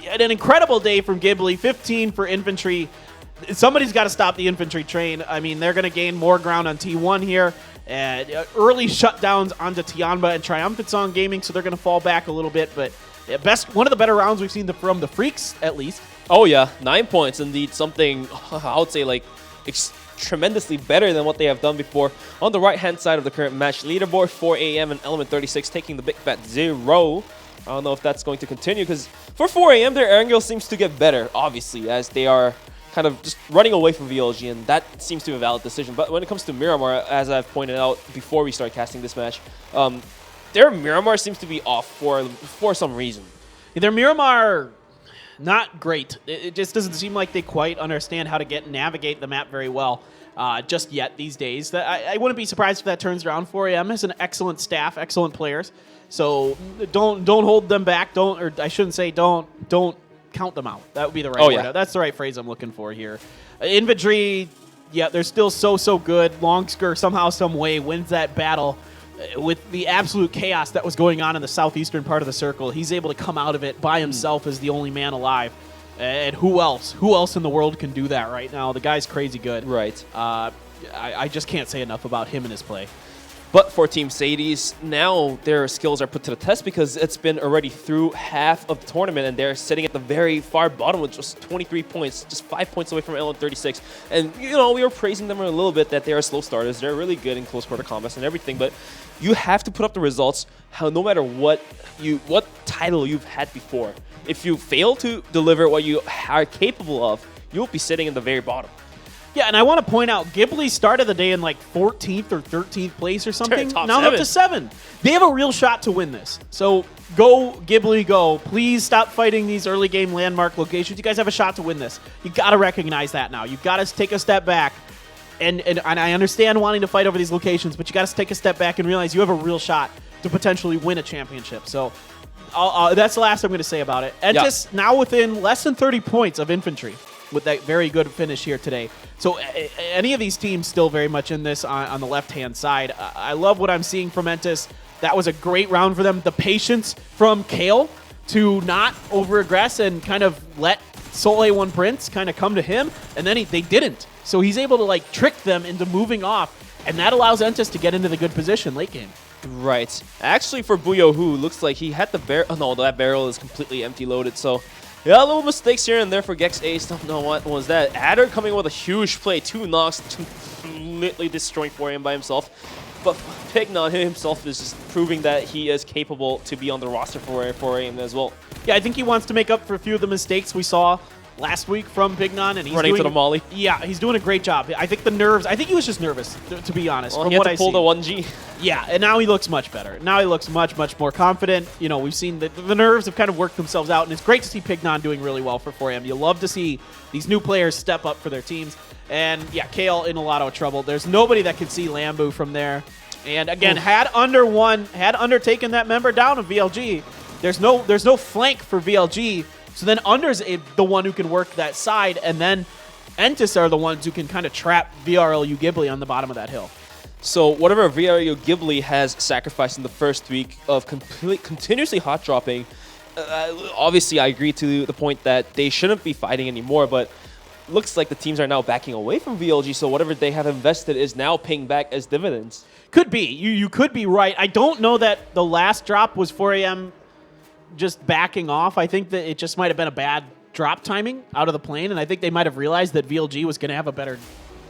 an incredible day from Ghibli. 15 for infantry. Somebody's got to stop the infantry train. I mean, they're going to gain more ground on T1 here. Early shutdowns onto Tianba and Triumphant Song Gaming, so they're going to fall back a little bit. But one of the better rounds we've seen from the Freaks, at least. Oh, yeah. 9 points. Indeed, something, I would say, like, tremendously better than what they have done before. On the right-hand side of the current match, leaderboard 4 AM and Element 36 taking the big fat 0. I don't know if that's going to continue, because for 4 AM, their Erangel seems to get better, obviously, as they are kind of just running away from VLG, and that seems to be a valid decision. But when it comes to Miramar, as I've pointed out before we start casting this match, their Miramar seems to be off for some reason. Their Miramar, not great. It just doesn't seem like they quite understand how to navigate the map very well just yet these days. I wouldn't be surprised if that turns around. 4 AM has an excellent staff, excellent players. So don't hold them back. Don't count them out. That would be the right word. That's the right phrase I'm looking for here. Infantry, yeah, they're still so good. Longsker somehow, some way wins that battle. With the absolute chaos that was going on in the southeastern part of the circle, he's able to come out of it by himself as the only man alive. And who else? Who else in the world can do that right now? The guy's crazy good. Right. I just can't say enough about him and his play. But for Team Sadie's, now their skills are put to the test because it's been already through half of the tournament and they're sitting at the very far bottom with just 23 points, just 5 points away from LN36. And, you know, we were praising them a little bit that they are slow starters. They're really good in close quarter combats and everything, but you have to put up the results no matter what title you've had before. If you fail to deliver what you are capable of, you'll be sitting in the very bottom. Yeah, and I want to point out, Ghibli started the day in like 14th or 13th place or something. Top now they're up to 7. They have a real shot to win this. So go, Ghibli, go. Please stop fighting these early game landmark locations. You guys have a shot to win this. You got to recognize that now. You've got to take a step back. And I understand wanting to fight over these locations, but you got to take a step back and realize you have a real shot to potentially win a championship. So that's the last I'm going to say about it. Entis now within less than 30 points of Infantry with that very good finish here today. So any of these teams still very much in this on the left-hand side. I love what I'm seeing from Entis. That was a great round for them. The patience from Kale to not over-aggress and kind of let Soul A1 Prince kind of come to him, and then they didn't. So he's able to like trick them into moving off, and that allows Entis to get into the good position late game. Right. Actually, for Buyohu, looks like he had the barrel. Oh, no, that barrel is completely empty loaded. So, yeah, little mistakes here and there for Gex Ace. Don't know what was that. Adder coming with a huge play. 2 knocks, completely destroying 4AM by himself. But Pignon himself is just proving that he is capable to be on the roster for 4AM as well. Yeah, I think he wants to make up for a few of the mistakes we saw last week from Pignon, and he's running to the molly. Yeah, he's doing a great job. I think the nerves. I think he was just nervous, to be honest. Well, from he had what to I pull see. the 1G. Yeah, and now he looks much better. Now he looks much more confident. You know, we've seen the nerves have kind of worked themselves out, and it's great to see Pignon doing really well for 4AM. You love to see these new players step up for their teams. And yeah, Kale in a lot of trouble. There's nobody that can see Lambu from there. And again, had Under taken that member down of VLG, there's no flank for VLG. So then Under's the one who can work that side, and then Entis are the ones who can kind of trap VRLU Ghibli on the bottom of that hill. So whatever VRLU Ghibli has sacrificed in the first week of continuously hot dropping, obviously I agree to the point that they shouldn't be fighting anymore, but looks like the teams are now backing away from VLG, so whatever they have invested is now paying back as dividends. Could be. You could be right. I don't know that the last drop was 4AM just backing off. I think that it just might have been a bad drop timing out of the plane, and I think they might have realized that VLG was going to have a better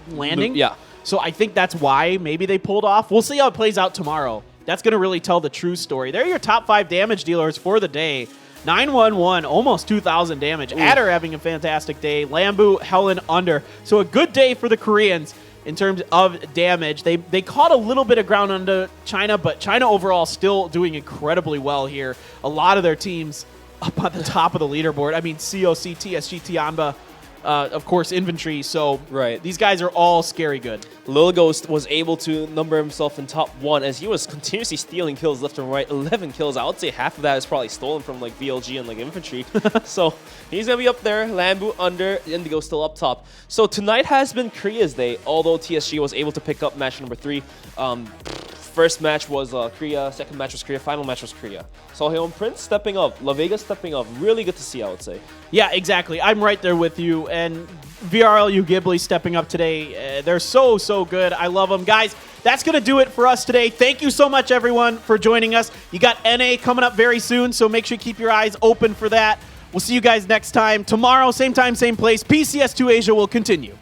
landing. Yeah. So I think that's why maybe they pulled off. We'll see how it plays out tomorrow. That's going to really tell the true story. They're your top 5 damage dealers for the day. 911, almost 2,000 damage. Adder having a fantastic day. Lambu, Helen, Under. So a good day for the Koreans in terms of damage. They caught a little bit of ground under China, but China overall still doing incredibly well here. A lot of their teams up on the top of the leaderboard. I mean, COC, TSG, Tianba, of course, Infantry. So these guys are all scary good. Lil Ghost was able to number himself in top 1 as he was continuously stealing kills left and right. 11 kills. I would say half of that is probably stolen from like VLG and like Infantry. So he's going to be up there. Lambu, Under, Indigo still up top. So tonight has been Korea's day, although TSG was able to pick up match number 3. First match was Korea, second match was Korea, final match was Korea. Seoheon Prince stepping up, La Vega stepping up. Really good to see, I would say. Yeah, exactly. I'm right there with you. And VRLU Ghibli stepping up today. They're so good. I love them. Guys, that's going to do it for us today. Thank you so much, everyone, for joining us. You got NA coming up very soon, so make sure you keep your eyes open for that. We'll see you guys next time. Tomorrow, same time, same place. PCS2 Asia will continue.